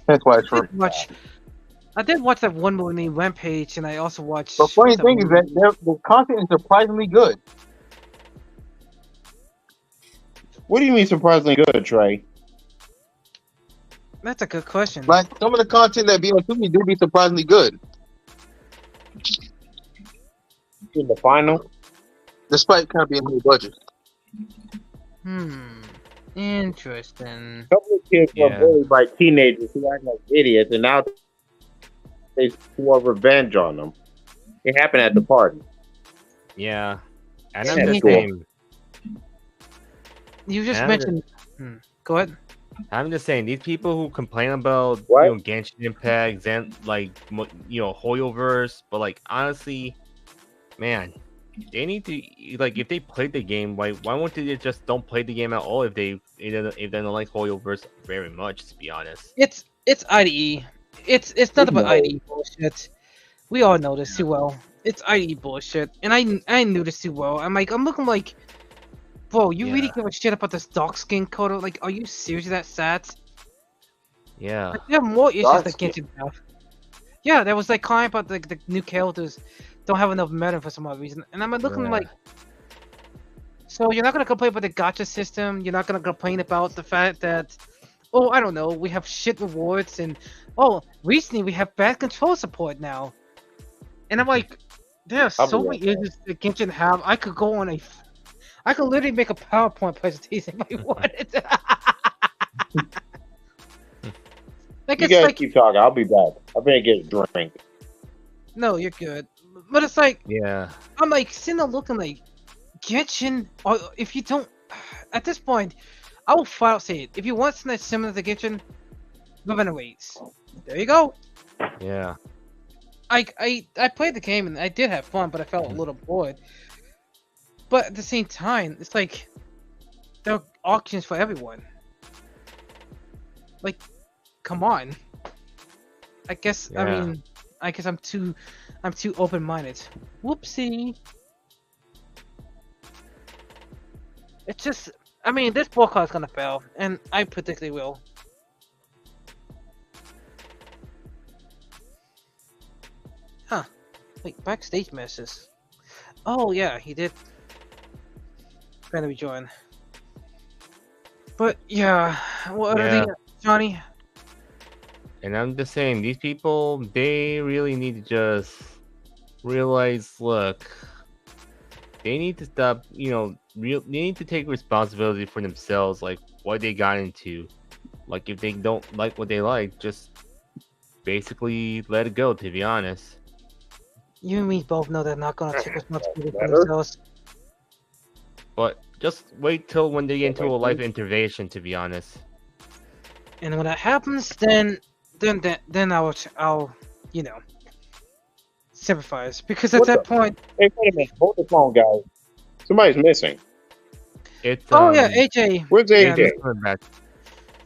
that's why it's free. I did watch that one movie named Rampage, and I also watched. The funny what's thing is movie? that the content is surprisingly good. What do you mean surprisingly good, Trey? That's a good question. Like some of the content that be on TV do be surprisingly good, In The Final. despite kind of being low budget. Interesting. A couple of kids were bullied by teenagers who act like idiots, and now they swore revenge on them. It happened at the party. Yeah, and Yeah, I'm the that's cool. same. You just And mentioned. Go ahead. I'm just saying, these people who complain about Genshin Impact, Hoyoverse, but like honestly, man, they need to if they played the game, why won't they just don't play the game at all if they don't like Hoyoverse very much? To be honest, It's IDE. It's not about IDE bullshit. We all know this too well. It's IDE bullshit, and I knew this too well. I'm looking like, bro, you really give a shit about this dark skin color? Like, are you seriously that sad? Yeah. Like, there are more issues Dark that skin. Genshin have. Yeah, there was like comment about the new characters don't have enough meta for some odd reason, and I'm looking Yeah. like. So you're not gonna complain about the gacha system. You're not gonna complain about the fact that, oh, I don't know, we have shit rewards, and oh, recently we have bad control support now. And I'm like, there are I'll so be many right issues that Genshin have. I could go on I could literally make a PowerPoint presentation if I wanted. Like You it's guys like, keep talking. I'll be back. I'm gonna get a drink. no, you're good. But it's like, yeah. I'm like sitting there looking like Genshin, or if you don't, at this point, I will flat out say it. If you want something that's similar to Genshin, Revenerates. There you go. Yeah. I played the game and I did have fun, but I felt a little bored. But at the same time, it's like there are auctions for everyone. Like, come on. I guess Yeah. I guess I'm too open-minded. Whoopsie. It's just, this broadcast is gonna fail, and I predict they will. Huh. Wait, backstage messages. Oh yeah, he did. Gonna be joined. But yeah, what are Yeah. they, Johnny? And I'm just saying, these people, they really need to just realize, look, they need to stop, they need to take responsibility for themselves, like what they got into. Like, if they don't like what they like, just basically let it go, to be honest. You and me both know they're not gonna take responsibility for Better. themselves. But just wait till when they get into a life intervention, to be honest. And when that happens, then I'll sympathize, because at that point. Hey, wait a minute. Hold the phone, guys. Somebody's missing. It's Oh yeah, AJ. Where's Yeah, AJ?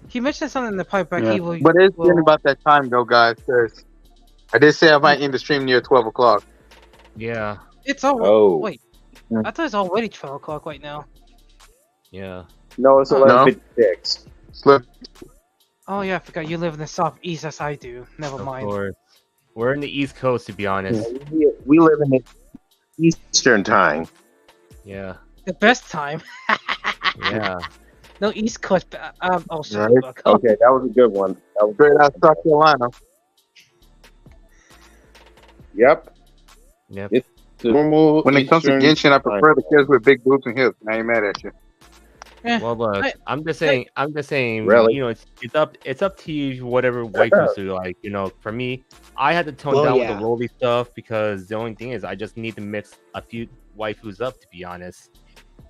he mentioned something in the pipe back. Yeah. He will. But it's getting about that time though, guys. 'Cause I did say I might end the stream near 12 o'clock. Yeah. It's all. Oh. Wait, I thought it's already 12 o'clock right now. Yeah. No, it's 11:56. Slip. Oh yeah, I forgot you live in the southeast as I do. Never Of mind. course. We're in the East Coast, to be honest. We live in the Eastern time. Yeah. The best time. Yeah. No East Coast. Oh, sorry. Right? Buck. Okay, that was a good one. That was Straight out of South Carolina. Yep. Yep. It's normal. When it comes to Eastern Genshin, I prefer the time. kids with big boobs and hips. I ain't mad at you. Well, look, I'm just saying, Really? you know, it's up to you, whatever waifus you like. You know, for me, I had to tone down with the lowly stuff because the only thing is I just need to mix a few waifus up, to be honest.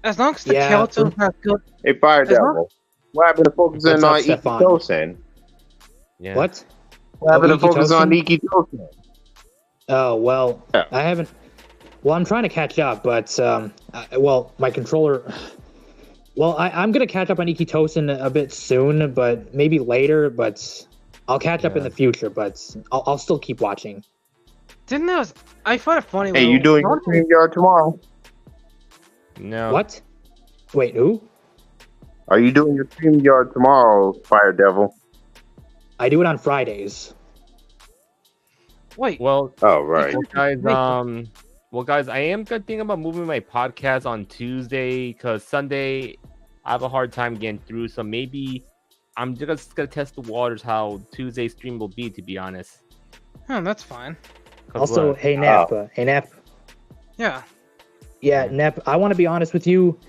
As long as the Kyoto has good. Hey, Fire As long- Devil. What happened to focusing What's up, on Stefan? Ikitosen? Yeah. What? What happened to Ikitosen? focus on Ikitosen? Oh well, I haven't. Well, I'm trying to catch up, but well, my controller. Well, I'm gonna catch up on Ikitosen a bit soon, but maybe later. But I'll catch up in the future. But I'll still keep watching. Didn't I find it funny. Hey, you doing your StreamYard tomorrow? No. What? Wait, who? Are you doing your StreamYard tomorrow, Fire Devil? I do it on Fridays. Wait. Well, oh right. Well, guys, I am thinking about moving my podcast on Tuesday because Sunday I have a hard time getting through. So maybe I'm just gonna test the waters how Tuesday's stream will be. To be honest. That's fine. Also, hey Nep, Yeah. Yeah, Nep. I want to be honest with you.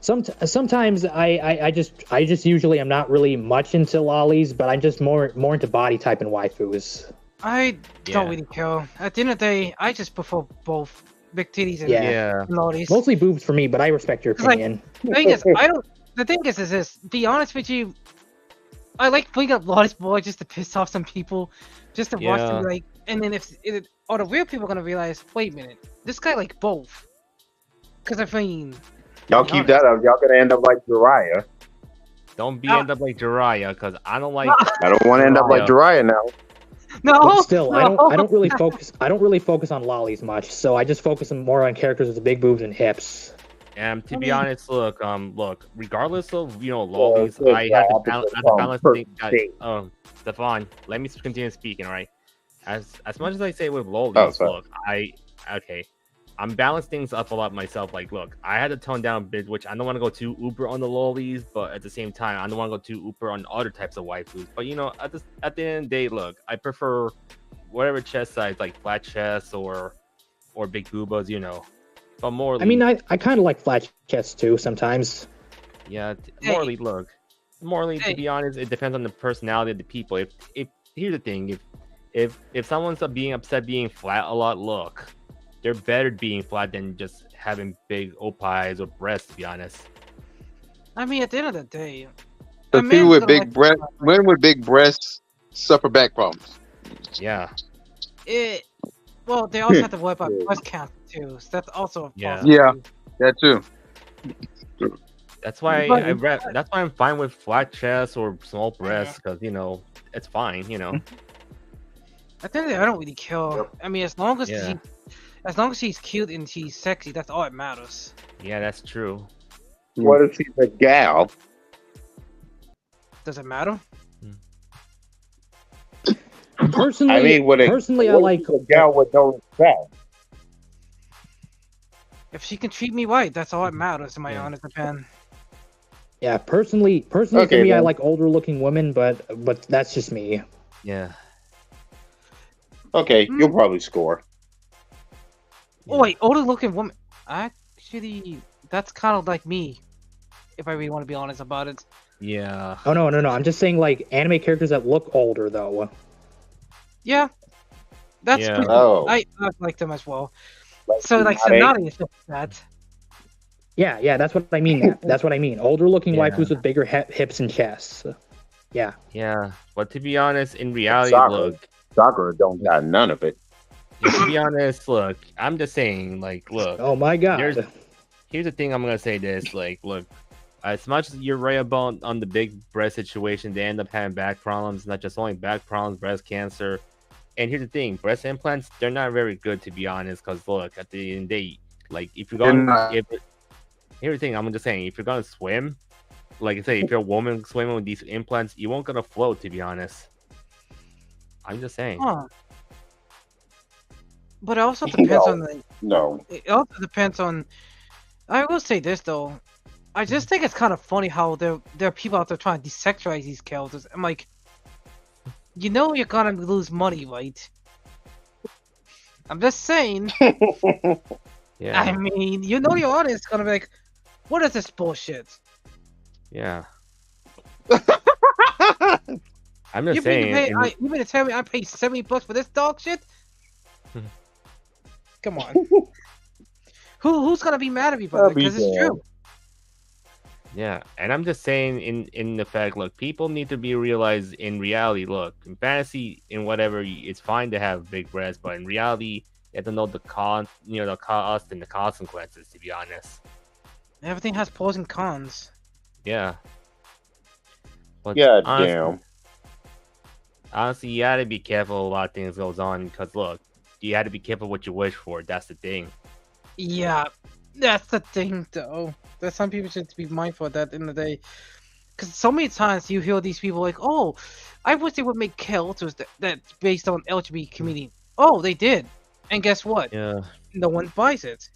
Sometimes I just usually am not really much into lollies, but I'm just more into body type and waifus. I don't really care. At the end of the day, I just prefer both big titties and lollies. Mostly boobs for me, but I respect your opinion. The thing is, The thing is this. Be honest with you, I like putting up lollies more just to piss off some people, just to watch them like. And then if the real people are gonna realize, wait a minute, this guy like both. Because I mean, y'all keep that up. Y'all gonna end up like Jiraiya. Don't end up like Jiraiya, because I don't like. I don't want to end up like Jiraiya now. No, but still, I don't really focus. I don't really focus on lollies much, so I just focus more on characters with big boobs and hips. And to be honest, look, regardless of lollies, I have to balance things. Stefan, let me continue speaking, all right? As much as I say with lollies, look, I'm balancing things up a lot myself. Like, look, I had to tone down a bit, which I don't want to go too uber on the lollies, but at the same time, I don't want to go too uber on other types of waifus. But at the end of the day, look, I prefer whatever chest size, like flat chests or big boobas, But more. I mean, I kind of like flat chests too sometimes. Yeah, morally, look, to be honest, it depends on the personality of the people. If here's the thing, if someone's being upset being flat a lot, look. They're better being flat than just having big opies or breasts, to be honest. I mean, at the end of the day, the people with big breasts, women with big breasts suffer back problems. Yeah. Well, they also have to worry about breast cancer too. So that's also a problem. Yeah, that too. That's why that's why I'm fine with flat chests or small breasts because it's fine. At the end of the day, I don't really care. I mean, as long as she's cute and she's sexy, that's all that matters. Yeah, that's true. What if she's a gal? Does it matter? Personally, I mean, I like a gal with no respect. If she can treat me right, that's all that matters, in my honest opinion. Yeah, personally, for me, I like older looking women, but that's just me. Yeah. Okay, you'll probably score. Oh wait, older looking woman. Actually, that's kind of like me. If I really want to be honest about it. Yeah. Oh no! I'm just saying like anime characters that look older though. Yeah. That's yeah. pretty cool. I like them as well. So like Sonata is that. Yeah, that's what I mean. That's what I mean. Older looking waifus with bigger hips and chests. Yeah. Yeah, but to be honest, in reality, Sakura don't got none of it. Yeah, to be honest, look, I'm just saying, like, look. Oh my god. Here's the thing. I'm gonna say this, like, look, as much as you're right about on the big breast situation, they end up having back problems. Not just only back problems, breast cancer. And here's the thing: breast implants, they're not very good, to be honest. Because look, at the end of the day, like, if you're going, here's the thing. I'm just saying, if you're gonna swim, like I say, if you're a woman swimming with these implants, you won't gonna float. To be honest, I'm just saying. Huh. But it also depends on the. No. It also depends on. I will say this though, I just think it's kind of funny how there are people out there trying to desexualize these characters. I'm like, you know, you're gonna lose money, right? I'm just saying. Yeah. I mean, you know, your audience is gonna be like, what is this bullshit? Yeah. I'm just You saying. mean to tell me I paid $70 for this dog shit? Come on. Who's gonna be mad at me, brother? Because it's true. Yeah, and I'm just saying, in the fact, look, people need to be realized in reality. Look, in fantasy, in whatever, it's fine to have big breasts, but in reality, you have to know the cost and the consequences. To be honest. Everything has pros and cons. Yeah. But Yeah, damn. Honestly, you gotta be careful a lot of things goes on because look, you had to be careful what you wish for. That's the thing. Yeah, that's the thing, though. That some people should be mindful of that in the day. Because so many times you hear these people like, "Oh, I wish they would make characters that's based on LGBT community." Oh, they did, and guess what? Yeah. No one buys it.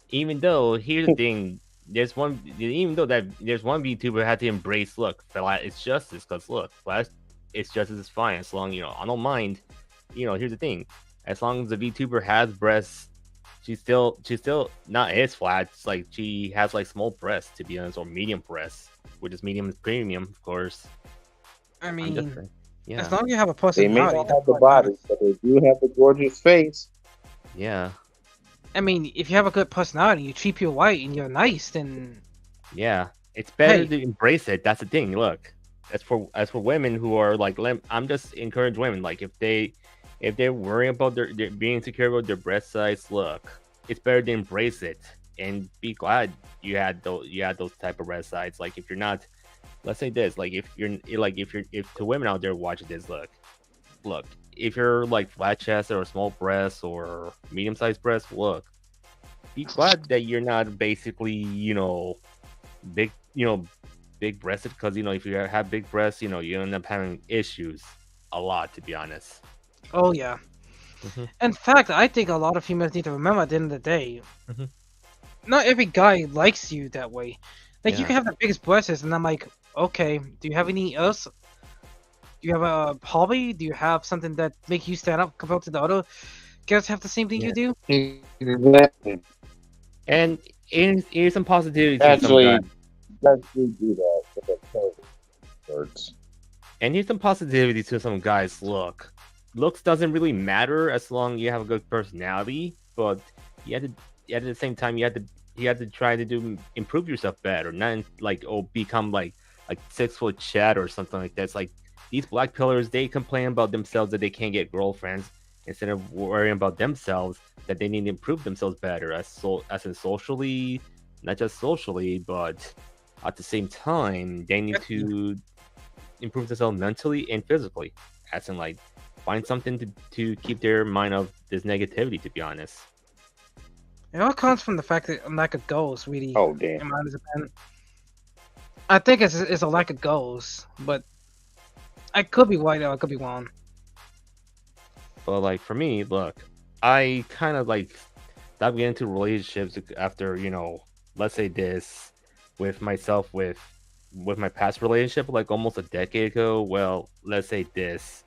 Even though here's the thing, there's one VTuber who had to embrace flat it's justice because look, flat it's justice is fine as long I don't mind. Here's the thing, as long as the VTuber has breasts, she's still not as flat. It's like she has like small breasts to be honest, or medium breasts, which is medium is premium, of course. I mean, yeah. As long as you have a They may personality. not have the body, but they do have the gorgeous face. Yeah. I mean, if you have a good personality, you treat people right, and you're nice, then yeah, it's better to embrace it. That's the thing. Look, as for women who are like, I'm just encourage women like if they're worrying about their being insecure about their breast size, look, it's better to embrace it and be glad you had those type of breast size. Like if you're not, let's say this, like if to women out there watching this, look, if you're like flat chested or small breasts or medium sized breasts, look, be glad that you're not basically big breasted because if you have big breasts, you end up having issues a lot, to be honest. Oh yeah. Mm-hmm. In fact, I think a lot of females need to remember at the end of the day, Mm-hmm. not every guy likes you that way. Like you Yeah. can have the biggest breasts, and I'm like, okay, do you have any else? Do you have a hobby? Do you have something that make you stand up compared to the other girls have the same thing you do? Exactly. And here's some positivity. Actually, let's do that. With the words. And here's some positivity to some guys. Look, looks doesn't really matter as long as you have a good personality, but you have to, at the same time, you have to try to improve yourself better, not like become like 6 foot Chad or something like that. It's like these black pillars, they complain about themselves that they can't get girlfriends instead of worrying about themselves that they need to improve themselves better as in socially, not just socially, but at the same time they need to improve themselves mentally and physically, as in like find something to keep their mind off this negativity, to be honest. It all comes from the fact that a lack of goals, really. Oh damn! In my opinion. I think it's a lack of goals, but I could be right or I could be wrong. But like for me, look, I kind of like stopped getting into relationships after let's say this with myself with my past relationship like almost a decade ago. Well, let's say this,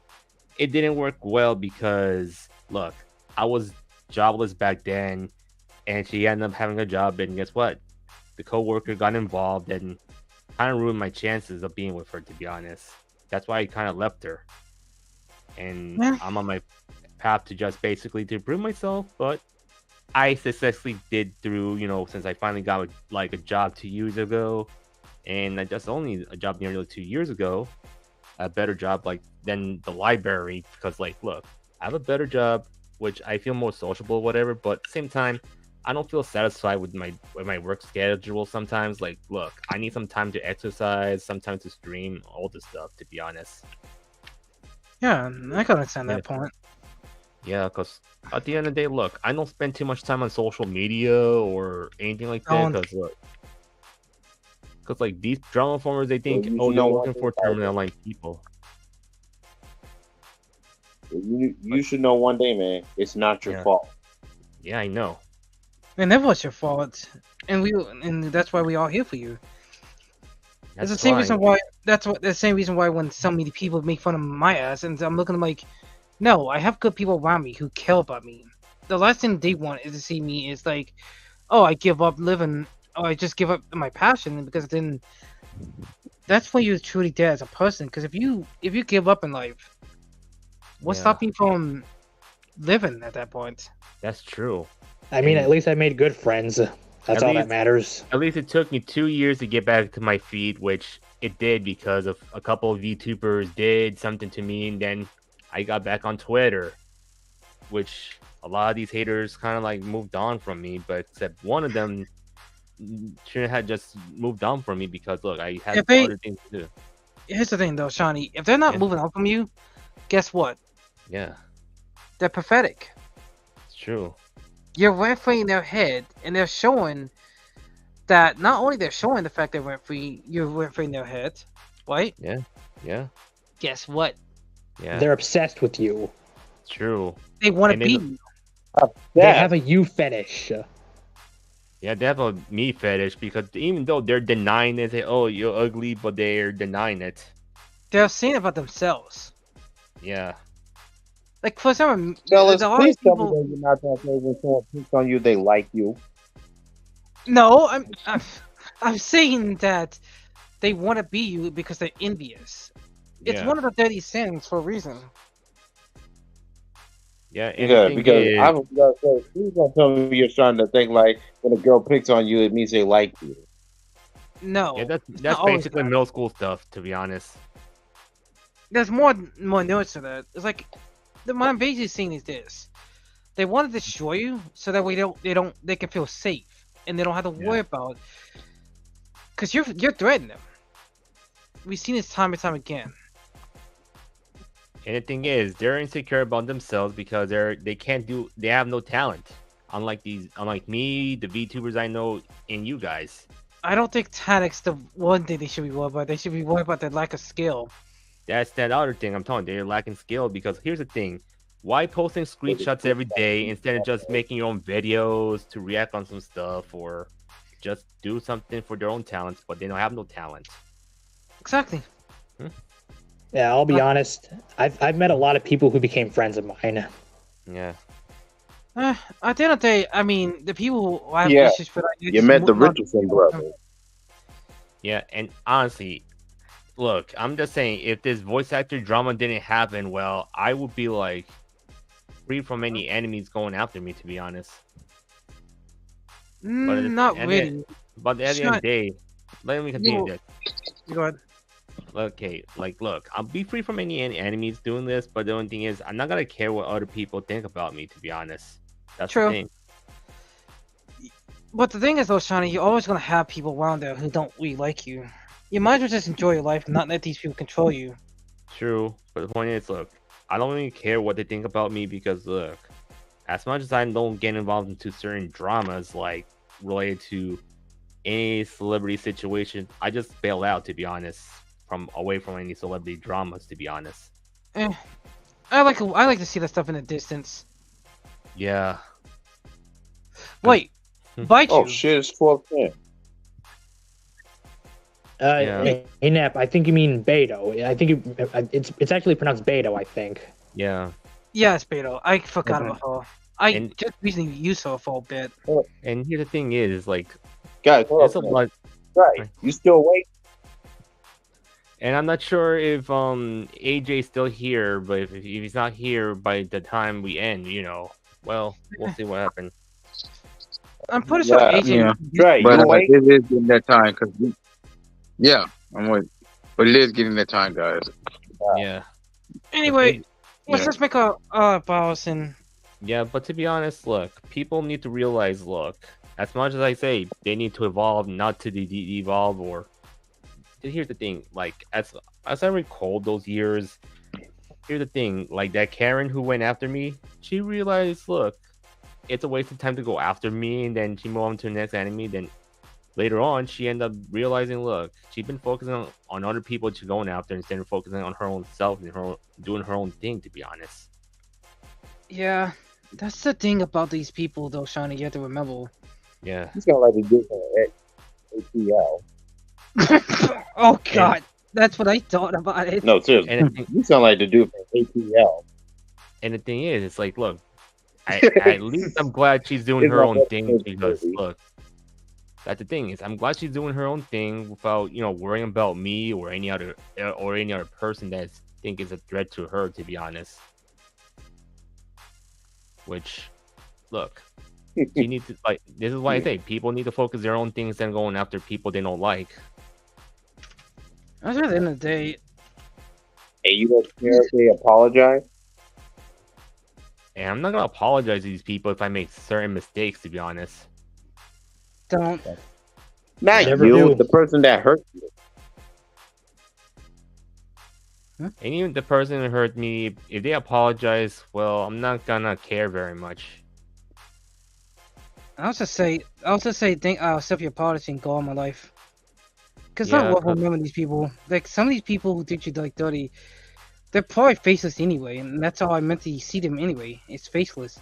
it didn't work well because look, I was jobless back then, and she ended up having a job, and guess what? The coworker got involved and kind of ruined my chances of being with her, to be honest. That's why I kind of left her. And I'm on my path to just basically to improve myself, but I successfully did through, since I finally got like a job 2 years ago, and I just only a job nearly 2 years ago, a better job like than the library, because like, look, I have a better job, which I feel more sociable, whatever, but at the same time, I don't feel satisfied with my work schedule sometimes. Like, look, I need some time to exercise, sometimes to stream, all this stuff, to be honest. Yeah, I can understand that point. Yeah, because at the end of the day, look, I don't spend too much time on social media or anything like that. Because like these drama formers, they think, you oh, should they're know looking one thing for about terminal line people. You should know one day, man. It's not your Yeah. fault. Yeah, I know. It never was your fault, and that's why we all here for you. It's the That's same why. reason why. That's what the same reason why when so many people make fun of my ass, and I'm looking like, no, I have good people around me who care about me. The last thing they want is to see me is like, oh, I give up living, or I just give up my passion, because then that's when you're truly dead as a person. Because if you give up in life, what's Yeah. stopping you from living at that point? That's true. I mean, at least I made good friends. That's all that least- matters. At least it took me 2 years to get back to my feet, which it did because of a couple of YouTubers did something to me, and then I got back on Twitter, which a lot of these haters kind of like moved on from me, but except one of them shouldn't have just moved on from me because look, I had If they- other things to do. Here's the thing, though, Shawnee. If they're not Yeah. moving on from you, guess what? Yeah, They're pathetic. it's true. You're rent-freeing their head, and they're showing that not only they're showing the fact they're rent-free, you're rent-freeing their head, right? Yeah, Guess what? yeah. They're obsessed with you. It's true. They want to And they be don't- you. They have a you fetish. Yeah, they have a me fetish because even though they're denying it, say, "Oh, you're ugly," but they're denying it. They're saying about themselves. Yeah, Like, for some, Fellas, a lot please of tell me people... that you're not gonna say when someone picks on you, they like you. No, I'm saying that they want to be you because they're envious. It's yeah, one of the dirty sins for a reason. yeah. And Yeah, the thing because is, I was gonna say, please don't tell me you're starting to think like when a girl picks on you, it means they like you. No, yeah, that's not always basically that. middle school stuff, to be honest. There's more nuance to that. It's like what I'm basically saying is this: they want to destroy you so that they can feel safe and they don't have to worry about, because you're threatening them. We've seen this time and time again. And the thing is, they're insecure about themselves because they have no talent. Unlike me, the VTubers I know, and you guys. I don't think talent's the one thing they should be worried about. They should be worried about their lack of skill. That's that other thing I'm telling you, they're lacking skill because here's the thing. Why posting screenshots every day instead of just making your own videos to react on some stuff or just do something for their own talents, but they don't have no talent? Exactly. Yeah, I'll be honest. I've met a lot of people who became friends of mine. Yeah. At the end of the day, I mean, the people who have Yeah, issues with you met the Richardson brothers. Yeah, and honestly, look, I'm just saying, if this voice actor drama didn't happen, well, I would be like free from any enemies going after me, to be honest. Not really. But at the end of the day, let me continue this. Go ahead. Okay, like, look, I'll be free from any enemies doing this, but the only thing is, I'm not gonna care what other people think about me, to be honest. That's True. the thing. But the thing is, though, Shawnee, you're always gonna have people around there who don't really like you. You might as well just enjoy your life and not let these people control you. True, but the point is, look, I don't really care what they think about me because, look, as much as I don't get involved into certain dramas, like, related to any celebrity situation, I just bail out, to be honest, away from any celebrity dramas, to be honest. I like to see that stuff in the distance. Yeah. Wait, bite you. Oh shit, it's 12:10. Hey, Nep, I think you mean Beto. I think it's actually pronounced Beto, I think. Yeah. Yeah, it's Beto. I forgot Mhm. about her. I just recently used her for a bit. And here the thing is, like, guys, hold there's a up, man. lot. Right, you still awake? And I'm not sure if AJ's still here, but if he's not here by the time we end, well, we'll see what happens. I'm pretty sure AJ. Yeah, Right, but you awake? it is getting that time because yeah, I'm with, but it is getting that time, guys. Yeah. Anyway, let's Yeah. just make a pause and. Yeah, but to be honest, look, people need to realize, look, as much as I say they need to evolve, not to de-evolve, or here's the thing, like, as I recall those years, here's the thing. Like that Karen who went after me, she realized, look, it's a waste of time to go after me, and then she moved on to the next enemy. Then later on, she ended up realizing, look, she's been focusing on other people she's going after instead of focusing on her own self and doing her own thing, to be honest. Yeah, that's the thing about these people, though, Shawnee. You have to remember. Yeah. You sound like the dude from ATL. Oh God, that's what I thought about it. No, seriously. You sound like the dude from ATL. And the thing is, it's like, look, at least I'm glad she's doing her own thing because, look, that's the thing is, I'm glad she's doing her own thing without, worrying about me or any other person that I think is a threat to her, to be honest. Which, look, she needs to, like, this is why I say people need to focus their own things than going after people they don't like. At the end of the day, hey, you don't care if they apologize? And I'm not gonna apologize to these people if I make certain mistakes, to be honest. Don't. Not you, the person that hurt you. And even the person who hurt me, if they apologize, well, I'm not gonna care very much. I'll just say, I'll accept your apology and go on my life. Because Yeah, I don't remember these people. Like, some of these people who did you like dirty, they're probably faceless anyway, and that's how I meant to see them anyway. It's faceless.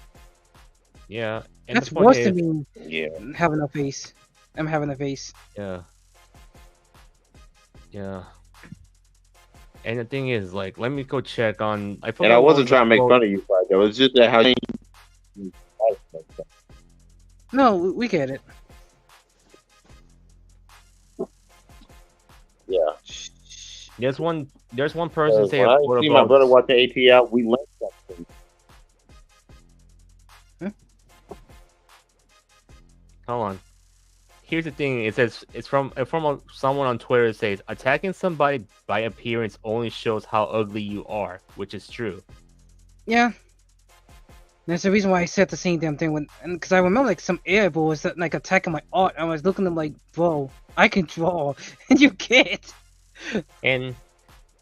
Yeah. And That's the point worse is, than me having a face. I'm having a face. Yeah. Yeah. And the thing is, like, let me go check on. And I wasn't trying to make fun of you, but it was just that how you. No, we get it. Yeah. There's one person say when a I quote see my about. brother watching ATL, we linked something. Hold on. Here's the thing. It says it's from someone on Twitter. It says attacking somebody by appearance only shows how ugly you are, which is true. Yeah. That's the reason why I said the same damn thing because I remember like some Arab was like attacking my art. I was looking at them like, bro, I can draw and you can't. And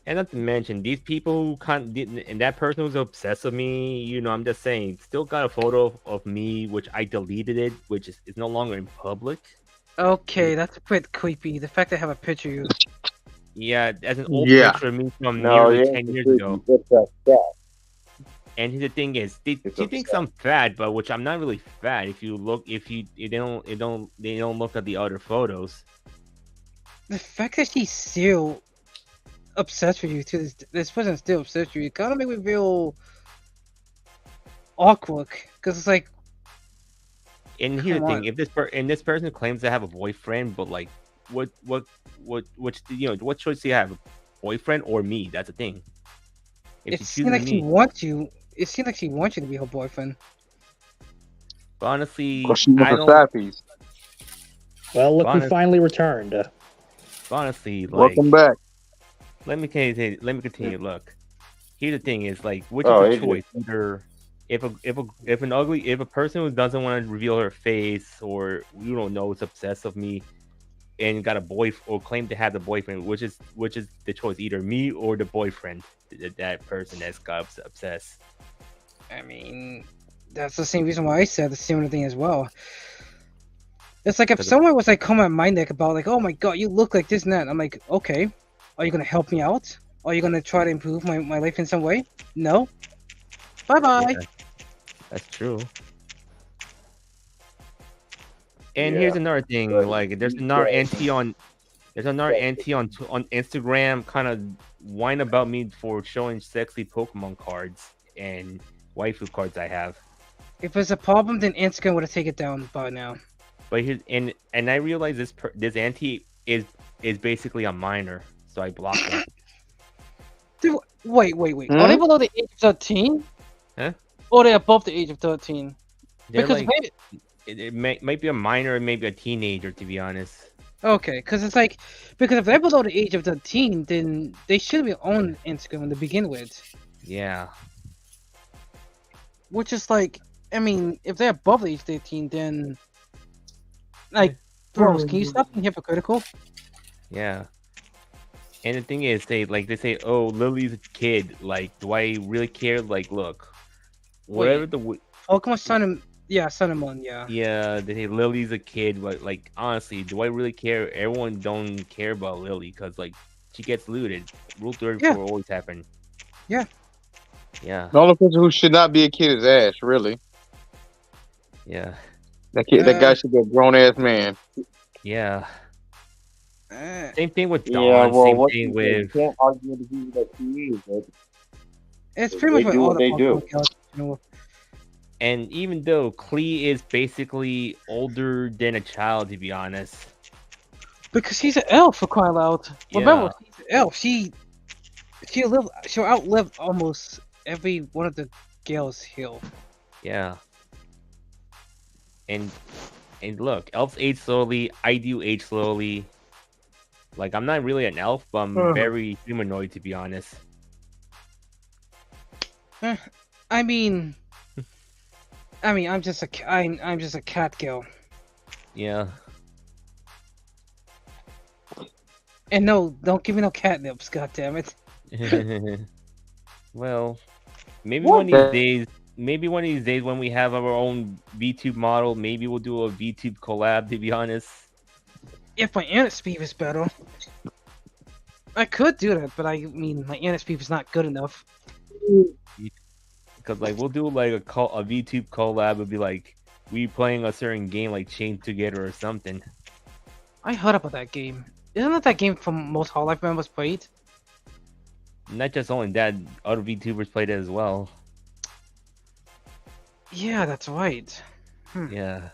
not to mention these people who and that person who's obsessed with me, I'm just saying, still got a photo of me, which I deleted it, which is no longer in public. Okay, that's a bit creepy. The fact that I have a picture of you. Yeah, as an old picture of me from nearly 10 years ago. And the thing is, she thinks I'm fat, but which I'm not really fat. If they don't look at the other photos. The fact that she's still obsessed with you too, this person's still obsessed with you, kind of make me feel awkward. Because it's like, and here's the thing: if this person claims to have a boyfriend, but like, what choice do you have? A boyfriend or me? That's the thing. It seems like she wants you. It seems like she wants you to be her boyfriend. But honestly, I don't. Well, look, we finally returned. Honestly, like, welcome back. Let me continue. Look, here's the thing: is like, which is a choice? Either if a person who doesn't want to reveal her face, or you don't know, is obsessed with me, and got a boyfriend or claim to have the boyfriend, which is the choice? Either me or the boyfriend, that person that's got obsessed. I mean, that's the same reason why I said the similar thing as well. It's like if someone was like coming at my neck about like, oh my god, you look like this and that. I'm like, okay, are you gonna help me out? Are you gonna try to improve my life in some way? No. Bye bye. Yeah, that's true. And here's another thing, like there's another auntie on Instagram kind of whine about me for showing sexy Pokemon cards and waifu cards I have. If it's a problem, then Instagram would have taken it down by now. But here's and I realize this auntie is basically a minor, so I blocked her. Dude, wait. Are they below the age of 13? Huh? Or are they above the age of 13? They're Because like, it might be a minor, maybe a teenager, to be honest. okay, because it's like, because if they're below the age of 13, then they should be on Instagram to begin with. Yeah. Which is like, I mean, if they're above the age of 18, then, like, bros, can you stop being hypocritical? Yeah. And the thing is, they say, "Oh, Lily's a kid." Like, do I really care? Like, look, whatever Pokemon Sun and Moon, yeah. yeah, they say Lily's a kid, but like, honestly, do I really care? Everyone don't care about Lily because like she gets looted. Rule 34 always happen. Yeah. Yeah. The only person who should not be a kid is Ash, really. Yeah. That guy should be a grown ass man. Yeah. Same thing with Dawn. Yeah, well, same what thing you with. can't argue with the people that she is, but It's pretty much they do all what the they do. Pokemon characters, you know. And even though Klee is basically older than a child, to be honest. Because she's an elf, for crying out. Yeah. Remember, she's an elf. She'll outlive almost every one of the Gales here. Yeah. And look, elves age slowly. I do age slowly. Like, I'm not really an elf, but I'm very humanoid, to be honest. I mean, I'm just a cat girl. Yeah. And no, don't give me no catnips, goddammit. Well, maybe one of these days when we have our own VTube model, maybe we'll do a VTube collab, to be honest. If my internet speed is better. I could do that, but I mean, my internet speed is not good enough. Because like we'll do like a VTube collab. It'd be like we playing a certain game like Chained Together or something. I heard about that game. Isn't that game from most Half-Life members played? Not just only that, other VTubers played it as well. Yeah, that's right. Yeah.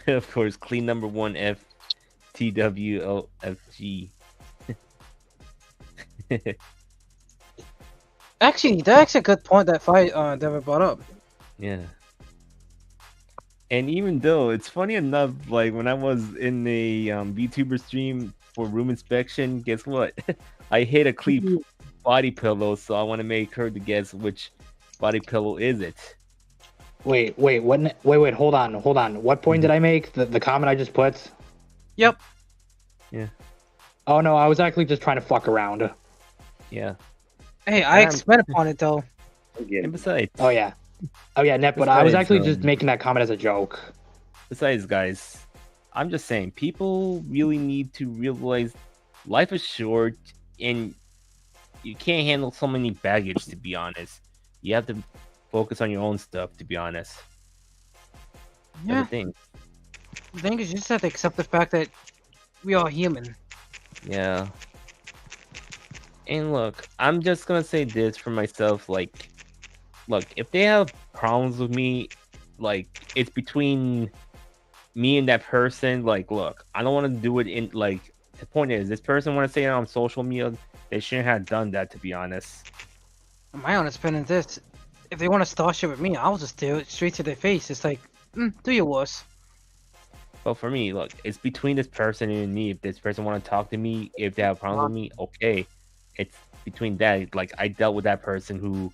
Of course, clean number 1 FTWLFG. Actually, that's a good point that Devin brought up. Yeah. And even though it's funny enough, like when I was in the VTuber stream for room inspection, guess what? I hit a Cleep body pillow, so I want to make her to guess which body pillow is it. Wait, hold on. What point did I make? The comment I just put? Yep. Yeah. Oh no, I was actually just trying to fuck around. Yeah. Hey, I expanded upon it though. And besides. Oh yeah, Net. But I was actually just making that comment as a joke. Besides, guys, I'm just saying, people really need to realize life is short, and you can't handle so many baggage. To be honest, you have to focus on your own stuff. To be honest. Yeah. The thing is, you just have to accept the fact that we are human. Yeah. And look, I'm just gonna say this for myself, like, look, if they have problems with me, like, it's between me and that person, like, look, I don't want to do it in, like, the point is, this person want to say it on social media, they shouldn't have done that, to be honest. My honest opinion is this, if they want to start shit with me, I'll just do it straight to their face. It's like, do your worst. But for me, look, it's between this person and me. If this person want to talk to me, if they have problems with me, okay. It's between that. Like, I dealt with that person who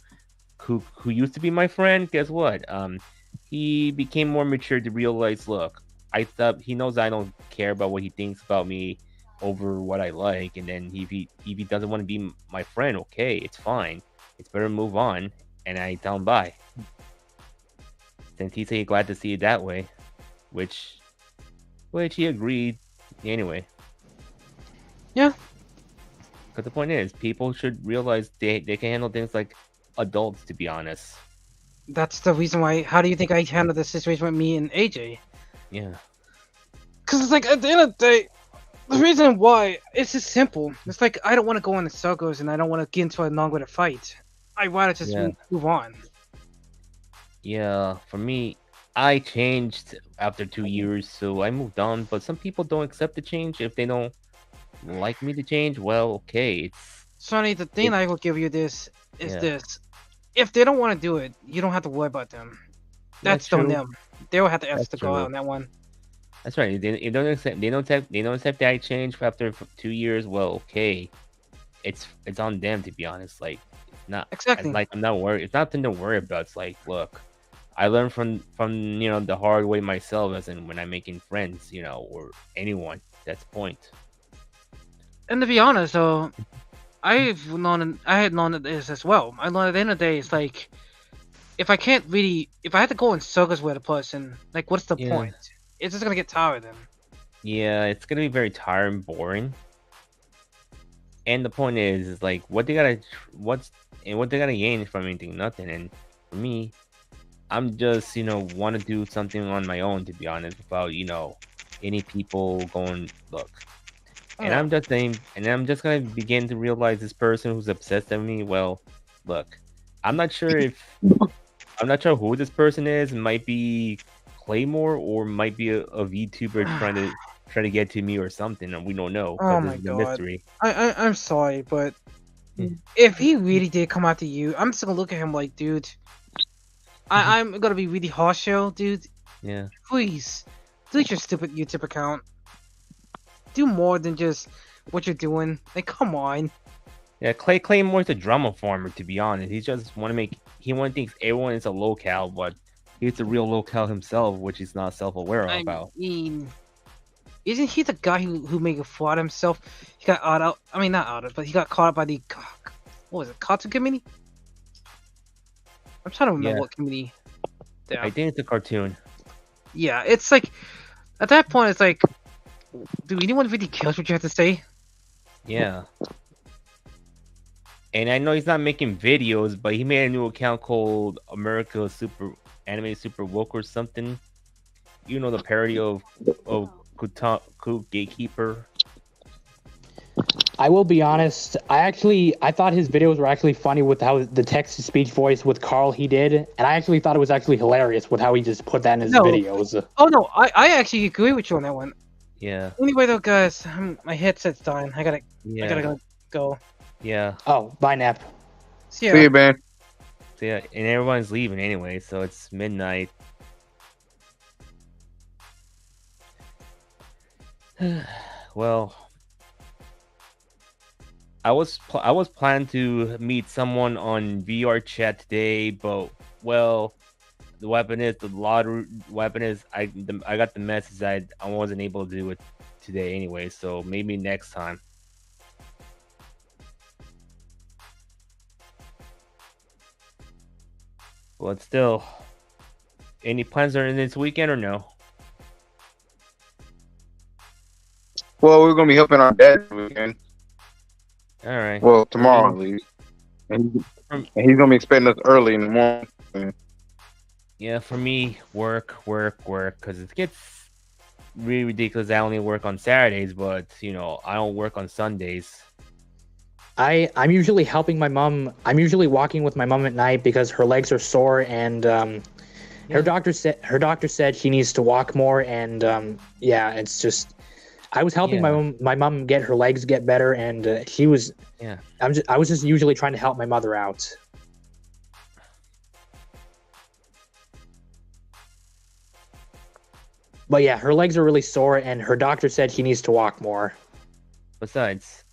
used to be my friend. Guess what? He became more mature to realize, look, I thought he knows I don't care about what he thinks about me over what I like. And then if he doesn't want to be my friend, okay, it's fine. It's better to move on. And I tell him bye. Since he said he's glad to see it that way, which he agreed anyway. Yeah. Because the point is, people should realize they can handle things like adults, to be honest. That's the reason why. How do you think I handled the situation with me and AJ? Yeah. Because it's like, at the end of the day, the reason why, it's just simple. It's like, I don't want to go in the circles and I don't want to get into a long-winded fight. I'd rather just move on. Yeah, for me, I changed after 2 years, so I moved on. But some people don't accept the change. If they don't like me to change, well, okay. It's Sonny, the thing I will give you this is this. If they don't want to do it, you don't have to worry about them. That's on them. They will have to answer the call on that one. That's right. They don't accept that I changed after 2 years. Well, okay. It's on them, to be honest. Like, it's not exactly. Like, I'm not worried. It's nothing to worry about. It's like, look, I learned from the hard way myself, as in when I'm making friends, or anyone. That's the point. And to be honest, though, I had known this as well. I learned at the end of the day, it's like, if I had to go in circles with a person, like, what's the point? It's just gonna get tired then. Yeah, it's gonna be very tiring and boring. And the point is like, what they gotta gain from anything? Nothing. And for me, I'm just, want to do something on my own, to be honest, without, any people going, look. And I'm just saying, and I'm just gonna begin to realize this person who's obsessed with me. Well, look, I'm not sure who this person is. It might be Claymore or might be a VTuber trying to get to me or something, and we don't know. Oh my this is god! a mystery. I'm sorry, but if he really did come after you, I'm just gonna look at him like, dude, I'm gonna be really harsh, dude. Yeah. Please, delete your stupid YouTube account. Do more than just what you're doing. Like, come on. Yeah, Claymore's a drama farmer, to be honest. He just want to think everyone is a locale, but he's a real locale himself, which he's not self-aware about. I mean, isn't he the guy who made a fraud himself? He got but he got caught up by the, what was it, Cartoon Committee? I'm trying to remember what committee. I think it's a cartoon. Yeah, it's like, at that point, it's like, do anyone really care what you have to say? Yeah. And I know he's not making videos, but he made a new account called America Anime Super Woke or something. You know, the parody of Ku Gatekeeper. I will be honest. I thought his videos were actually funny with how the text-to-speech voice with Carl he did, and I actually thought it was actually hilarious with how he just put that in his videos. Oh no, I actually agree with you on that one. Yeah. Anyway, though, guys, my headset's dying. I gotta go. Yeah. Oh, bye, Nap. See ya. See you, man. So yeah, and everyone's leaving anyway, so it's midnight. Well, I was planning to meet someone on VR chat today, but well, the weapon is I got the message that I wasn't able to do it today anyway, so maybe next time. But still, any plans are in this weekend or no? Well, we're gonna be helping our dad this weekend. All right. Well, tomorrow at least, and he's gonna be expecting us early in the morning. Yeah, for me, work, because it gets really ridiculous. I only work on Saturdays, but I don't work on Sundays. I'm usually helping my mom. I'm usually walking with my mom at night because her legs are sore, and her doctor said she needs to walk more. And it's just I was helping my mom get her legs get better, and she was. Yeah. I was just usually trying to help my mother out. But yeah, her legs are really sore, and her doctor said she needs to walk more. Besides,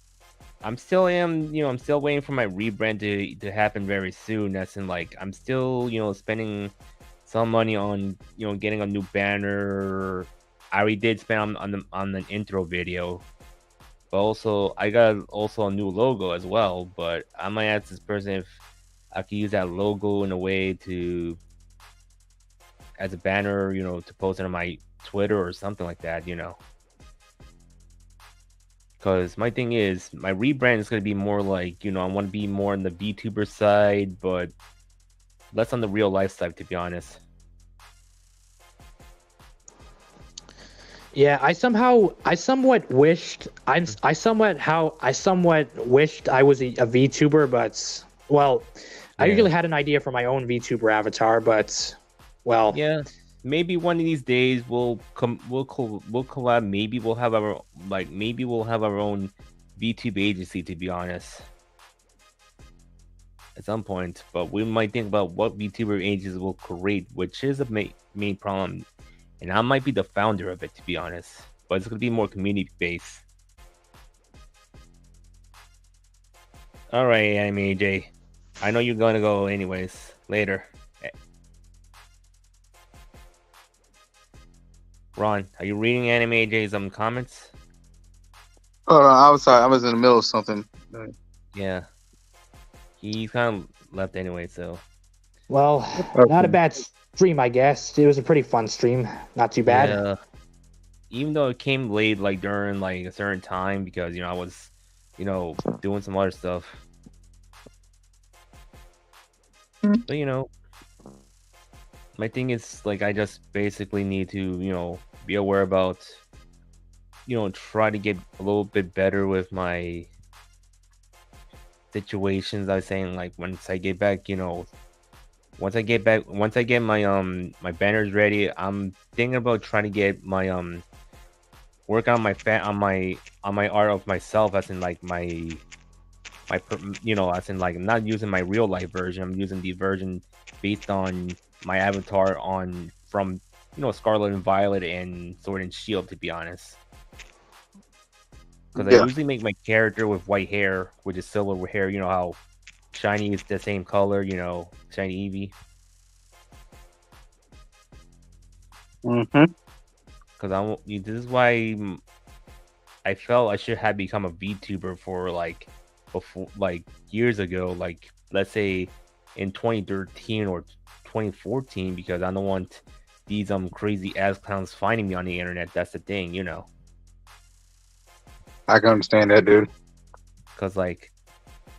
I'm still waiting for my rebrand to happen very soon. That's in like I'm still spending some money on getting a new banner. I already did spend on the intro video, but also I got a new logo as well. But I might ask this person if I could use that logo in a way as a banner, to post it on my Twitter or something like that, Because my thing is, my rebrand is going to be more like, I want to be more on the VTuber side, but less on the real life side, to be honest. Yeah, I somewhat wished I was a VTuber, but well, I usually had an idea for my own VTuber avatar, but well, yeah, maybe one of these days we'll collab. Maybe we'll have our own VTuber agency, to be honest, at some point. But we might think about what VTuber agencies will create, which is a main problem. And I might be the founder of it, to be honest. But it's going to be more community-based. Alright, Anime AJ. I know you're going to go anyways. Later. Ron, are you reading Anime AJ's comments? Oh, no, I was sorry. I was in the middle of something. Yeah. He kind of left anyway, so. Well, not a bad stream, I guess. It was a pretty fun stream. Not too bad. Yeah. Even though it came late, like during like a certain time, because I was, doing some other stuff. But my thing is like I just basically need to be aware about try to get a little bit better with my situations. I was saying like once I get my my banners ready, I'm thinking about trying to get my work on my art of myself, as in like as in like I'm not using my real life version. I'm using the version based on my avatar from Scarlet and Violet and Sword and Shield, to be honest. Because I usually make my character with white hair, which is silver hair. You know how Shiny is the same color. Shiny Eevee. Mm-hmm. Because this is why I felt I should have become a VTuber before years ago, like let's say in 2013 or 2014, because I don't want these crazy ass clowns finding me on the internet. That's the thing, I can understand that, dude. Because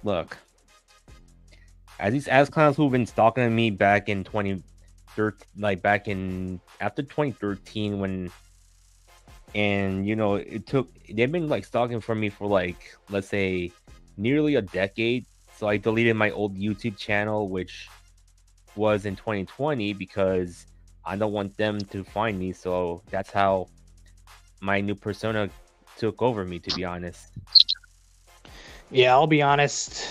look, as these ass clowns who've been stalking me back in 2013, after 2013 they've been stalking for me for let's say nearly a decade. So I deleted my old YouTube channel, which was in 2020, because I don't want them to find me. So that's how my new persona took over me, to be honest. Yeah, I'll be honest.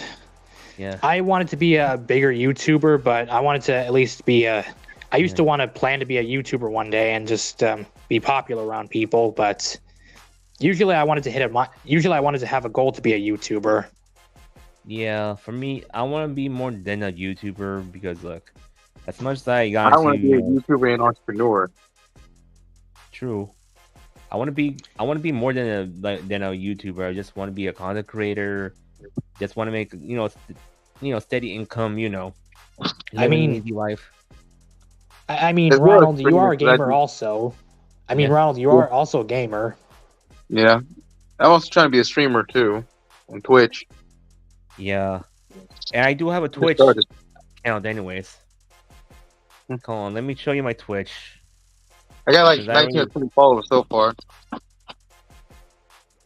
Yeah. I wanted to be a bigger YouTuber, but I wanted to at least be I used to want to plan to be a YouTuber one day and just be popular around people, but usually I wanted to have a goal to be a YouTuber. Yeah, for me, I want to be more than a YouTuber, because look, as much as I want to be a YouTuber and entrepreneur. True. I want to be more than a YouTuber. I just want to be a content creator. Just want to make steady income. I mean, an easy life. I mean, Ronald, you are a gamer also. I mean, Ronald, you are also a gamer. Yeah, I'm also trying to be a streamer too on Twitch. Yeah, and I do have a Twitch account, anyways. Hold on, let me show you my Twitch. I got 19 followers so far.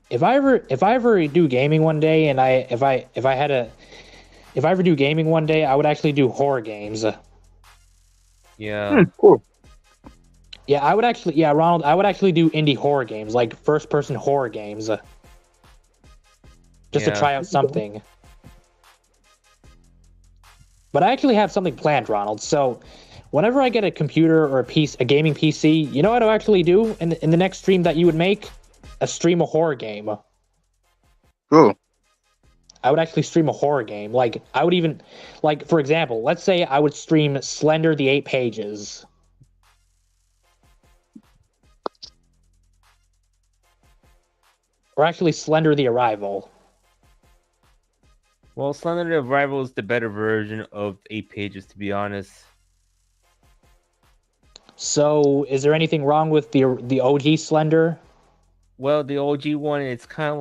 If I ever do gaming one day, and if I ever do gaming one day, I would actually do horror games. Yeah. Cool. Yeah, Ronald, I would actually do indie horror games, like first-person horror games, just to try out something. But I actually have something planned, Ronald. So, whenever I get a computer or a gaming PC, you know what I'll actually do in the next stream that you would make? A stream a horror game. Cool. I would actually stream a horror game. I would even, for example, let's say I would stream Slender the 8 Pages. Or actually Slender the Arrival. Well, Slender the Arrival is the better version of 8 Pages, to be honest. So, is there anything wrong with the OG Slender? Well, the OG one, it's kind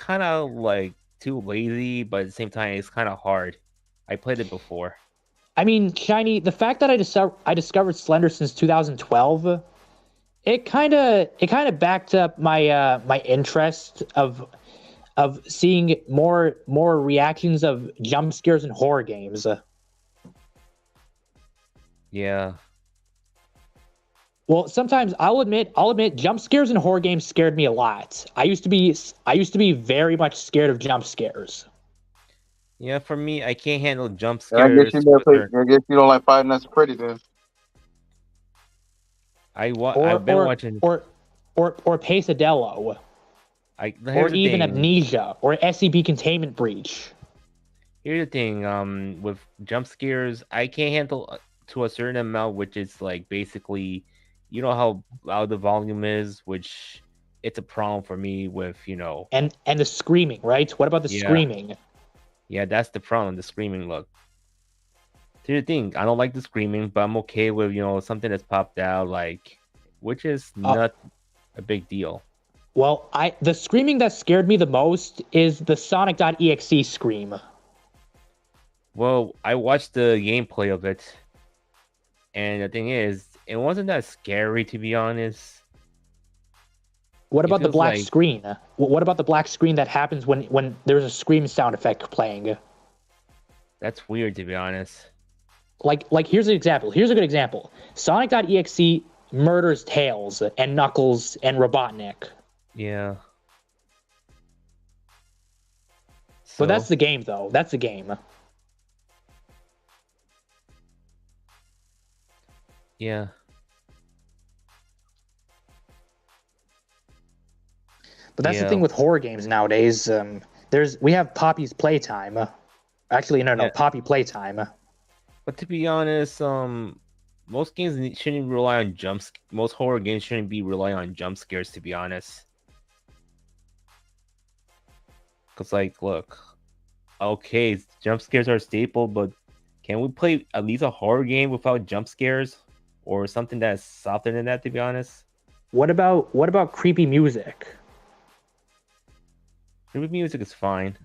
of too lazy, but at the same time, it's kind of hard. I played it before. I mean, Shiny, the fact that I discovered Slender since 2012, it kind of backed up my my interest of seeing more reactions of jump scares in horror games. Yeah. Well, sometimes I'll admit jump scares in horror games scared me a lot. I used to be very much scared of jump scares. Yeah, for me, I can't handle jump I scares. guess you don't like Five Nights at Freddy's then. I've been watching or Pesadillo. Or even Amnesia or SCP Containment Breach. Here's the thing, with jump scares, I can't handle to a certain amount, which is basically, you know how loud the volume is, which it's a problem for me with And the screaming, right? What about the Yeah. screaming? Yeah, that's the problem. The screaming look. Here's the thing. I don't like the screaming, but I'm okay with something that's popped out, which is not a big deal. Well, the screaming that scared me the most is the Sonic.exe scream. Well, I watched the gameplay of it, and the thing is, it wasn't that scary, to be honest. What about the feels black like- screen? What about the black screen that happens when there's a scream sound effect playing? That's weird, to be honest. Like here's an example. Here's a good example. Sonic.exe murders Tails and Knuckles and Robotnik. Yeah. But that's the game, though. That's the game. Yeah. But that's the Yeah. thing with horror games nowadays. We have Poppy's Playtime. Actually, no, Yeah. Poppy Playtime. But to be honest, most games shouldn't rely on most horror games shouldn't be relying on jump scares, to be honest. Cause look, okay, jump scares are a staple, but can we play at least a horror game without jump scares, or something that's softer than that? To be honest, What about creepy music? creepy music is fine.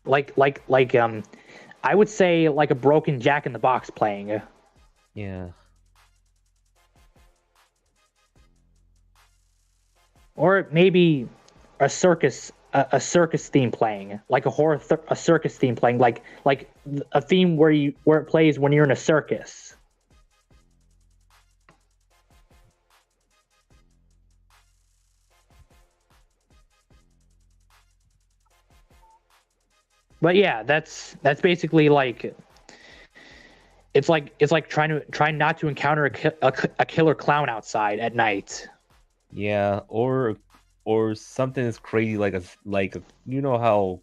I would say like a broken Jack in the Box playing. Yeah. Or maybe a circus theme playing, like a circus theme playing, like a theme where it plays when you're in a circus. But yeah, that's basically like it's like trying not to encounter a killer clown outside at night. Yeah, or something as crazy like how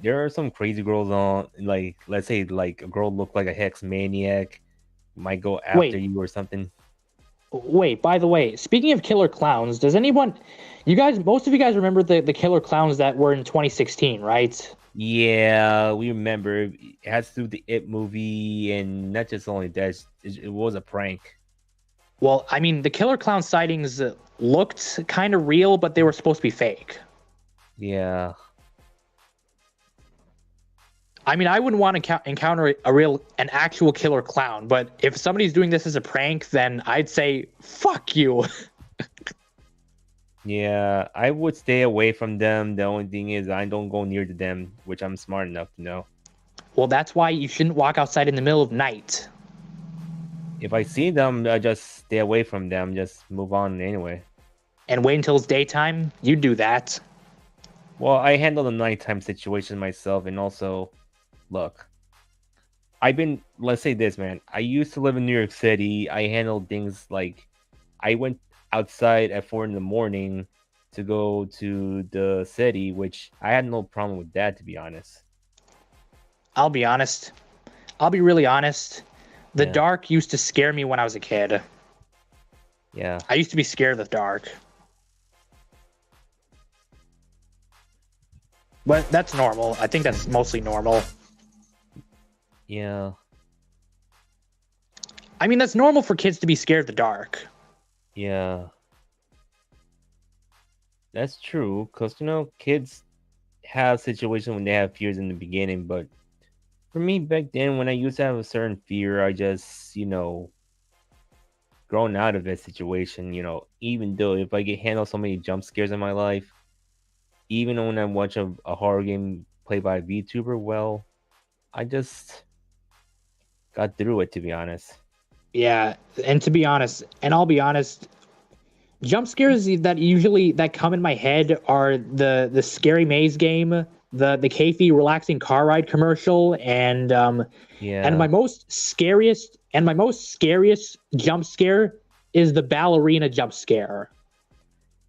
there are some crazy girls on, let's say like a girl look like a hex maniac might go after Wait. you or something. Wait, by the way, speaking of killer clowns, most of you guys remember the killer clowns that were in 2016, right? Yeah, we remember it has to do with the It movie, and not just only that, it was a prank. Well, I mean, the killer clown sightings looked kind of real, but they were supposed to be fake. Yeah. I mean, I wouldn't want to encounter an actual killer clown, but if somebody's doing this as a prank, then I'd say, fuck you. Yeah, I would stay away from them. The only thing is I don't go near to them, which I'm smart enough to know. Well, that's why you shouldn't walk outside in the middle of night. If I see them, I just stay away from them, just move on anyway. And wait until it's daytime, you do that. Well, I handle the nighttime situation myself, and also, look, let's say this, man. I used to live in New York City. I handled things like, I went outside at 4 a.m. to go to the city, which I had no problem with that, to be honest. I'll be honest. I'll be really honest. The Yeah. dark used to scare me when I was a kid. Yeah. I used to be scared of the dark. But that's normal. I think that's mostly normal. Yeah. I mean, that's normal for kids to be scared of the dark. Yeah. That's true, because, kids have situations when they have fears in the beginning, but for me, back then, when I used to have a certain fear, I just, grown out of that situation, even though if I get handled so many jump scares in my life, even when I watch a horror game played by a VTuber, well, I just got through it, to be honest. Yeah, and to be honest, and I'll be honest, jump scares that come in my head are the Scary Maze game, the Kayfy relaxing car ride commercial, and Yeah. and my most scariest jump scare is the ballerina jump scare.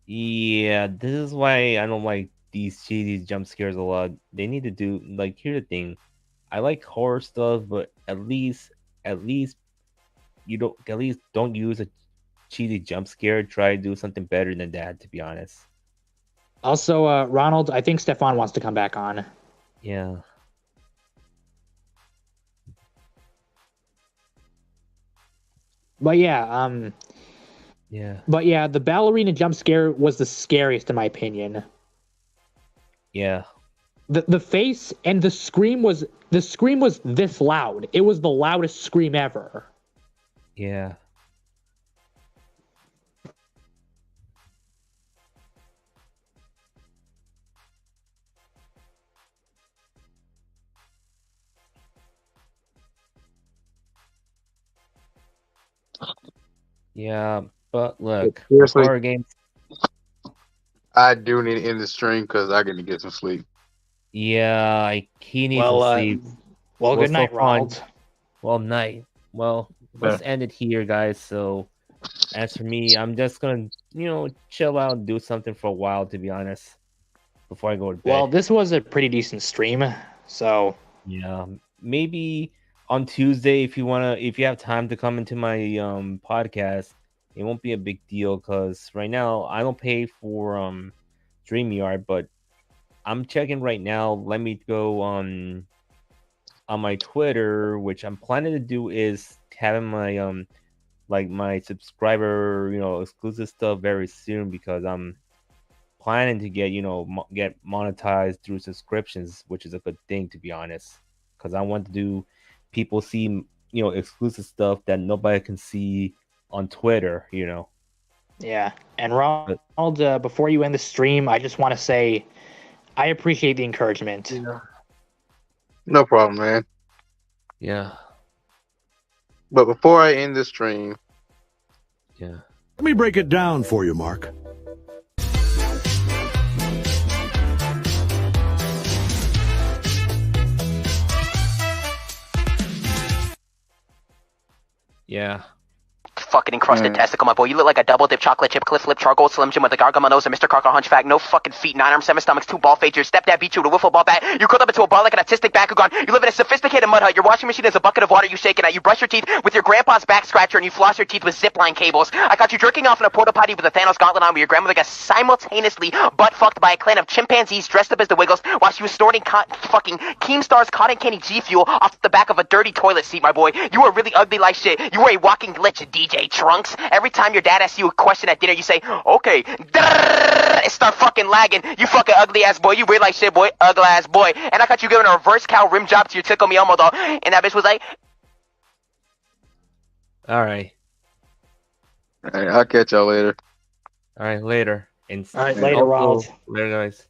Yeah, this is why I don't like these cheesy jump scares a lot. They need to do, here's the thing. I like horror stuff, but at least don't use cheesy jump scare. Try to do something better than that, to be honest. Also, Ronald, I think Stefan wants to come back on. Yeah. But yeah, Yeah. But yeah, the ballerina jump scare was the scariest in my opinion. Yeah. The face and the scream was this loud. It was the loudest scream ever. Yeah. Yeah, but look, Seriously? horror games. I do need to end the stream because I got to get some sleep. Yeah, he needs Well, to sleep. well, good so night, fun. Ronald. Well, night. Well, let's end it here, guys. So, as for me, I'm just gonna, chill out and do something for a while, to be honest, before I go to bed. Well, this was a pretty decent stream, so yeah, maybe on Tuesday, if you have time to come into my podcast, it won't be a big deal because right now I don't pay for StreamYard, but I'm checking right now. Let me go on my Twitter, which I'm planning to do is having my my subscriber exclusive stuff very soon because I'm planning to get get monetized through subscriptions, which is a good thing, to be honest, because I want to do people see exclusive stuff that nobody can see on Twitter. Yeah, and Ronald, before you end the stream, I just want to say I appreciate the encouragement. Yeah. No problem, man. Yeah. But before I end the stream, yeah, let me break it down for you, Mark. Yeah. Fucking encrusted testicle, my boy. You look like a double dip chocolate chip cliff flip charcoal slim jim with a gargamel nose and Mr. Carker hunchback. No fucking feet, 9 arms, 7 stomachs, 2 ball fades. Your stepdad beat you with a wiffle ball bat. You curled up into a ball like an autistic Bakugan. You live in a sophisticated mud hut. Your washing machine is a bucket of water you shake it out. You brush your teeth with your grandpa's back scratcher and you floss your teeth with zipline cables. I caught you jerking off in a porta potty with a Thanos gauntlet on where your grandmother got simultaneously butt fucked by a clan of chimpanzees dressed up as the Wiggles while she was snorting fucking Keemstar's cotton candy G Fuel off the back of a dirty toilet seat, my boy. You were really ugly like shit. You were a walking glitch, DJ Trunks. Every time your dad asks you a question at dinner, you say, okay, and start fucking lagging. You fucking ugly ass boy. You weird like shit, boy. Ugly ass boy. And I got you giving a reverse cow rim job to your Tickle Me Elmo doll. And that bitch was like, all right. All right, I'll catch y'all later. All right, later. All right, later, Ronald. Later, guys.